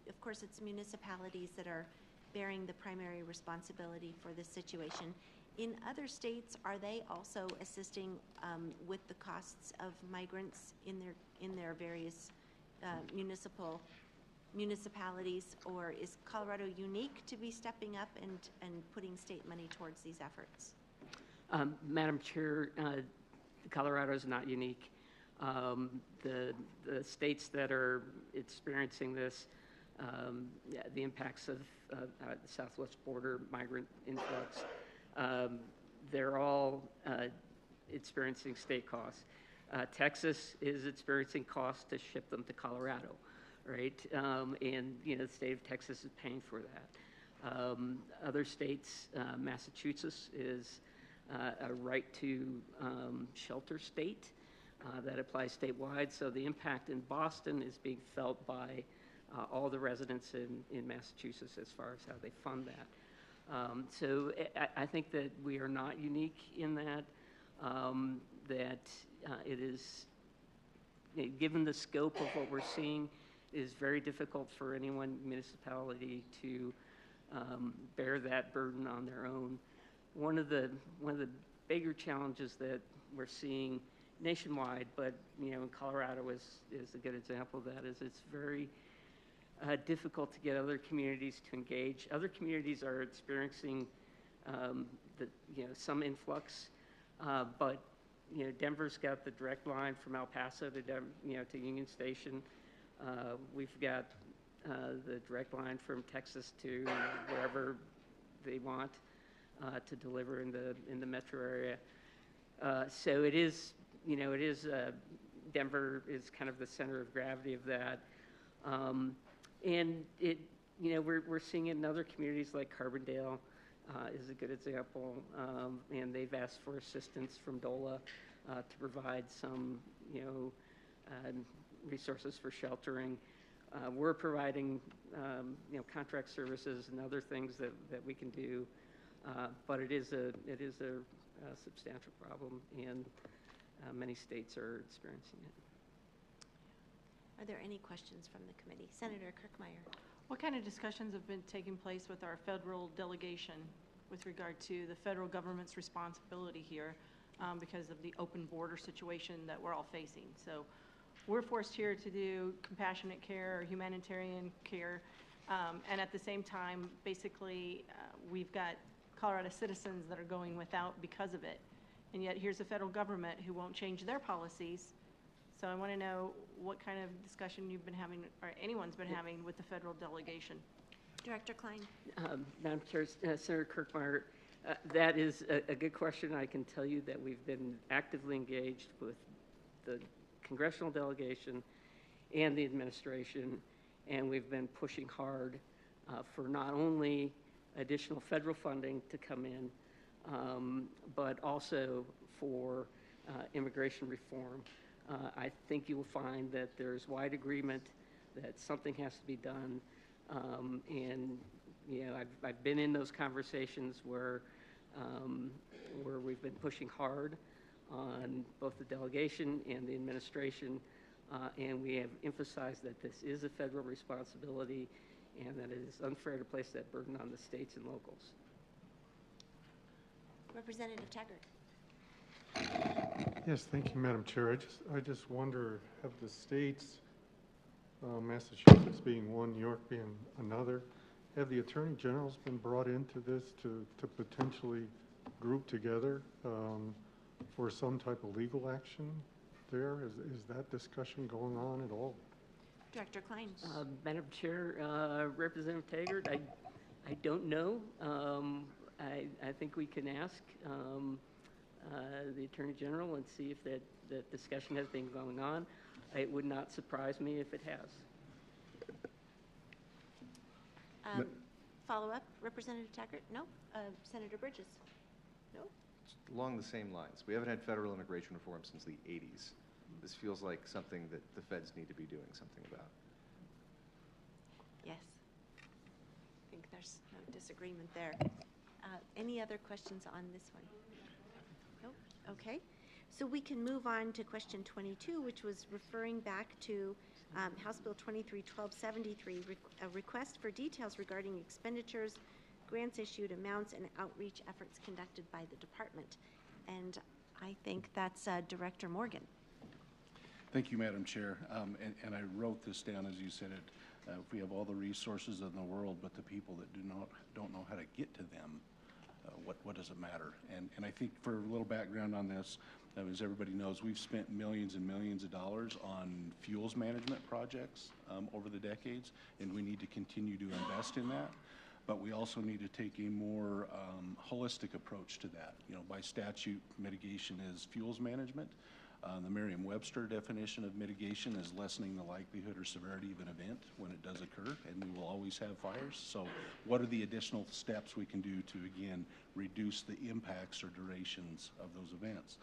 of course, it's municipalities that are bearing the primary responsibility for this situation. In other states, are they also assisting with the costs of migrants in their various municipalities, or is Colorado unique to be stepping up and putting state money towards these efforts? Madam Chair, Colorado is not unique. The states that are experiencing this yeah, the impacts of the southwest border migrant influx. They're all experiencing state costs. Texas is experiencing costs to ship them to Colorado, right? And the state of Texas is paying for that. Other states, Massachusetts is a right to shelter state that applies statewide. So the impact in Boston is being felt by all the residents in Massachusetts as far as how they fund that. So I think that we are not unique in that, that it is, given the scope of what we're seeing, it is very difficult for any one municipality to bear that burden on their own. One of the bigger challenges that we're seeing nationwide, but in Colorado is a good example of that, is it's very difficult to get other communities to engage. Other communities are experiencing some influx, but Denver's got the direct line from El Paso to Union Station. We've got the direct line from Texas to wherever they want to deliver in the metro area. So it is, Denver is kind of the center of gravity of that. And it, we're seeing it in other communities like Carbondale is a good example, and they've asked for assistance from DOLA to provide some, resources for sheltering. We're providing, contract services and other things that we can do, but it is a substantial problem, and many states are experiencing it. Are there any questions from the committee? Senator Kirkmeyer. What kind of discussions have been taking place with our federal delegation with regard to the federal government's responsibility here because of the open border situation that we're all facing? So we're forced here to do compassionate care or humanitarian care, and at the same time, basically, we've got Colorado citizens that are going without because of it. And yet here's the federal government who won't change their policies. So I want to know what kind of discussion you've been having, or anyone's been having, with the federal delegation. Director Klein. Madam Chair, Senator Kirkmeyer, that is a good question. I can tell you that we've been actively engaged with the congressional delegation and the administration, and we've been pushing hard for not only additional federal funding to come in, but also for immigration reform. I think you will find that there's wide agreement that something has to be done, and I've been in those conversations where we've been pushing hard on both the delegation and the administration, and we have emphasized that this is a federal responsibility and that it is unfair to place that burden on the states and locals. Representative Taggart. Yes, thank you, Madam Chair. I just wonder, have the states, Massachusetts being one, New York being another, have the attorney generals been brought into this to potentially group together for some type of legal action there? Is that discussion going on at all? Director Klein. Madam Chair, Representative Taggart, I don't know. I think we can ask the Attorney General and see if that discussion has been going on. It would not surprise me if it has. Follow up, Representative Taggart? No? Senator Bridges? No? Along the same lines, we haven't had federal immigration reform since the 80s. This feels like something that the feds need to be doing something about. Yes. I think there's no disagreement there. Any other questions on this one? Nope. Okay. So we can move on to question 22, which was referring back to House Bill 23-1273, a request for details regarding expenditures, grants issued, amounts, and outreach efforts conducted by the department. And I think that's Director Morgan. Thank you, Madam Chair. And I wrote this down as you said it. If we have all the resources in the world, but the people that don't know how to get to them, what does it matter? And I think for a little background on this, As everybody knows, we've spent millions and millions of dollars on fuels management projects over the decades, and we need to continue to invest in that. But we also need to take a more holistic approach to that. By statute, mitigation is fuels management. The Merriam-Webster definition of mitigation is lessening the likelihood or severity of an event when it does occur, and we will always have fires. So what are the additional steps we can do to, again, reduce the impacts or durations of those events?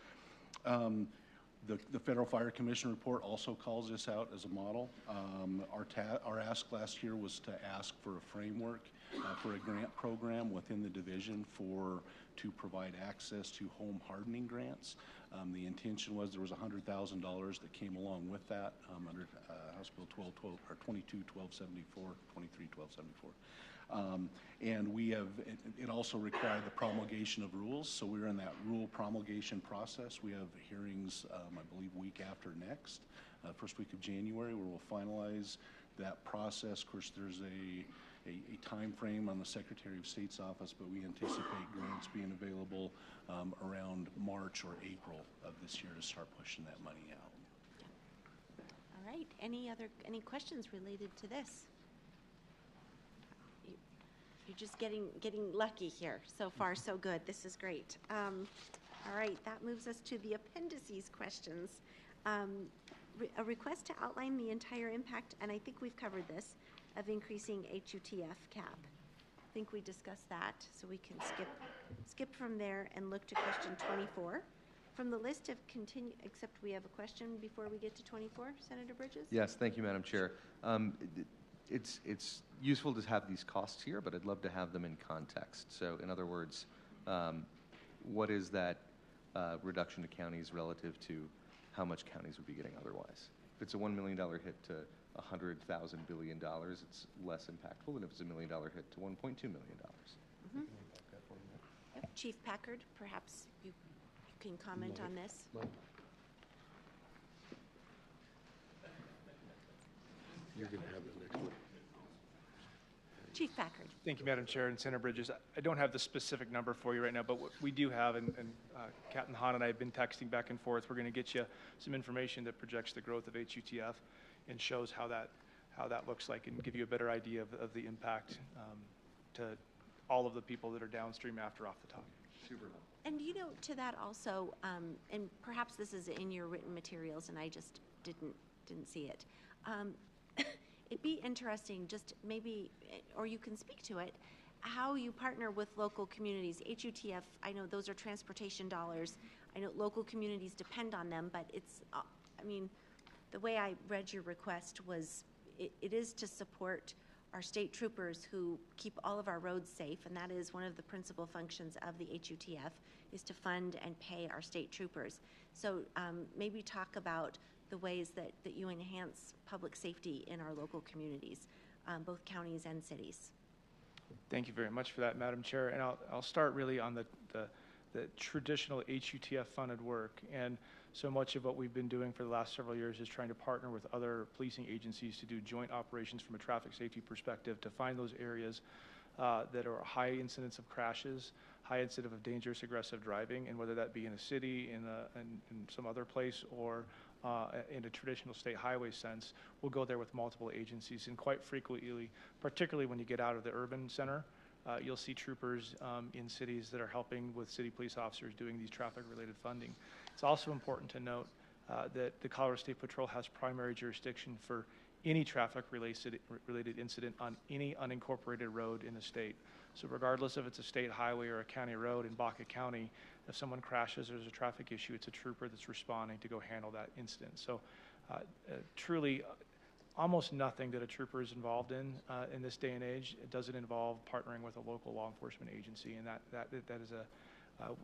The Federal Fire Commission report also calls this out as a model. Our ask last year was to ask for a framework for a grant program within the division to provide access to home hardening grants. The intention was there was $100,000 that came along with that under House Bill 22-1274, 23-1274. And it also required the promulgation of rules, so we're in that rule promulgation process. We have hearings, I believe, week after next, first week of January, where we'll finalize that process. Of course, there's a time frame on the Secretary of State's office, but we anticipate grants being available around March or April of this year to start pushing that money out. All right, any questions related to this? You're just getting lucky here. So far, so good. This is great. All right, that moves us to the appendices questions. A request to outline the entire impact, and I think we've covered this, of increasing HUTF cap. I think we discussed that, so we can skip from there and look to question 24. From the list of except we have a question before we get to 24, Senator Bridges? Yes, thank you, Madam Chair. It's useful to have these costs here, but I'd love to have them in context. So in other words, what is that reduction to counties relative to how much counties would be getting otherwise? If it's a $1 million hit to $100,000 billion, it's less impactful than if it's a $1 million hit to $1.2 million. Mm-hmm. Yep. Chief Packard, perhaps you can comment on this. You're going to have the next one. Chief Packard. Thank you, Madam Chair and Senator Bridges. I don't have the specific number for you right now, but what we do have, and Captain Hahn and I have been texting back and forth, we're going to get you some information that projects the growth of HUTF and shows how that looks like and give you a better idea of the impact to all of the people that are downstream after off the top. Super. And to that also, and perhaps this is in your written materials and I just didn't see it. It'd be interesting, just maybe, or you can speak to it, how you partner with local communities. HUTF, I know those are transportation dollars. I know local communities depend on them, but it's, the way I read your request was, it is to support our state troopers who keep all of our roads safe, and that is one of the principal functions of the HUTF, is to fund and pay our state troopers. So maybe talk about the ways that you enhance public safety in our local communities, both counties and cities. Thank you very much for that, Madam Chair. And I'll start really on the traditional HUTF funded work. And so much of what we've been doing for the last several years is trying to partner with other policing agencies to do joint operations from a traffic safety perspective to find those areas that are high incidence of crashes, high incidence of dangerous, aggressive driving, and whether that be in a city, in some other place, or in a traditional state highway sense, we'll go there with multiple agencies. And quite frequently, particularly when you get out of the urban center, you'll see troopers in cities that are helping with city police officers doing these traffic-related funding. It's also important to note that the Colorado State Patrol has primary jurisdiction for any traffic-related incident on any unincorporated road in the state. So regardless if it's a state highway or a county road in Baca County, if someone crashes or there's a traffic issue, it's a trooper that's responding to go handle that incident. So truly, almost nothing that a trooper is involved in this day and age, it doesn't involve partnering with a local law enforcement agency, and that is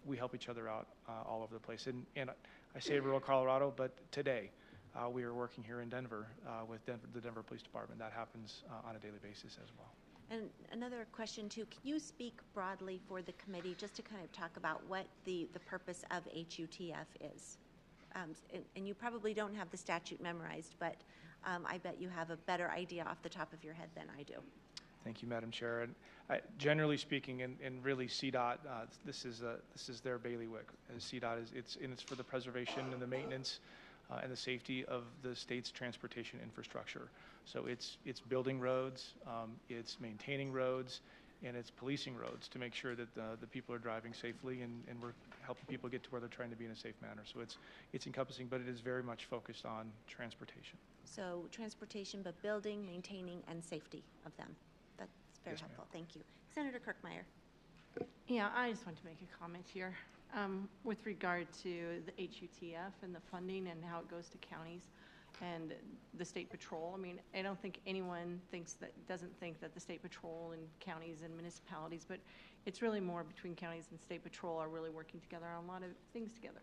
we help each other out all over the place. And I say rural Colorado, but today we are working here in Denver with the Denver Police Department. That happens on a daily basis as well. And another question too, can you speak broadly for the committee just to kind of talk about what the purpose of HUTF is? And you probably don't have the statute memorized, but I bet you have a better idea off the top of your head than I do. Thank you, Madam Chair. And generally speaking, and really CDOT, this is their bailiwick. CDOT it's for the preservation and the maintenance and the safety of the state's transportation infrastructure. So it's building roads, it's maintaining roads, and it's policing roads to make sure that the people are driving safely and we're helping people get to where they're trying to be in a safe manner. So it's encompassing, but it is very much focused on transportation. So transportation, but building, maintaining, and safety of them. That's very helpful. Thank you. Senator Kirkmeyer. Yeah, I just want to make a comment here with regard to the HUTF and the funding and how it goes to counties and the state patrol. I mean, I don't think anyone doesn't think that the state patrol and counties and municipalities, but it's really more between counties and state patrol are really working together on a lot of things together.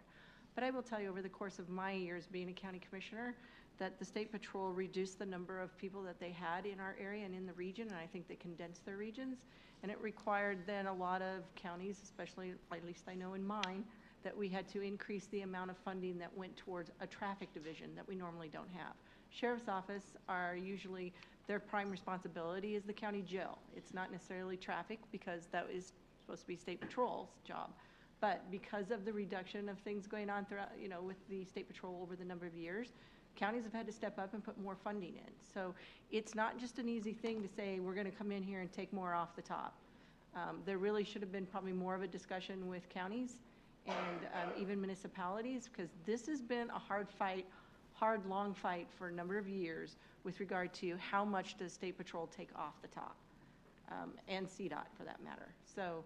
But I will tell you, over the course of my years being a county commissioner, that the state patrol reduced the number of people that they had in our area and in the region, and I think they condensed their regions. And it required then a lot of counties, especially, at least I know in mine, that we had to increase the amount of funding that went towards a traffic division that we normally don't have. Sheriff's office are usually, their prime responsibility is the county jail. It's not necessarily traffic because that is supposed to be state patrol's job. But because of the reduction of things going on throughout, with the state patrol over the number of years, counties have had to step up and put more funding in. So it's not just an easy thing to say, we're going to come in here and take more off the top. There really should have been probably more of a discussion with counties and even municipalities, because this has been a hard, long fight for a number of years with regard to how much does State Patrol take off the top, and CDOT for that matter. So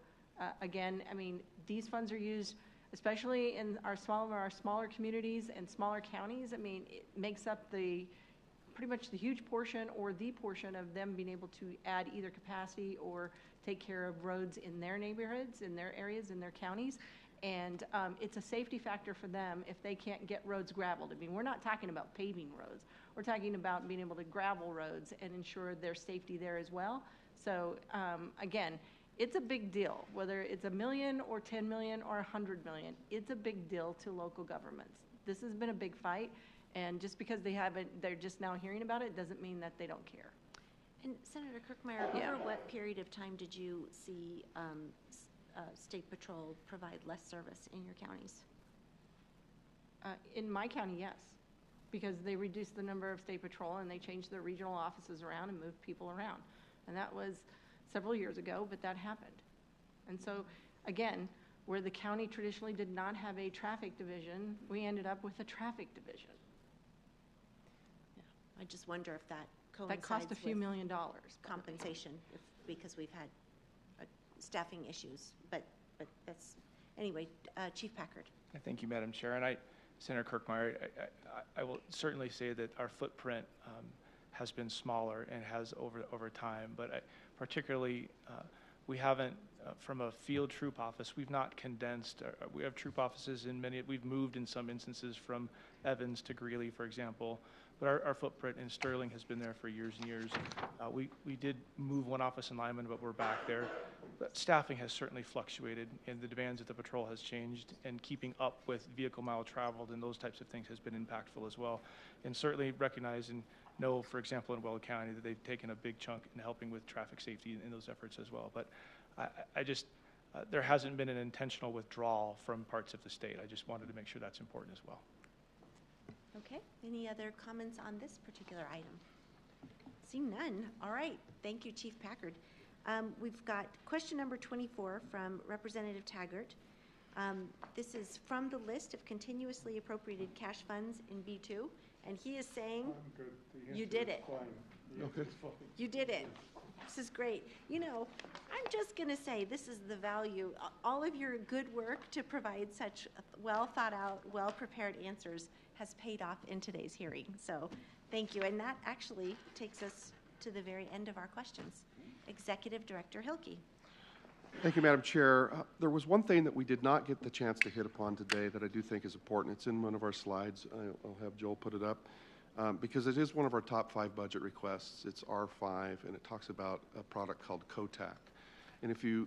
again, I mean, these funds are used, especially in our smaller communities and smaller counties. I mean, it makes up pretty much the huge portion or the portion of them being able to add either capacity or take care of roads in their neighborhoods, in their areas, in their counties. And it's a safety factor for them if they can't get roads gravelled. I mean, we're not talking about paving roads. We're talking about being able to gravel roads and ensure their safety there as well. So again, it's a big deal, whether it's $1 million or 10 million or 100 million. It's a big deal to local governments. This has been a big fight, and just because they're just now hearing about it, doesn't mean that they don't care. And Senator Kirkmeyer, over what period of time did you see State Patrol provide less service in your counties? In my county, yes, because they reduced the number of State Patrol and they changed their regional offices around and moved people around. And that was several years ago, but that happened. And so, again, where the county traditionally did not have a traffic division, we ended up with a traffic division. Yeah, I just wonder if that coincides that cost a few $1 million compensation, because we've had staffing issues. But that's anyway. Chief Packard. Thank you, Madam Chair. And Senator Kirkmeyer, I will certainly say that our footprint has been smaller and has over time, but particularly we haven't, from a field troop office, we've not condensed. We have troop offices in we've moved in some instances from Evans to Greeley, for example, but our footprint in Sterling has been there for years and years. We did move one office in Lyman, but we're back there. But staffing has certainly fluctuated, and the demands of the patrol has changed, and keeping up with vehicle mile traveled and those types of things has been impactful as well. And certainly recognize and know, for example, in Weld County, that they've taken a big chunk in helping with traffic safety in those efforts as well. But there hasn't been an intentional withdrawal from parts of the state. I just wanted to make sure that's important as well. Okay. Any other comments on this particular item? Seeing none. All right. Thank you, Chief Packard. We've got question number 24 from Representative Taggart. This is from the list of continuously appropriated cash funds in B2, and he is saying, you did it. You did it. This is great. I'm just going to say this is the value. All of your good work to provide such well thought out, well prepared answers has paid off in today's hearing. So thank you. And that actually takes us to the very end of our questions. Executive Director Hilke. Thank you, Madam Chair. There was one thing that we did not get the chance to hit upon today that I do think is important. It's in one of our slides. I'll have Joel put it up because it is one of our top 5 budget requests. It's R5, and it talks about a product called COTAC. And if you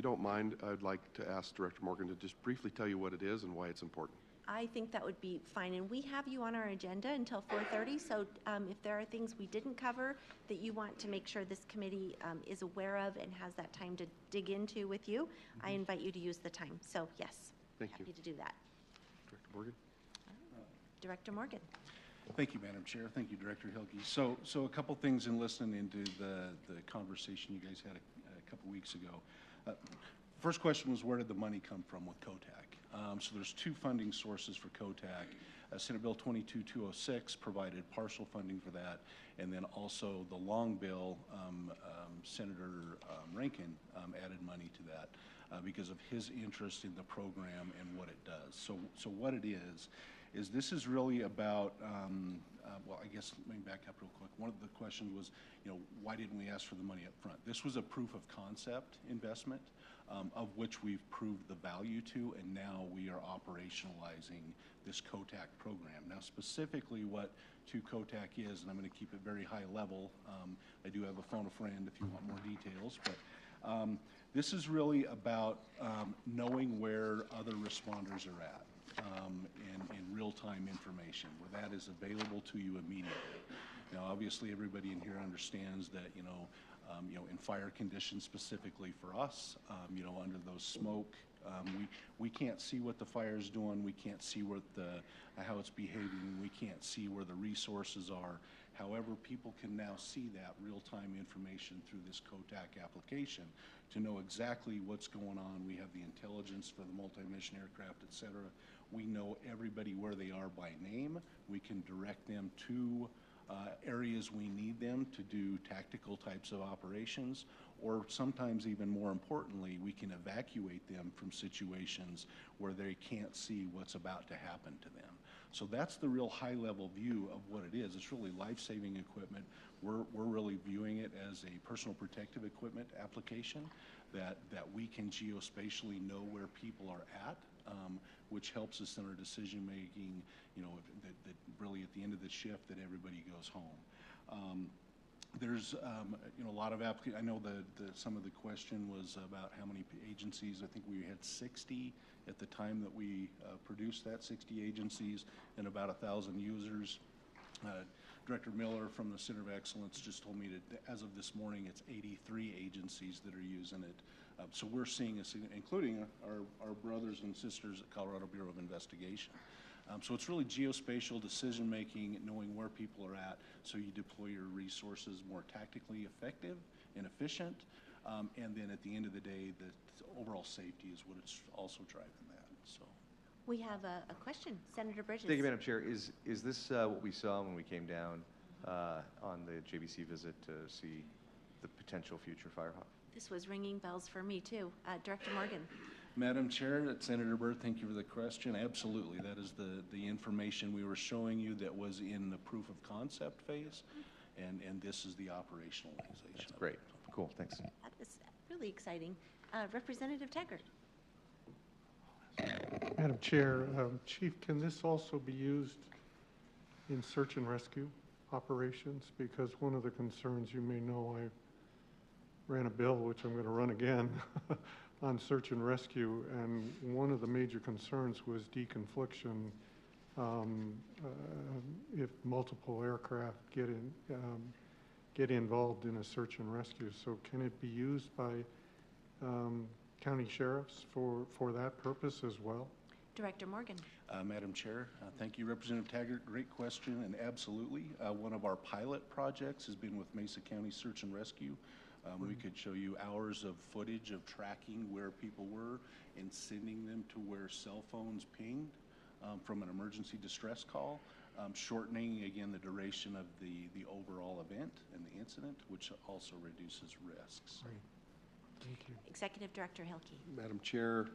don't mind, I'd like to ask Director Morgan to just briefly tell you what it is and why it's important. I think that would be fine, and we have you on our agenda until 4:30, so if there are things we didn't cover that you want to make sure this committee is aware of and has that time to dig into with you, I invite you to use the time. So yes, happy to do that. Director Morgan. Director Morgan. Thank you, Madam Chair. Thank you, Director Hilke. So a couple things in listening into the conversation you guys had a couple weeks ago. First question was, where did the money come from with COTAC? So there's two funding sources for COTAC. Senate Bill 22206 provided partial funding for that, and then also the long bill, Senator Rankin added money to that because of his interest in the program and what it does. So what it is this is really about, well, I guess let me back up real quick. One of the questions was, why didn't we ask for the money up front? This was a proof of concept investment of which we've proved the value to, and now we are operationalizing this COTAC program. Now, specifically what 2 COTAC is, and I'm going to keep it very high level. I do have a phone a friend if you want more details, but this is really about knowing where other responders are at. And real-time information where that is available to you immediately. Now, obviously, everybody in here understands that in fire conditions specifically for us, under those smoke, we can't see what the fire is doing. We can't see what how it's behaving. We can't see where the resources are. However, people can now see that real-time information through this COTAC application to know exactly what's going on. We have the intelligence for the multi-mission aircraft, et cetera. We know everybody where they are by name. We can direct them to areas we need them to do tactical types of operations, or sometimes even more importantly, we can evacuate them from situations where they can't see what's about to happen to them. So that's the real high-level view of what it is. It's really life-saving equipment. We're really viewing it as a personal protective equipment application that we can geospatially know where people are at, which helps us in our decision-making, that really at the end of the shift that everybody goes home. There's a lot of I know some of the question was about how many agencies. I think we had 60 at the time that we produced that, 60 agencies and about 1,000 users. Director Miller from the Center of Excellence just told me that as of this morning, it's 83 agencies that are using it. So we're seeing, including our brothers and sisters at Colorado Bureau of Investigation. So it's really geospatial decision-making, knowing where people are at, so you deploy your resources more tactically effective and efficient. And then at the end of the day, the overall safety is what it's also driving that. So we have a question. Senator Bridges. Thank you, Madam Chair. Is this what we saw when we came down on the JBC visit to see the potential future Firehawk? This was ringing bells for me, too. Director Morgan. Madam Chair, Senator Byrd, thank you for the question. Absolutely. That is the information we were showing you that was in the proof of concept phase, and this is the operationalization. That's great. Cool. Thanks. That is really exciting. Representative Taggart. Madam Chair, Chief, can this also be used in search and rescue operations? Because one of the concerns, you may know, I ran a bill, which I'm going to run again, on search and rescue, and one of the major concerns was deconfliction if multiple aircraft get involved in a search and rescue. So can it be used by county sheriffs for that purpose as well? Director Morgan. Madam Chair, thank you, Representative Taggart. Great question, and absolutely. One of our pilot projects has been with Mesa County Search and Rescue. We could show you hours of footage of tracking where people were and sending them to where cell phones pinged from an emergency distress call, shortening, again, the duration of the overall event and the incident, which also reduces risks. Right. Thank you. Executive Director Hilke. Madam Chair,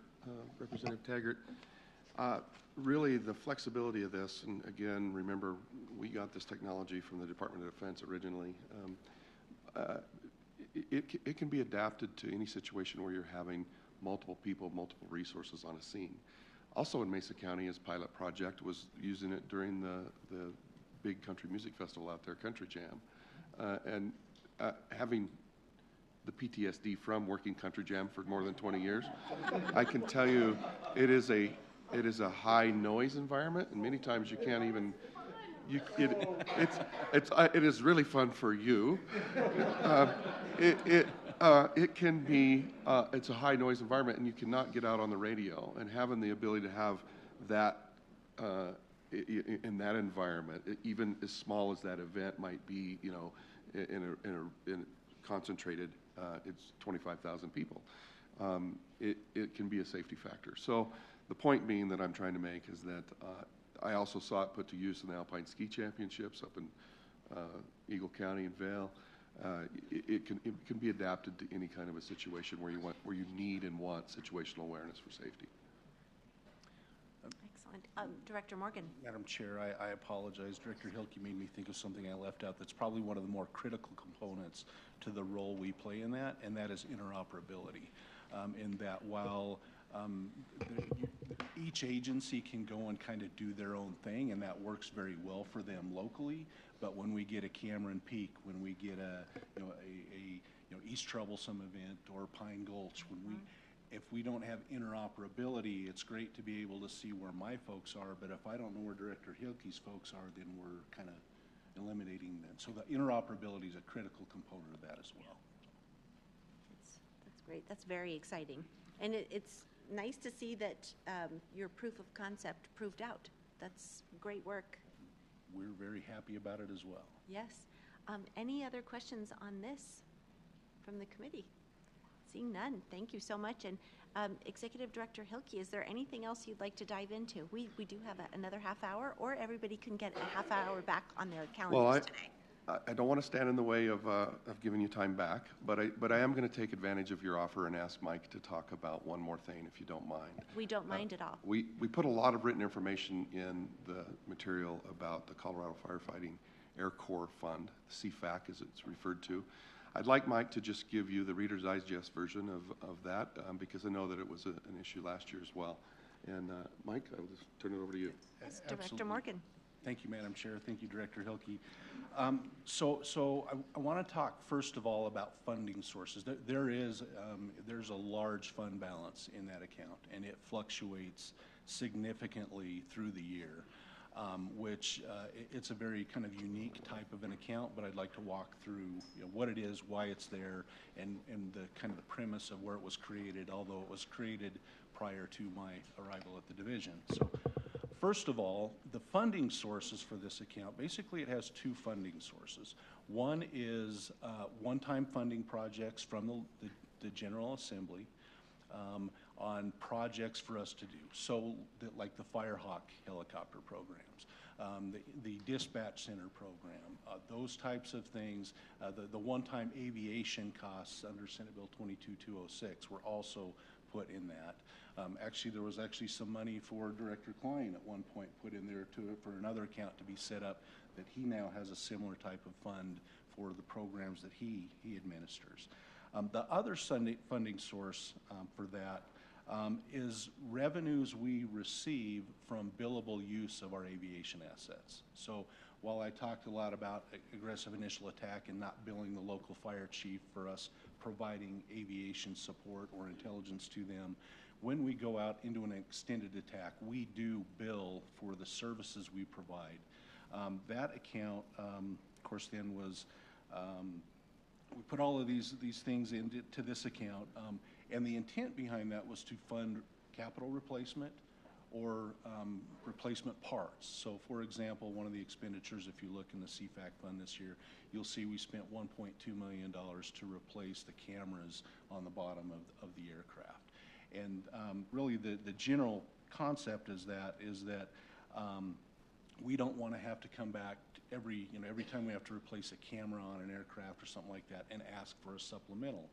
Representative Taggart, really the flexibility of this, and again, remember, we got this technology from the Department of Defense originally. It can be adapted to any situation where you're having multiple people, multiple resources on a scene. Also in Mesa County, as pilot project, was using it during the big country music festival out there, Country Jam. And having the PTSD from working Country Jam for more than 20 years, I can tell you it is a it is a high noise environment, and many times you can't even. It is really fun for you. It can be. It's a high noise environment, and you cannot get out on the radio. And having the ability to have that in that environment, even as small as that event might be, in a concentrated, it's 25,000 people. It can be a safety factor. So the point being that I'm trying to make is that I also saw it put to use in the Alpine Ski Championships up in Eagle County and Vail. It can be adapted to any kind of a situation where you need and want situational awareness for safety. Excellent. Director Morgan. Madam Chair, I apologize. Director Hilke made me think of something I left out that's probably one of the more critical components to the role we play in that, and that is interoperability. In that while each agency can go and kind of do their own thing, and that works very well for them locally, but when we get a Cameron Peak, when we get a East Troublesome event or Pine Gulch, if we don't have interoperability, it's great to be able to see where my folks are, but if I don't know where Director Hilke's folks are, then we're kind of eliminating them. So the interoperability is a critical component of that as well. That's great. That's very exciting. And it's nice to see that your proof of concept proved out. That's great work. We're very happy about it as well. Yes. Any other questions on this from the committee? Seeing none, thank you so much. And Executive Director Hilke, is there anything else you'd like to dive into? We do have another half hour, or everybody can get a half hour back on their calendars today. I don't want to stand in the way of giving you time back, but I am going to take advantage of your offer and ask Mike to talk about one more thing, if you don't mind. We don't mind at all. We put a lot of written information in the material about the Colorado Firefighting Air Corps Fund, CFAC as it's referred to. I'd like Mike to just give you the Reader's Digest version of that, because I know that it was an issue last year as well. And Mike, I'll just turn it over to you. Yes, Director Morgan. Thank you, Madam Chair. Thank you, Director Hilke. So I want to talk first of all about funding sources. There's a large fund balance in that account, and it fluctuates significantly through the year, which it's a very kind of unique type of an account. But I'd like to walk through what it is, why it's there, and the kind of the premise of where it was created. Although it was created prior to my arrival at the division. So. First of all, the funding sources for this account, basically it has two funding sources. One is one-time funding projects from the General Assembly on projects for us to do. So like the Firehawk helicopter programs, the dispatch center program, those types of things. The one-time aviation costs under Senate Bill 22206 were also put in that. Actually, there was some money for Director Klein at one point put in there for another account to be set up that he now has a similar type of fund for the programs that he administers. The other funding source for that is revenues we receive from billable use of our aviation assets. So while I talked a lot about aggressive initial attack and not billing the local fire chief for us providing aviation support or intelligence to them, when we go out into an extended attack, we do bill for the services we provide. That account, of course, then was, we put all of these things into this account, and the intent behind that was to fund capital replacement or replacement parts. So for example, one of the expenditures, if you look in the CFAC fund this year, you'll see we spent $1.2 million to replace the cameras on the bottom of the aircraft. And really the general concept is that we don't want to have to come back every time we have to replace a camera on an aircraft or something like that and ask for a supplemental.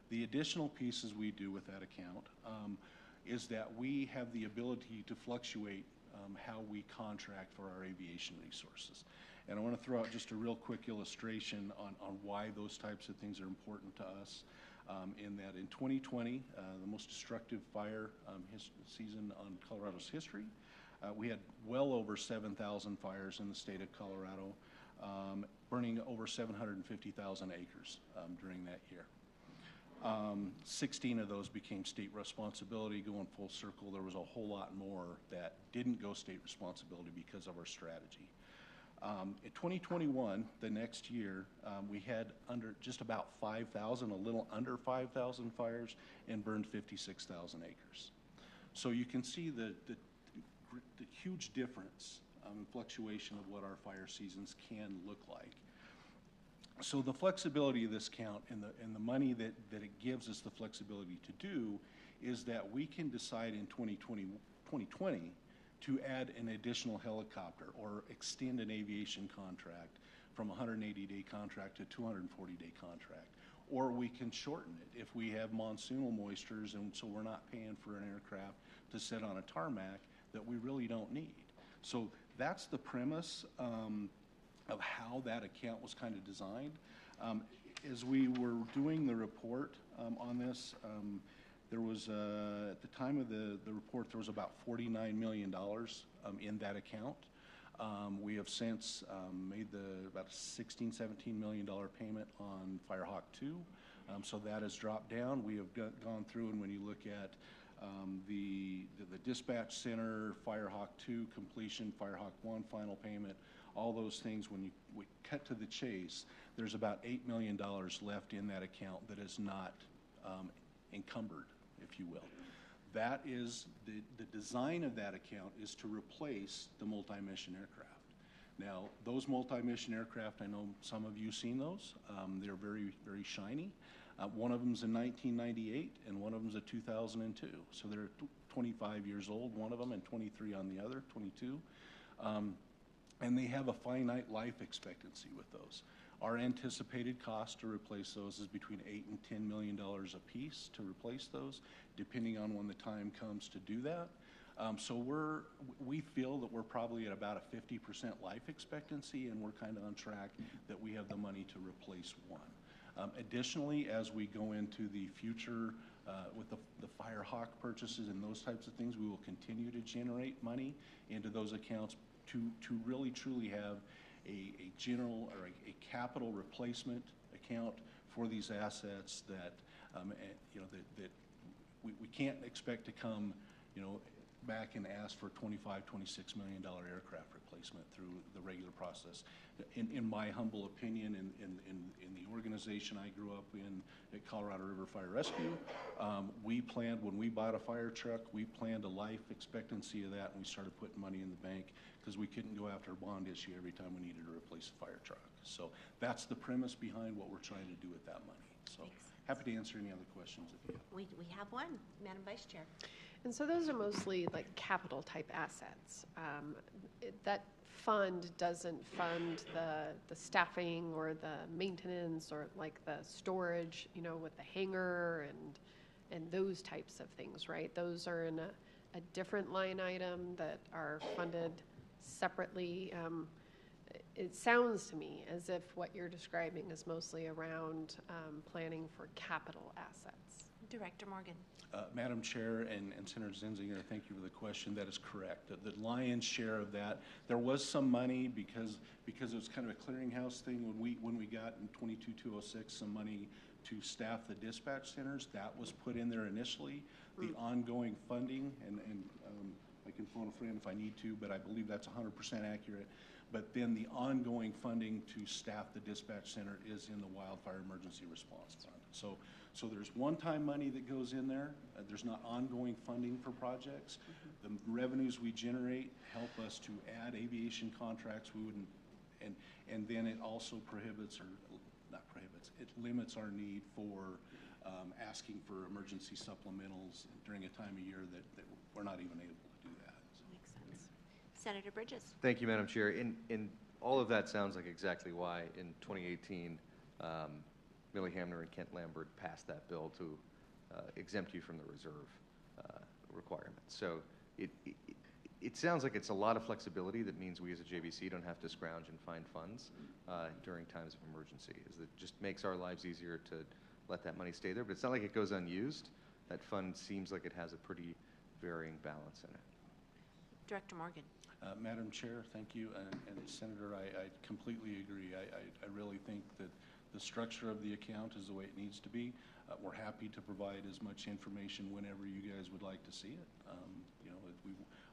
The additional pieces we do with that account is that we have the ability to fluctuate how we contract for our aviation resources. And I want to throw out just a real quick illustration on why those types of things are important to us. In that in 2020, the most destructive fire season on Colorado's history, we had well over 7,000 fires in the state of Colorado, burning over 750,000 acres during that year. 16 of those became state responsibility. Going full circle, there was a whole lot more that didn't go state responsibility because of our strategy. In 2021, the next year, we had just about 5,000, a little under 5,000 fires, and burned 56,000 acres. So you can see the huge difference in fluctuation of what our fire seasons can look like. So the flexibility of this count and the money that it gives us the flexibility to do is that we can decide in 2020 to add an additional helicopter or extend an aviation contract from a 180-day contract to a 240-day contract. Or we can shorten it if we have monsoonal moistures, and so we're not paying for an aircraft to sit on a tarmac that we really don't need. So that's the premise of how that account was kind of designed. As we were doing the report on this, there was, at the time of the report, there was about $49 million in that account. We have since made about a $16, $17 million payment on Firehawk 2. So that has dropped down. We have gone through, and when you look at the dispatch center, Firehawk 2 completion, Firehawk 1 final payment, all those things, when we cut to the chase, there's about $8 million left in that account that is not encumbered, if you will. That is, the design of that account is to replace the multi-mission aircraft. Now, those multi-mission aircraft, I know some of you have seen those. They're very, very shiny. One of them's in 1998, and one of them's a 2002. So they're 25 years old, one of them, and 23 on the other, 22. And they have a finite life expectancy with those. Our anticipated cost to replace those is between $8 and $10 million a piece to replace those, depending on when the time comes to do that. So we feel that we're probably at about a 50% life expectancy, and we're kind of on track that we have the money to replace one. Additionally, as we go into the future with the Firehawk purchases and those types of things, we will continue to generate money into those accounts to really truly have a general or a capital replacement account for these assets that that we can't expect to come back and ask for $25, $26 million aircraft replacement through the regular process. In my humble opinion, in the organization I grew up in at Colorado River Fire Rescue, we planned, when we bought a fire truck, we planned a life expectancy of that, and we started putting money in the bank because we couldn't go after a bond issue every time we needed to replace a fire truck. So that's the premise behind what we're trying to do with that money. So happy to answer any other questions if you have. We have one, Madam Vice Chair. And so those are mostly like capital type assets. That fund doesn't fund the staffing or the maintenance or like the storage, with the hangar and those types of things, right? Those are in a different line item that are funded separately. It sounds to me as if what you're describing is mostly around planning for capital assets. Director Morgan. Madam Chair and Senator Zinzinger, thank you for the question. That is correct. The lion's share of that, there was some money because it was kind of a clearinghouse thing when we got in 22-206 some money to staff the dispatch centers. That was put in there initially. The ongoing funding, and I can phone a friend if I need to, but I believe that's 100% accurate. But then the ongoing funding to staff the dispatch center is in the Wildfire Emergency Response Fund. So there's one-time money that goes in there. There's not ongoing funding for projects. The revenues we generate help us to add aviation contracts. We wouldn't, and then it also prohibits, or not prohibits, it limits our need for asking for emergency supplementals during a time of year that we're not even able to do that. So. Makes sense. Senator Bridges. Thank you, Madam Chair. And all of that sounds like exactly why in 2018 Millie Hamner and Kent Lambert passed that bill to exempt you from the reserve requirement. So it sounds like it's a lot of flexibility that means we as a JBC don't have to scrounge and find funds during times of emergency. It just makes our lives easier to let that money stay there. But it's not like it goes unused. That fund seems like it has a pretty varying balance in it. Director Morgan. Madam Chair, thank you. And Senator, I completely agree. I really think that the structure of the account is the way it needs to be. We're happy to provide as much information whenever you guys would like to see it. You know,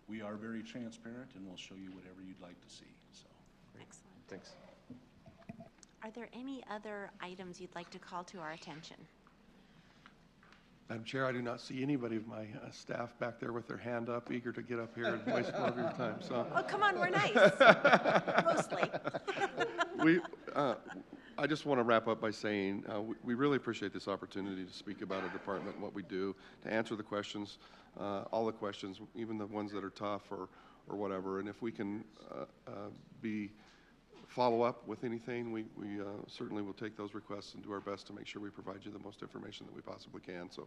we are very transparent, and we'll show you whatever you'd like to see. So. Excellent. Thanks. Are there any other items you'd like to call to our attention? Madam Chair, I do not see anybody of my staff back there with their hand up, eager to get up here and waste more of your time. So. Oh, come on, we're nice. Mostly. I just want to wrap up by saying we really appreciate this opportunity to speak about our department and what we do, to answer the questions, all the questions, even the ones that are tough or whatever. And if we can follow up with anything, we certainly will take those requests and do our best to make sure we provide you the most information that we possibly can. So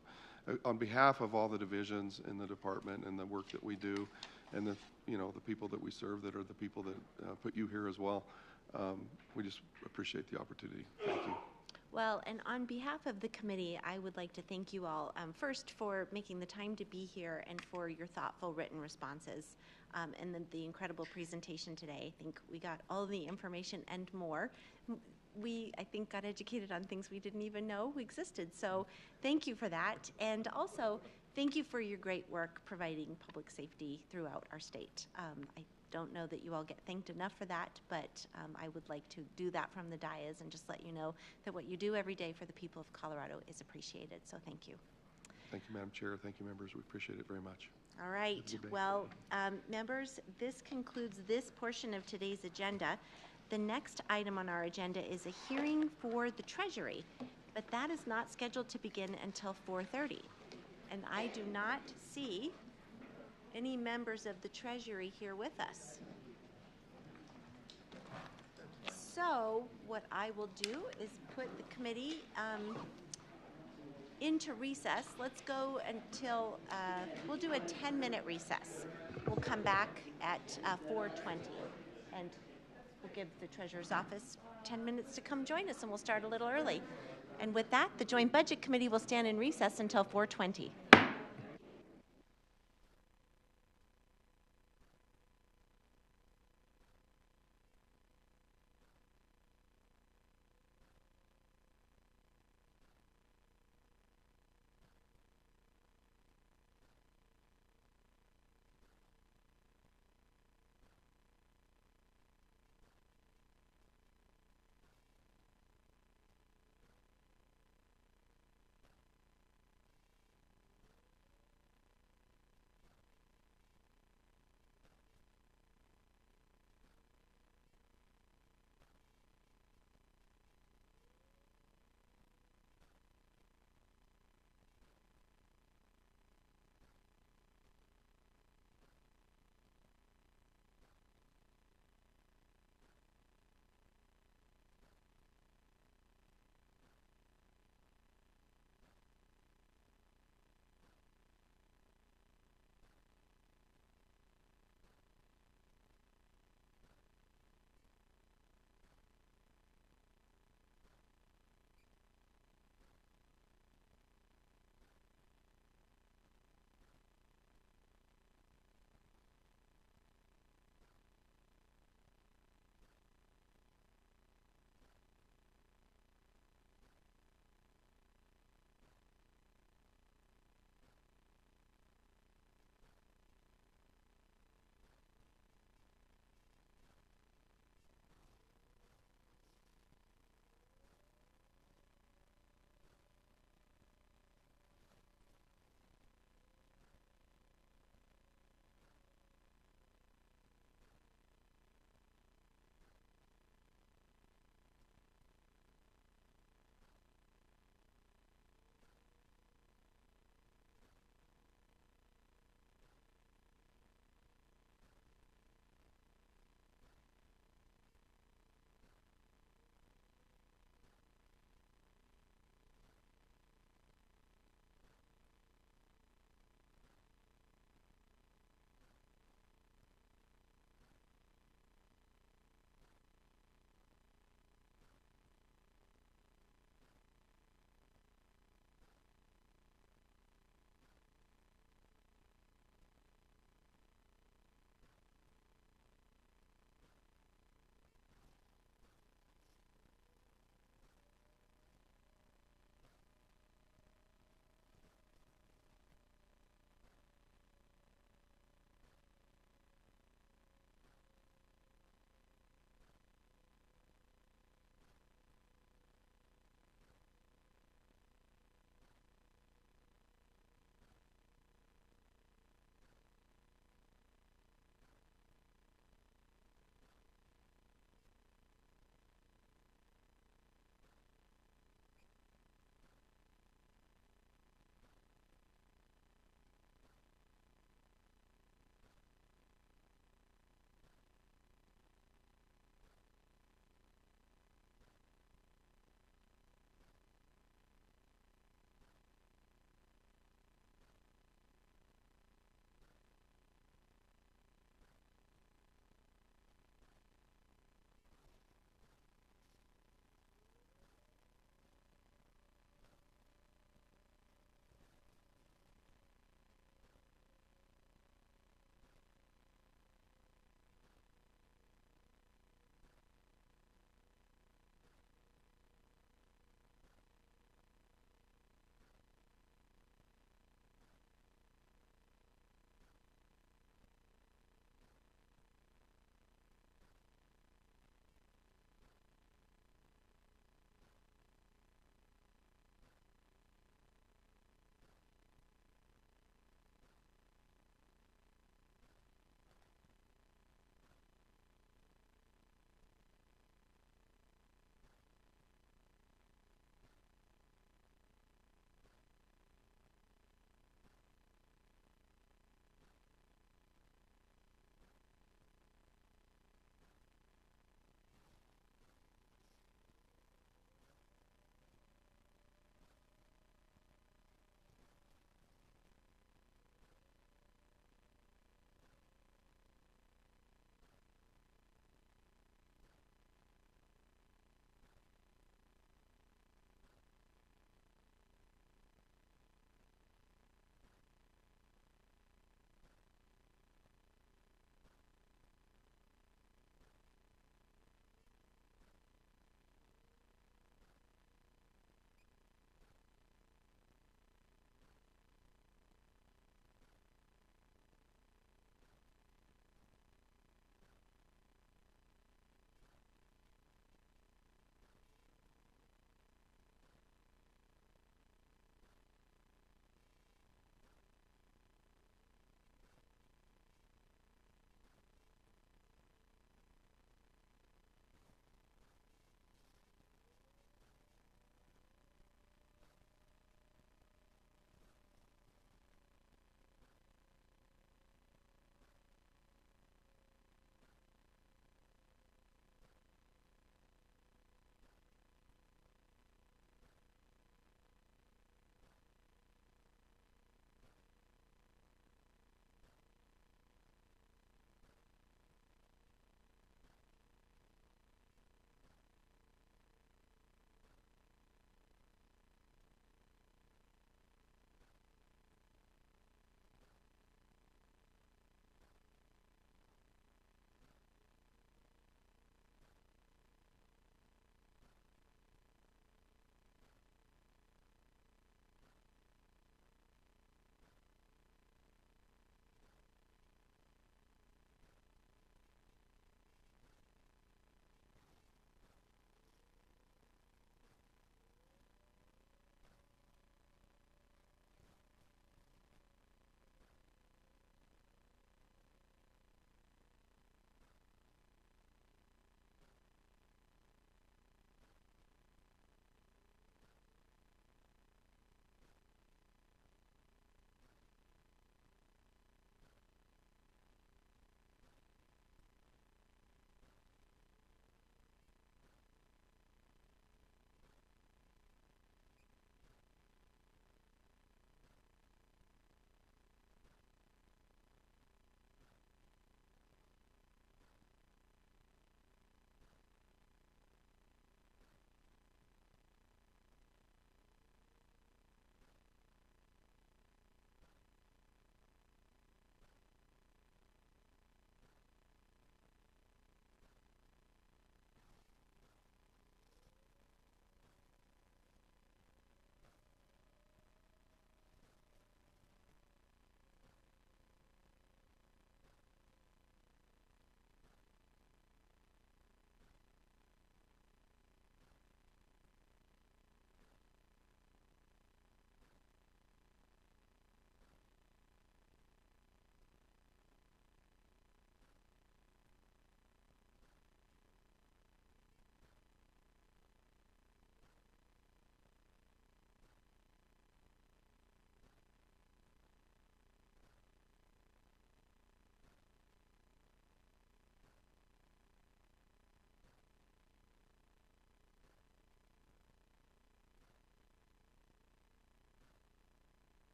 on behalf of all the divisions in the department and the work that we do and the people that we serve that are the people that put you here as well, we just appreciate the opportunity. Thank you. Well, and on behalf of the committee, I would like to thank you all, first for making the time to be here and for your thoughtful written responses and the incredible presentation today. I think we got all the information and more. We, I think, got educated on things we didn't even know existed. So thank you for that. And also, thank you for your great work providing public safety throughout our state. I don't know that you all get thanked enough for that, but I would like to do that from the dais and just let you know that what you do every day for the people of Colorado is appreciated. So thank you. Thank you, Madam Chair. Thank you, members. We appreciate it very much. All right. Well, members, this concludes this portion of today's agenda. The next item on our agenda is a hearing for the Treasury, but that is not scheduled to begin until 4:30. And I do not see any members of the Treasury here with us. So what I will do is put the committee into recess. Let's go until, we'll do a 10-minute recess. We'll come back at 4:20, and we'll give the Treasurer's Office 10 minutes to come join us, and we'll start a little early. And with that, the Joint Budget Committee will stand in recess until 4:20.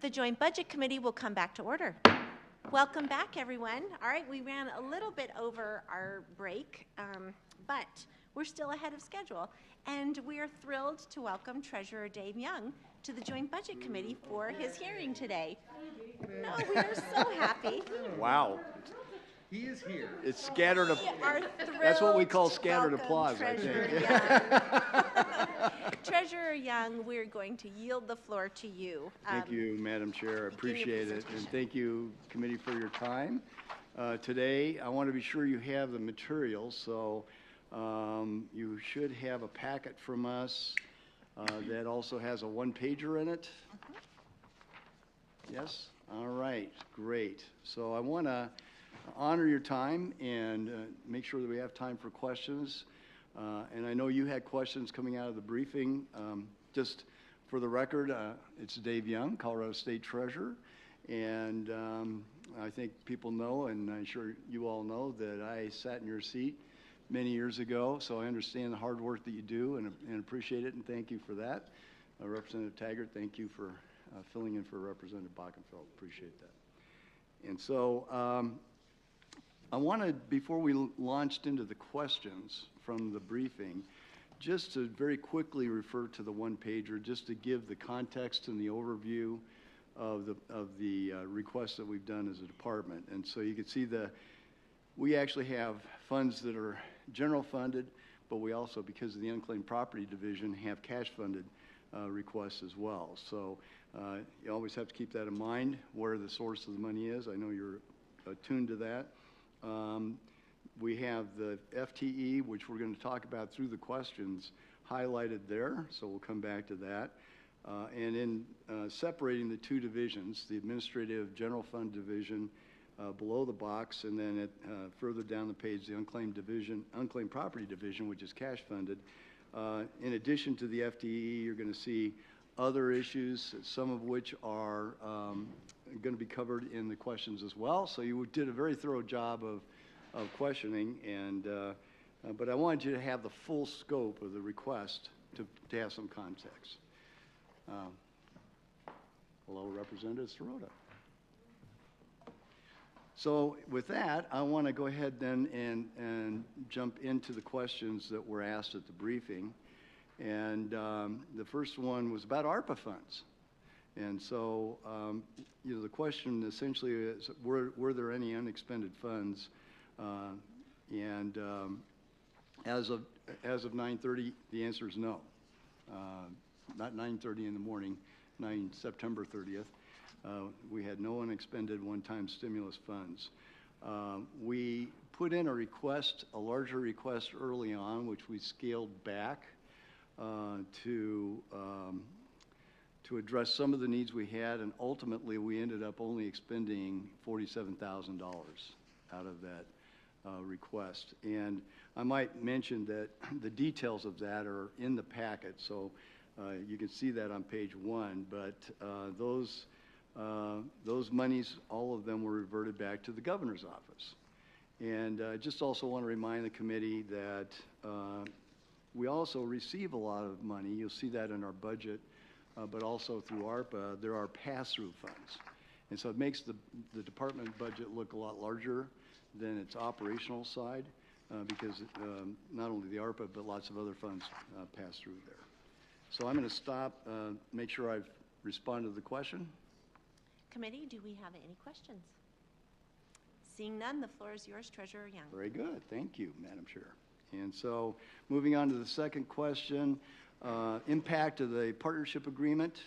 The Joint Budget Committee will come back to order. Welcome back, everyone. All right, we ran a little bit over our break, but we're still ahead of schedule. And we are thrilled to welcome Treasurer Dave Young to the Joint Budget Committee for his hearing today. No, we are so happy. Wow. He is here. It's scattered. We are That's what we call thrilled to scattered welcome applause, Treasurer I think. Treasurer Young, we're going to yield the floor to you. Thank you, Madam Chair. I appreciate it. And thank you, committee, for your time. Today, I want to be sure you have the materials, so you should have a packet from us that also has a one-pager in it. Yes? All right, great. So I want to honor your time and make sure that we have time for questions. And I know you had questions coming out of the briefing. Just for the record, it's Dave Young, Colorado State Treasurer. And I think people know, and I'm sure you all know, that I sat in your seat many years ago. So I understand the hard work that you do and appreciate it, and thank you for that. Representative Taggart, thank you for filling in for Representative Bockenfeld. Appreciate that. And so I wanted, before we launched into the questions from the briefing, just to very quickly refer to the one-pager, just to give the context and the overview of the requests that we've done as a department. And so you can see we actually have funds that are general funded, but we also, because of the unclaimed property division, have cash funded requests as well. So you always have to keep that in mind, where the source of the money is. I know you're attuned to that. We have the FTE, which we're going to talk about through the questions, highlighted there, so we'll come back to that. And in separating the two divisions, the administrative general fund division below the box, and then further down the page, the unclaimed property division, which is cash funded. In addition to the FTE, you're going to see other issues, some of which are going to be covered in the questions as well. So you did a very thorough job of questioning, and but I wanted you to have the full scope of the request to have some context. Hello, Representative Sirota. So with that, I want to go ahead then and jump into the questions that were asked at the briefing. And the first one was about ARPA funds. And so, the question essentially is, were there any unexpended funds? And as of 9:30, the answer is no. Not 9:30 in the morning, September 30th. We had no unexpended one-time stimulus funds. We put in a larger request early on, which we scaled back to address some of the needs we had, and ultimately we ended up only expending $47,000 out of that request. And I might mention that the details of that are in the packet, so you can see that on page 1, but those monies, all of them were reverted back to the governor's office. And I just also want to remind the committee that we also receive a lot of money. You'll see that in our budget, but also through ARPA, there are pass-through funds. And so it makes the department budget look a lot larger than its operational side, because not only the ARPA, but lots of other funds pass through there. So I'm going to stop, make sure I've responded to the question. Committee, do we have any questions? Seeing none, the floor is yours, Treasurer Young. Very good. Thank you, Madam Chair. And so moving on to the second question, impact of the partnership agreement.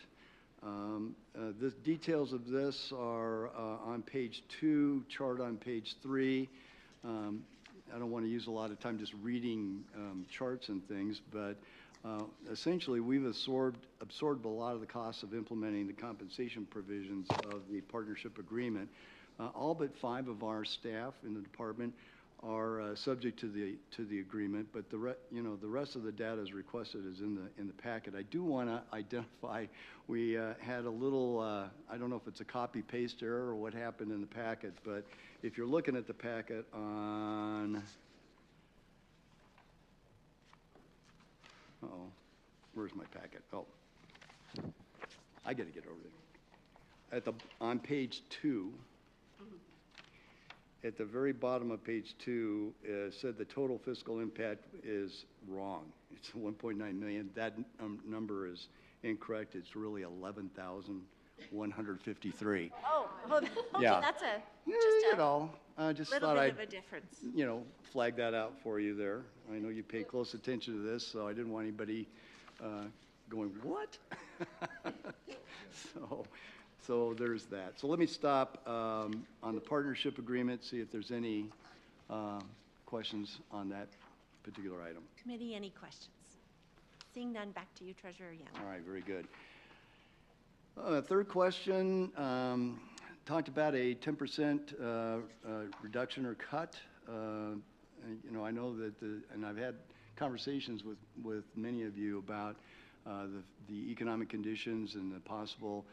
The details of this are on page 2, chart on page 3. I don't want to use a lot of time just reading charts and things, but essentially we've absorbed a lot of the costs of implementing the compensation provisions of the partnership agreement. All but 5 of our staff in the department are subject to the agreement, but the rest of the data is requested is in the packet. I do want to identify we had a little I don't know if it's a copy paste error or what happened in the packet, but if you're looking at the packet on where's my packet? Oh, I got to get over on page 2, at the very bottom of page 2, said the total fiscal impact is wrong. It's 1.9 million. That number is incorrect. It's really 11,153. Oh, okay, Yeah. that's I just little thought bit I'd, of a difference. flag that out for you there. I know you pay close attention to this, so I didn't want anybody going, what? So there's that. So let me stop on the partnership agreement, see if there's any questions on that particular item. Committee, any questions? Seeing none, back to you, Treasurer Young. All right, very good. Third question, talked about a 10% reduction or cut. I know that, and I've had conversations with many of you about the economic conditions and the possible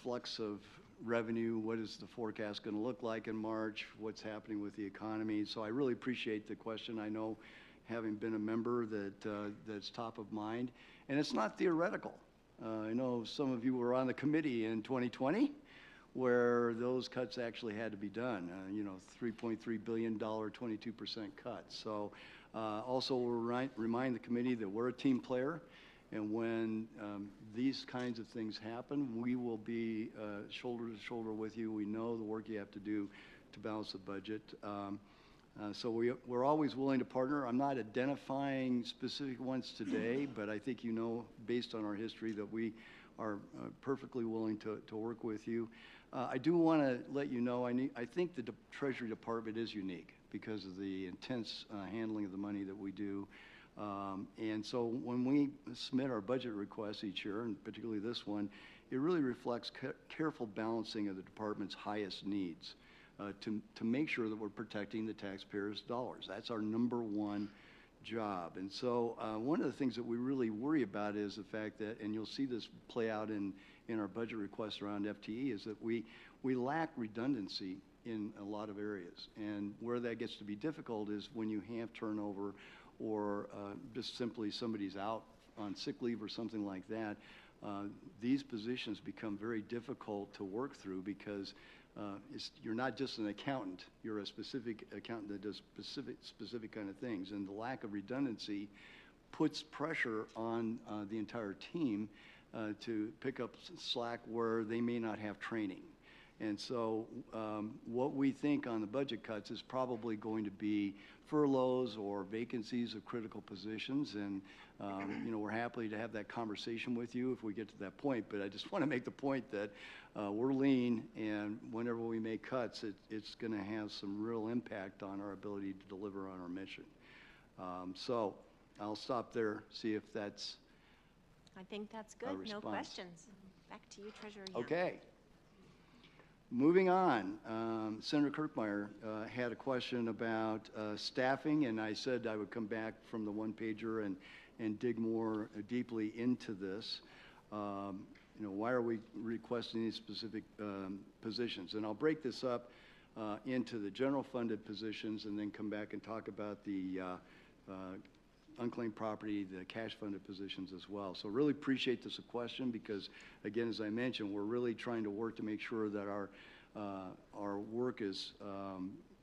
flux of revenue. What is the forecast going to look like in March? What's happening with the economy? So I really appreciate the question. I know, having been a member, that's top of mind. And it's not theoretical. I know some of you were on the committee in 2020 where those cuts actually had to be done. $3.3 billion, 22% cut. So also we'll remind the committee that we're a team player. And when these kinds of things happen, we will be shoulder to shoulder with you. We know the work you have to do to balance the budget. So we're always willing to partner. I'm not identifying specific ones today, but I think based on our history, that we are perfectly willing to work with you. I do want to let you know, I think the Treasury Department is unique because of the intense handling of the money that we do. And so when we submit our budget requests each year, and particularly this one, it really reflects careful balancing of the department's highest needs to make sure that we're protecting the taxpayers' dollars. That's our number one job. And so one of the things that we really worry about is the fact that, and you'll see this play out in our budget requests around FTE, is that we lack redundancy in a lot of areas. And where that gets to be difficult is when you have turnover or just simply somebody's out on sick leave or something like that. These positions become very difficult to work through because you're not just an accountant, you're a specific accountant that does specific kind of things. And the lack of redundancy puts pressure on the entire team to pick up slack where they may not have training. And so what we think on the budget cuts is probably going to be furloughs or vacancies of critical positions. And, we're happy to have that conversation with you if we get to that point. But I just want to make the point that we're lean, and whenever we make cuts, it's going to have some real impact on our ability to deliver on our mission. So I'll stop there, see if that's I think that's good. No questions. Back to you, Treasurer Young. okay. Moving on, Senator Kirkmeyer had a question about staffing, and I said I would come back from the one-pager and dig more deeply into this. Why are we requesting these specific positions? And I'll break this up into the general funded positions and then come back and talk about the unclaimed property, the cash funded positions as well. So really appreciate this question because, again, as I mentioned, we're really trying to work to make sure that our work is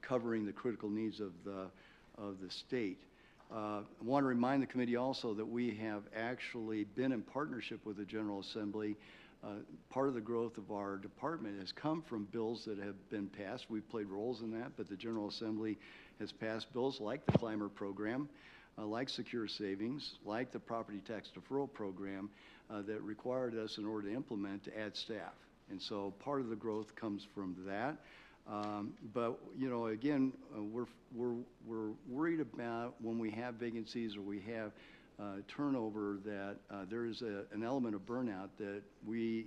covering the critical needs of the state. I want to remind the committee also that we have actually been in partnership with the General Assembly. Part of the growth of our department has come from bills that have been passed. We've played roles in that, but the General Assembly has passed bills like the Climber program, like Secure Savings, like the Property Tax Deferral Program that required us, in order to implement, to add staff. And so part of the growth comes from that. But, again, we're worried about when we have vacancies or we have turnover that there is an element of burnout that we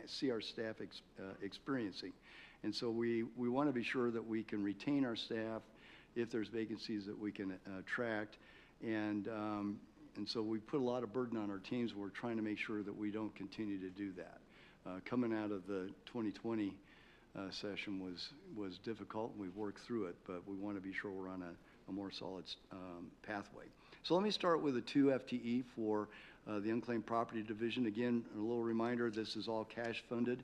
see our staff experiencing. And so we want to be sure that we can retain our staff if there's vacancies that we can attract. And so we put a lot of burden on our teams. We're trying to make sure that we don't continue to do that. Coming out of the 2020 session was difficult, and we've worked through it, but we want to be sure we're on a more solid pathway. So let me start with the 2 FTE for the Unclaimed Property Division. Again, a little reminder, this is all cash funded.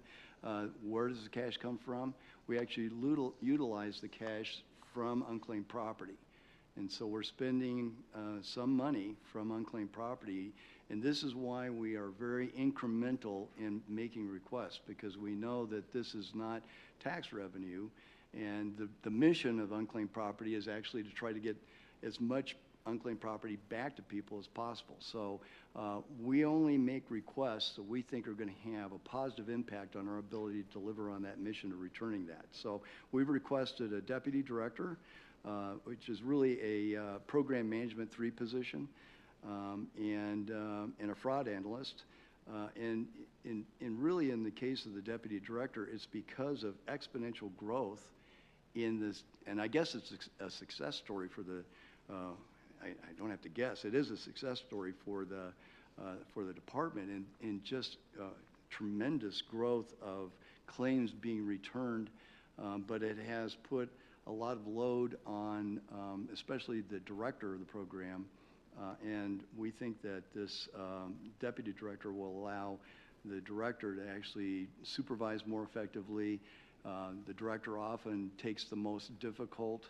Where does the cash come from? We actually utilize the cash from unclaimed property. And so we're spending some money from unclaimed property, and this is why we are very incremental in making requests, because we know that this is not tax revenue, and the mission of unclaimed property is actually to try to get as much unclaimed property back to people as possible. So we only make requests that we think are going to have a positive impact on our ability to deliver on that mission of returning that. So we've requested a deputy director, which is really a program management 3 position, and a fraud analyst. And really in the case of the deputy director, it's because of exponential growth in this, and I guess it's a success story for the, I don't have to guess, it is a success story for the department, in just tremendous growth of claims being returned, but it has put a lot of load on especially the director of the program, and we think that this deputy director will allow the director to actually supervise more effectively. The director often takes the most difficult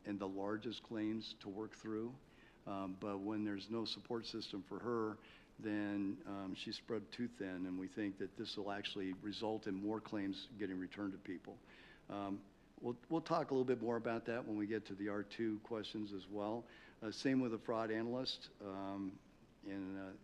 and the largest claims to work through, but when there's no support system for her, then she's spread too thin, and we think that this will actually result in more claims getting returned to people. We'll talk a little bit more about that when we get to the R2 questions as well. Same with the fraud analyst,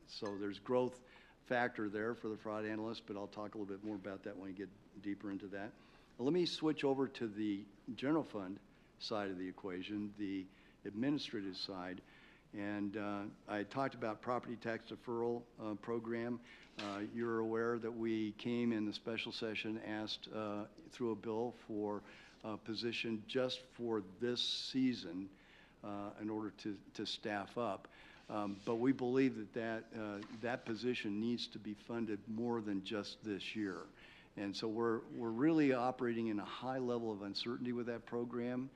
so there's growth factor there for the fraud analyst, but I'll talk a little bit more about that when we get deeper into that. Let me switch over to the general fund side of the equation, the administrative side. And I talked about property tax deferral program. You're aware that we came in the special session, asked through a bill for a position just for this season in order to staff up. But we believe that position needs to be funded more than just this year. And so we're really operating in a high level of uncertainty with that program.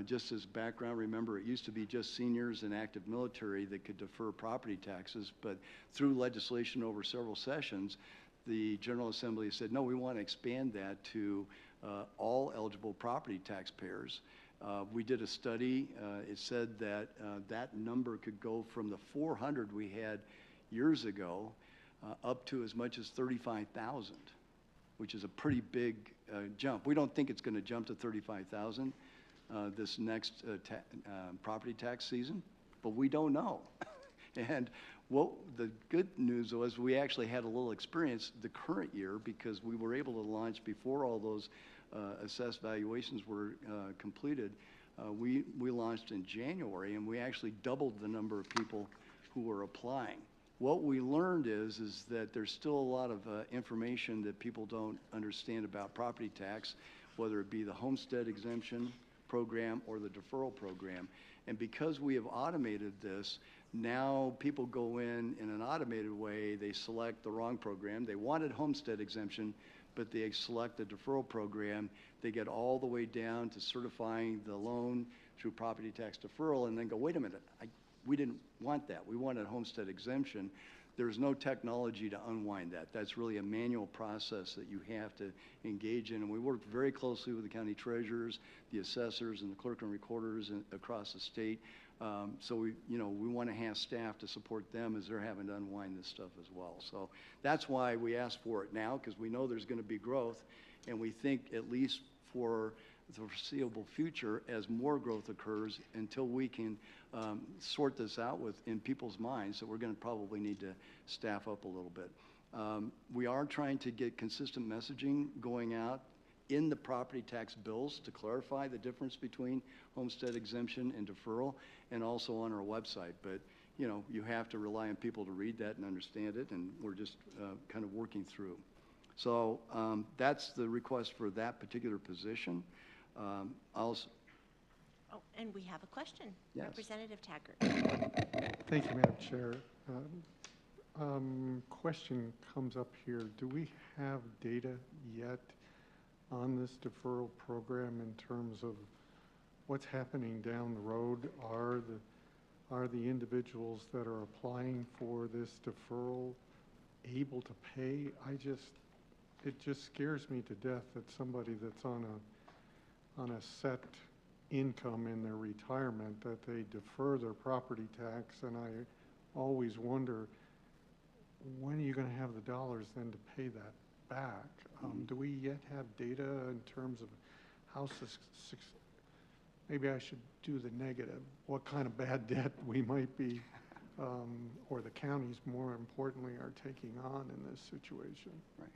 Just as background, remember, it used to be just seniors and active military that could defer property taxes, but through legislation over several sessions, the General Assembly said, no, we want to expand that to all eligible property taxpayers. We did a study. It said that that number could go from the 400 we had years ago up to as much as 35,000, which is a pretty big jump. We don't think it's going to jump to 35,000 this next property tax season, but we don't know. And the good news was we actually had a little experience the current year because we were able to launch before all those assessed valuations were completed. We launched in January, and we actually doubled the number of people who were applying. What we learned is that there's still a lot of information that people don't understand about property tax, whether it be the homestead exemption program or the deferral program. And because we have automated this, now people go in an automated way, they select the wrong program. They wanted homestead exemption, but they select the deferral program. They get all the way down to certifying the loan through property tax deferral and then go, wait a minute, we didn't want that. We wanted homestead exemption. There's no technology to unwind that. That's really a manual process that you have to engage in. And we work very closely with the county treasurers, the assessors, and the clerk and recorders across the state. So we want to have staff to support them as they're having to unwind this stuff as well. So that's why we ask for it now, because we know there's going to be growth, and we think at least for the foreseeable future, as more growth occurs, until we can sort this out in people's minds, that we're going to probably need to staff up a little bit. We are trying to get consistent messaging going out in the property tax bills to clarify the difference between homestead exemption and deferral, and also on our website. But you have to rely on people to read that and understand it, and we're just kind of working through. So that's the request for that particular position. And we have a question. Yes. Representative Taggart. Thank you, Madam Chair. Question comes up here. Do we have data yet on this deferral program in terms of what's happening down the road? are the individuals that are applying for this deferral able to pay? It just scares me to death that somebody that's on a set income in their retirement, that they defer their property tax, and I always wonder, when are you going to have the dollars then to pay that back? Do we yet have data in terms of how, maybe I should do the negative, what kind of bad debt we might be, or the counties more importantly, are taking on in this situation? Right.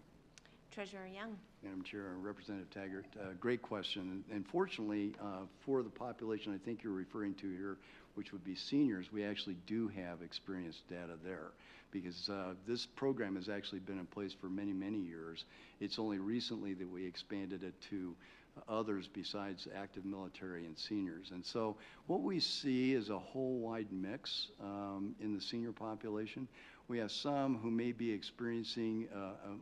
Treasurer Young. Madam Chair, Representative Taggart, great question. And fortunately, for the population I think you're referring to here, which would be seniors, we actually do have experience data there, because this program has actually been in place for many, many years. It's only recently that we expanded it to others besides active military and seniors. And so what we see is a whole wide mix in the senior population. We have some who may be experiencing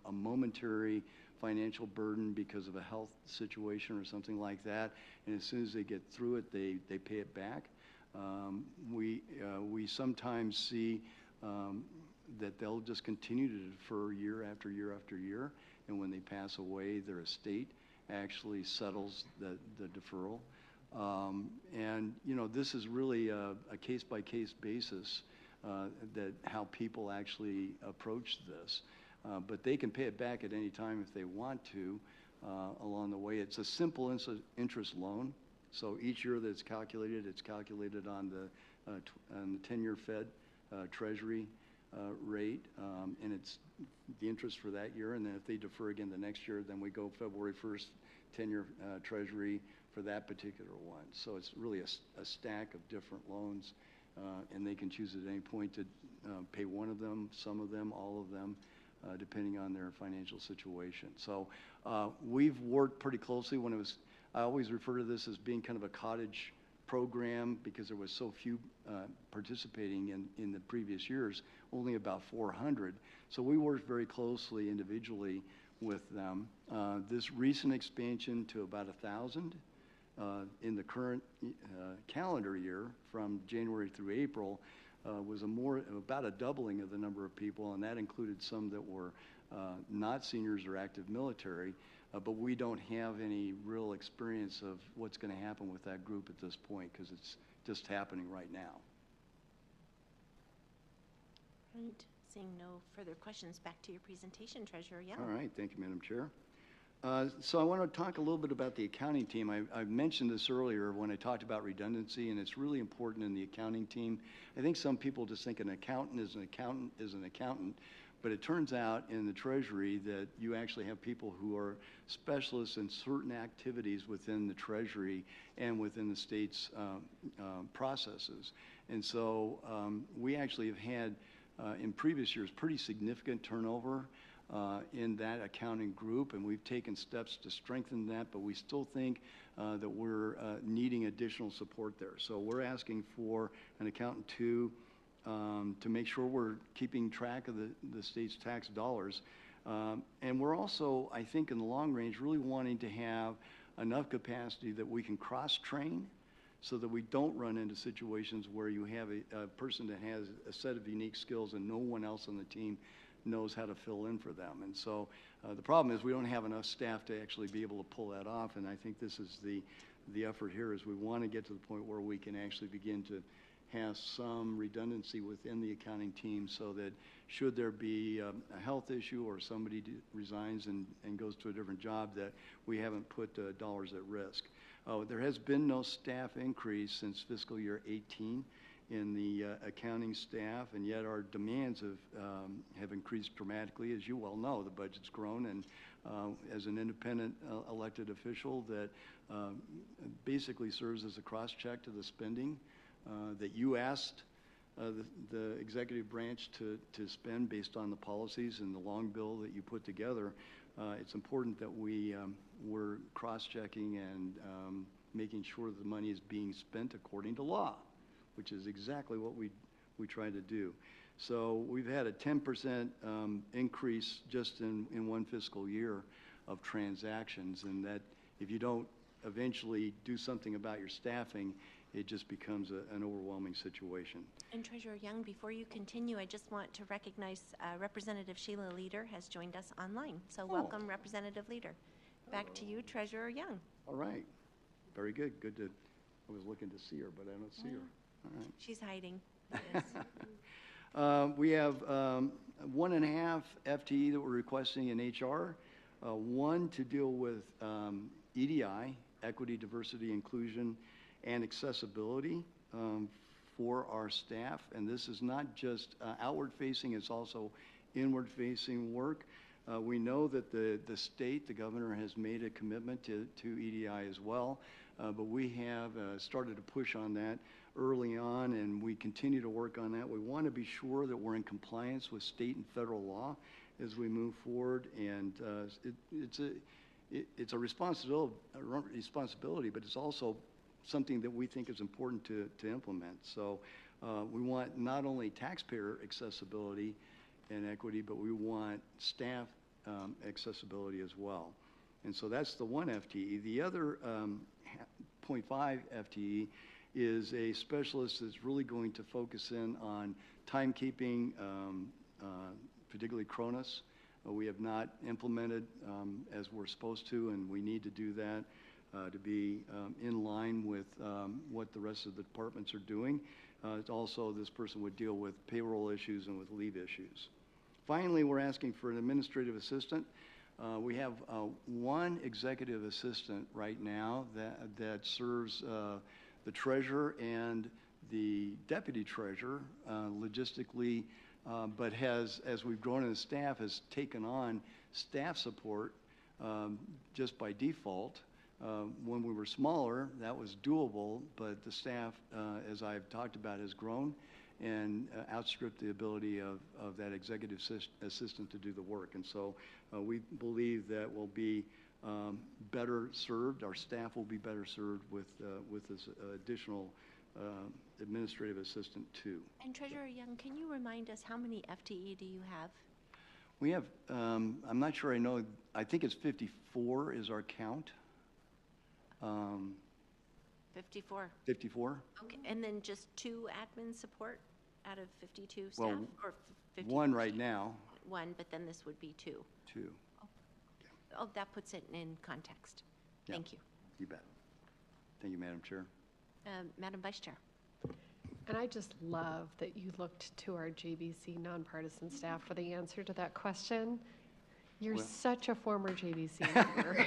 a momentary financial burden because of a health situation or something like that, and as soon as they get through it, they pay it back. We sometimes see that they'll just continue to defer year after year after year, and when they pass away, their estate actually settles the deferral. And you know, this is really a case-by-case basis that how people actually approach this. But they can pay it back at any time if they want to along the way. It's a simple interest loan. So each year that it's calculated on the 10-year Fed Treasury rate, and it's the interest for that year. And then if they defer again the next year, then we go February 1st, 10-year Treasury for that particular one. So it's really a stack of different loans, and they can choose at any point to pay one of them, some of them, all of them, depending on their financial situation. So we've worked pretty closely. I always refer to this as being kind of a cottage program because there was so few participating in the previous years, only about 400. So we worked very closely individually with them. This recent expansion to about 1,000 in the current calendar year from January through April was about a doubling of the number of people, and that included some that were not seniors or active military, but we don't have any real experience of what's going to happen with that group at this point because it's just happening right now. Right. Seeing no further questions, back to your presentation, Treasurer Young. All right. Thank you, Madam Chair. So I want to talk a little bit about the accounting team. I mentioned this earlier when I talked about redundancy, and it's really important in the accounting team. I think some people just think an accountant is an accountant, but it turns out in the Treasury that you actually have people who are specialists in certain activities within the Treasury and within the state's processes. And so we actually have had, in previous years, pretty significant turnover in that accounting group, and we've taken steps to strengthen that, but we still think that we're needing additional support there. So we're asking for an accountant to make sure we're keeping track of the state's tax dollars. And we're also, I think in the long range, really wanting to have enough capacity that we can cross-train so that we don't run into situations where you have a person that has a set of unique skills and no one else on the team knows how to fill in for them. And so the problem is we don't have enough staff to actually be able to pull that off, and I think this is the effort here is we want to get to the point where we can actually begin to have some redundancy within the accounting team so that should there be a health issue or somebody resigns and goes to a different job, that we haven't put dollars at risk. There has been no staff increase since fiscal year 18 in the accounting staff, and yet our demands have increased dramatically. As you well know, the budget's grown, and as an independent elected official that basically serves as a cross-check to the spending that you asked the executive branch to spend based on the policies and the long bill that you put together, it's important that we're cross-checking and making sure the money is being spent according to law, which is exactly what we try to do. So we've had a 10% increase just in one fiscal year of transactions, and that if you don't eventually do something about your staffing, it just becomes an overwhelming situation. And Treasurer Young, before you continue, I just want to recognize Representative Sheila Leader has joined us online. So welcome, Representative Leader. Back to you, Treasurer Young. All right. Very good. Good to, I was looking to see her, but I don't see her. All right. She's hiding. We have 1.5 FTE that we're requesting in HR, one to deal with EDI, equity, diversity, inclusion, and accessibility for our staff. And this is not just outward-facing, it's also inward-facing work. We know that the state, the governor, has made a commitment to EDI as well, but we have started to push on that early on, and we continue to work on that. We want to be sure that we're in compliance with state and federal law as we move forward, and it's a responsibility, but it's also something that we think is important to implement. So we want not only taxpayer accessibility and equity, but we want staff accessibility as well. And so that's the 1 FTE. The other 0.5 FTE is a specialist that's really going to focus in on timekeeping, particularly Cronus. We have not implemented as we're supposed to, and we need to do that to be in line with what the rest of the departments are doing. Also, this person would deal with payroll issues and with leave issues. Finally, we're asking for an administrative assistant. We have one executive assistant right now that serves the treasurer and the deputy treasurer logistically, but has, as we've grown in the staff, has taken on staff support just by default. When we were smaller, that was doable, but the staff, as I've talked about, has grown and outstripped the ability of that executive assistant to do the work. And so we believe that we'll be better served, our staff will be better served with this additional administrative assistant too. And Treasurer Young, can you remind us how many FTE do you have? We have, I'm not sure I know, I think it's 54 is our count. 54. 54? Okay, and then just 2 admin support out of 52 staff? Well, or 50 one right now. 1, but then this would be 2. 2. Oh, that puts it in context. Yeah. Thank you. You bet. Thank you, Madam Chair. Madam Vice Chair. And I just love that you looked to our JBC nonpartisan staff for the answer to that question. You're such a former JBC member.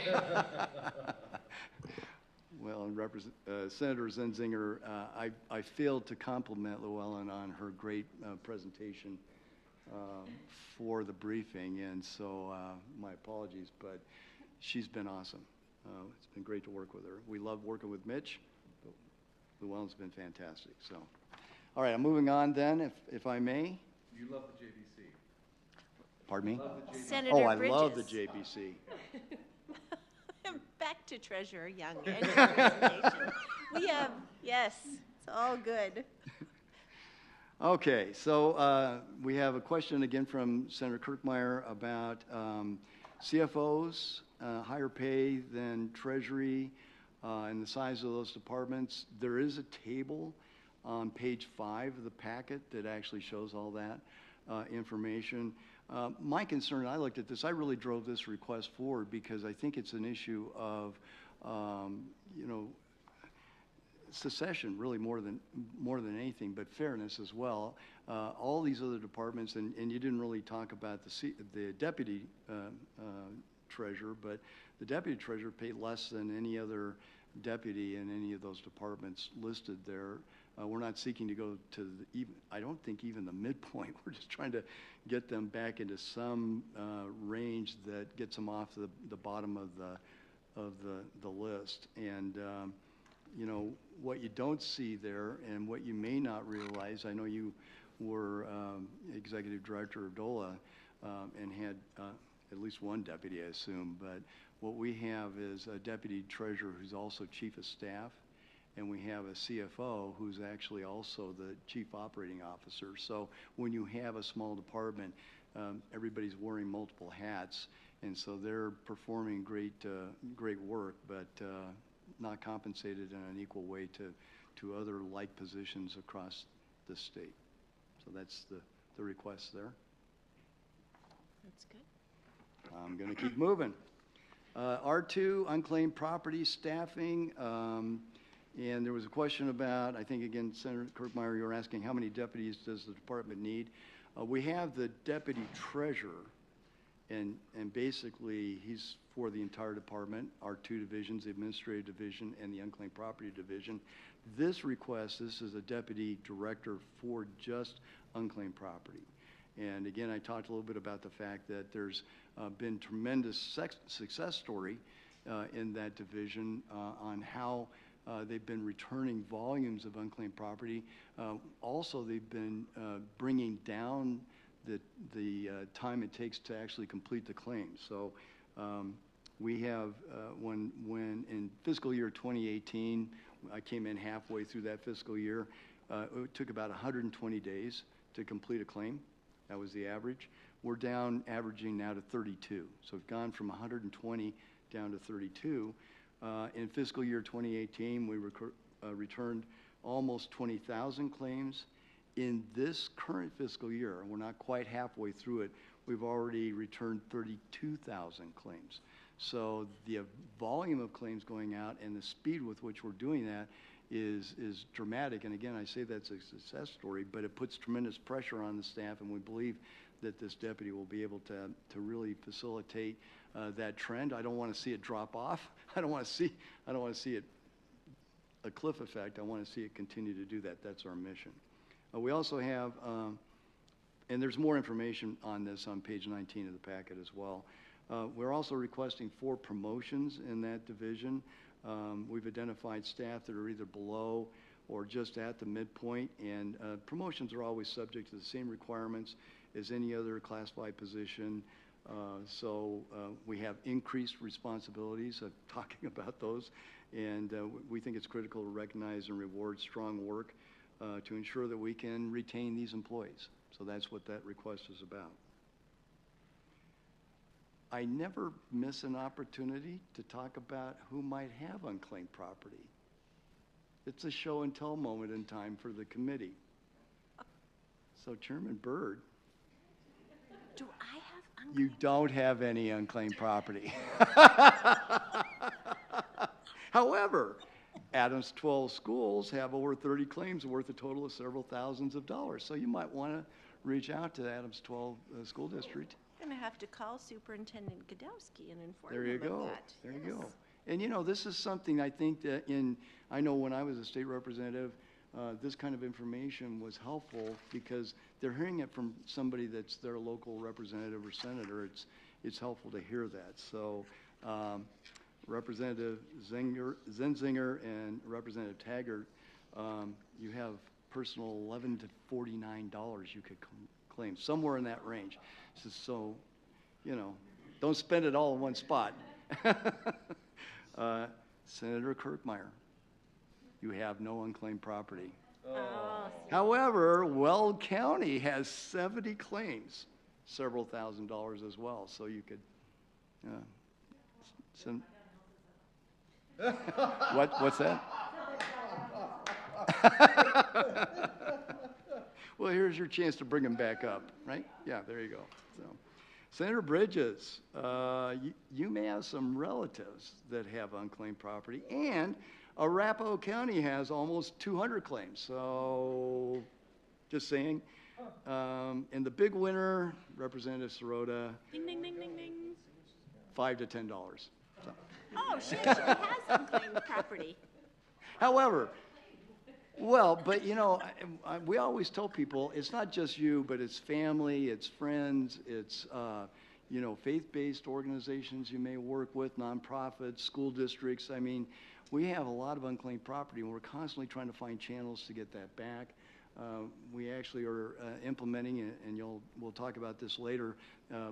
Well, and Senator Zenzinger, I failed to compliment Llewellyn on her great presentation for the briefing, and so my apologies, but she's been awesome. It's been great to work with her. We love working with Mitch, but Llewellyn's been fantastic. So, all right, I'm moving on then, if I may. You love the JBC. Pardon me? Senator I Bridges. love the JBC. Back to Treasurer Young and your presentation. We have, yes, it's all good. Okay, so we have a question again from Senator Kirkmeyer about CFOs, higher pay than Treasury, and the size of those departments. There is a table on page 5 of the packet that actually shows all that information. My concern, I looked at this, I really drove this request forward because I think it's an issue of, secession really more than anything, but fairness as well. All these other departments, and you didn't really talk about the deputy treasurer, but the deputy treasurer paid less than any other deputy in any of those departments listed there. We're not seeking to go to I don't think even the midpoint. We're just trying to get them back into some range that gets them off the bottom of the list. And what you don't see there, and what you may not realize, I know you were executive director of DOLA and had at least one deputy, I assume. But what we have is a deputy treasurer who's also chief of staff. And we have a CFO who's actually also the chief operating officer. So when you have a small department, everybody's wearing multiple hats, and so they're performing great work, but not compensated in an equal way to other like positions across the state. So that's the request there. That's good. I'm going to keep moving. R2, unclaimed property staffing. And there was a question about, I think again, Senator Kirkmeyer, you were asking how many deputies does the department need? We have the deputy treasurer, and basically he's for the entire department, our two divisions, the administrative division and the unclaimed property division. This is a deputy director for just unclaimed property. And again, I talked a little bit about the fact that there's been tremendous success story in that division on how they've been returning volumes of unclaimed property. Also, they've been bringing down the time it takes to actually complete the claim. So we have, when in fiscal year 2018, I came in halfway through that fiscal year, it took about 120 days to complete a claim. That was the average. We're down averaging now to 32. So we've gone from 120 down to 32. In fiscal year 2018, we returned almost 20,000 claims. In this current fiscal year, we're not quite halfway through it, we've already returned 32,000 claims. So the volume of claims going out and the speed with which we're doing that is dramatic. And again, I say that's a success story, but it puts tremendous pressure on the staff, and we believe that this deputy will be able to really facilitate that trend. I don't want to see it drop off. I don't want to see it a cliff effect. I want to see it continue to do that. That's our mission. We also have, and there's more information on this on page 19 of the packet as well. We're also requesting 4 promotions in that division. We've identified staff that are either below or just at the midpoint, and promotions are always subject to the same requirements as any other classified position. So we have increased responsibilities of talking about those, and we think it's critical to recognize and reward strong work to ensure that we can retain these employees. So that's what that request is about. I never miss an opportunity to talk about who might have unclaimed property. It's a show and tell moment in time for the committee. So Chairman Byrd, Do I have unclaimed? you don't have any unclaimed property. However, Adams 12 schools have over 30 claims worth a total of several thousands of dollars. So you might want to reach out to the Adams 12 school district. I'm going to have to call Superintendent Godowski and inform There you him of go. that. There you go. And you know, this is something I think that I know when I was a state representative, this kind of information was helpful because they're hearing it from somebody that's their local representative or senator. It's helpful to hear that. So Representative Zenzinger and Representative Taggart, you have personal $11 to $49 you could claim, somewhere in that range. So, you know, don't spend it all in one spot. Senator Kirkmeyer, you have no unclaimed property. Oh. However, Weld County has 70 claims, several $1,000s as well. So you could send. What's that? Well, here's your chance to bring them back up, right? Yeah, there you go. So, Senator Bridges, you may have some relatives that have unclaimed property, and Arapahoe County has almost 200 claims. So, just saying. And the big winner, Representative Sirota, Ding, ding, ding, ding, ding. $5 to $10. So. Oh, she actually has unclaimed property. However, well, but you know, we always tell people it's not just you, but it's family, it's friends, it's you know, faith-based organizations you may work with, nonprofits, school districts. I mean, we have a lot of unclaimed property, and we're constantly trying to find channels to get that back. We actually are implementing, and we'll talk about this later,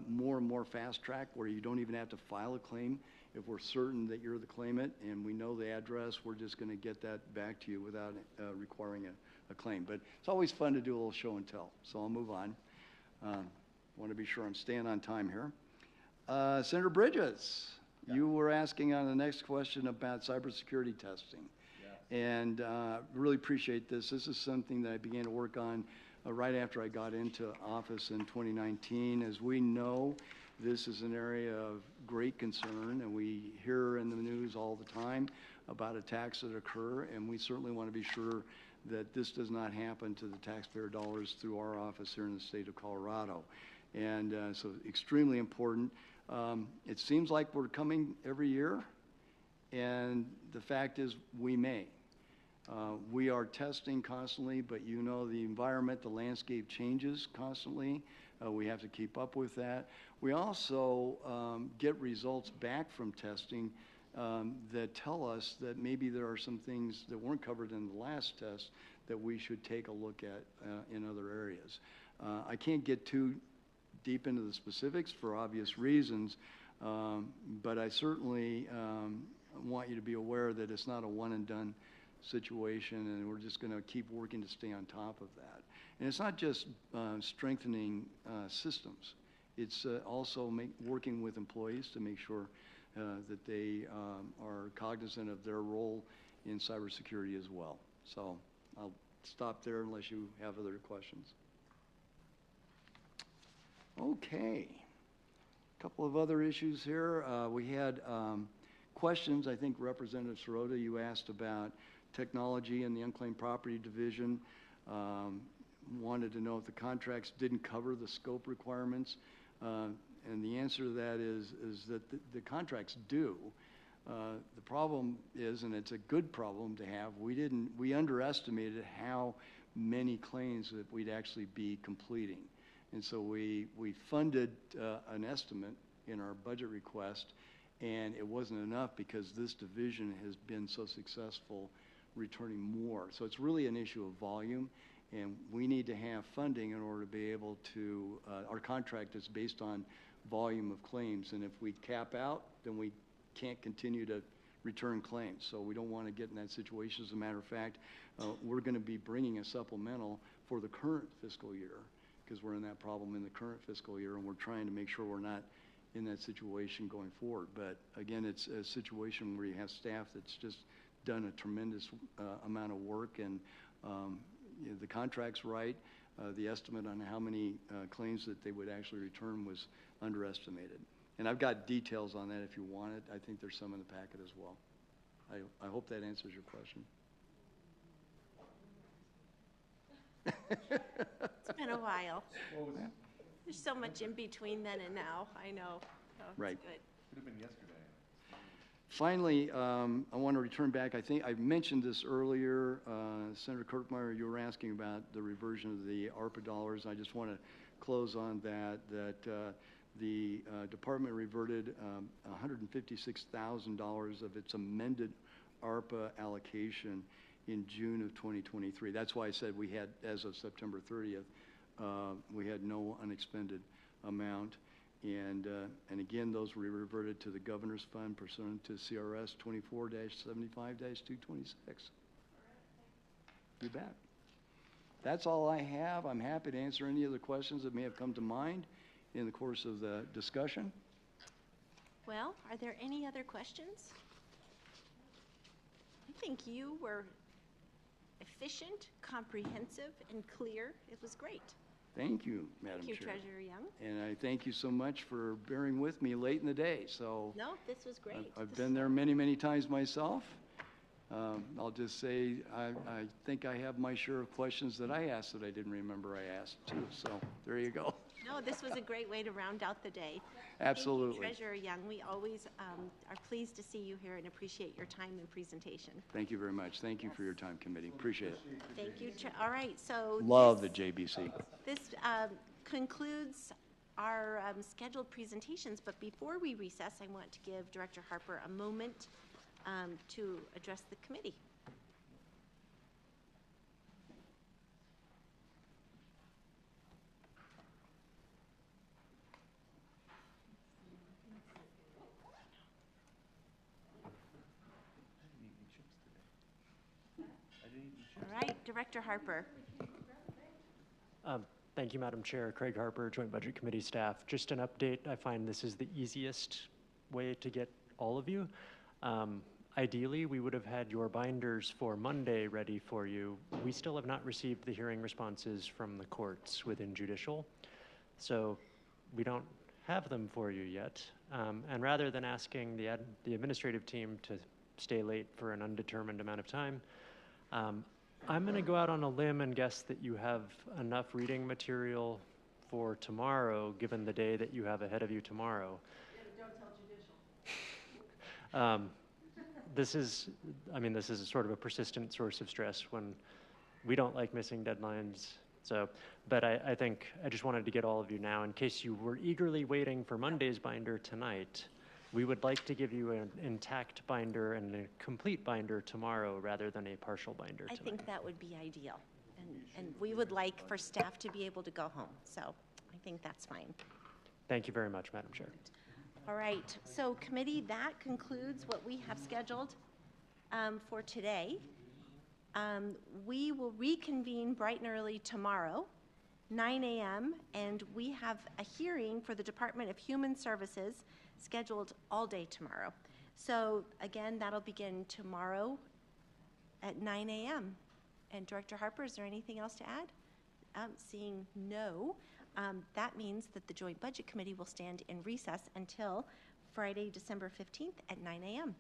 more and more fast track where you don't even have to file a claim. If we're certain that you're the claimant and we know the address, we're just going to get that back to you without requiring a claim. But it's always fun to do a little show and tell, so I'll move on. Want to be sure I'm staying on time here. Senator Bridges, you were asking on the next question about cybersecurity testing. and really appreciate this. This is something that I began to work on right after I got into office in 2019. As we know, this is an area of great concern, and we hear in the news all the time about attacks that occur, and we certainly want to be sure that this does not happen to the taxpayer dollars through our office here in the state of Colorado. And so extremely important. It seems like we're coming every year, and the fact is we may. We are testing constantly, but you know the environment, the landscape changes constantly. We have to keep up with that. We also get results back from testing that tell us that maybe there are some things that weren't covered in the last test that we should take a look at in other areas. I can't get too deep into the specifics for obvious reasons, but I certainly want you to be aware that it's not a one and done situation, and we're just going to keep working to stay on top of that. And it's not just strengthening systems. It's also working with employees to make sure that they are cognizant of their role in cybersecurity as well. So I'll stop there unless you have other questions. Okay. A couple of other issues here. We had questions. I think Representative Sirota, you asked about technology and the unclaimed property division. Wanted to know if the contracts didn't cover the scope requirements. And the answer to that is that the contracts do. The problem is, and it's a good problem to have, we underestimated how many claims that we'd actually be completing. And so we funded an estimate in our budget request, and it wasn't enough because this division has been so successful returning more. So it's really an issue of volume, and we need to have funding in order to be able to, our contract is based on volume of claims, and if we cap out, then we can't continue to return claims. So we don't want to get in that situation. As a matter of fact, we're going to be bringing a supplemental for the current fiscal year because we're in that problem in the current fiscal year, and we're trying to make sure we're not in that situation going forward. But again, it's a situation where you have staff that's just done a tremendous amount of work, and you know, the contract's right. The estimate on how many claims that they would actually return was underestimated. And I've got details on that if you want it. I think there's some in the packet as well. I hope that answers your question. It's been a while. There's so much in between then and now. I know. So it's Right. good. Could have been yesterday. Finally, I want to return back. I think I mentioned this earlier. Senator Kirkmeyer, you were asking about the reversion of the ARPA dollars. I just want to close on that the department reverted $156,000 of its amended ARPA allocation in June of 2023. That's why I said we had, as of September 30th, we had no unexpended amount. And again, those were reverted to the Governor's Fund pursuant to CRS 24-75-226. You bet. That's all I have. I'm happy to answer any other questions that may have come to mind in the course of the discussion. Well, are there any other questions? I think you were efficient, comprehensive, and clear. It was great. Thank you, Madam Thank you, Chair. Treasurer Young. And I thank you so much for bearing with me late in the day. So No, this was great. I've been there many, many times myself. I'll just say I think I have my share of questions that I asked that I didn't remember I asked too. So there you go. No, this was a great way to round out the day. Absolutely. Thank you, Treasurer Young. We always are pleased to see you here and appreciate your time and presentation. Thank you very much. Thank you for your time, committee. Appreciate it. Thank you. All right, so Love the JBC. This concludes our scheduled presentations, but before we recess, I want to give Director Harper a moment to address the committee. All right, Director Harper. Thank you, Madam Chair. Craig Harper, Joint Budget Committee staff. Just an update. I find this is the easiest way to get all of you. Ideally, we would have had your binders for Monday ready for you. We still have not received the hearing responses from the courts within judicial, so we don't have them for you yet. And rather than asking the administrative team to stay late for an undetermined amount of time, I'm going to go out on a limb and guess that you have enough reading material for tomorrow, given the day that you have ahead of you tomorrow. Don't tell judicial. This is sort of a persistent source of stress when we don't like missing deadlines. So, but I think I just wanted to get all of you now, in case you were eagerly waiting for Monday's binder tonight, we would like to give you an intact binder and a complete binder tomorrow rather than a partial binder tonight. I think that would be ideal. And we would like for staff to be able to go home. So I think that's fine. Thank you very much, Madam Chair. All right, so committee, that concludes what we have scheduled for today. We will reconvene bright and early tomorrow, 9 a.m., and we have a hearing for the Department of Human Services scheduled all day tomorrow. So again, that'll begin tomorrow at 9 a.m. And Director Harper, is there anything else to add? Seeing no. That means that the Joint Budget Committee will stand in recess until Friday, December 15th at 9 a.m.